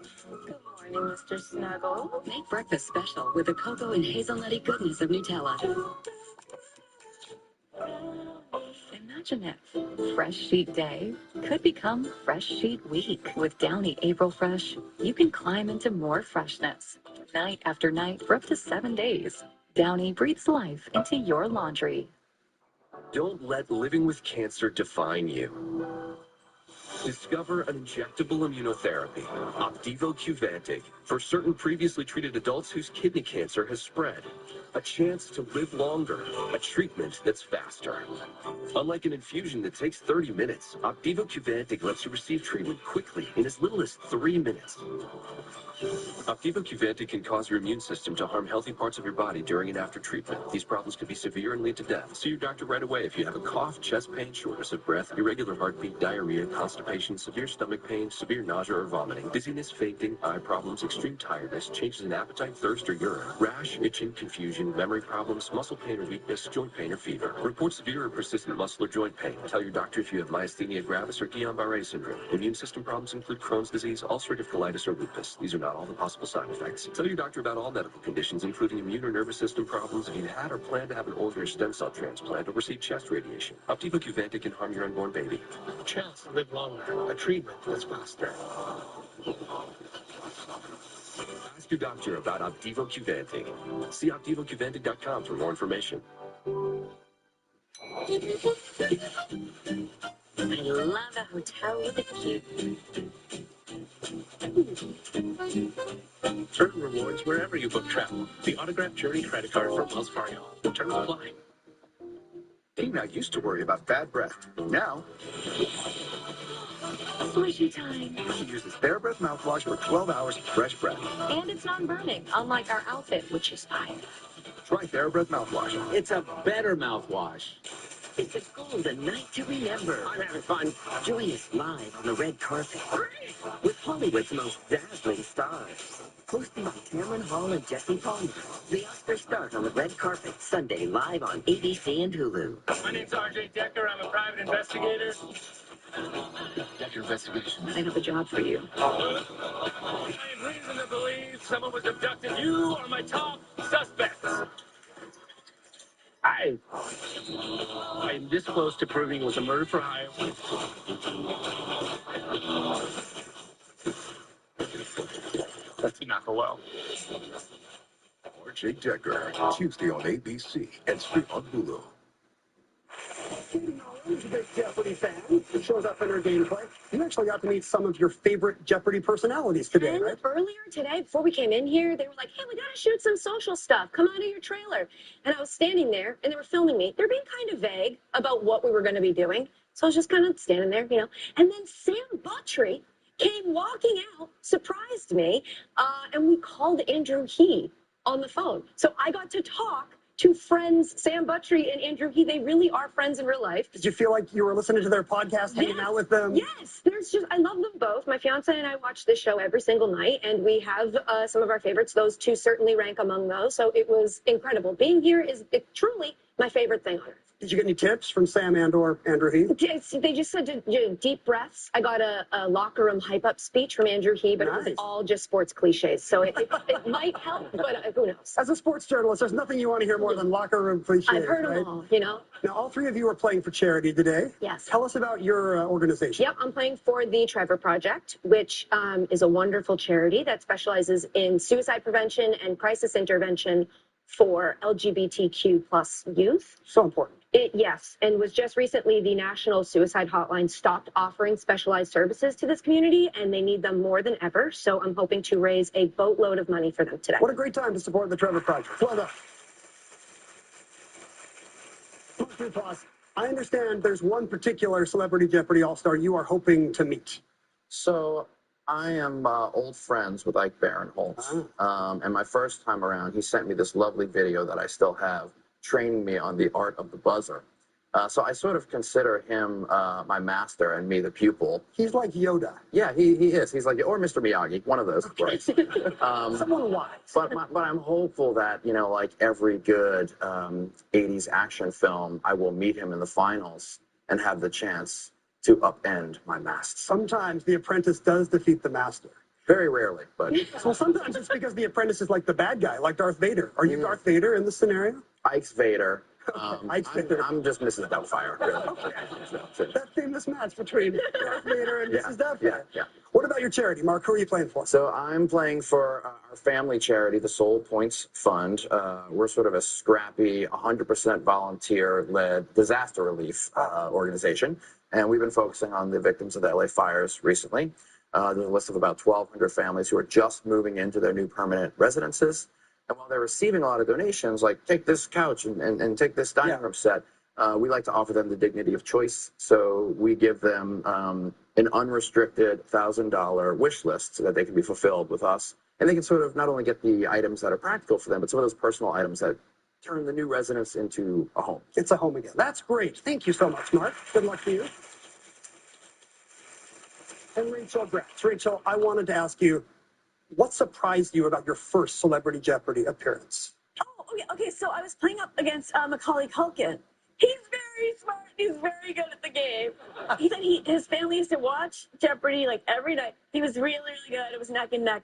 Mr. Snuggle. Make breakfast special with the cocoa and hazelnutty goodness of Nutella. Imagine if Fresh Sheet Day could become Fresh Sheet Week. With Downy April Fresh, you can climb into more freshness. Night after night for up to 7 days. Downy breathes life into your laundry. Don't let living with cancer define you. Discover an injectable immunotherapy, Opdivo Qvantig, for certain previously treated adults whose kidney cancer has spread. A chance to live longer, a treatment that's faster. Unlike an infusion that takes 30 minutes, Opdivo Qvantig lets you receive treatment quickly in as little as 3 minutes. Opdivo Qvantig can cause your immune system to harm healthy parts of your body during and after treatment. These problems can be severe and lead to death. See your doctor right away if you have a cough, chest pain, shortness of breath, irregular heartbeat, diarrhea, constipation, severe stomach pain, severe nausea or vomiting, dizziness, fainting, eye problems, extreme tiredness, changes in appetite, thirst, or urine, rash, itching, confusion, memory problems, muscle pain or weakness, joint pain or fever. Report severe or persistent muscle or joint pain. Tell your doctor if you have myasthenia gravis or Guillain-Barré syndrome. Immune system problems include Crohn's disease, ulcerative colitis, or lupus. These are not all the possible side effects. Tell your doctor about all medical conditions, including immune or nervous system problems, if you've had or plan to have an organ or stem cell transplant or receive chest radiation. Opdivo Qvantig can harm your unborn baby. A chance to live longer. A treatment that's faster. Ask your doctor about Opdivo Qvantig. See OpdivoQvantig.com for more information. I love a hotel with a cute. Earn rewards wherever you book travel. The Autograph Journey credit card from Wells Fargo. Terms apply. Tina used to worry about bad breath. Now, Swishy time. she uses TheraBreath mouthwash for 12 hours of fresh breath. And it's non-burning, unlike our outfit, which is fire. Try TheraBreath mouthwash. It's a better mouthwash. It's a golden night to remember. I'm having fun. Join us live on the red carpet with Hollywood's most dazzling stars. Hosted by Tamron Hall and Jesse Palmer. The Oscars start on the red carpet Sunday, live on ABC and Hulu. My name's RJ Decker. I'm a private investigator. Decker Investigation. I have a job for you. I have reason to believe someone was abducted. You are my top suspects. I am this close to proving it was a murder for hire. That's not go well. RJ Decker, Tuesday on ABC and stream on Hulu. Katie Nolan's a big Jeopardy fan. It shows up in her gameplay. You actually got to meet some of your favorite Jeopardy personalities today, And right? earlier today, before we came in here, they were like, hey, we got to shoot some social stuff. Come out of your trailer. And I was standing there, and they were filming me. They're being kind of vague about what we were going to be doing. So I was just kind of standing there, you know. And then Sam Buttrey came walking out, surprised me, and we called Andrew He. on the phone. So I got to talk to friends, Sam Buttrey and Andrew He. They really are friends in real life. Did you feel like you were listening to their podcast, hanging out with them? Yes, I love them both. My fiance and I watch this show every single night, and we have some of our favorites. Those two certainly rank among those. So it was incredible. Being here is truly my favorite thing on earth. Did you get any tips from Sam and/or Andrew He? They just said to do deep breaths. I got a locker room hype-up speech from Andrew He, but it was all just sports cliches. So it might help, but who knows? As a sports journalist, there's nothing you want to hear more than locker room cliches. I've heard them all, you know. Now, all three of you are playing for charity today. Yes. Tell us about your organization. Yep, I'm playing for the Trevor Project, which is a wonderful charity that specializes in suicide prevention and crisis intervention for LGBTQ plus youth. So important. Yes, and was just recently the National Suicide Hotline stopped offering specialized services to this community, and they need them more than ever. So I'm hoping to raise a boatload of money for them today. What a great time to support the Trevor Project. Well done. I understand there's one particular Celebrity Jeopardy All-Star you are hoping to meet. So I am old friends with Ike Barinholtz. And my first time around, he sent me this lovely video that I still have, training me on the art of the buzzer. So I sort of consider him my master and me the pupil. He's like Yoda. Yeah, he is. He's like, or Mr. Miyagi, one of those, of course. Someone wise. But I'm hopeful that, you know, like every good 80s action film, I will meet him in the finals and have the chance to upend my master. Sometimes the apprentice does defeat the master. Very rarely, but... Well, sometimes it's because the apprentice is like the bad guy, like Darth Vader. Are you Darth Vader in this scenario? Ike's Vader. Ike's Vader. I'm just Mrs. Doubtfire, really. That famous match between Darth Vader and Mrs. Doubtfire. Yeah. What about your charity, Mark? Who are you playing for? So I'm playing for our family charity, the Soul Points Fund. We're sort of a scrappy, 100% volunteer-led disaster relief organization. And we've been focusing on the victims of the LA fires recently. There's a list of about 1,200 families who are just moving into their new permanent residences. And while they're receiving a lot of donations, like take this couch and take this dining room set, we like to offer them the dignity of choice. So we give them an unrestricted $1,000 wish list so that they can be fulfilled with us. And they can sort of not only get the items that are practical for them, but some of those personal items that turn the new residence into a home. It's a home again. That's great. Thank you so much, Mark. Good luck to you. And Rachel Gratz. Rachel, I wanted to ask you, what surprised you about your first Celebrity Jeopardy appearance? Oh, okay. So I was playing up against Macaulay Culkin. He's very smart. He's very good at the game. He said his family used to watch Jeopardy like every night. He was really, really good. It was neck and neck.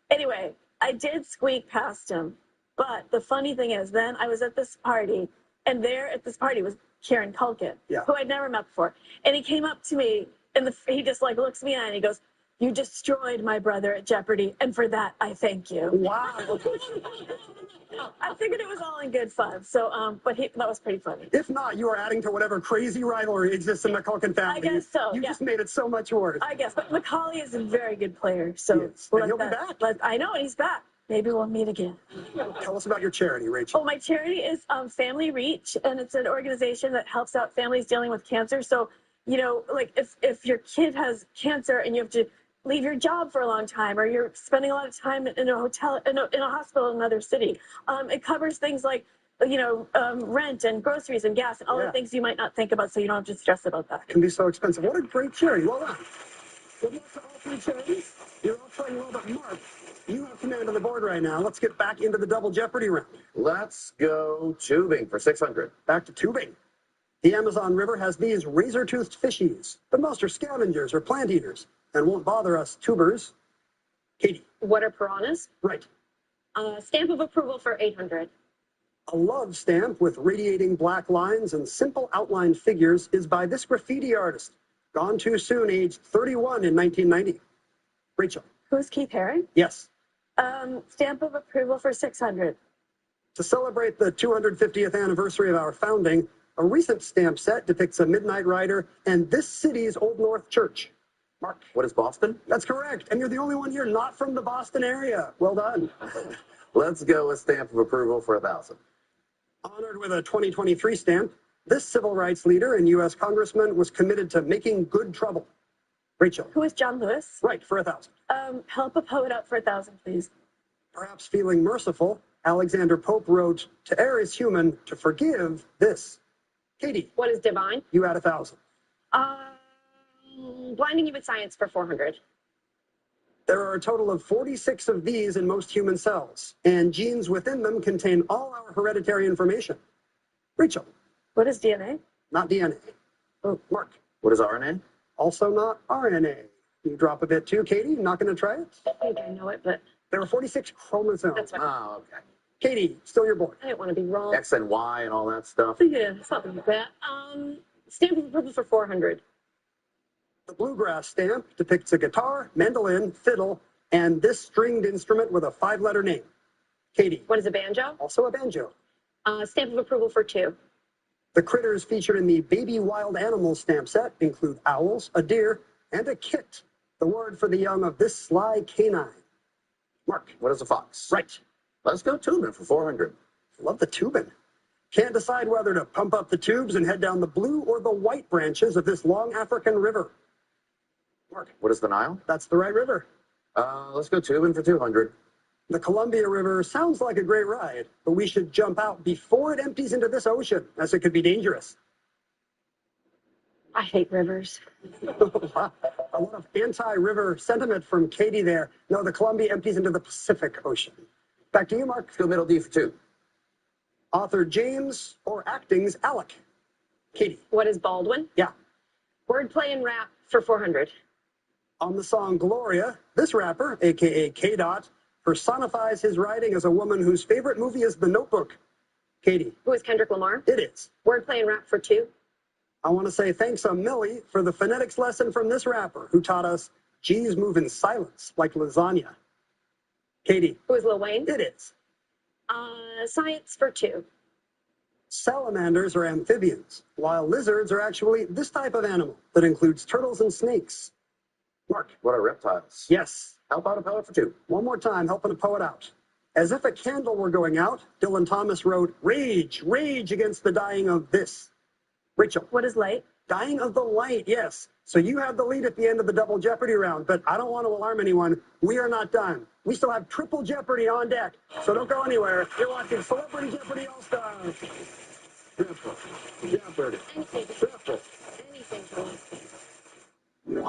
Anyway, I did squeak past him. But the funny thing is, then I was at this party, and there at this party was Kieran Culkin, who I'd never met before. And he came up to me, and he just like looks me in, and he goes, "You destroyed my brother at Jeopardy, and for that, I thank you." Wow. I figured it was all in good fun. So, but that was pretty funny. If not, you are adding to whatever crazy rivalry exists in the Culkin family. I guess so. You just made it so much worse. I guess. But Macaulay is a very good player. So he'll be back. I know, and he's back. Maybe we'll meet again. Tell us about your charity, Rachel. Oh, my charity is Family Reach, and it's an organization that helps out families dealing with cancer. So, you know, like if your kid has cancer and you have to leave your job for a long time, or you're spending a lot of time in a hotel, in a hospital in another city, it covers things like, you know, rent and groceries and gas and all the things you might not think about, so you don't have to stress about that. It can be so expensive. What a great charity. Well done. Good luck to all three charities. You're all playing well, but Mark, you have command of the board right now. Let's get back into the double Jeopardy round. Let's go tubing for 600. Back to tubing. The Amazon River has these razor-toothed fishies, but most are scavengers or plant eaters and won't bother us tubers. Katie. What are piranhas? Right. Stamp of approval for 800. A love stamp with radiating black lines and simple outlined figures is by this graffiti artist, gone too soon, aged 31 in 1990. Rachel. Who's Keith Haring? Yes. Stamp of approval for 600. To celebrate the 250th anniversary of our founding, a recent stamp set depicts a midnight rider and this city's Old North Church. Mark. What is Boston? That's correct. And you're the only one here not from the Boston area. Well done. Let's go with stamp of approval for 1,000. Honored with a 2023 stamp, this civil rights leader and U.S. congressman was committed to making good trouble. Rachel. Who is John Lewis? Right, for 1,000. Help a poet out for 1,000, please. Perhaps feeling merciful, Alexander Pope wrote, "To err is human, to forgive this." Katie. What is divine? You had 1,000. Blinding you with science for 400. There are a total of 46 of these in most human cells, and genes within them contain all our hereditary information. Rachel. What is DNA? Not DNA. Oh, Mark. What is RNA? Also not RNA. You drop a bit too, Katie. Not going to try it? I think I know it, but there are 46 chromosomes. That's right. Oh, okay. Katie, still your boy. I didn't want to be wrong. X and Y and all that stuff. Yeah, something like that. Stamp of approval for 400. The bluegrass stamp depicts a guitar, mandolin, fiddle, and this stringed instrument with a 5-letter name. Katie. What is a banjo? Also a banjo. Stamp of approval for 2. The critters featured in the Baby Wild Animals stamp set include owls, a deer, and a kit, the word for the young of this sly canine. Mark. What is a fox? Right. Let's go tubing for 400. Love the tubing. Can't decide whether to pump up the tubes and head down the blue or the white branches of this long African river. Mark. What is the Nile? That's the right river. Let's go tubing for 200. The Columbia River sounds like a great ride, but we should jump out before it empties into this ocean, as it could be dangerous. I hate rivers. A lot of anti-river sentiment from Katie there. No, the Columbia empties into the Pacific Ocean. Back to you, Mark. Let's go middle D for 2. Author James or acting's Alec. Katie. What is Baldwin? Yeah. Wordplay and rap for 400. On the song Gloria, this rapper, a.k.a. K-Dot, personifies his writing as a woman whose favorite movie is The Notebook. Katie. Who is Kendrick Lamar? It is. Wordplay and rap for 2. I want to say thanks to Millie for the phonetics lesson from this rapper who taught us G's move in silence like lasagna. Katie. Who is Lil Wayne? It is. Science for 2. Salamanders are amphibians, while lizards are actually this type of animal that includes turtles and snakes. Mark. What are reptiles? Yes. How about a poet for 2? One more time, helping a poet out. As if a candle were going out, Dylan Thomas wrote, "Rage, rage against the dying of this." Rachel. What is light? Dying of the light, yes. So you have the lead at the end of the Double Jeopardy round, but I don't want to alarm anyone. We are not done. We still have Triple Jeopardy on deck, so don't go anywhere. You're watching Celebrity Jeopardy All-Stars. Triple Jeopardy. Triple. Make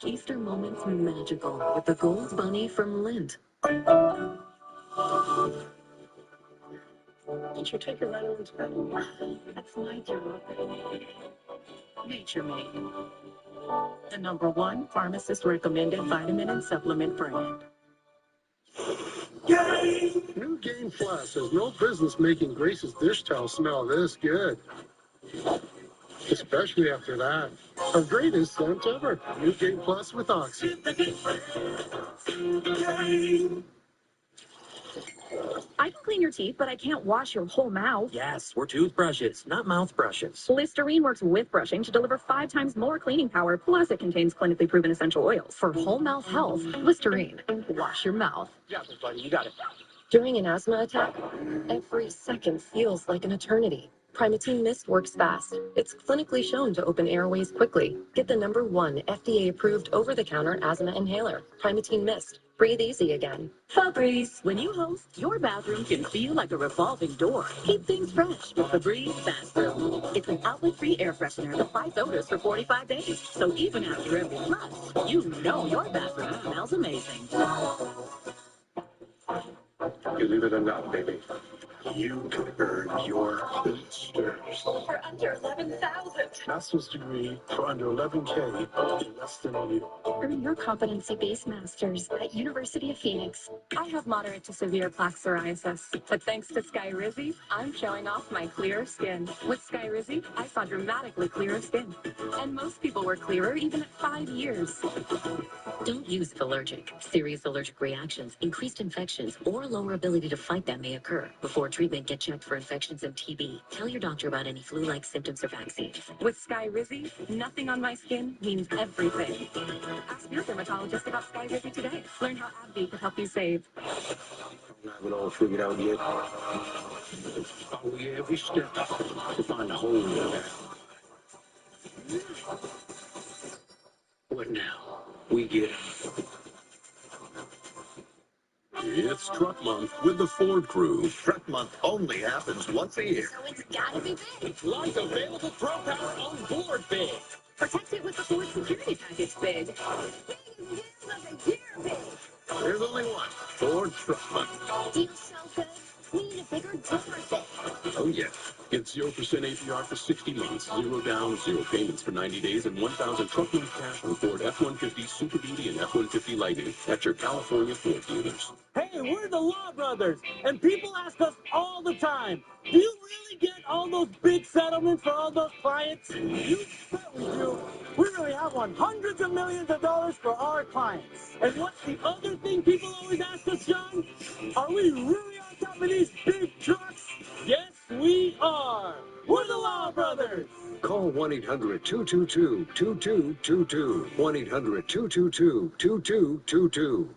Easter moments magical with the Gold Bunny from Lindt. Did you take your vitamins back? That's my job. Nature Made. The #1 pharmacist recommended vitamin and supplement brand. New Game Plus has no business making Grace's dish towel smell this good. Especially after that. Our greatest scent ever. New Game Plus with Oxy. I can clean your teeth, but I can't wash your whole mouth. Yes, we're toothbrushes, not mouth brushes. Listerine works with brushing to deliver 5 times more cleaning power, plus it contains clinically proven essential oils. For whole mouth health, Listerine. Wash your mouth. Yeah, buddy, you got it. During an asthma attack, every second feels like an eternity. Primatene Mist works fast. It's clinically shown to open airways quickly. Get the #1 FDA-approved over-the-counter asthma inhaler, Primatene Mist. Breathe easy again. Febreze. When you host, your bathroom can feel like a revolving door. Keep things fresh with Febreze Bathroom. It's an outlet-free air freshener that fights odors for 45 days. So even after every flush, you know your bathroom smells amazing. You leave it enough, baby. You can earn your Easters. For under under 11,000. Master's degree for under 11K in less than a year. Earn your competency-based masters at University of Phoenix. I have moderate to severe plaque psoriasis, but thanks to Skyrizi, I'm showing off my clear skin. With Skyrizi, I saw dramatically clearer skin. And most people were clearer even at 5 years. Don't use if allergic. Serious allergic reactions, increased infections, or lower ability to fight them may occur. Before treatment, get checked for infections and TB. Tell your doctor about any flu-like symptoms or vaccines. With Skyrizi, nothing on my skin means everything. Ask your dermatologist about Skyrizi today. Learn how AbbVie could help you save. I don't have it all figured out yet. Follow every step to find a hole in that. What now? We get It's Truck Month with the Ford Crew. Truck Month only happens once a year. So it's gotta be big. Lots available Pro Power on board big. Protect it with the Ford Security Package bid. Big as the deals of the year, big. There's only one. Ford Truck Month. Deal's so good, we need a bigger different big. Oh, yeah. Get 0% APR for 60 months, 0 down, 0 payments for 90 days, and 1,000 truck month cash on Ford F-150 Super Duty and F-150 Lightning at your California Ford dealers. Hey, we're the Law Brothers, and people ask us all the time, do you really get all those big settlements for all those clients? You bet we do. We really have won hundreds of millions of dollars for our clients. And what's the other thing people always ask us, John? Are we really on top of these big trucks? Yes, we are. We're the Law Brothers. Call 1-800-222-2222. 1-800-222-2222.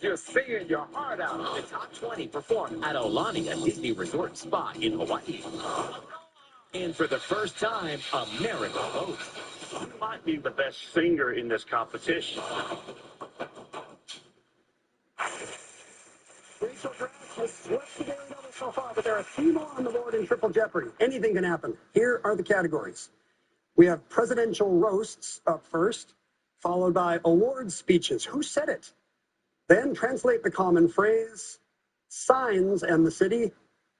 You're singing your heart out. The top 20 perform at Aulani, a Disney resort spa in Hawaii. And for the first time, America hosts. You might be the best singer in this competition. Rachel Dratch has swept the Daily Double so far, but there are 3 more on the board in Triple Jeopardy. Anything can happen. Here are the categories. We have presidential roasts up first, followed by award speeches. Who said it? Then translate the common phrase, signs and the city,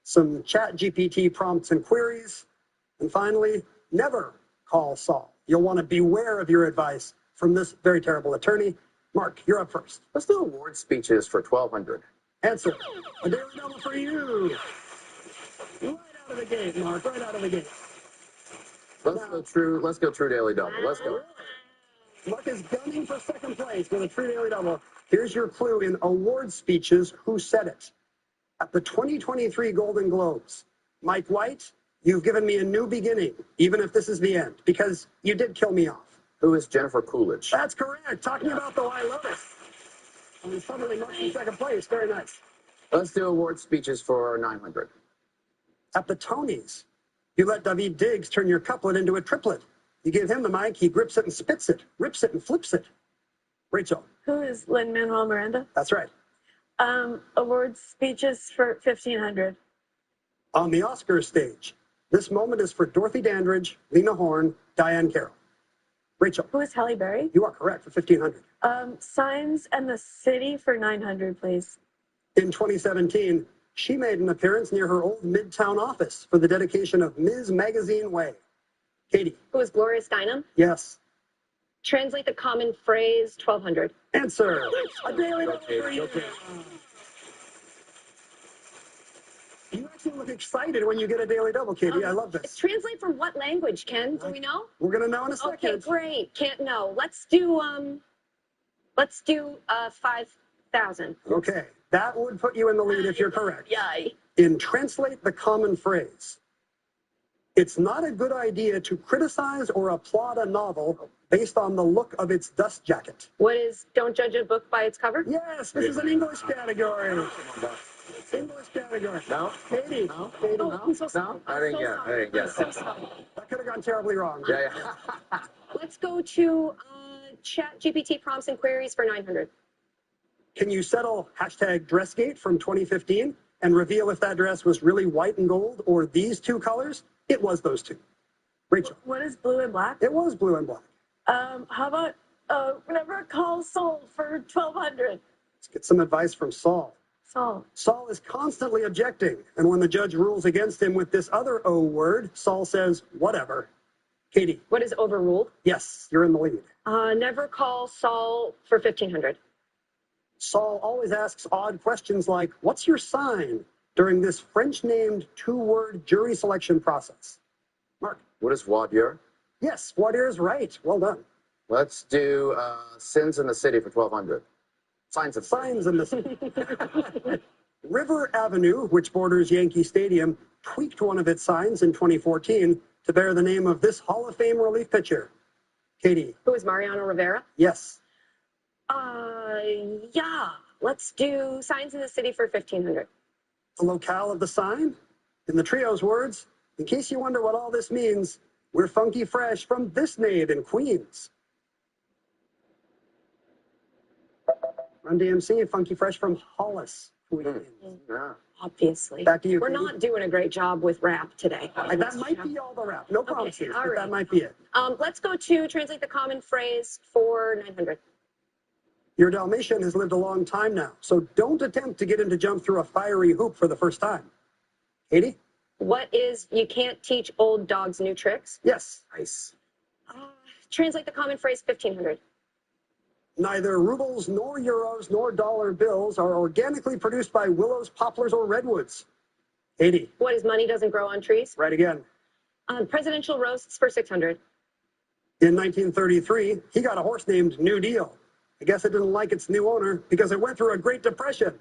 some chat GPT prompts and queries, and finally, never call Saul. You'll want to beware of your advice from this very terrible attorney. Mark, you're up first. Let's do award speeches for 1,200. Answer. A Daily Double for you. Right out of the gate, Mark. Right out of the gate. Let's go true Daily Double. Let's go. Mark is gunning for second place with a true Daily Double. Here's your clue in award speeches. Who said it? At the 2023 Golden Globes, Mike White, you've given me a new beginning, even if this is the end, because you did kill me off. Who is Jennifer Coolidge? That's correct. Talking about the White Lotus. And suddenly Mark's in second place. Very nice. Let's do award speeches for 900. At the Tonys, you let David Diggs turn your couplet into a triplet. You give him the mic, he grips it and spits it, rips it and flips it. Rachel. Who is Lin-Manuel Miranda? That's right. Awards speeches for 1,500. On the Oscars stage, this moment is for Dorothy Dandridge, Lena Horne, Diane Carroll. Rachel. Who is Halle Berry? You are correct for 1,500. Signs and the City for 900, please. In 2017, she made an appearance near her old Midtown office for the dedication of Ms. Magazine Way. Katie. Who is Gloria Steinem? Yes. Translate the common phrase 1,200. Answer. A Daily Double for you. You actually look excited when you get a Daily Double, Katie. I love this. Translate from what language, Ken? Do we know? We're going to know in a second. Okay, great. Can't know. Let's do 5,000. Okay. That would put you in the lead if you're correct. Yay. In translate the common phrase, it's not a good idea to criticize or applaud a novel based on the look of its dust jacket. What is don't judge a book by its cover? Yes, this is an English category. English category. No? Katie. No? Katie. No? I'm so No? I didn't get it. That could have gone terribly wrong. Yeah. Let's go to chat GPT prompts and queries for 900. Can you settle hashtag Dressgate from 2015 and reveal if that dress was really white and gold or these two colors? It was those two. Rachel. What is blue and black? It was blue and black. How about never call Saul for 1,200? Let's get some advice from Saul. Saul. Saul is constantly objecting, and when the judge rules against him with this other O word, Saul says, whatever. Katie. What is overruled? Yes, you're in the lead. Never call Saul for 1500. Saul always asks odd questions like, what's your sign? During this French-named two-word jury selection process. Mark. What is voir dire? Yes, voir dire is right. Well done. Let's do Sins in the City for 1200. Signs in the City. River Avenue, which borders Yankee Stadium, tweaked one of its signs in 2014 to bear the name of this Hall of Fame relief pitcher. Katie. Who is Mariano Rivera? Yes. Yeah. Let's do Signs in the City for 1500. The locale of the sign? In the trio's words, in case you wonder what all this means, we're funky fresh from this nade in Queens. Run DMC, funky fresh from Hollis, Queens. Yeah. Obviously. Back to you, We're Katie. not doing a great job with rap today. That might be all the rap. No promises, all but right. that might be it. Let's go to translate the common phrase for 900. Your Dalmatian has lived a long time now, so don't attempt to get him to jump through a fiery hoop for the first time. Katie? What is you can't teach old dogs new tricks? Yes. Nice. Translate the common phrase 1500. Neither rubles nor euros nor dollar bills are organically produced by willows, poplars, or redwoods. Katie? What is money doesn't grow on trees? Right again. Presidential roasts for 600. In 1933, he got a horse named New Deal. I guess it didn't like its new owner because it went through a Great Depression.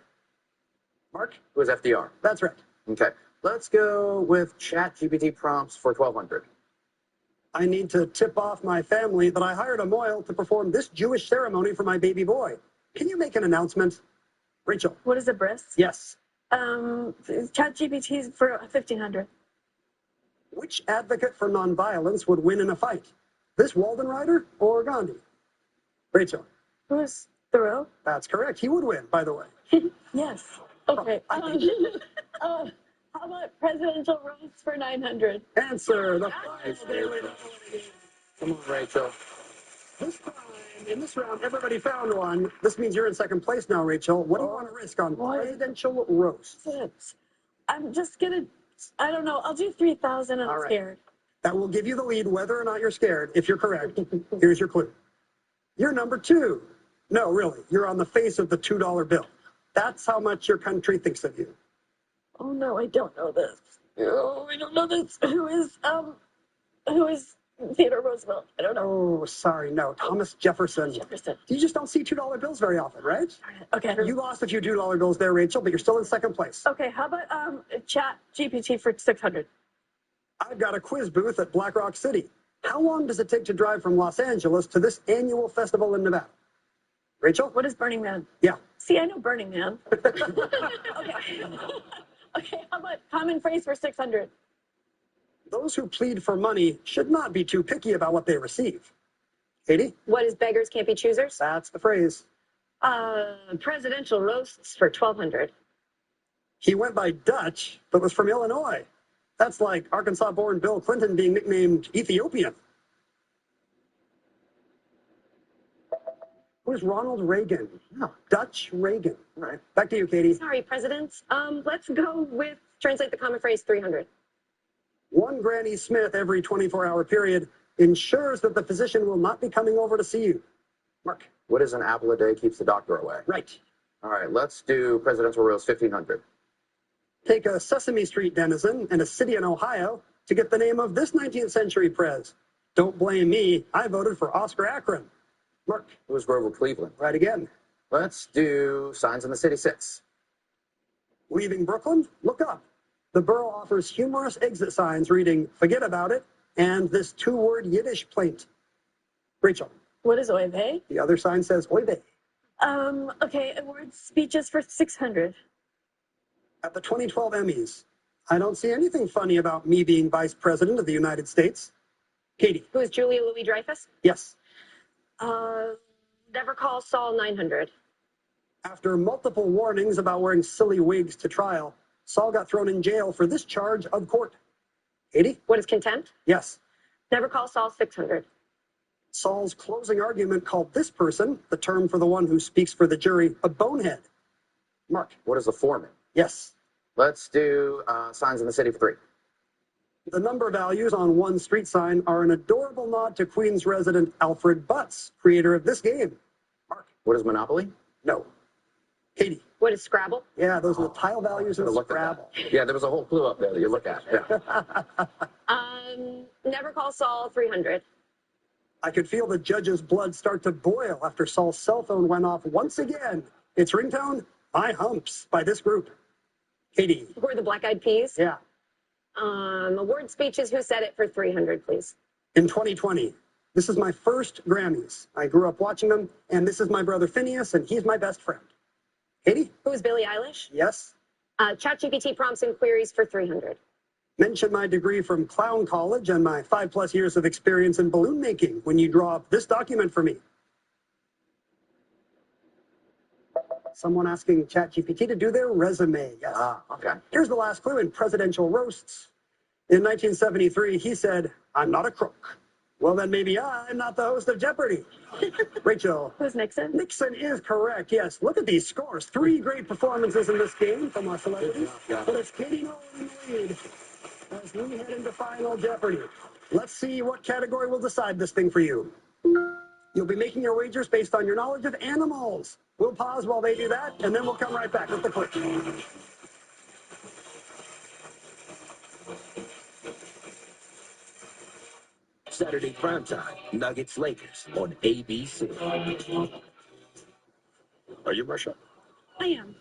Mark? Who is FDR? That's right. Okay. Let's go with ChatGPT prompts for 1200. I need to tip off my family that I hired a mohel to perform this Jewish ceremony for my baby boy. Can you make an announcement? Rachel? What is a bris? Yes. ChatGPT for 1500. Which advocate for nonviolence would win in a fight? This Walden Rider or Gandhi? Rachel? Who's Thoreau? That's correct. He would win, by the way. Yes. Okay. How about presidential roasts for 900? Answer the Come on, Rachel. This time, in this round, everybody found one. This means you're in second place now, Rachel. What do you want to risk on presidential roast? I'm just gonna, I don't know. I'll do 3,000. I'm scared. That will give you the lead whether or not you're scared. If you're correct, here's your clue. You're number 2. No, really, you're on the face of the $2 bill. That's how much your country thinks of you. Oh no, I don't know this. Oh, I don't know this. Who is Theodore Roosevelt? I don't know. Oh, sorry, no, Thomas Jefferson. You just don't see $2 bills very often, right? Okay. You lost a few $2 bills there, Rachel, but you're still in second place. Okay, how about Chat GPT for 600? I've got a quiz booth at Black Rock City. How long does it take to drive from Los Angeles to this annual festival in Nevada? Rachel? What is Burning Man? Yeah. See, I know Burning Man. Okay. Okay, how about common phrase for 600? Those who plead for money should not be too picky about what they receive. Katie? What is beggars can't be choosers? That's the phrase. Presidential roasts for 1200. He went by Dutch, but was from Illinois. That's like Arkansas-born Bill Clinton being nicknamed Ethiopian. Who's Ronald Reagan? No. Dutch Reagan. All right. Back to you, Katie. Sorry, presidents. Let's go with translate the common phrase 300. One Granny Smith every 24-hour period ensures that the physician will not be coming over to see you. Mark. What is an apple a day keeps the doctor away? Right. All right, let's do presidential roast 1500. Take a Sesame Street denizen and a city in Ohio to get the name of this 19th century prez. Don't blame me. I voted for Oscar Akron. Mark. Who is Grover Cleveland? Right again. Let's do Signs in the City 6. Leaving Brooklyn? Look up. The borough offers humorous exit signs reading, forget about it, and this 2-word Yiddish plaint. Rachel. What is oy vey? The other sign says oy vey. Okay, award speeches for 600. At the 2012 Emmys, I don't see anything funny about me being vice president of the United States. Katie. Who is Julia Louis-Dreyfus? Yes. Never call Saul 900. After multiple warnings about wearing silly wigs to trial, Saul got thrown in jail for this charge of court. Katie? What is contempt? Yes. Never call Saul 600. Saul's closing argument called this person, the term for the one who speaks for the jury, a bonehead. Mark. What is the foreman? Yes. Let's do Signs in the City for 3. The number values on one street sign are an adorable nod to Queens resident Alfred Butts, creator of this game. Mark. What is Monopoly? No. Katie. What is Scrabble? Yeah, those are the tile values in Scrabble. Yeah, there was a whole clue up there that you look at. Yeah. Never Call Saul 300. I could feel the judge's blood start to boil after Saul's cell phone went off once again. Its ringtone, My Humps, by this group. Katie. Who are the Black Eyed Peas? Yeah. Award speeches, who said it for 300, please? In 2020. This is my first Grammys. I grew up watching them, and this is my brother Phineas, and he's my best friend. Katie? Who's Billie Eilish? Yes. ChatGPT prompts and queries for 300. Mention my degree from Clown College and my 5+ years of experience in balloon making when you draw up this document for me. Someone asking ChatGPT to do their resume. Yes. Okay. Here's the last clue in presidential roasts. In 1973, he said, I'm not a crook. Well, then maybe I'm not the host of Jeopardy. Rachel. Who's Nixon? Nixon is correct, yes. Look at these scores. 3 great performances in this game from our celebrities. But it's Katie Nolan in the lead as we head into Final Jeopardy. Let's see what category will decide this thing for you. You'll be making your wagers based on your knowledge of animals. We'll pause while they do that, and then we'll come right back with the quiz. Saturday primetime, Nuggets Lakers on ABC. Are you Marsha? I am.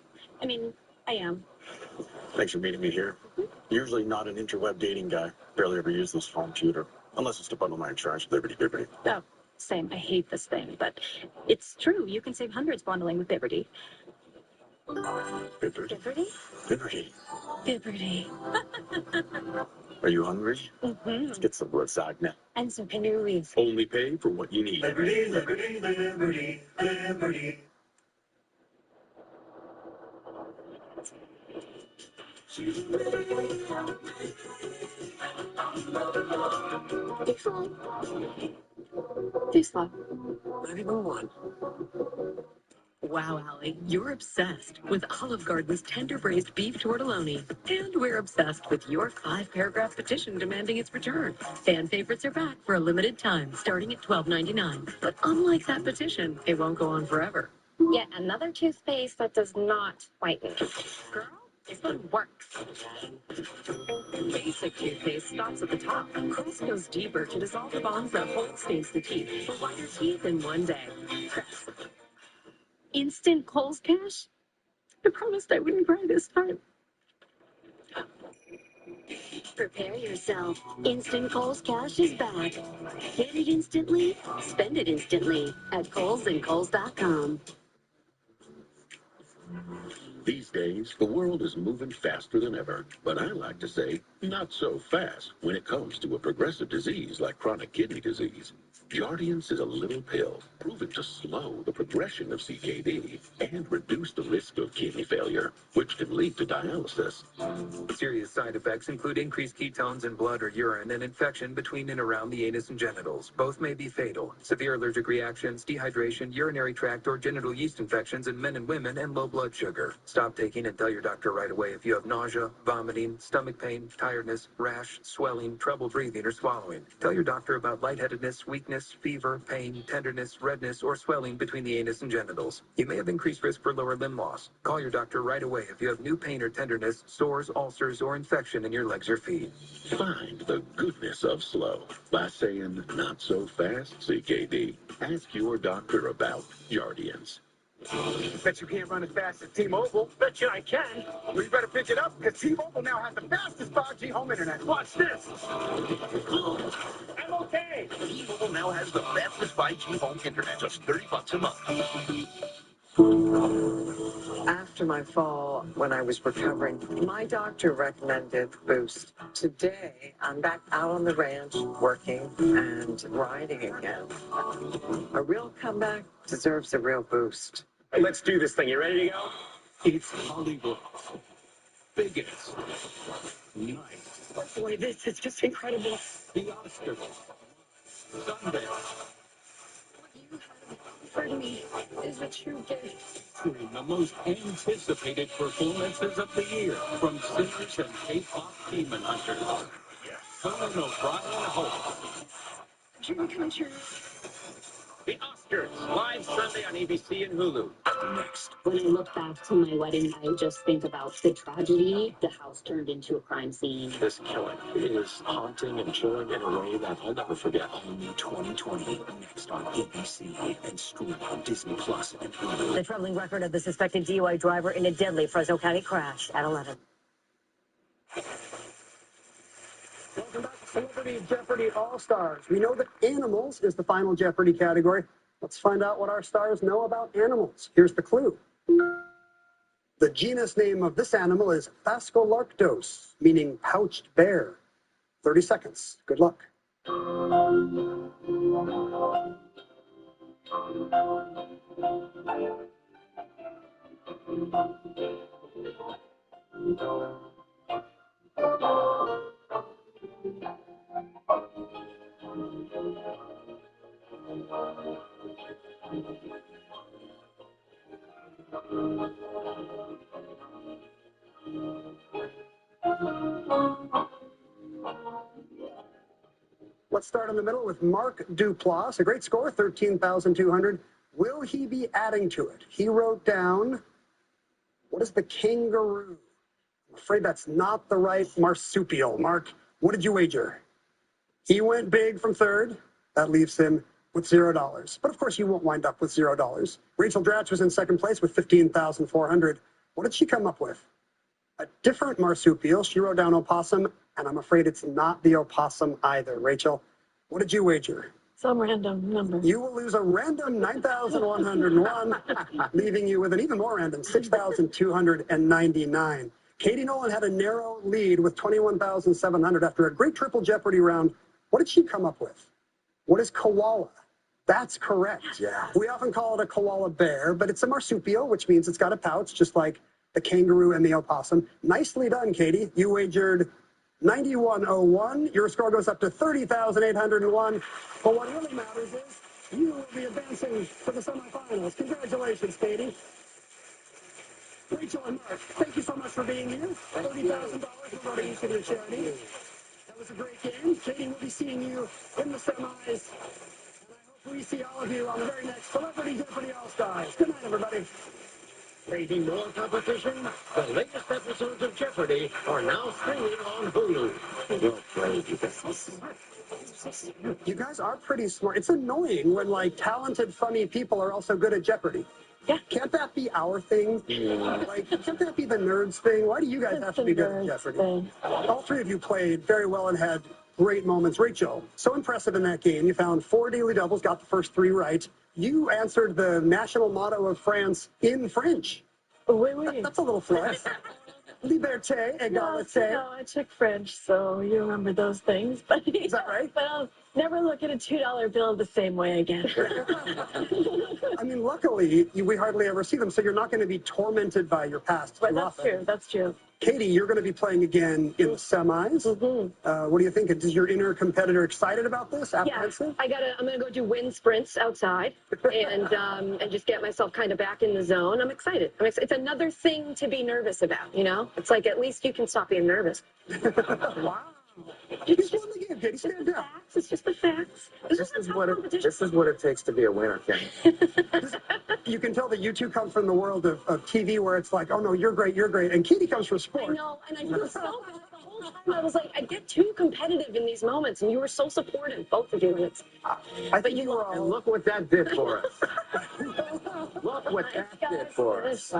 I am. Thanks for meeting me here. Usually not an interweb dating guy. Barely ever use this phone computer. Unless it's to bundle my insurance with Liberty. Oh, same. I hate this thing, but it's true. You can save hundreds bundling with Liberty. Liberty? Liberty. Are you hungry? Mm-hmm. Let's get some lasagna. And some cannolis. Only pay for what you need. Liberty, liberty, liberty, liberty. Too slow. Not even one. Wow, Allie, you're obsessed with Olive Garden's tender braised beef tortelloni. And we're obsessed with your 5-paragraph petition demanding its return. Fan favorites are back for a limited time, starting at $12.99. But unlike that petition, it won't go on forever. Yet another toothpaste that does not whiten. Girl, this one works. Basic toothpaste stops at the top. Crest goes deeper to dissolve the bonds that hold stains the teeth for whiter teeth in one day. Crest. Instant Kohl's Cash? I promised I wouldn't cry this time. Prepare yourself. Instant Kohl's Cash is back. Get it instantly, spend it instantly at Kohl's and Kohl's.com. These days, the world is moving faster than ever. But I like to say, not so fast when it comes to a progressive disease like chronic kidney disease. Jardiance is a little pill proven to slow the progression of CKD and reduce the risk of kidney failure, which can lead to dialysis. Serious side effects include increased ketones in blood or urine and infection between and around the anus and genitals. Both may be fatal. Severe allergic reactions, dehydration, urinary tract or genital yeast infections in men and women, and low blood sugar. Stop taking and tell your doctor right away if you have nausea, vomiting, stomach pain, tiredness, rash, swelling, trouble breathing or swallowing. Tell your doctor about lightheadedness, weakness, fever, pain, tenderness, redness, or swelling between the anus and genitals. You may have increased risk for lower limb loss. Call your doctor right away if you have new pain or tenderness, sores, ulcers, or infection in your legs or feet. Find the goodness of slow by saying not so fast CKD. Ask your doctor about Jardiance. Bet you can't run as fast as T-Mobile. Bet you I can. Well, you better pick it up, because T-Mobile now has the fastest 5G home internet. Watch this. I'm okay. T-Mobile now has the fastest 5G home internet, just $30 a month. After my fall, when I was recovering, my doctor recommended Boost. Today, I'm back out on the ranch, working and riding again. A real comeback deserves a real boost. Let's do this thing. You ready to go? It's Hollywood. Biggest. Nice. Oh boy, this is just incredible. The Oscars. Sunday. for me is a true gift. Featuring the most anticipated performances of the year from singers and K-pop demon hunters. Conan O'Brien hosts Dream come true. The Oscars, live Sunday on ABC and Hulu. next. When I look back to my wedding, I just think about the tragedy. The house turned into a crime scene. This killing is haunting and chilling in a way that I'll never forget. All new 2020, next on ABC and stream on Disney Plus and Hulu. The troubling record of the suspected DUI driver in a deadly Fresno County crash at 11. Welcome back to Celebrity Jeopardy All-Stars. We know that animals is the final Jeopardy category. Let's find out what our stars know about animals. Here's the clue. The genus name of this animal is Phascolarctos, meaning pouched bear. 30 seconds. Good luck. Let's start in the middle with Mark Duplass. A great score, 13,200. Will he be adding to it? He wrote down, what is the kangaroo? I'm afraid that's not the right marsupial. Mark, what did you wager? He went big from third. That leaves him with $0. But of course, you won't wind up with $0. Rachel Dratch was in second place with 15,400. What did she come up with? A different marsupial. She wrote down opossum, and I'm afraid it's not the opossum either. Rachel, what did you wager? Some random number. You will lose a random 9,101, leaving you with an even more random 6,299. Katie Nolan had a narrow lead with 21,700 after a great triple Jeopardy round. What did she come up with? What is koala? That's correct. Yeah. We often call it a koala bear, but it's a marsupial, which means it's got a pouch, just like the kangaroo and the opossum. Nicely done, Katie. You wagered 9101. Your score goes up to 30,801. But what really matters is you will be advancing to the semifinals. Congratulations, Katie. Rachel and Mark, thank you so much for being here. $30,000 for voting each of your charity. That was a great game. Katie, we'll be seeing you in the semis. And I hope we see all of you on the very next Celebrity Jeopardy All-Stars. Good night, everybody. Rating more competition? The latest episodes of Jeopardy are now streaming on Hulu. Well played, you guys. You guys are pretty smart. It's annoying when, like, talented, funny people are also good at Jeopardy. Yeah. Can't that be our thing? Like, can't that be the nerds thing? Why do you guys have to be good at Jeopardy? All three of you played very well and had great moments. Rachel, so impressive in that game. You found 4 daily doubles, got the first 3 right. You answered the national motto of France in French. Oui. That's a little flex. Liberté, égalité. No, I took French, so you remember those things. But is that right? But I'll never look at a $2 bill the same way again. I mean, luckily, we hardly ever see them, so you're not going to be tormented by your past. But that's true. That's true. Katie, you're going to be playing again in the semis. What do you think? Is your inner competitor excited about this? Apprehensive? Yeah, I'm gonna go do wind sprints outside and just get myself kind of back in the zone. I'm excited. It's another thing to be nervous about, you know? It's like at least you can stop being nervous. Wow. It's just the game, Katie. Stand down. Facts. It's just the facts. This is what it takes to be a winner, Ken. You can tell that you two come from the world of TV where it's like, oh no, you're great, and Katie comes from sports. I know, and I feel so bad the whole time. I was like, I get too competitive in these moments, and you were so supportive, both of you. And it's, I think you were all... And look what that did for us. Look what that did for us.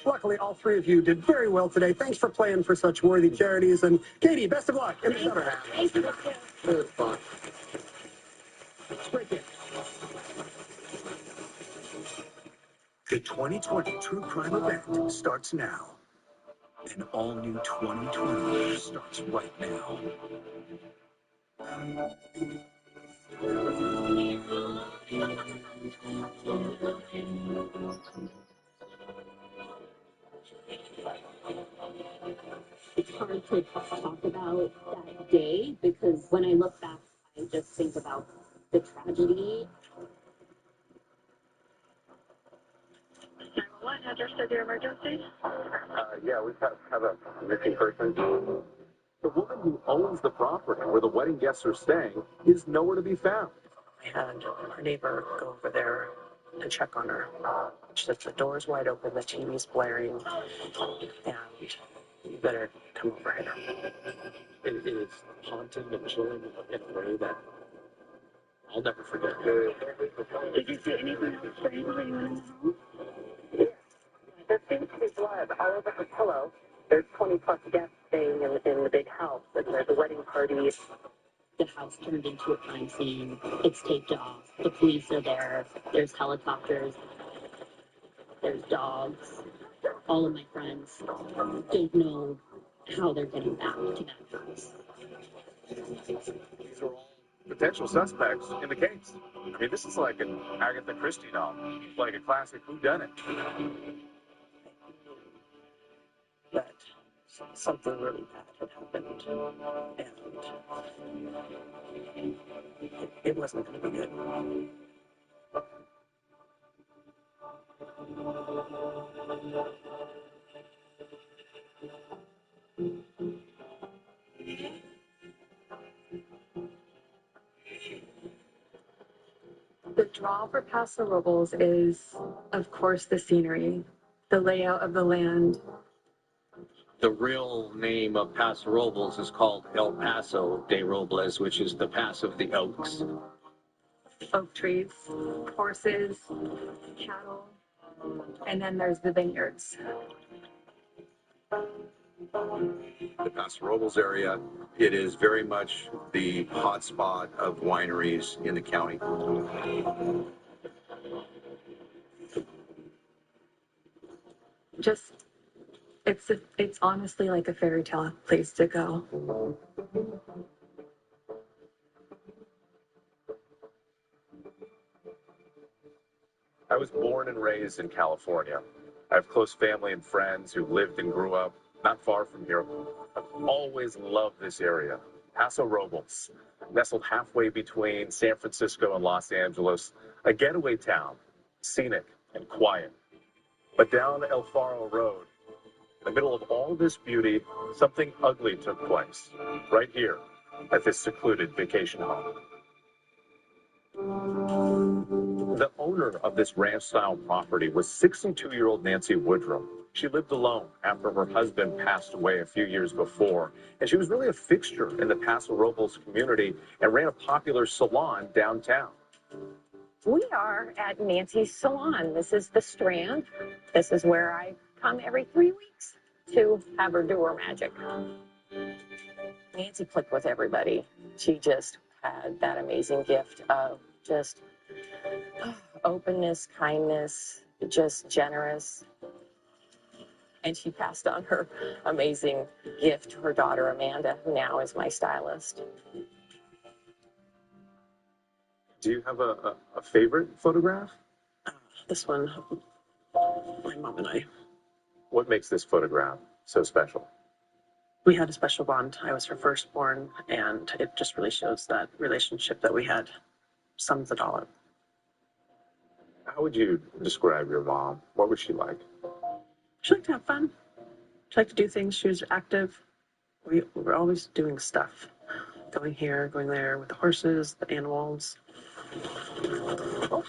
Luckily, all three of you did very well today. Thanks for playing for such worthy charities. And Katie, best of luck in the other half. Thank you. It was fun. Great game. The 2020 True Crime event starts now. An all-new 2020 starts right now. It's hard to talk about that day because when I look back, I just think about the tragedy. What address is your emergency? Yeah, we have a missing person. The woman who owns the property where the wedding guests are staying is nowhere to be found. I had our neighbor go over there and check on her. She said the door's wide open, the TV's blaring, and you better come over here. It is haunting and chilling in a way that I'll never forget. Did you see anything else strange when you went in the home? There seems to be blood all over her pillow. There's 20 plus guests staying in the big house, and there's a wedding party. The house turned into a crime scene. It's taped off. The police are there. There's helicopters. There's dogs. All of my friends don't know how they're getting back to that house. These are all potential suspects in the case. I mean, this is like an Agatha Christie novel, like a classic whodunit. But something really bad had happened, and it wasn't going to be good. The draw for Paso Robles is, of course, the scenery, the layout of the land. The real name of Paso Robles is called El Paso de Robles, which is the Pass of the Oaks. Oak trees, horses, cattle, and then there's the vineyards. The Paso Robles area, it is very much the hotspot of wineries in the county. Just, it's honestly like a fairy tale place to go. I was born and raised in California. I have close family and friends who lived and grew up not far from here. I've always loved this area. Paso Robles, nestled halfway between San Francisco and Los Angeles, a getaway town, scenic and quiet. But down El Faro Road, in the middle of all this beauty, something ugly took place, right here at this secluded vacation home. The owner of this ranch-style property was 62-year-old Nancy Woodrum. She lived alone after her husband passed away a few years before, and she was really a fixture in the Paso Robles community and ran a popular salon downtown. We are at Nancy's Salon. This is the Strand. This is where I come every 3 weeks to have her do her magic. Nancy clicked with everybody. She just had that amazing gift of just openness, kindness, just generous. And she passed on her amazing gift to her daughter, Amanda, who now is my stylist. Do you have a favorite photograph? This one, my mom and I. What makes this photograph so special? We had a special bond. I was her firstborn, and it just really shows that relationship that we had. Sums it all up. How would you describe your mom? What was she like? She liked to have fun. She liked to do things. She was active. We were always doing stuff. Going here, going there with the horses, the animals. Oh,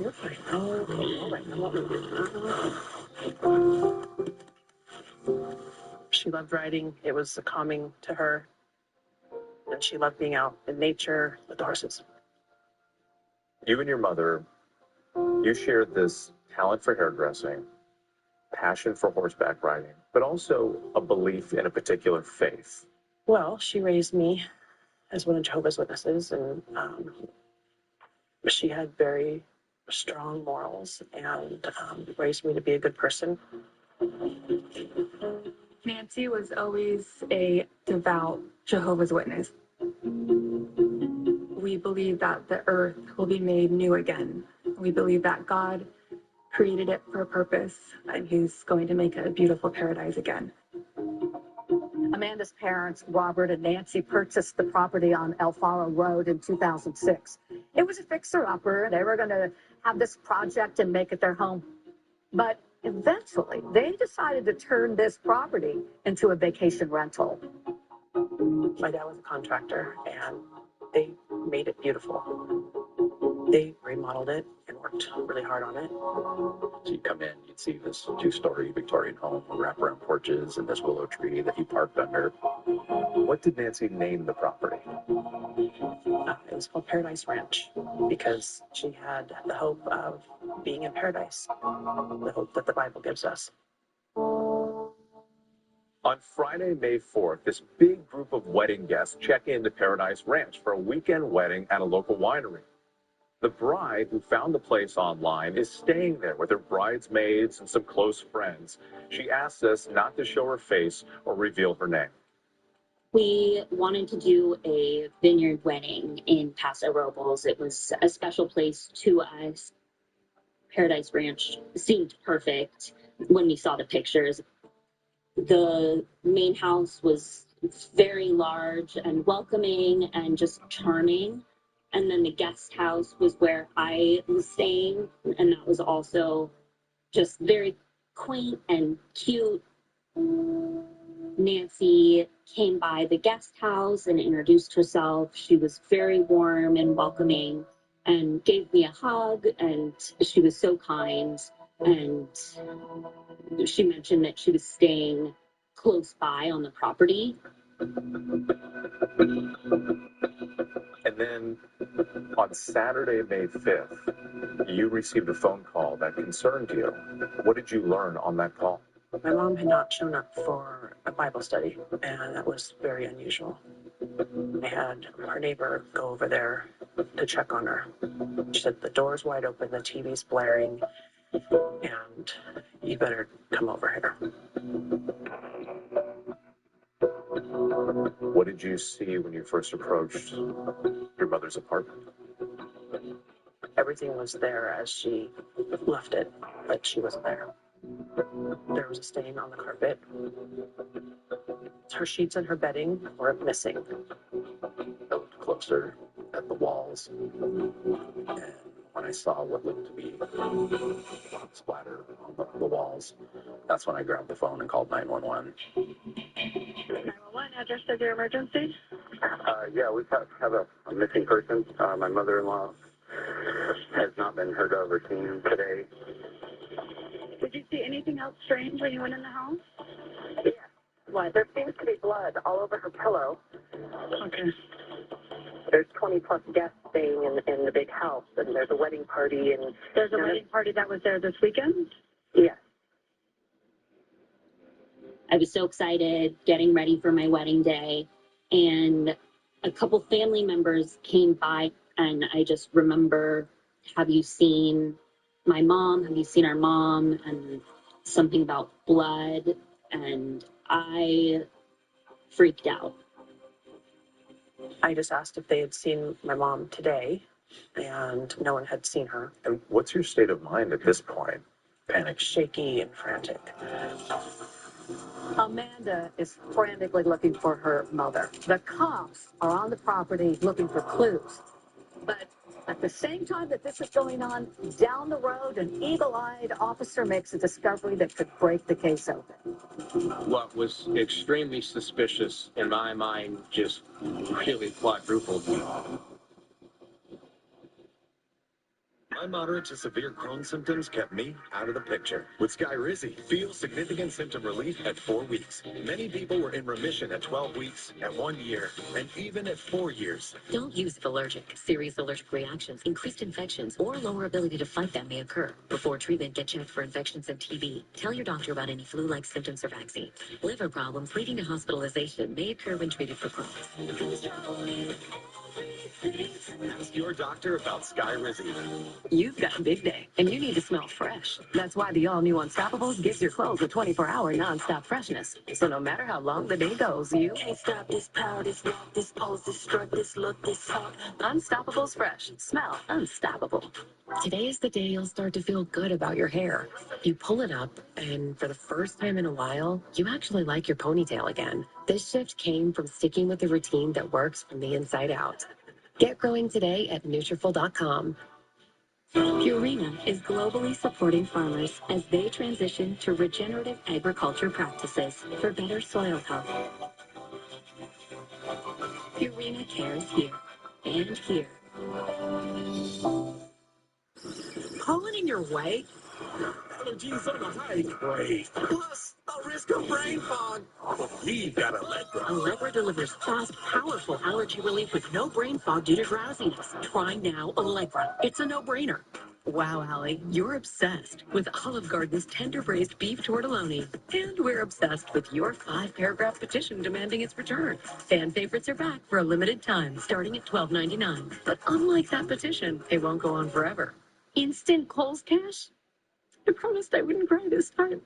you're fine. Oh, all right. She loved riding. It was calming to her. And she loved being out in nature with the horses. You and your mother, you shared this talent for hairdressing, passion for horseback riding, but also a belief in a particular faith. Well, she raised me as one of Jehovah's Witnesses, and she had very strong morals and raised me to be a good person. Nancy was always a devout Jehovah's Witness. We believe that the earth will be made new again. We believe that God created it for a purpose, and He's going to make it a beautiful paradise again. Amanda's parents, Robert and Nancy, purchased the property on El Faro Road in 2006. It was a fixer-upper. They were going to have this project and make it their home. But eventually, they decided to turn this property into a vacation rental. My dad was a contractor, and they made it beautiful. They remodeled it and worked really hard on it. So you come in, you'd see this 2-story Victorian home with wraparound porches and this willow tree that he parked under. What did Nancy name the property? It was called Paradise Ranch because she had the hope of being in paradise, the hope that the Bible gives us. On Friday, May 4th, this big group of wedding guests check into Paradise Ranch for a weekend wedding at a local winery. The bride, who found the place online, is staying there with her bridesmaids and some close friends. She asks us not to show her face or reveal her name. We wanted to do a vineyard wedding in Paso Robles. It was a special place to us. Paradise Ranch seemed perfect when we saw the pictures. The main house was very large and welcoming and just charming. And then the guest house was where I was staying, and that was also just very quaint and cute. Nancy came by the guest house and introduced herself. She was very warm and welcoming and gave me a hug, and she was so kind. And she mentioned that she was staying close by on the property. And then on Saturday, May 5th, you received a phone call that concerned you. What did you learn on that call? My mom had not shown up for a Bible study, and that was very unusual. I had our neighbor go over there to check on her. She said, the door's wide open, the TV's blaring, and you better come over here. What did you see when you first approached your mother's apartment? Everything was there as she left it, but she wasn't there. There was a stain on the carpet. Her sheets and her bedding were missing. I looked closer at the walls, and when I saw what looked to be blood splatter on the walls, that's when I grabbed the phone and called 911. 911, address of your emergency? Yeah, we have a missing person. My mother-in-law has not been heard of or seen today. Did you see anything else strange when you went in the house? Yeah. What? There seems to be blood all over her pillow. Okay. There's 20 plus guests staying in the big house, and there's a wedding party. And there's a wedding party that was there this weekend? Yes. I was so excited, getting ready for my wedding day, and a couple family members came by, and I just remember, have you seen my mom? Have you seen our mom? And something about blood, and I freaked out. I just asked if they had seen my mom today, and no one had seen her. And what's your state of mind at this point? Panicked, shaky, and frantic. Amanda is frantically looking for her mother. The cops are on the property looking for clues. But at the same time that this is going on, down the road, an eagle-eyed officer makes a discovery that could break the case open. What was extremely suspicious in my mind just really quadrupled. My moderate to severe Crohn's symptoms kept me out of the picture. With Skyrizi, feel significant symptom relief at 4 weeks. Many people were in remission at 12 weeks, at 1 year, and even at 4 years. Don't use if allergic. Serious allergic reactions, increased infections, or lower ability to fight them may occur. Before treatment, get checked for infections and TB. Tell your doctor about any flu-like symptoms or vaccines. Liver problems leading to hospitalization may occur when treated for Crohn's. Ask your doctor about Skyrizi. You've got a big day, and you need to smell fresh. That's why the all-new Unstoppables gives your clothes a 24-hour non-stop freshness. So no matter how long the day goes, you can't stop this power, this walk, this pose, this strut, this look, this talk. Unstoppables fresh. Smell unstoppable. Today is the day you'll start to feel good about your hair. You pull it up, and for the first time in a while, you actually like your ponytail again. This shift came from sticking with a routine that works from the inside out. Get growing today at Nutrafol.com. Purina is globally supporting farmers as they transition to regenerative agriculture practices for better soil health. Purina cares here and here. Calling in your weight? Allergies on a high grade. Plus, a risk of brain fog. We've got Allegra. Allegra delivers fast, powerful allergy relief with no brain fog due to drowsiness. Try now Allegra. It's a no-brainer. Wow, Allie, you're obsessed with Olive Garden's tender-braised beef tortelloni. And we're obsessed with your 5-paragraph petition demanding its return. Fan favorites are back for a limited time, starting at $12.99. But unlike that petition, they won't go on forever. Instant Kohl's Cash? I promised I wouldn't cry this time.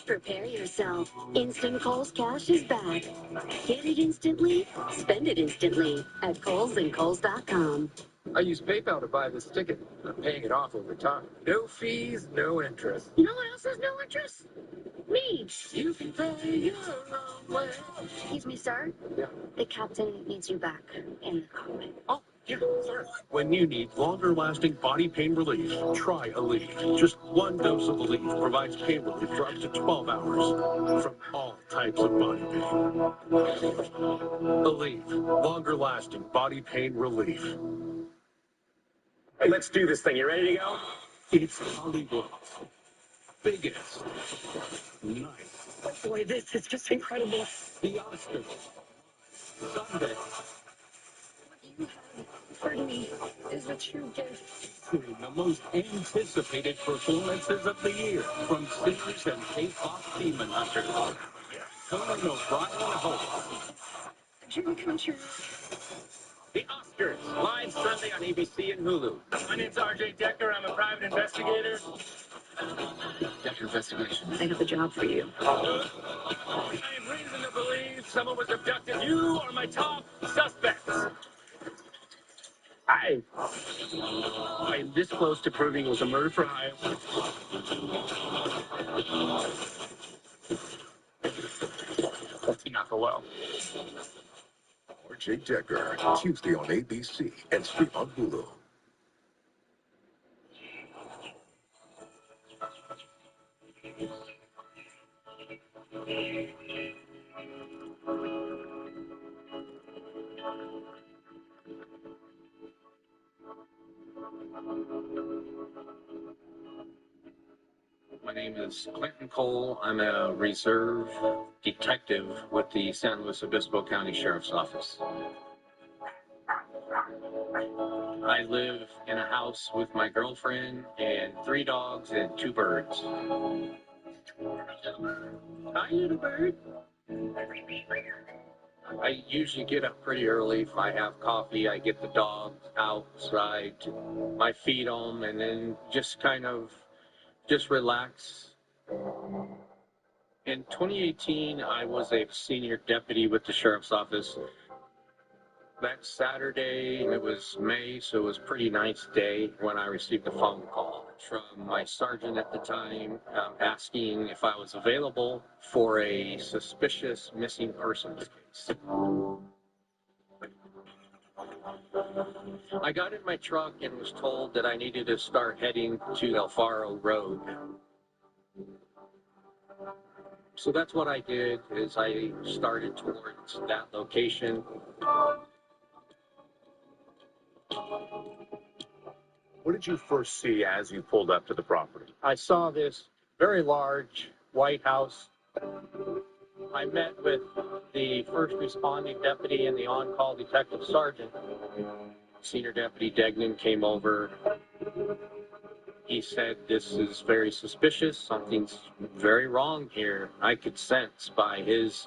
Prepare yourself. Instant Kohl's Cash is back. Get it instantly, spend it instantly at Kohl's and Kohl's.com. I use PayPal to buy this ticket. I'm paying it off over time. No fees, no interest. You know what else has no interest? Me. You can pay your own way. Excuse me, sir. Yeah. The captain needs you back in the cockpit. Oh, yeah, sir. When you need longer-lasting body pain relief, try Aleve. Just one dose of Aleve provides pain relief for up to 12 hours from all types of body pain. Aleve, longer-lasting body pain relief. Hey, let's do this thing. You ready to go? It's Hollywood's biggest night. Boy, this is just incredible. The Oscars. Sunday. For me, is a true gift. Featuring the most anticipated performances of the year from singers and K-pop demon hunters. Conan O'Brien hosts. Dream come true. The Oscars, live Sunday on ABC and Hulu. My name's RJ Decker. I'm a private investigator. Decker Investigation. I have a job for you. I have reason to believe someone was abducted. You are my top suspects. I am this close to proving it was a murder for hire. That did not go well. RJ Decker, Tuesday on ABC and stream on Hulu. My name is Clinton Cole. I'm a reserve detective with the San Luis Obispo County Sheriff's Office. I live in a house with my girlfriend and 3 dogs and 2 birds. Hi, little bird. I usually get up pretty early. If I have coffee, I get the dogs outside. I feed them and then just relax. In 2018, I was a senior deputy with the Sheriff's Office. That Saturday, it was May, so it was a pretty nice day when I received a phone call from my sergeant at the time asking if I was available for a suspicious missing persons case. I got in my truck and was told that I needed to start heading to El Faro Road. So that's what I did, is I started towards that location. What did you first see as you pulled up to the property? I saw this very large white house. I met with the first responding deputy and the on-call detective sergeant. Senior Deputy Degnan came over. He said, "This is very suspicious. Something's very wrong here." I could sense by his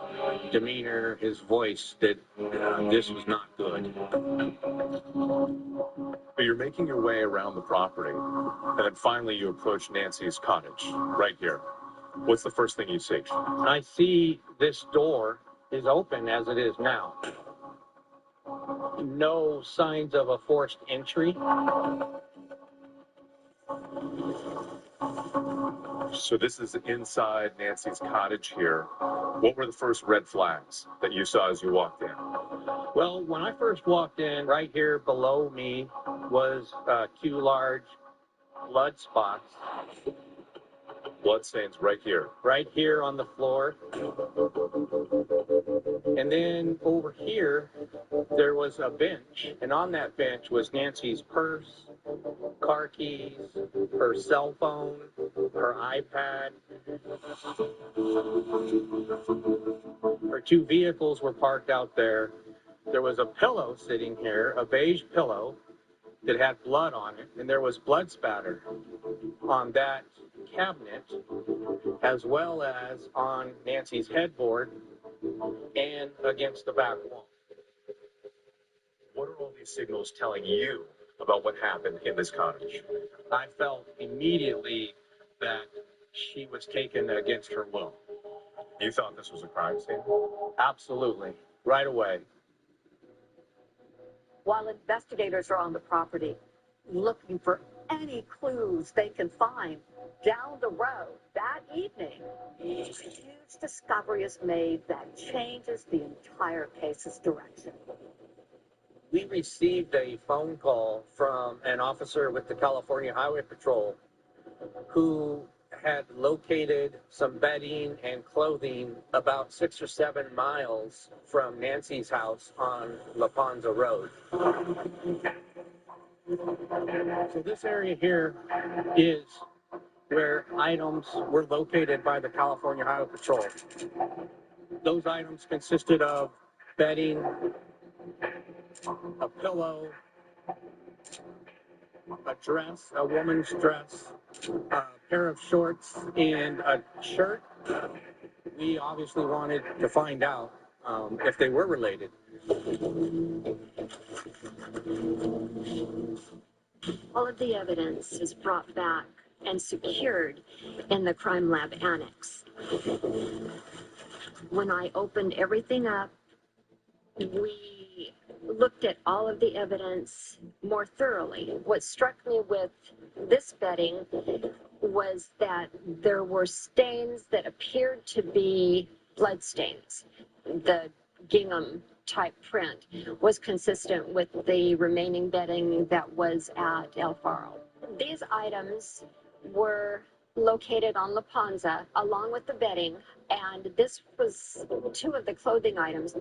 demeanor, his voice, that this was not good. But you're making your way around the property, and then finally you approach Nancy's cottage, right here. What's the first thing you see? I see this door is open as it is now. No signs of a forced entry. So this is inside Nancy's cottage here. What were the first red flags that you saw as you walked in? Well, when I first walked in, right here below me was two large blood spots. Blood stains right here. Right here on the floor. And then over here, there was a bench. And on that bench was Nancy's purse, car keys, her cell phone, her iPad. Her two vehicles were parked out there. There was a pillow sitting here, a beige pillow that had blood on it. And there was blood spatter on that cabinet, as well as on Nancy's headboard and against the back wall. What are all these signals telling you about what happened in this cottage? I felt immediately that she was taken against her will. You thought this was a crime scene? Absolutely. Right away. While investigators are on the property looking for any clues they can find, down the road that evening, a huge discovery is made that changes the entire case's direction. We received a phone call from an officer with the California Highway Patrol who had located some bedding and clothing about 6 or 7 miles from Nancy's house on La Ponza Road. So this area here is where items were located by the California Highway Patrol. Those items consisted of bedding, a pillow, a dress, a woman's dress, a pair of shorts, and a shirt. We obviously wanted to find out if they were related. All of the evidence is brought back and secured in the crime lab annex. When I opened everything up, we looked at all of the evidence more thoroughly. What struck me with this bedding was that there were stains that appeared to be blood stains. The gingham type print was consistent with the remaining bedding that was at El Faro. These items were located on La Ponza along with the bedding, and this was 2 of the clothing items.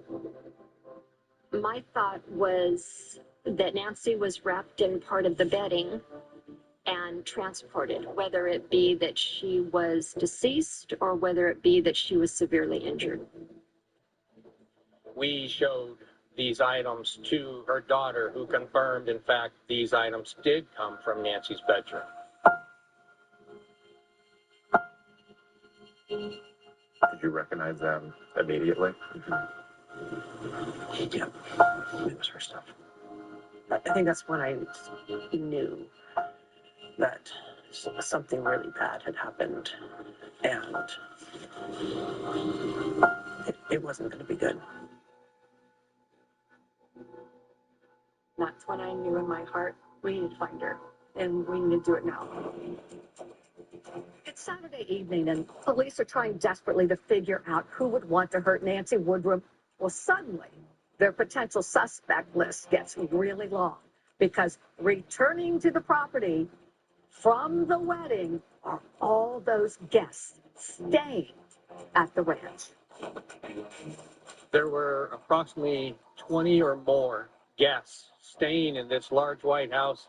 My thought was that Nancy was wrapped in part of the bedding and transported, whether it be that she was deceased or whether it be that she was severely injured. We showed these items to her daughter, who confirmed, in fact, these items did come from Nancy's bedroom. Did you recognize them immediately? Yeah, it was her stuff. I think that's when I knew that something really bad had happened, and it wasn't going to be good. That's when I knew in my heart, we need to find her, and we need to do it now. It's Saturday evening, and police are trying desperately to figure out who would want to hurt Nancy Woodrum. Well, suddenly, their potential suspect list gets really long, because returning to the property from the wedding are all those guests staying at the ranch. There were approximately 20 or more guests staying in this large white house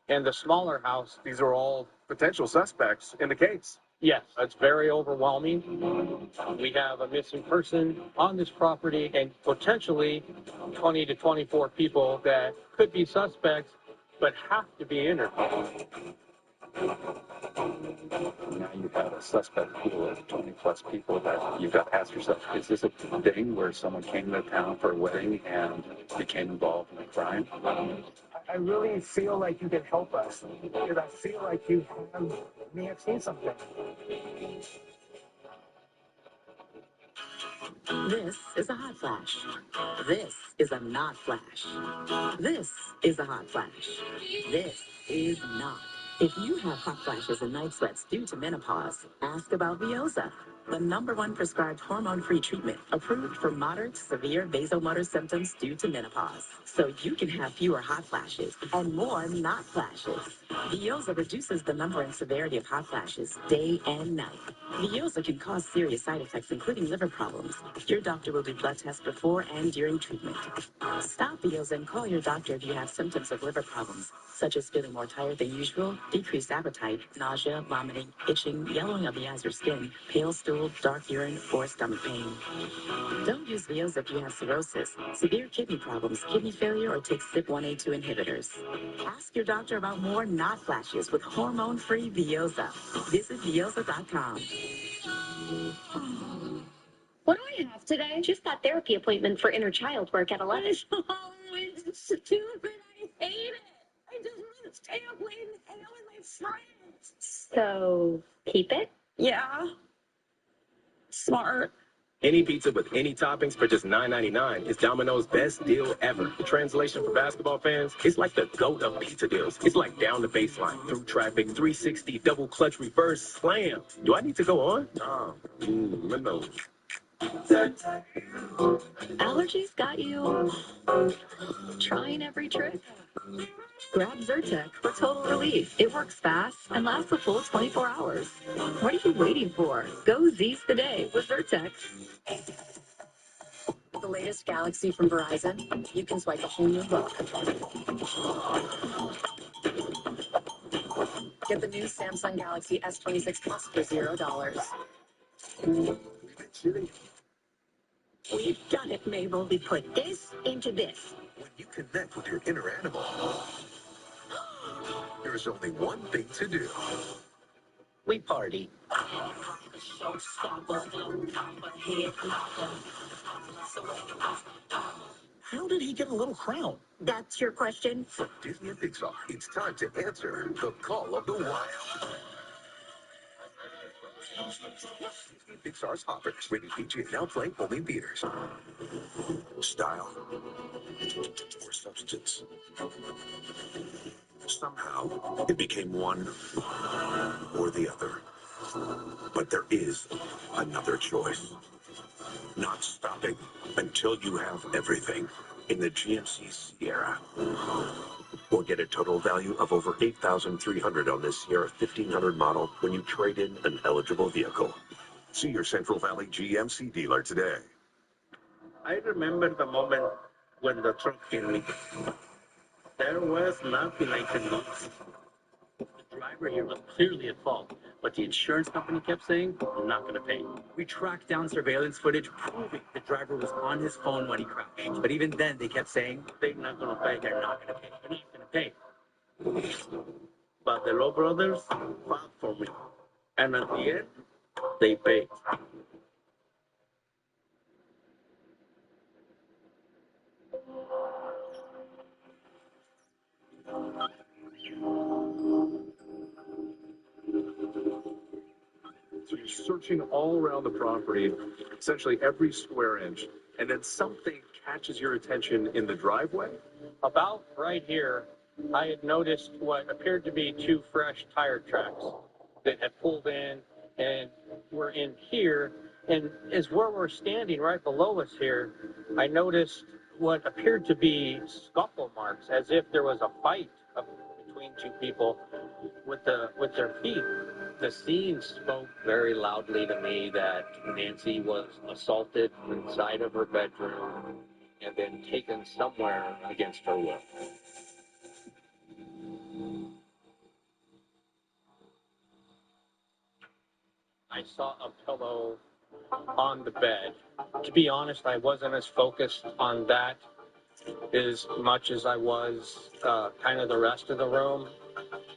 and the smaller house. These are all potential suspects in the case. Yes, it's very overwhelming. We have a missing person on this property and potentially 20 to 24 people that could be suspects but have to be interviewed. Now you've got a suspect pool of 20 plus people that you've got to ask yourself, is this a thing where someone came to town for a wedding and became involved in a crime? I really feel like you can help us, because I feel like you may have seen something. This is a hot flash. This is a not flash. This is a hot flash. This is not. If you have hot flashes and night sweats due to menopause, ask about Veoza. the #1 prescribed hormone-free treatment approved for moderate to severe vasomotor symptoms due to menopause. So you can have fewer hot flashes and more not flashes. Veoza reduces the number and severity of hot flashes day and night. Veoza can cause serious side effects, including liver problems. Your doctor will do blood tests before and during treatment. Stop Veoza and call your doctor if you have symptoms of liver problems, such as feeling more tired than usual, decreased appetite, nausea, vomiting, itching, yellowing of the eyes or skin, pale stool, dark urine, or stomach pain. Don't use Veoza if you have cirrhosis, severe kidney problems, kidney failure, or take CYP1A2 inhibitors. Ask your doctor about more not flashes with hormone-free Veoza. Visit Veoza.com. What do I have today? Just that therapy appointment for inner child work at 11. Oh, it's stupid. I hate it. I just want to stay up late and hang out with my friends. So, keep it? Yeah. Smart. Any pizza with any toppings for just $9.99 is Domino's best deal ever. The translation for basketball fans, it's like the GOAT of pizza deals. It's like down the baseline, through traffic, 360, double clutch reverse, slam. Do I need to go on? No. Allergies got you trying every trick. Grab Zyrtec for total relief. It works fast and lasts a full 24 hours. What are you waiting for? Go Z's the day with Zyrtec. The latest Galaxy from Verizon, you can swipe a whole new look. Get the new Samsung Galaxy S26 Plus for $0. We've done it, Mabel. We put this into this. When you connect with your inner animal, there's only one thing to do. We party. How did he get a little crown? That's your question? From Disney and Pixar, it's time to answer the call of the wild. Disney and Pixar's Hoppers, rated PG, now playing only in theaters. Style or substance? Somehow, it became one or the other. But there is another choice. Not stopping until you have everything in the GMC Sierra. Or get a total value of over $8,300 on this Sierra 1500 model when you trade in an eligible vehicle. See your Central Valley GMC dealer today. I remember the moment when the truck hit me. There was nothing I could do. The driver here was clearly at fault, but the insurance company kept saying, I'm not going to pay. We tracked down surveillance footage proving the driver was on his phone when he crashed. But even then, they kept saying, they're not going to pay, they're not going to pay, they're not going to pay. But the Lowe brothers fought for me. And at the end, they paid. So you're searching all around the property, essentially every square inch, and then something catches your attention in the driveway? About right here, I had noticed what appeared to be 2 fresh tire tracks that had pulled in and were in here. And as where we're standing right below us here, I noticed what appeared to be scuffle marks, as if there was a fight between 2 people with their feet. The scene spoke very loudly to me that Nancy was assaulted inside of her bedroom and then taken somewhere against her will. I saw a pillow on the bed. To be honest, I wasn't as focused on that as much as I was kind of the rest of the room.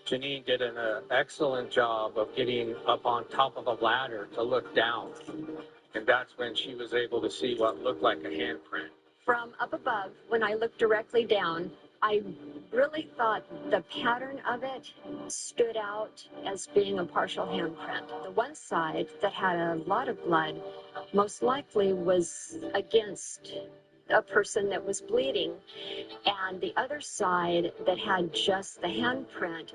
Janine did an excellent job of getting up on top of a ladder to look down. And that's when she was able to see what looked like a handprint. From up above, when I looked directly down, I really thought the pattern of it stood out as being a partial handprint. The one side that had a lot of blood most likely was against a person that was bleeding. And the other side that had just the handprint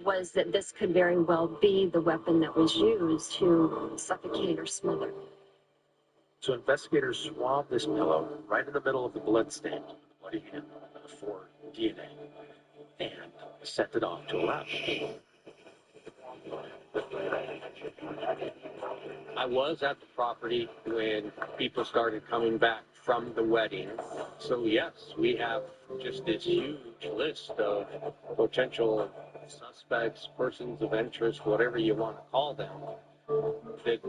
was that this could very well be the weapon that was used to suffocate or smother. So investigators swabbed this pillow right in the middle of the blood-stained bloody hand for DNA and sent it off to a lab. I was at the property when people started coming back from the wedding. So yes, we have just this huge list of potential suspects, persons of interest, whatever you want to call them, that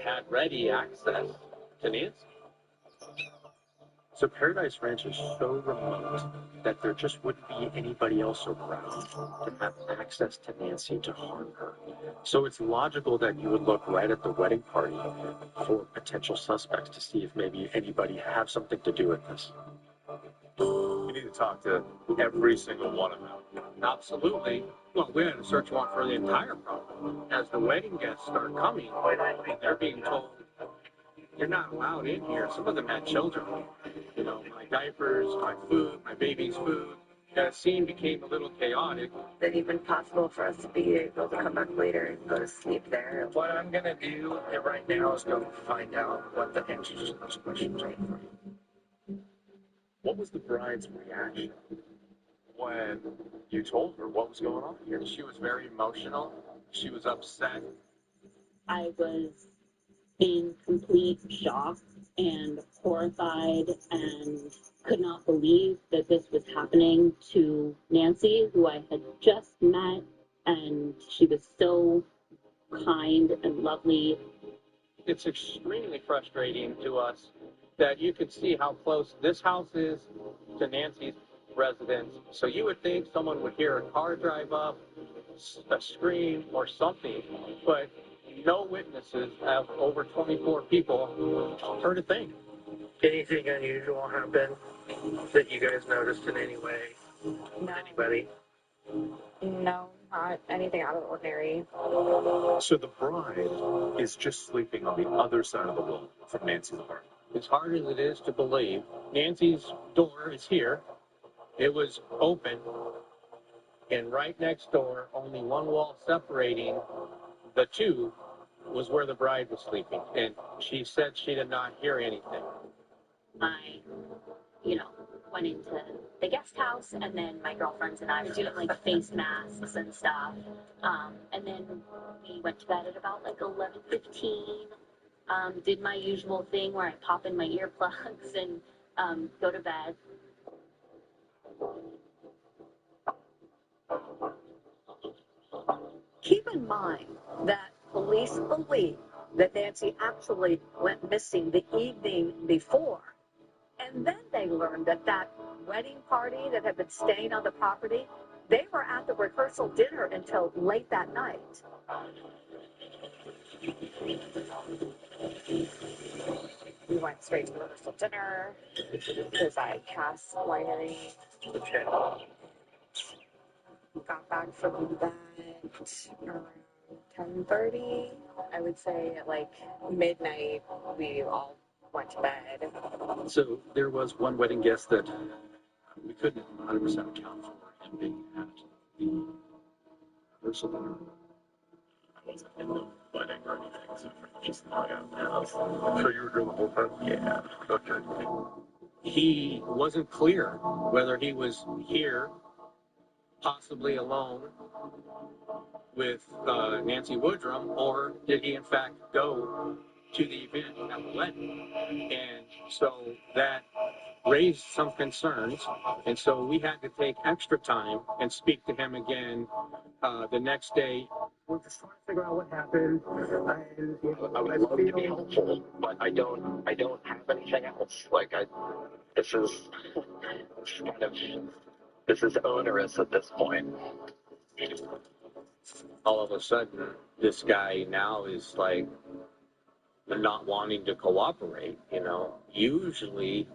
had ready access to Nancy. So Paradise Ranch is so remote that there just wouldn't be anybody else around to have access to Nancy to harm her. So it's logical that you would look right at the wedding party for potential suspects to see if maybe anybody have something to do with this. You need to talk to every single one of them. Absolutely. Well, we had a search warrant for the entire property. As the wedding guests start coming, they're being told, you're not allowed in here. Some of them had children. You know, my diapers, my food, my baby's food. That scene became a little chaotic. Is it even possible for us to be able to come back later and go to sleep there? What I'm going to do right now is go find out what the answers to those questions are. What was the bride's reaction when you told her what was going on here? She was very emotional. She was upset. I was in complete shock and horrified and could not believe that this was happening to Nancy, who I had just met, and she was so kind and lovely. It's extremely frustrating to us that you can see how close this house is to Nancy's residence. So you would think someone would hear a car drive up, a scream or something, but no witnesses of over 24 people heard a thing. Anything unusual happen that you guys noticed in any way? No. Anybody? No, not anything out of the ordinary. So the bride is just sleeping on the other side of the wall from Nancy's apartment. As hard as it is to believe, Nancy's door is here. It was open, and right next door, only one wall separating the two, was where the bride was sleeping. And she said she did not hear anything. I, went into the guest house, and then my girlfriends and I were doing like face masks and stuff. And then we went to bed at about like 11:15. Did my usual thing where I pop in my earplugs and go to bed. Keep in mind that police believe that Nancy actually went missing the evening before. And then they learned that that wedding party that had been staying on the property, they were at the rehearsal dinner until late that night. We went straight to rehearsal dinner. Was at Cass Winery. Got back from that around 10:30. I would say at like midnight, we all went to bed. So there was one wedding guest that we couldn't 100% account for him being at the rehearsal dinner. I wasn't in the wedding or anything, so I just hung out in the house. So you were doing the whole time? Yeah. Okay. He wasn't clear whether he was here, possibly alone with Nancy Woodrum, or did he in fact go to the event at the wedding? And so that raised some concerns, and so we had to take extra time and speak to him again the next day. We're just trying to figure out what happened. I would love to be helpful, but I don't have anything else. This is onerous at this point. All of a sudden, this guy now is like not wanting to cooperate. Usually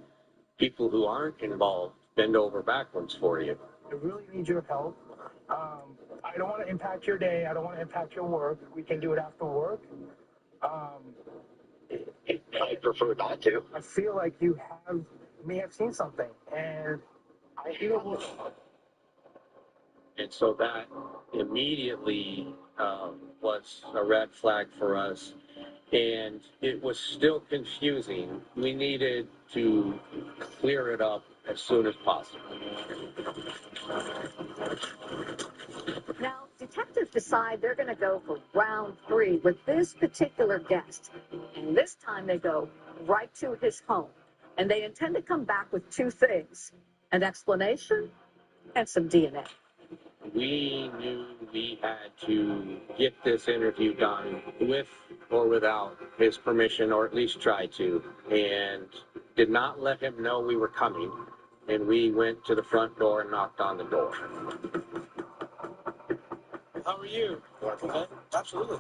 people who aren't involved bend over backwards for you. I really need your help. I don't want to impact your day. I don't want to impact your work. We can do it after work. I prefer not to. I feel like you have may have seen something, and I feel And so that immediately was a red flag for us. And it was still confusing. We needed to clear it up as soon as possible. Now, detectives decide they're going to go for round 3 with this particular guest. And this time they go right to his home. And they intend to come back with 2 things, an explanation and some DNA. We knew we had to get this interview done with or without his permission, or at least try to, and did not let him know we were coming. And we went to the front door and knocked on the door. How are you? Okay? Absolutely.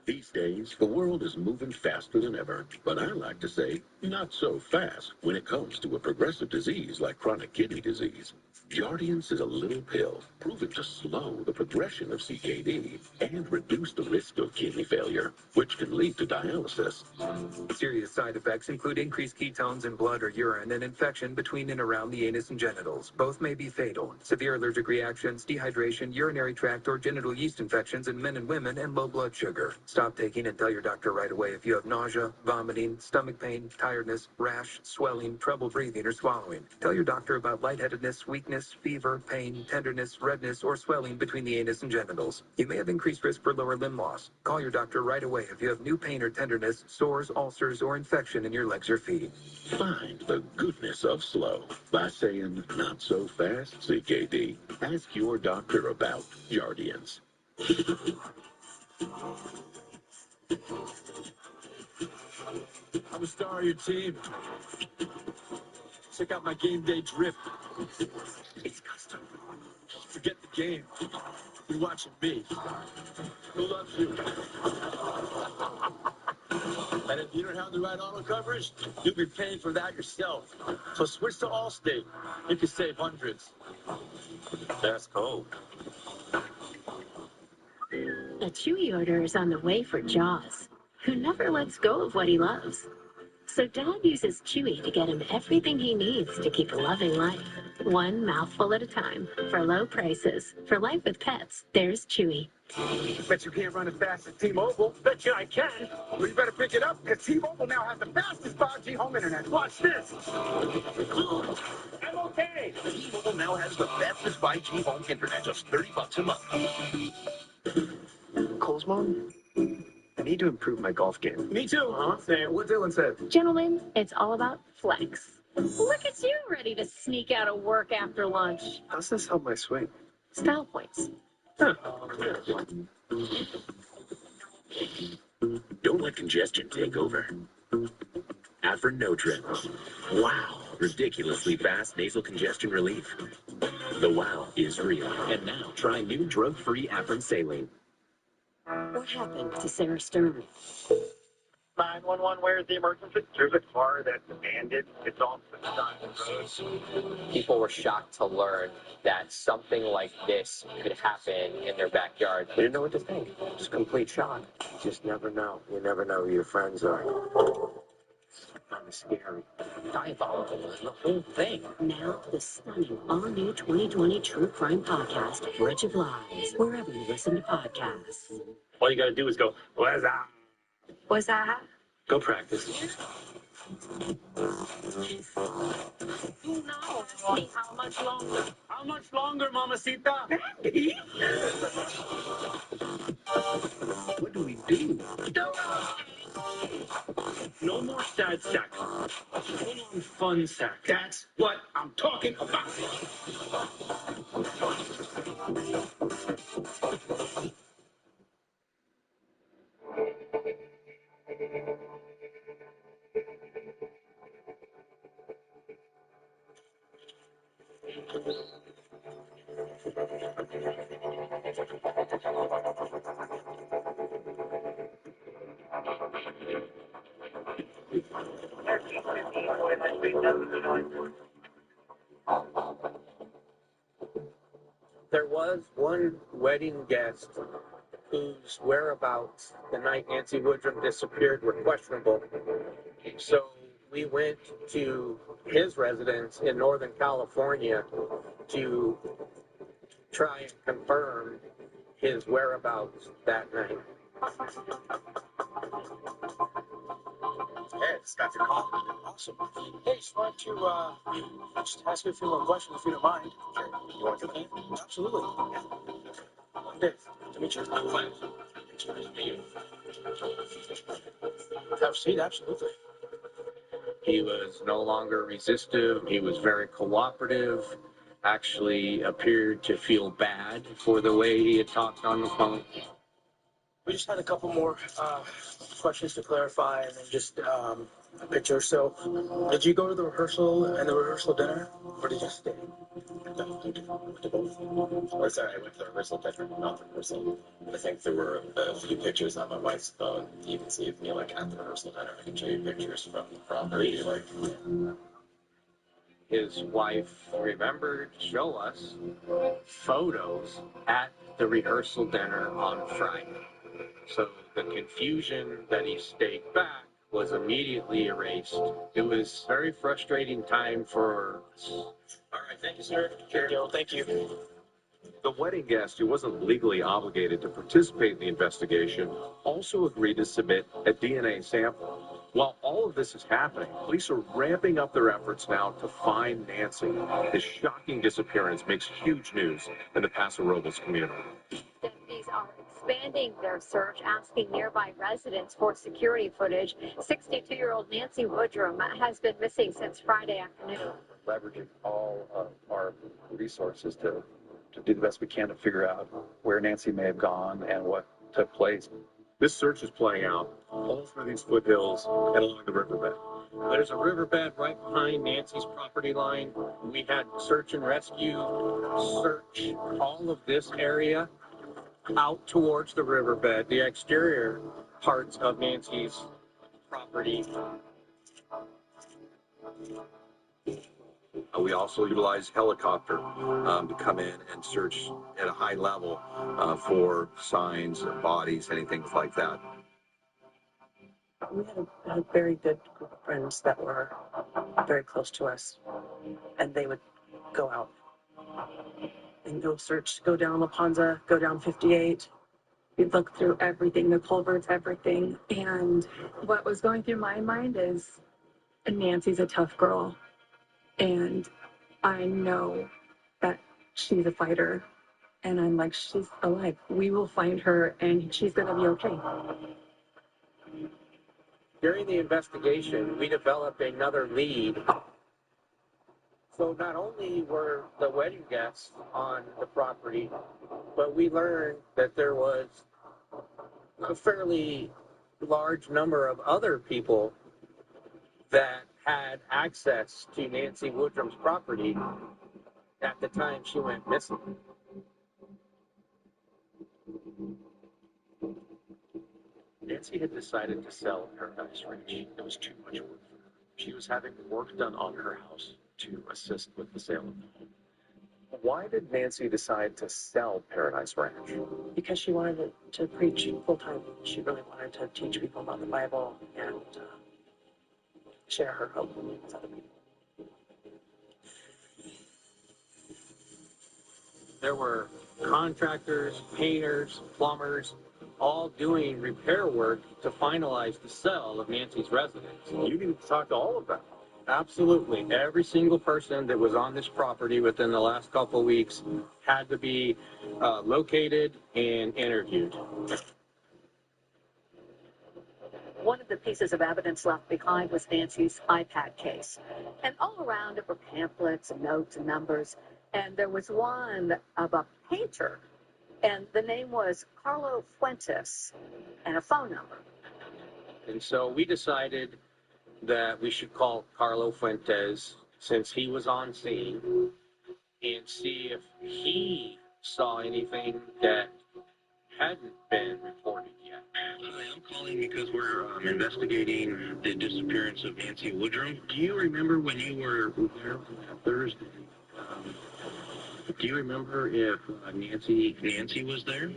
These days, the world is moving faster than ever, but I like to say not so fast when it comes to a progressive disease like chronic kidney disease. Jardiance is a little pill proven to slow the progression of CKD and reduce the risk of kidney failure, which can lead to dialysis. Serious side effects include increased ketones in blood or urine and infection between and around the anus and genitals. Both may be fatal. Severe allergic reactions, dehydration, urinary tract or genital yeast infections in men and women, and low blood sugar. Stop taking and tell your doctor right away if you have nausea, vomiting, stomach pain, tiredness, rash, swelling, trouble breathing or swallowing. Tell your doctor about lightheadedness, weakness, fever, pain, tenderness, redness, or swelling between the anus and genitals. You may have increased risk for lower limb loss. Call your doctor right away if you have new pain or tenderness, sores, ulcers, or infection in your legs or feet. Find the goodness of slow by saying not so fast CKD. Ask your doctor about Jardiance. I'm a star of your team. Check out my game day drip. It's custom. Forget the game. You're watching me. Who loves you? And if you don't have the right auto coverage, you'll be paying for that yourself. So switch to Allstate. You can save hundreds. That's cold. A Chewy order is on the way for Jaws, who never lets go of what he loves. So Dad uses Chewy to get him everything he needs to keep a loving life, one mouthful at a time, for low prices. For life with pets, there's Chewy. Bet you can't run as fast as T-Mobile. Bet you I can. Well, you better pick it up, because T-Mobile now has the fastest 5G home internet. Watch this. I'm okay. T-Mobile now has the fastest 5G home internet, just $30 a month. Cole's mom? I need to improve my golf game. Me too. Say what Dylan said. Gentlemen, it's all about flex. Look at you ready to sneak out of work after lunch. How's this help my swing? Style points. Don't let congestion take over. Afrin No-Trip. Wow. Ridiculously fast nasal congestion relief. The wow is real. And now try new drug-free Afrin Saline. What happened to Sarah Stern? 911, where's the emergency? There's a car that's abandoned. It's off the side of the road. People were shocked to learn that something like this could happen in their backyard. They didn't know what to think. Just complete shock. You just never know. You never know who your friends are. Kind of scary. Diabolical, the whole thing. Now, the stunning all-new 2020 True Crime Podcast, Bridge of Lies, wherever you listen to podcasts. All you gotta do is go, what's that? Was that? Go practice. You know, see how much longer? How much longer, Mamacita? What do we do? No more sad sack. Full on fun sack. That's what I'm talking about. There was one wedding guest whose whereabouts the night Nancy Woodrum disappeared were questionable. So we went to his residence in Northern California to try and confirm his whereabouts that night. Hey, just got your call. Awesome. Hey, just wanted to just ask you a few more questions if you don't mind. Sure. You want to come in? Absolutely. I'm Dave. Nice to meet you. I'm Glenn. Nice to meet you. Have a seat, absolutely. He was no longer resistive. He was very cooperative. Actually appeared to feel bad for the way he had talked on the phone. We just had a couple more questions to clarify and then just a picture. So, did you go to the rehearsal and the rehearsal dinner, or did you stay? No, I went to both. Or sorry, I went to the rehearsal dinner, not the rehearsal. I think there were a few pictures on my wife's phone. You can see of me like at the rehearsal dinner. I can show you pictures from the property. Like, His wife remembered to show us photos at the rehearsal dinner on Friday. So the confusion that he stayed back was immediately erased. It was a very frustrating time for us. All right, thank you, sir. Good deal. Thank you. The wedding guest, who wasn't legally obligated to participate in the investigation, also agreed to submit a DNA sample. While all of this is happening, police are ramping up their efforts now to find Nancy. This shocking disappearance makes huge news in the Paso Robles community. Deputies are expanding their search, asking nearby residents for security footage. 62-year-old Nancy Woodrum has been missing since Friday afternoon. Leveraging all of our resources to do the best we can to figure out where Nancy may have gone and what took place. This search is playing out all through these foothills and along the riverbed. There's a riverbed right behind Nancy's property line. We had search and rescue search all of this area out towards the riverbed, the exterior parts of Nancy's property. We also utilize helicopter to come in and search at a high level for signs, bodies, anything like that. We had a very good group of friends that were very close to us, and they would go out and go search, go down La Panza, go down 58. We'd look through everything, the culverts, everything. And what was going through my mind is Nancy's a tough girl. And I know that she's a fighter. And I'm like, she's alive. We will find her and she's going to be okay. During the investigation, we developed another lead. So not only were the wedding guests on the property, but we learned that there was a fairly large number of other people that had access to Nancy Woodrum's property at the time she went missing. Nancy had decided to sell Paradise Ranch. It was too much work for her. She was having work done on her house to assist with the sale of the home. Why did Nancy decide to sell Paradise Ranch? Because she wanted to preach full time. She really wanted to teach people about the Bible and share her hope with other people. There were contractors, painters, plumbers, all doing repair work to finalize the sale of Nancy's residence. You needed to talk to all of them. Absolutely. Every single person that was on this property within the last couple of weeks had to be located and interviewed. One of the pieces of evidence left behind was Nancy's iPad case. And all around it were pamphlets and notes and numbers. And there was one of a painter, and the name was Carlo Fuentes, and a phone number. And so we decided that we should call Carlo Fuentes, since he was on scene, and see if he saw anything that hadn't been reported yet. I'm calling because we're investigating the disappearance of Nancy Woodrum. Do you remember when you were there on Thursday? Do you remember if Nancy was there?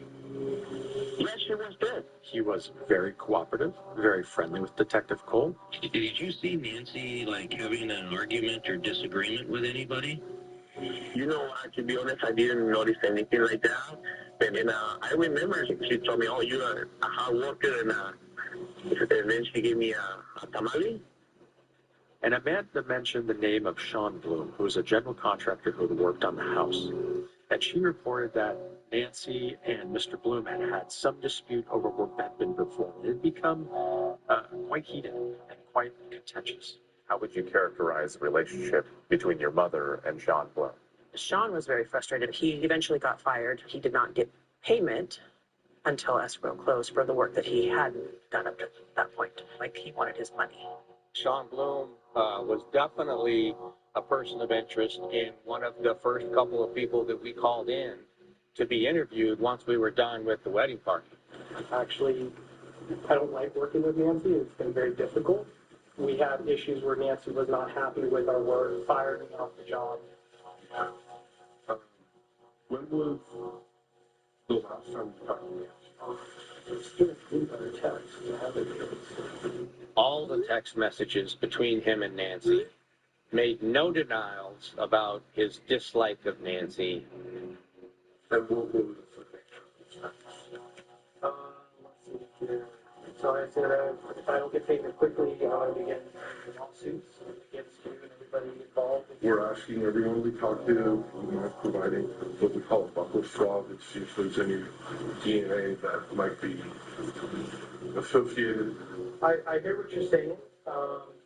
Yes, she was there. He was very cooperative, very friendly with Detective Cole. Did you see Nancy, like, having an argument or disagreement with anybody? You know what, to be honest, I didn't notice anything like that. But then I remember she told me, oh, you're a hard worker, and then she gave me a tamale. And Amanda mentioned the name of Sean Bloom, who was a general contractor who had worked on the house. And she reported that Nancy and Mr. Bloom had had some dispute over work that had been performed. It had become quite heated and quite contentious. How would you characterize the relationship between your mother and Sean Bloom? Sean was very frustrated. He eventually got fired. He did not get payment until escrow closed for the work that he hadn't done up to that point. Like, he wanted his money. Sean Bloom was definitely a person of interest in one of the first couple of people that we called in to be interviewed once we were done with the wedding party. Actually, I don't like working with Nancy. It's been very difficult. We had issues where Nancy was not happy with our work, fired me off the job. When was the last time you talked to Nancy? It's just better text. All the text messages between him and Nancy made no denials about his dislike of Nancy. And what was Let's see here. So I said, if I don't get payment quickly, I'm going to be getting lawsuits against you and everybody involved. We're asking everyone we talk to, providing what we call a buccal swab to see if there's any DNA that might be associated. I hear what you're saying.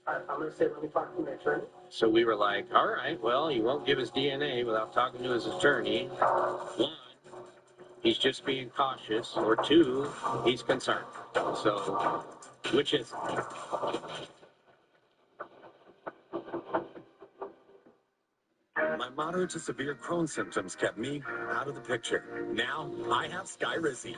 I'm going to say, let me talk to my attorney. So we were like, all right, well, he won't give his DNA without talking to his attorney. One, he's just being cautious, or two, he's concerned. So, which is... My moderate to severe Crohn's symptoms kept me out of the picture. Now I have Skyrizi.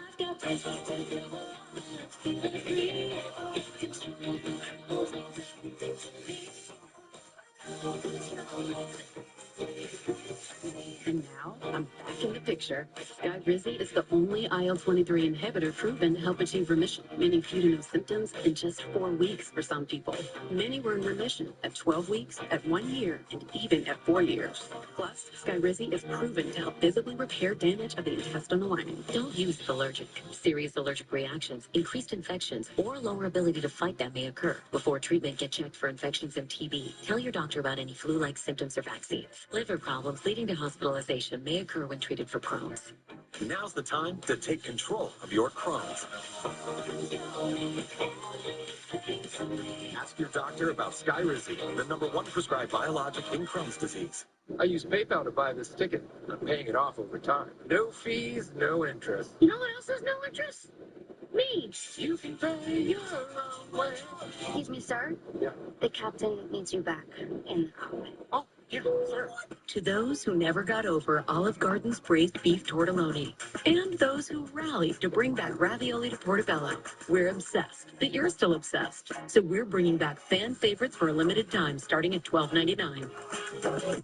And now, I'm back in the picture. Skyrizi is the only IL-23 inhibitor proven to help achieve remission, meaning few to no symptoms in just 4 weeks for some people. Many were in remission at 12 weeks, at 1 year, and even at 4 years. Plus, Skyrizi is proven to help visibly repair damage of the intestinal lining. Don't use it allergic. Serious allergic reactions, increased infections, or lower ability to fight them may occur. Before treatment, get checked for infections and TB. Tell your doctor about any flu-like symptoms or vaccines. Liver problems leading to hospitalization may occur when treated for Crohn's. Now's the time to take control of your Crohn's. Ask your doctor about Skyrizi, the #1 prescribed biologic in Crohn's disease. I use PayPal to buy this ticket. I'm paying it off over time. No fees, no interest. You know what else has no interest? Me. You can pay your own way. Excuse me, sir. Yeah. The captain needs you back in the cockpit. Oh, yeah, sir. To those who never got over Olive Garden's braised beef tortelloni, and those who rallied to bring back ravioli to Portobello, we're obsessed that you're still obsessed. So we're bringing back fan favorites for a limited time, starting at $12.99.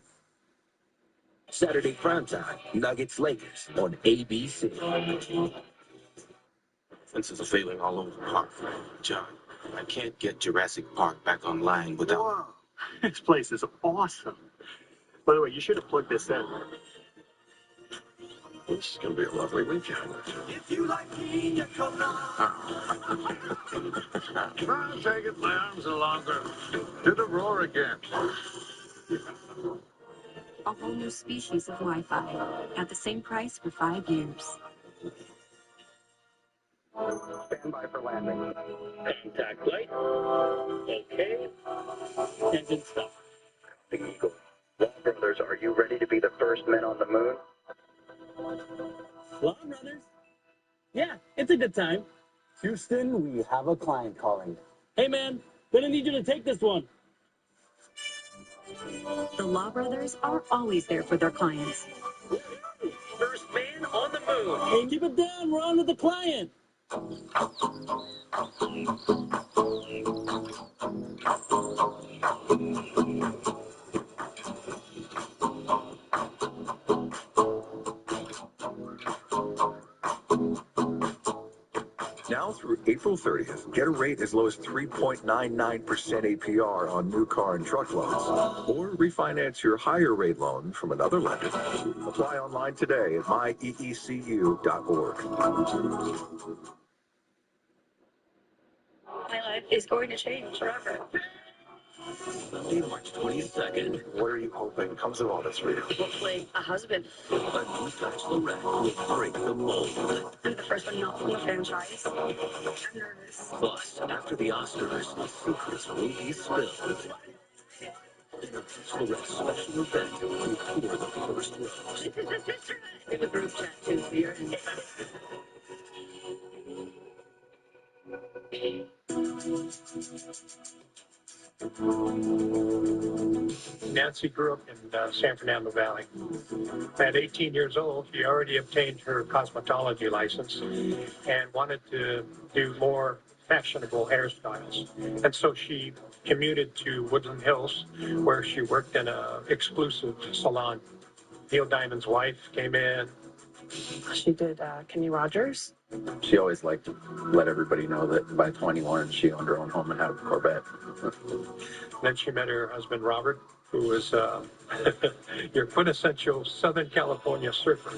Saturday primetime, Nuggets Lakers on ABC. This is a feeling all over the park, John. I can't get Jurassic Park back online without... Whoa. This place is awesome. By the way, you should have plugged this in. This is going to be a lovely weekend. If you like pina colada. I'll take it my arms are longer. Do the roar again. A whole new species of Wi-Fi at the same price for 5 years. Stand by for landing. Contact light. Okay. Engine stop. The Eagle. Law Brothers, are you ready to be the first men on the moon? Law Brothers? Yeah, it's a good time. Houston, we have a client calling. Hey, man, gonna need you to take this one. The Law Brothers are always there for their clients. First man on the moon. Hey, keep it down. We're on with the client. Now through April 30th, get a rate as low as 3.99% APR on new car and truck loans. Or refinance your higher rate loan from another lender. Apply online today at myeecu.org. My life is going to change forever. Sunday, March 22nd. What are you hoping comes of all this for you? Hopefully, a husband. A new Bachelorette will break the mold. I'm the first one not from the franchise. I'm nervous. But after the Oscars, the secrets will be spilled. In a Bachelorette special event, we tour the first rows. In the group chat, too, so you're in. Nancy grew up in San Fernando Valley. At 18 years old, she already obtained her cosmetology license and wanted to do more fashionable hairstyles. And so she commuted to Woodland Hills, where she worked in an exclusive salon. Neil Diamond's wife came in. She did Kenny Rogers. She always liked to let everybody know that by 21 she owned her own home and had a Corvette. Then she met her husband, Robert, who was your quintessential Southern California surfer.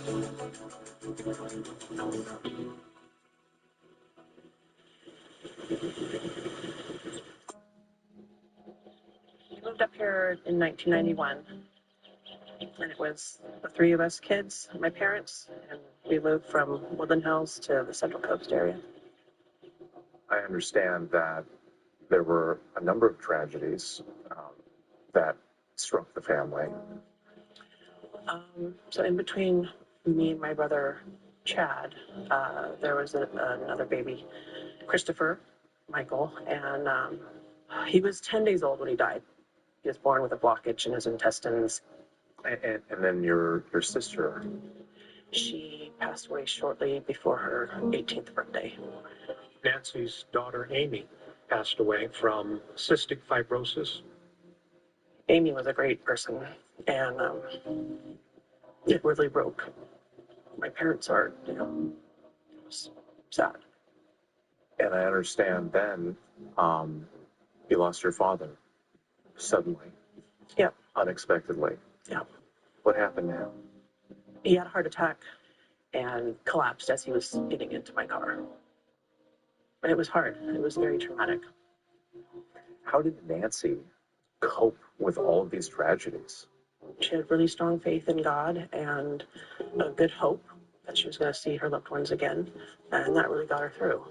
We moved up here in 1991. And it was the three of us kids, my parents, and we moved from Woodland Hills to the Central Coast area. I understand that there were a number of tragedies that struck the family. So in between me and my brother Chad, there was another baby, Christopher Michael, and he was 10 days old when he died. He was born with a blockage in his intestines. And then your sister. She passed away shortly before her 18th birthday. Nancy's daughter, Amy, passed away from cystic fibrosis. Amy was a great person, and it really broke my parents' heart. You know, it was sad. And I understand then you lost your father suddenly. Yep. Unexpectedly. Yep. What happened now? He had a heart attack and collapsed as he was getting into my car. But it was hard. It was very traumatic. How did Nancy cope with all of these tragedies? She had really strong faith in God and a good hope that she was going to see her loved ones again, and that really got her through.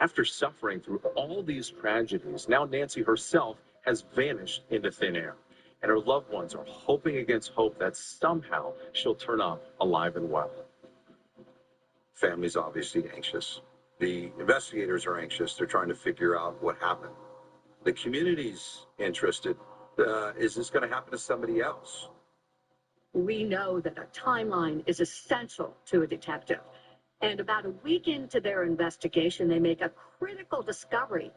After suffering through all these tragedies, now Nancy herself has vanished into thin air, and her loved ones are hoping against hope that somehow she'll turn up alive and well. Family's obviously anxious. The investigators are anxious. They're trying to figure out what happened. The community's interested. Is this going to happen to somebody else? We know that a timeline is essential to a detective. And about a week into their investigation, they make a critical discovery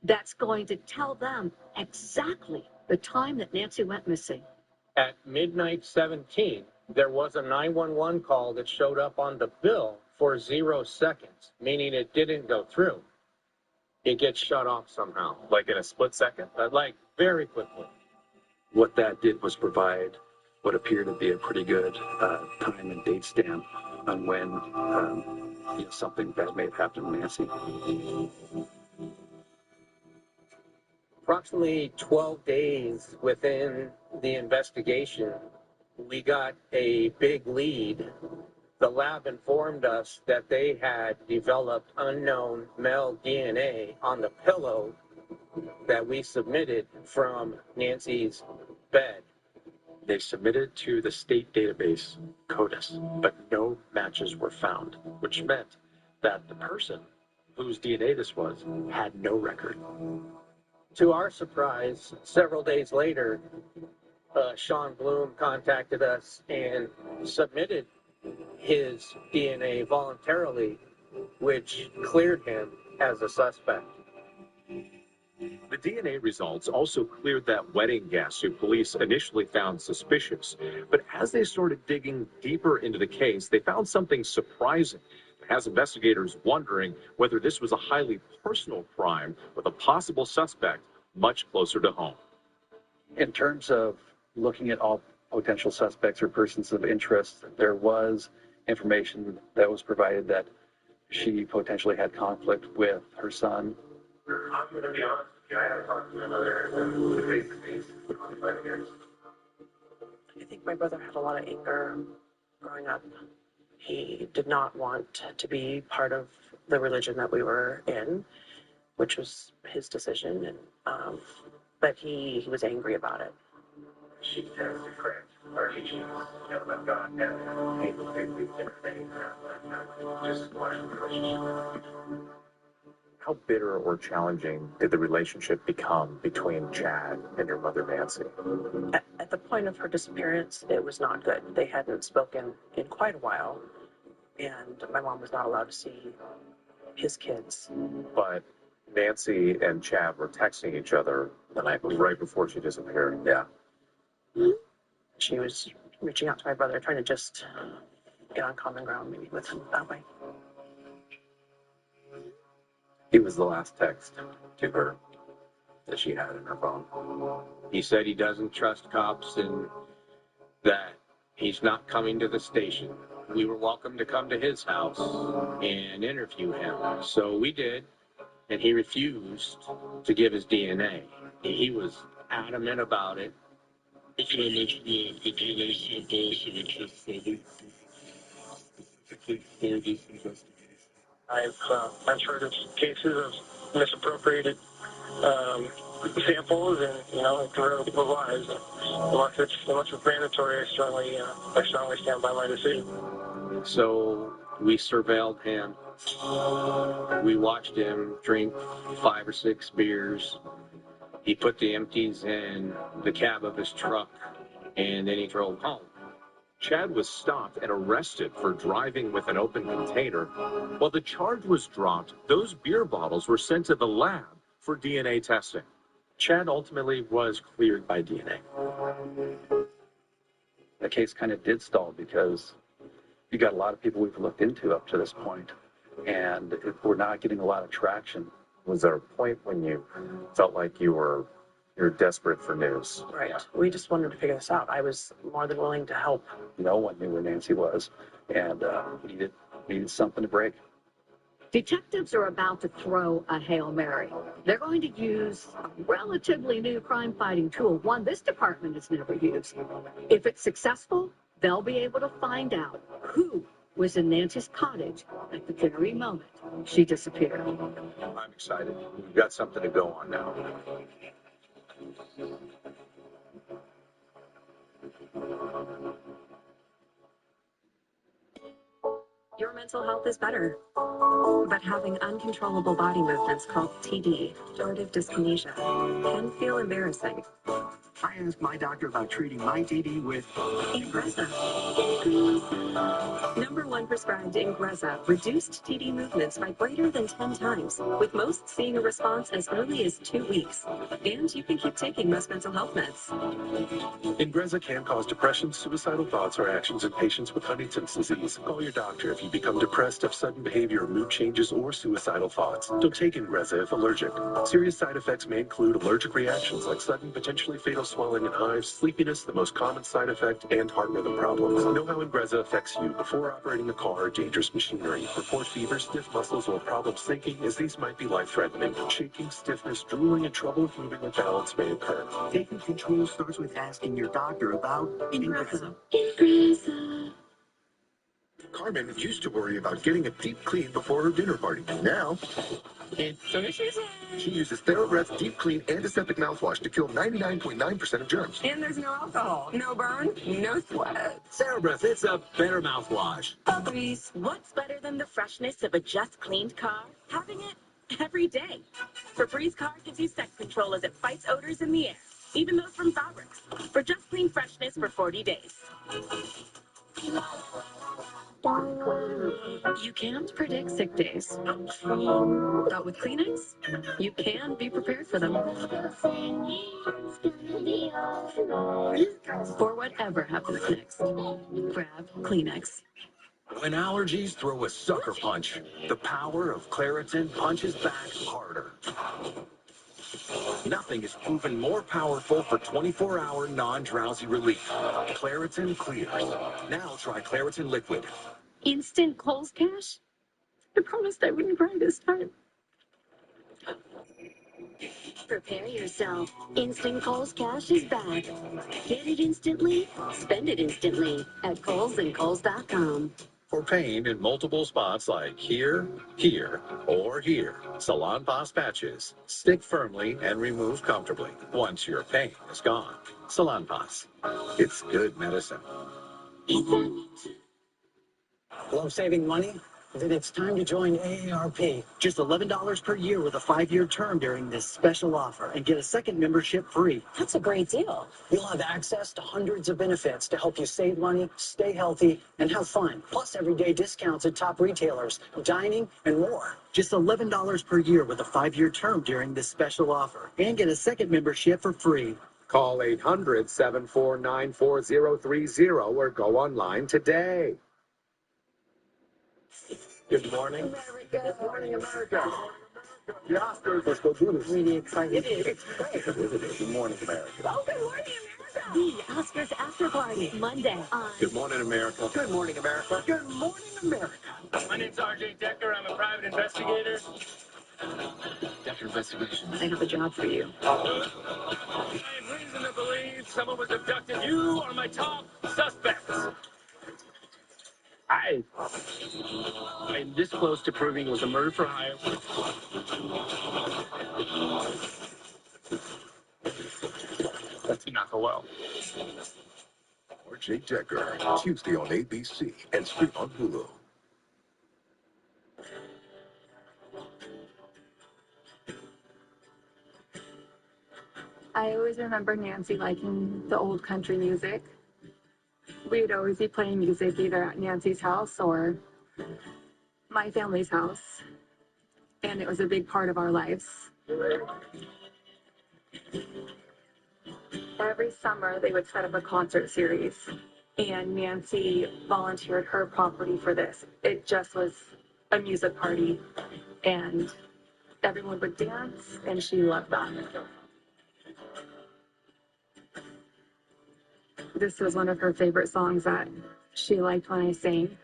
that's going to tell them exactly the time that Nancy went missing. At midnight 17, there was a 911 call that showed up on the bill for 0 seconds, meaning it didn't go through. It gets shut off somehow. Like in a split second? Like very quickly. What that did was provide what appeared to be a pretty good time and date stamp on when something bad may have happened to Nancy. Approximately 12 days within the investigation, we got a big lead. The lab informed us that they had developed unknown male DNA on the pillow that we submitted from Nancy's bed. They submitted to the state database, CODIS, but no matches were found, which meant that the person whose DNA this was had no record. To our surprise, several days later, Sean Bloom contacted us and submitted his DNA voluntarily, which cleared him as a suspect. The DNA results also cleared that wedding guest who police initially found suspicious. But as they started digging deeper into the case, they found something surprising. It has investigators wondering whether this was a highly personal crime with a possible suspect much closer to home. In terms of looking at all potential suspects or persons of interest, there was information that was provided that she potentially had conflict with her son. I'm going to be honest with you, I haven't talked to my mother face to face for 25 years. I think my brother had a lot of anger growing up. He did not want to be part of the religion that we were in, which was his decision, and but he was angry about it. She tends to correct our teachings, about God and people different things. Just watch the relationship. How bitter or challenging did the relationship become between Chad and your mother, Nancy? At the point of her disappearance, it was not good. They hadn't spoken in quite a while, and my mom was not allowed to see his kids. But Nancy and Chad were texting each other the night right before she disappeared. Yeah. She was reaching out to my brother, trying to just get on common ground maybe with him that way. He was the last text to her that she had in her phone. He said he doesn't trust cops and that he's not coming to the station. We were welcome to come to his house and interview him. So we did, and he refused to give his DNA. He was adamant about it. The DNA sample should exist for this investigation. I've heard of cases of misappropriated samples, and it can ruin people's lives. Unless it's mandatory, I strongly stand by my decision. So we surveilled him. We watched him drink 5 or 6 beers. He put the empties in the cab of his truck, and then he drove home. Chad was stopped and arrested for driving with an open container. While the charge was dropped, those beer bottles were sent to the lab for DNA testing. Chad ultimately was cleared by DNA. The case kind of did stall because you got a lot of people we've looked into up to this point, and we're not getting a lot of traction. Was there a point when you felt like you're desperate for news? Right. We just wanted to figure this out. I was more than willing to help. No one knew where Nancy was, and needed something to break. Detectives are about to throw a Hail Mary. They're going to use a relatively new crime-fighting tool, one this department has never used. If it's successful, they'll be able to find out who was in Nancy's cottage at the very moment she disappeared. I'm excited. We've got something to go on now. Your mental health is better, but having uncontrollable body movements called TD, tardive dyskinesia, can feel embarrassing. I asked my doctor about treating my TD with Ingrezza. #1 prescribed Ingrezza reduced TD movements by greater than 10 times, with most seeing a response as early as 2 weeks. And you can keep taking most mental health meds. Ingrezza can cause depression, suicidal thoughts, or actions in patients with Huntington's disease. Call your doctor if you become depressed, have sudden behavior, mood changes, or suicidal thoughts. Don't take Ingrezza if allergic. Serious side effects may include allergic reactions like sudden, potentially fatal swelling and hives, sleepiness, the most common side effect, and heart rhythm problems. Know how Ingrezza affects you before operating a car or dangerous machinery. Report fever, stiff muscles, or problems thinking, as these might be life-threatening. Shaking, stiffness, drooling, and trouble with moving or balance may occur. taking control starts with asking your doctor about Ingrezza. Carmen used to worry about getting a deep clean before her dinner party. Now, she uses TheraBreath Deep Clean Antiseptic Mouthwash to kill 99.9% of germs. And there's no alcohol, no burn, no sweat. TheraBreath, it's a better mouthwash. Febreze. What's better than the freshness of a just cleaned car? Having it every day. Febreze car gives you scent control as it fights odors in the air, even those from fabrics. For just clean freshness for 40 days. You can't predict sick days. But with Kleenex, you can be prepared for them. For whatever happens next, grab Kleenex. When allergies throw a sucker punch, the power of Claritin punches back harder. Nothing is proven more powerful for 24-hour non-drowsy relief. Claritin clears. Now try Claritin Liquid. Instant Kohl's Cash? I promised I wouldn't cry this time. Prepare yourself. Instant Kohl's Cash is back. Get it instantly, spend it instantly at Kohl's and Kohl's.com. For pain in multiple spots like here, here, or here, Salonpas patches stick firmly and remove comfortably once your pain is gone. Salonpas. It's good medicine. Love saving money? Then it's time to join AARP. Just $11 per year with a 5-year term during this special offer and get a second membership free. That's a great deal. You'll have access to hundreds of benefits to help you save money, stay healthy, and have fun. Plus everyday discounts at top retailers, dining, and more. Just $11 per year with a 5-year term during this special offer and get a second membership for free. Call 800-749-4030 or go online today. Good morning. America. Good morning, America. The Oscars. Let's go do this. Really excited. It's great. Good morning, America. Oh, good morning, America. The Oscars after party, Monday on. Good morning, America. Good morning, America. Good morning, America. My name's RJ Decker. I'm a private investigator. Decker Investigations. I have a job for you. I have reason to believe someone was abducted. You are my top suspects. I'm this close to proving it was a murder for hire. That did not go well. RJ Decker, Tuesday on ABC and stream on Hulu. I always remember Nancy liking the old country music. We'd always be playing music either at Nancy's house or my family's house. And it was a big part of our lives. Every summer they would set up a concert series and Nancy volunteered her property for this. It just was a music party and everyone would dance and she loved that. This was one of her favorite songs that she liked when I sang.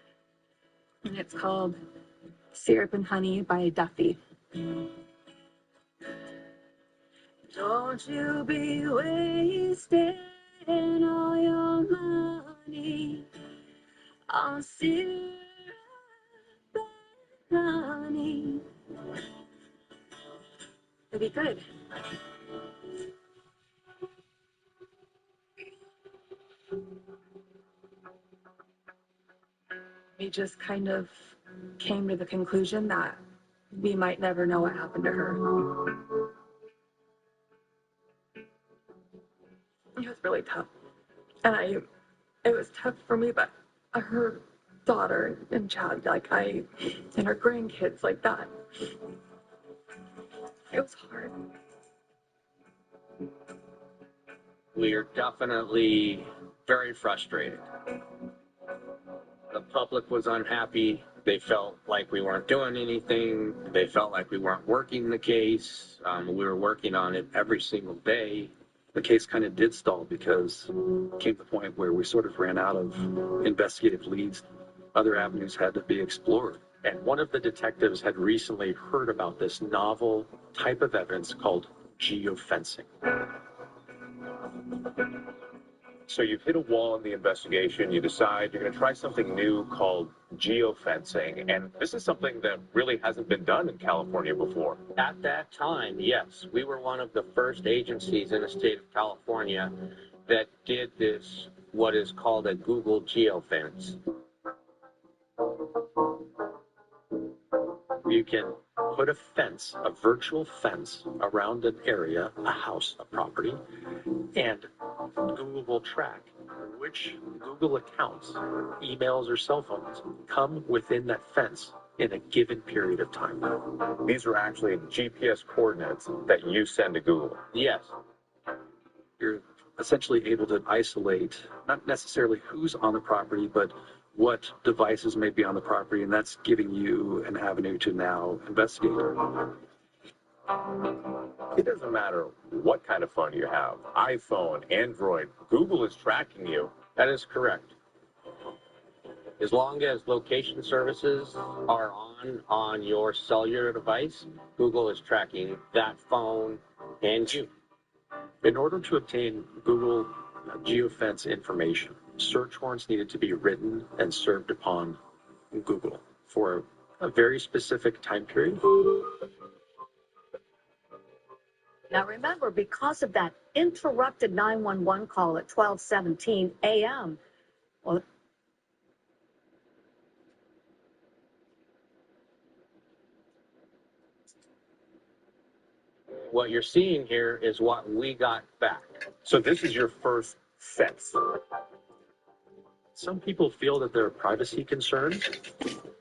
And it's called Syrup and Honey by Duffy. Don't you be wasting all your money on syrup and honey. It'd be good. We just kind of came to the conclusion that we might never know what happened to her. It was really tough. And it was tough for me, but her daughter and Chad, and her grandkids like that. It was hard. We are definitely very frustrated. The public was unhappy. They felt like we weren't doing anything. They felt like we weren't working the case. We were working on it every single day. The case kind of did stall because it came to the point where we sort of ran out of investigative leads. Other avenues had to be explored. And one of the detectives had recently heard about this novel type of evidence called geofencing. So you've hit a wall in the investigation. You decide you're going to try something new called geofencing. And this is something that really hasn't been done in California before. At that time, yes, we were one of the first agencies in the state of California that did this, what is called a Google geofence. You can put a fence, a virtual fence, around an area, a house, a property, and Google will track which Google accounts, emails, or cell phones come within that fence in a given period of time. These are actually GPS coordinates that you send to Google. Yes. You're essentially able to isolate not necessarily who's on the property, but what devices may be on the property, and that's giving you an avenue to now investigate. It doesn't matter what kind of phone you have, iPhone, Android, Google is tracking you. That is correct. As long as location services are on your cellular device, Google is tracking that phone and you. In order to obtain Google geofence information, search warrants needed to be written and served upon Google for a very specific time period. Now remember, because of that interrupted 911 call at 12:17 a.m., well, What you're seeing here is what we got back. So this is your first fence. Some people feel that there are privacy concerns.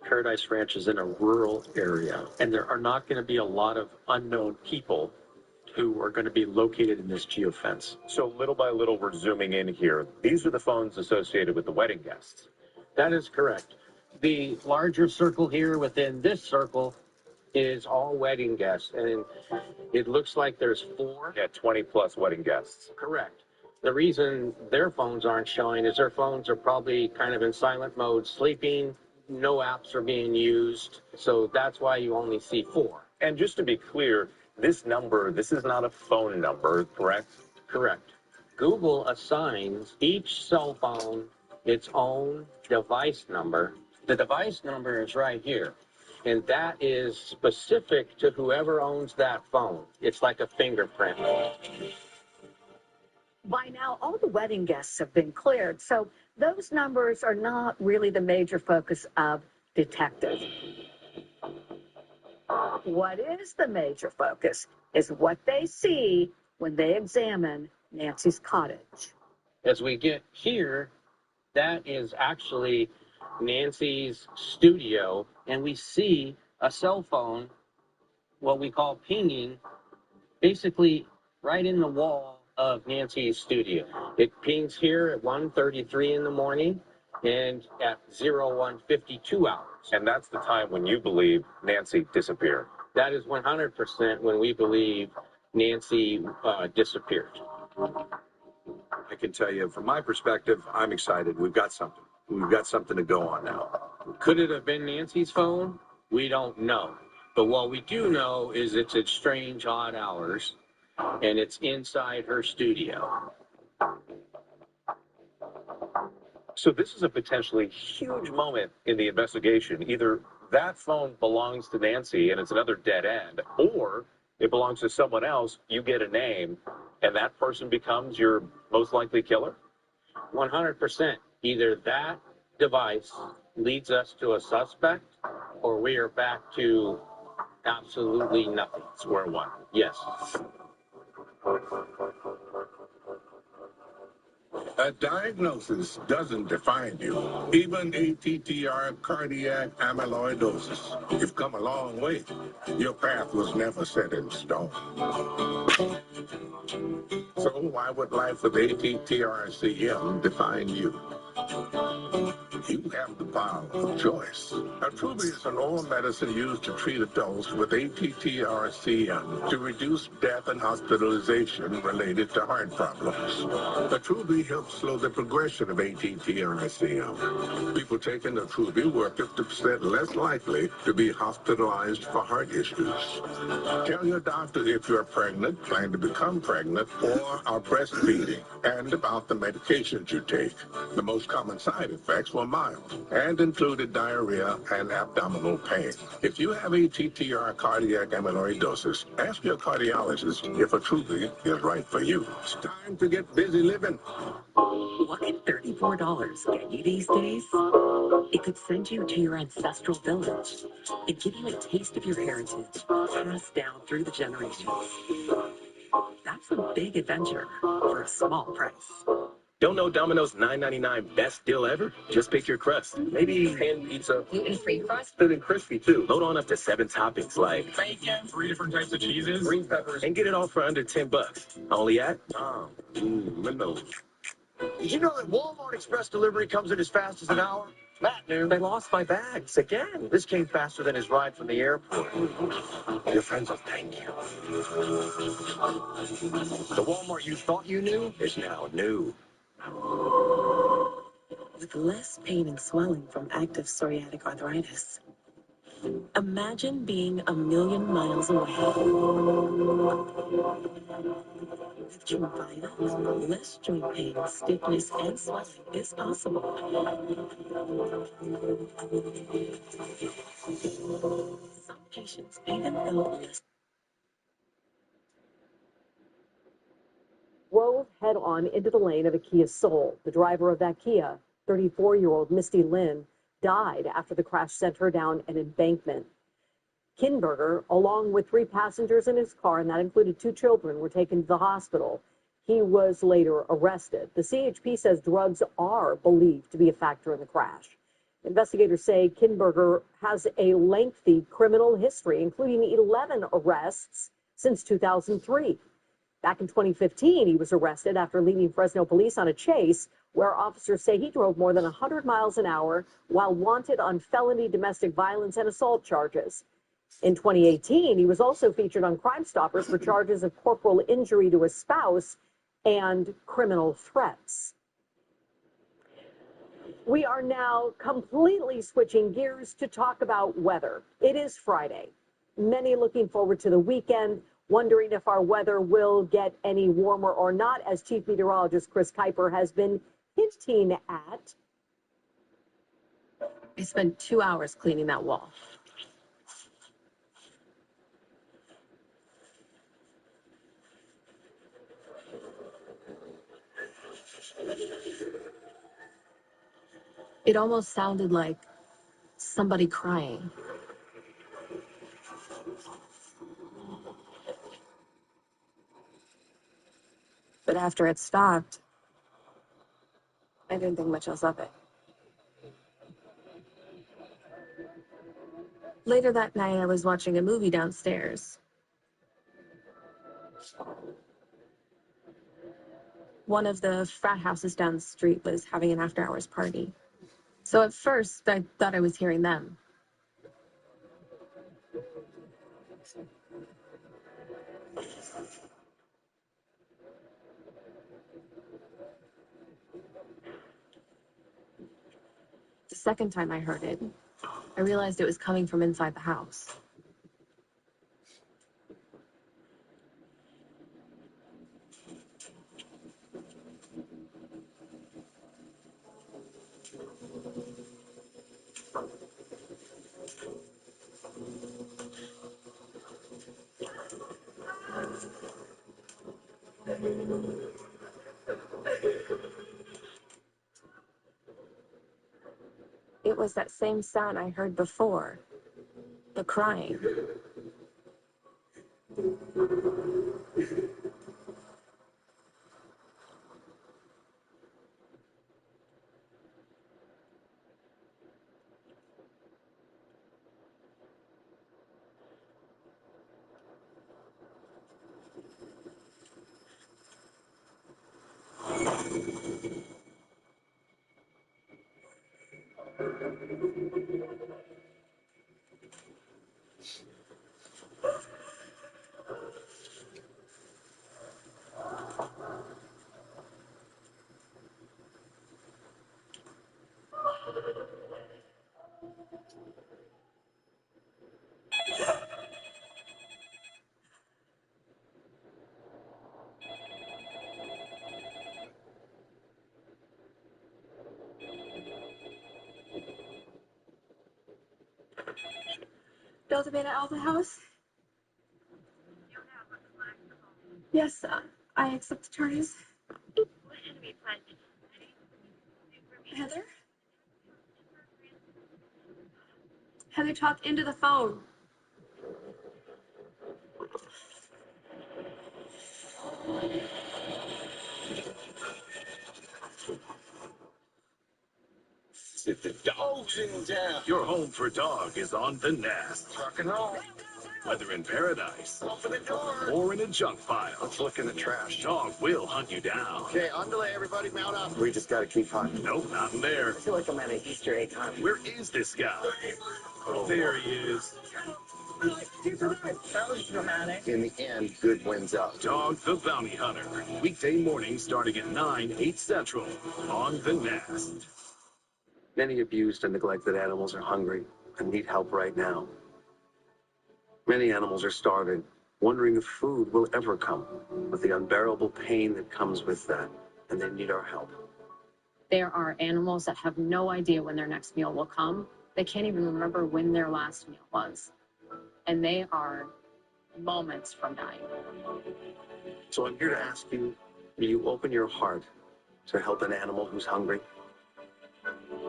Paradise Ranch is in a rural area, and there are not going to be a lot of unknown people who are going to be located in this geofence. So little by little, we're zooming in here. These are the phones associated with the wedding guests. That is correct. The larger circle here within this circle is all wedding guests, and it looks like there's 4. Yeah, 20 plus wedding guests. Correct. The reason their phones aren't showing is their phones are probably kind of in silent mode, sleeping, no apps are being used, so that's why you only see 4. And just to be clear, this number, this is not a phone number, correct? Correct. Google assigns each cell phone its own device number. The device number is right here, and that is specific to whoever owns that phone. It's like a fingerprint. by now all the wedding guests have been cleared, so those numbers are not really the major focus of detectives. What is the major focus is what they see when they examine Nancy's cottage. As we get here, that is actually Nancy's studio, and we see a cell phone, what we call pinging, basically right in the wall of Nancy's studio. It pings here at 1:33 in the morning and at 01:52 hours. And that's the time when you believe Nancy disappeared. That is 100% when we believe Nancy disappeared. I can tell you, from my perspective, I'm excited. We've got something. We've got something to go on now. Could it have been Nancy's phone? We don't know. But what we do know is it's at strange, odd hours, and it's inside her studio. So this is a potentially huge moment in the investigation. Either that phone belongs to Nancy and it's another dead end, or it belongs to someone else, you get a name, and that person becomes your most likely killer? 100%. Either that device leads us to a suspect, or we are back to absolutely nothing. Square one. Yes. A diagnosis doesn't define you. Even ATTR cardiac amyloidosis. You've come a long way. Your path was never set in stone. So why would life with ATTR-CM define you? You have the power of choice. Attruby is an oral medicine used to treat adults with ATTR-CM to reduce death and hospitalization related to heart problems. Attruby helps slow the progression of ATTR-CM. People taking Attruby were 50% less likely to be hospitalized for heart issues. Tell your doctor if you're pregnant, plan to become pregnant, or are breastfeeding, and about the medications you take. The most common side effects were mild and included diarrhea and abdominal pain. If you have ATTR cardiac amyloidosis, ask your cardiologist if Attruby is right for you. It's time to get busy living. What can $34 get you these days? It could send you to your ancestral village and give you a taste of your heritage passed down through the generations. That's a big adventure for a small price. Don't know Domino's $9.99 best deal ever? Just pick your crust. Maybe pan pizza. Gluten-free crust? Thin and crispy, too. Load on up to 7 toppings like bacon, 3 different types of cheeses, green peppers, and get it all for under $10. Only at Mendo's. Did you know that Walmart Express delivery comes in as fast as an hour? Matt knew. They lost my bags again. This came faster than his ride from the airport. Your friends will thank you. The Walmart you thought you knew Is now new. With less pain and swelling from active psoriatic arthritis. Imagine being a million miles away. With Truvada, less joint pain, stiffness, and swelling is possible. Some patients even felt less. Drove head-on into the lane of a Kia Soul. The driver of that Kia, 34-year-old Misty Lynn, died after the crash sent her down an embankment. Kinberger, along with 3 passengers in his car, and that included 2 children, were taken to the hospital. He was later arrested. The CHP says drugs are believed to be a factor in the crash. Investigators say Kinberger has a lengthy criminal history, including 11 arrests since 2003. Back in 2015, he was arrested after leading Fresno police on a chase where officers say he drove more than 100 miles an hour while wanted on felony domestic violence and assault charges. In 2018, he was also featured on Crime Stoppers for charges of corporal injury to a spouse and criminal threats. We are now completely switching gears to talk about weather. It is Friday. Many looking forward to the weekend, wondering if our weather will get any warmer or not, as Chief Meteorologist Chris Kuiper has been hinting at. I spent 2 hours cleaning that wall. It almost sounded like somebody crying. But after it stopped, I didn't think much else of it. Later that night, I was watching a movie downstairs. One of the frat houses down the street was having an after-hours party. So at first, I thought I was hearing them. The second time I heard it, I realized it was coming from inside the house. It was that same sound I heard before, the crying. Delta Beta Alpha House? Yes, I accept the charges. Heather? Heather talked into the phone. If the dog's in town, your home for dog is on the Nest. Rock and roll. Whether in paradise open the door or in a junk pile, let's look in the trash. Dog will hunt you down. Okay, on delay, everybody mount up. We just gotta keep hunting. Nope, not in there. I feel like I'm at an Easter egg hunt. Where is this guy? Oh, there he is. That was dramatic. In the end, good wins out. Dog the Bounty Hunter. Weekday mornings starting at 9, 8 Central on the Nest. Many abused and neglected animals are hungry and need help right now. Many animals are starving, wondering if food will ever come, with the unbearable pain that comes with that, and they need our help. There are animals that have no idea when their next meal will come. They can't even remember when their last meal was. And they are moments from dying. So I'm here to ask you, will you open your heart to help an animal who's hungry?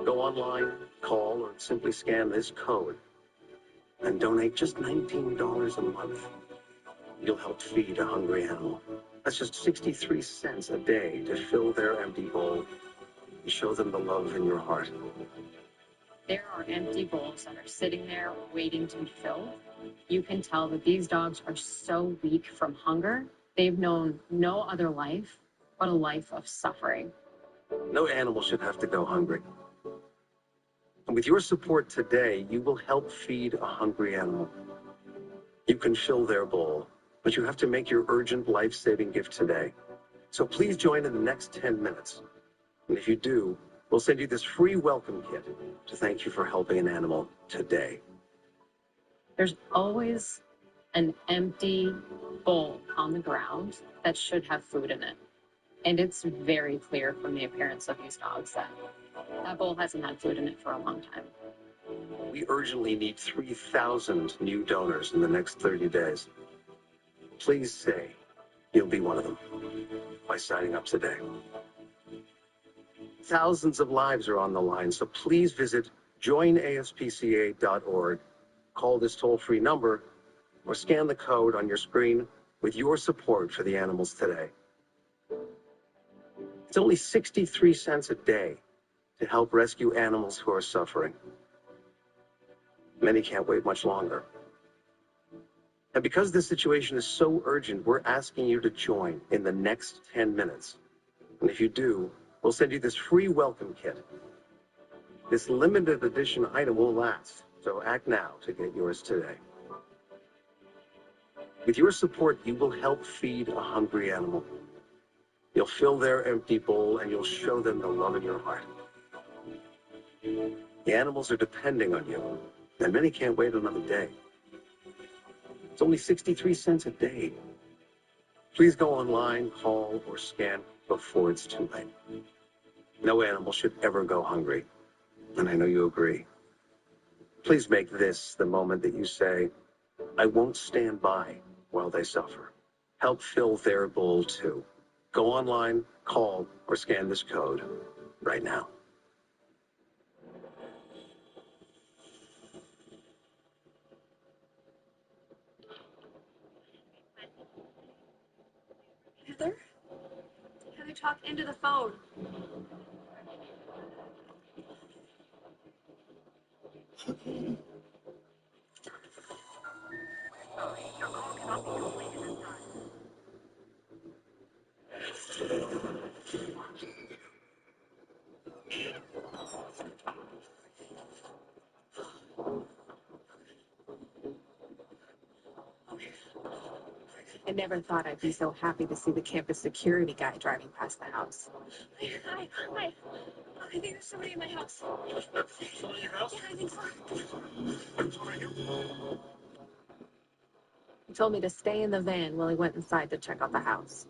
Go online, call, or simply scan this code and donate just $19 a month. You'll help feed a hungry animal. That's just 63 cents a day to fill their empty bowl and show them the love in your heart. There are empty bowls that are sitting there waiting to be filled. You can tell that these dogs are so weak from hunger. They've known no other life but a life of suffering. No animal should have to go hungry. And with your support today, you will help feed a hungry animal. You can fill their bowl, but you have to make your urgent life-saving gift today. So please join in the next 10 minutes. And if you do, we'll send you this free welcome kit to thank you for helping an animal today. There's always an empty bowl on the ground that should have food in it. And it's very clear from the appearance of these dogs that that bowl hasn't had food in it for a long time. We urgently need 3,000 new donors in the next 30 days. Please say you'll be one of them by signing up today. Thousands of lives are on the line, so please visit joinaspca.org, call this toll-free number, or scan the code on your screen with your support for the animals today. It's only 63 cents a day to help rescue animals who are suffering. Many can't wait much longer. And because this situation is so urgent, we're asking you to join in the next 10 minutes. And if you do, we'll send you this free welcome kit. This limited edition item will last, so act now to get yours today. With your support, you will help feed a hungry animal. You'll fill their empty bowl and you'll show them the love in your heart. The animals are depending on you, and many can't wait another day. It's only 63 cents a day. Please go online, call, or scan before it's too late. No animal should ever go hungry, and I know you agree. Please make this the moment that you say, I won't stand by while they suffer. Help fill their bowl too. Go online, call, or scan this code right now. Heather? Heather, talk into the phone. I never thought I'd be so happy to see the campus security guy driving past the house. Hi. I think there's somebody in my house. Somebody in your house? Yeah, I think so. He told me to stay in the van while he went inside to check out the house.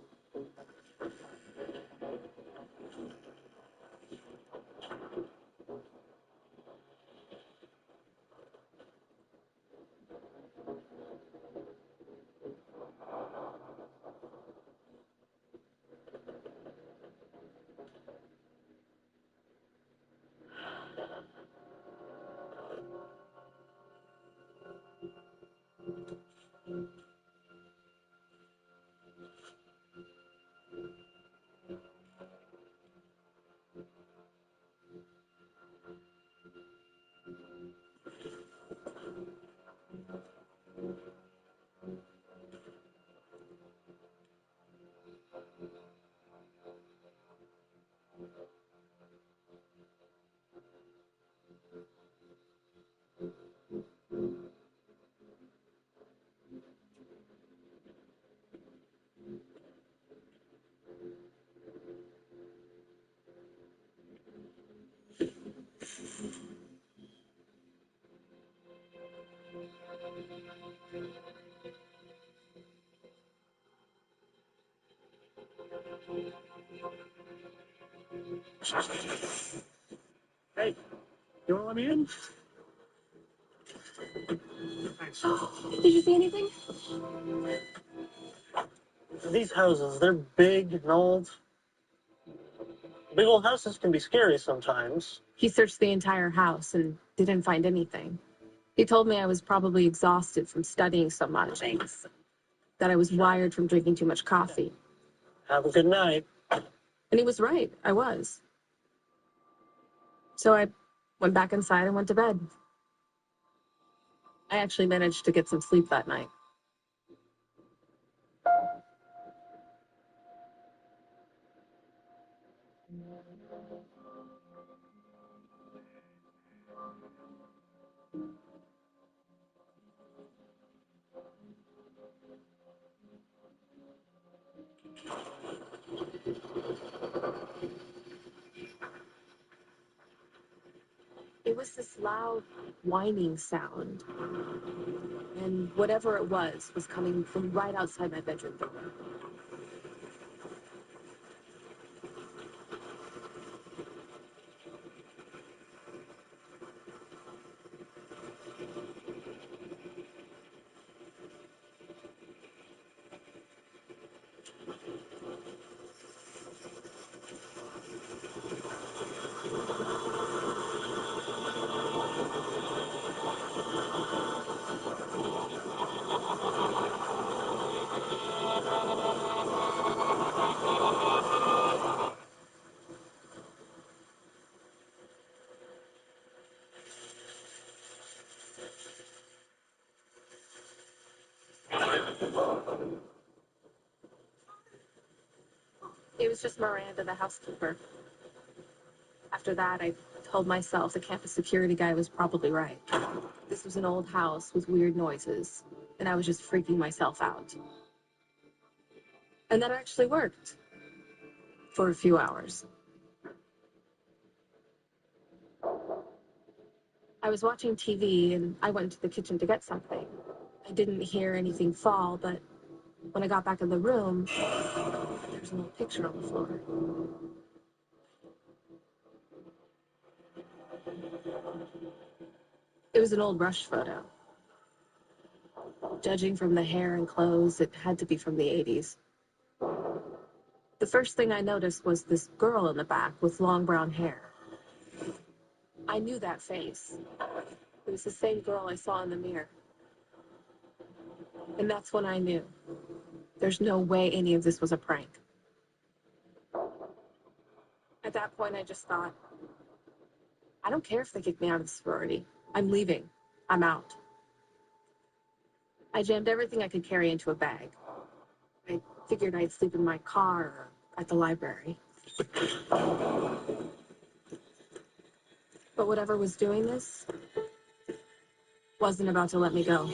Hey, you want to let me in? Thanks. Did you see anything? These houses, they're big and old. Big old houses can be scary sometimes. He searched the entire house and didn't find anything. He told me I was probably exhausted from studying so much. Thanks. That I was wired from drinking too much coffee. Have a good night. And he was right. I was. So I went back inside and went to bed. I actually managed to get some sleep that night. It was this loud whining sound. And whatever it was coming from right outside my bedroom door. It was just Miranda, the housekeeper. After that, I told myself the campus security guy was probably right. This was an old house with weird noises, and I was just freaking myself out. And that actually worked. For a few hours. I was watching TV, and I went into the kitchen to get something. I didn't hear anything fall, but when I got back in the room, there was an old picture on the floor. It was an old rush photo. Judging from the hair and clothes, it had to be from the 80s. The first thing I noticed was this girl in the back with long brown hair. I knew that face. It was the same girl I saw in the mirror. And that's when I knew. There's no way any of this was a prank. At that point, I just thought, I don't care if they kick me out of the sorority. I'm leaving. I'm out. I jammed everything I could carry into a bag. I figured I'd sleep in my car or at the library. But whatever was doing this wasn't about to let me go.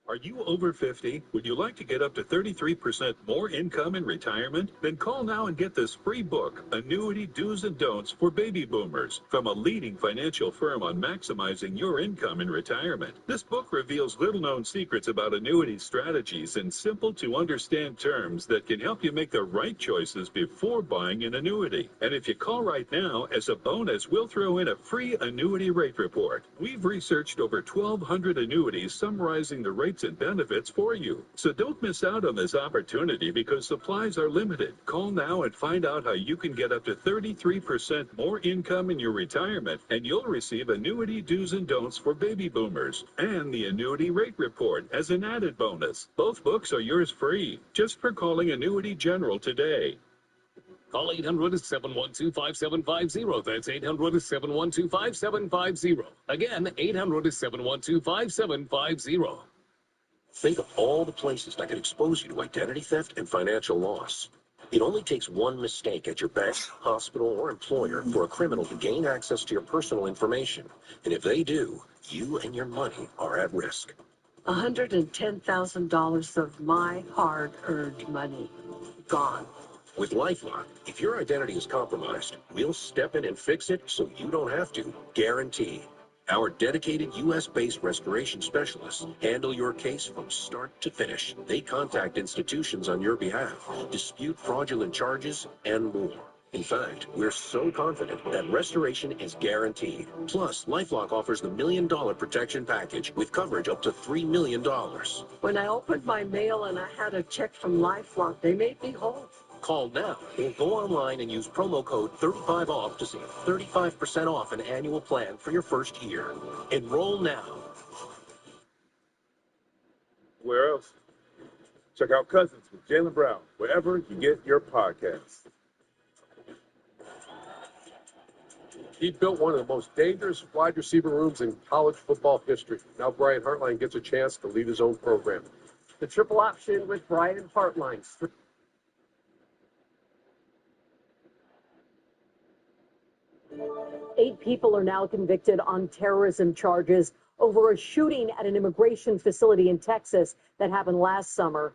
Are you over 50? Would you like to get up to 33% more income in retirement? Then call now and get this free book, Annuity Do's and Don'ts for Baby Boomers, from a leading financial firm on maximizing your income in retirement. This book reveals little-known secrets about annuity strategies in simple-to-understand terms that can help you make the right choices before buying an annuity. And if you call right now, as a bonus, we'll throw in a free annuity rate report. We've researched over 1,200 annuities summarizing the rates and benefits for you. So don't miss out on this opportunity because supplies are limited. Call now and find out how you can get up to 33% more income in your retirement, and you'll receive Annuity Do's and Don'ts for Baby Boomers and the Annuity Rate Report as an added bonus. Both books are yours free, just for calling Annuity General today. Call 800-712-5750. That's 800-712-5750. Again, 800-712-5750. Think of all the places that could expose you to identity theft and financial loss. It only takes one mistake at your bank, hospital, or employer for a criminal to gain access to your personal information. And if they do, you and your money are at risk. $110,000 of my hard-earned money gone. With LifeLock, if your identity is compromised, we'll step in and fix it so you don't have to. Guaranteed. Our dedicated U.S.-based restoration specialists handle your case from start to finish. They contact institutions on your behalf, dispute fraudulent charges, and more. In fact, we're so confident that restoration is guaranteed. Plus, LifeLock offers the $1 Million Protection Package with coverage up to $3 million. When I opened my mail and I had a check from LifeLock, they made me whole. Call now or go online and use promo code 35OFF to save 35% off an annual plan for your first year. Enroll now. Where else? Check out Cousins with Jaylen Brown, wherever you get your podcasts. He built one of the most dangerous wide receiver rooms in college football history. Now Brian Hartline gets a chance to lead his own program. The triple option with Brian Hartline. 8 people are now convicted on terrorism charges over a shooting at an immigration facility in Texas that happened last summer.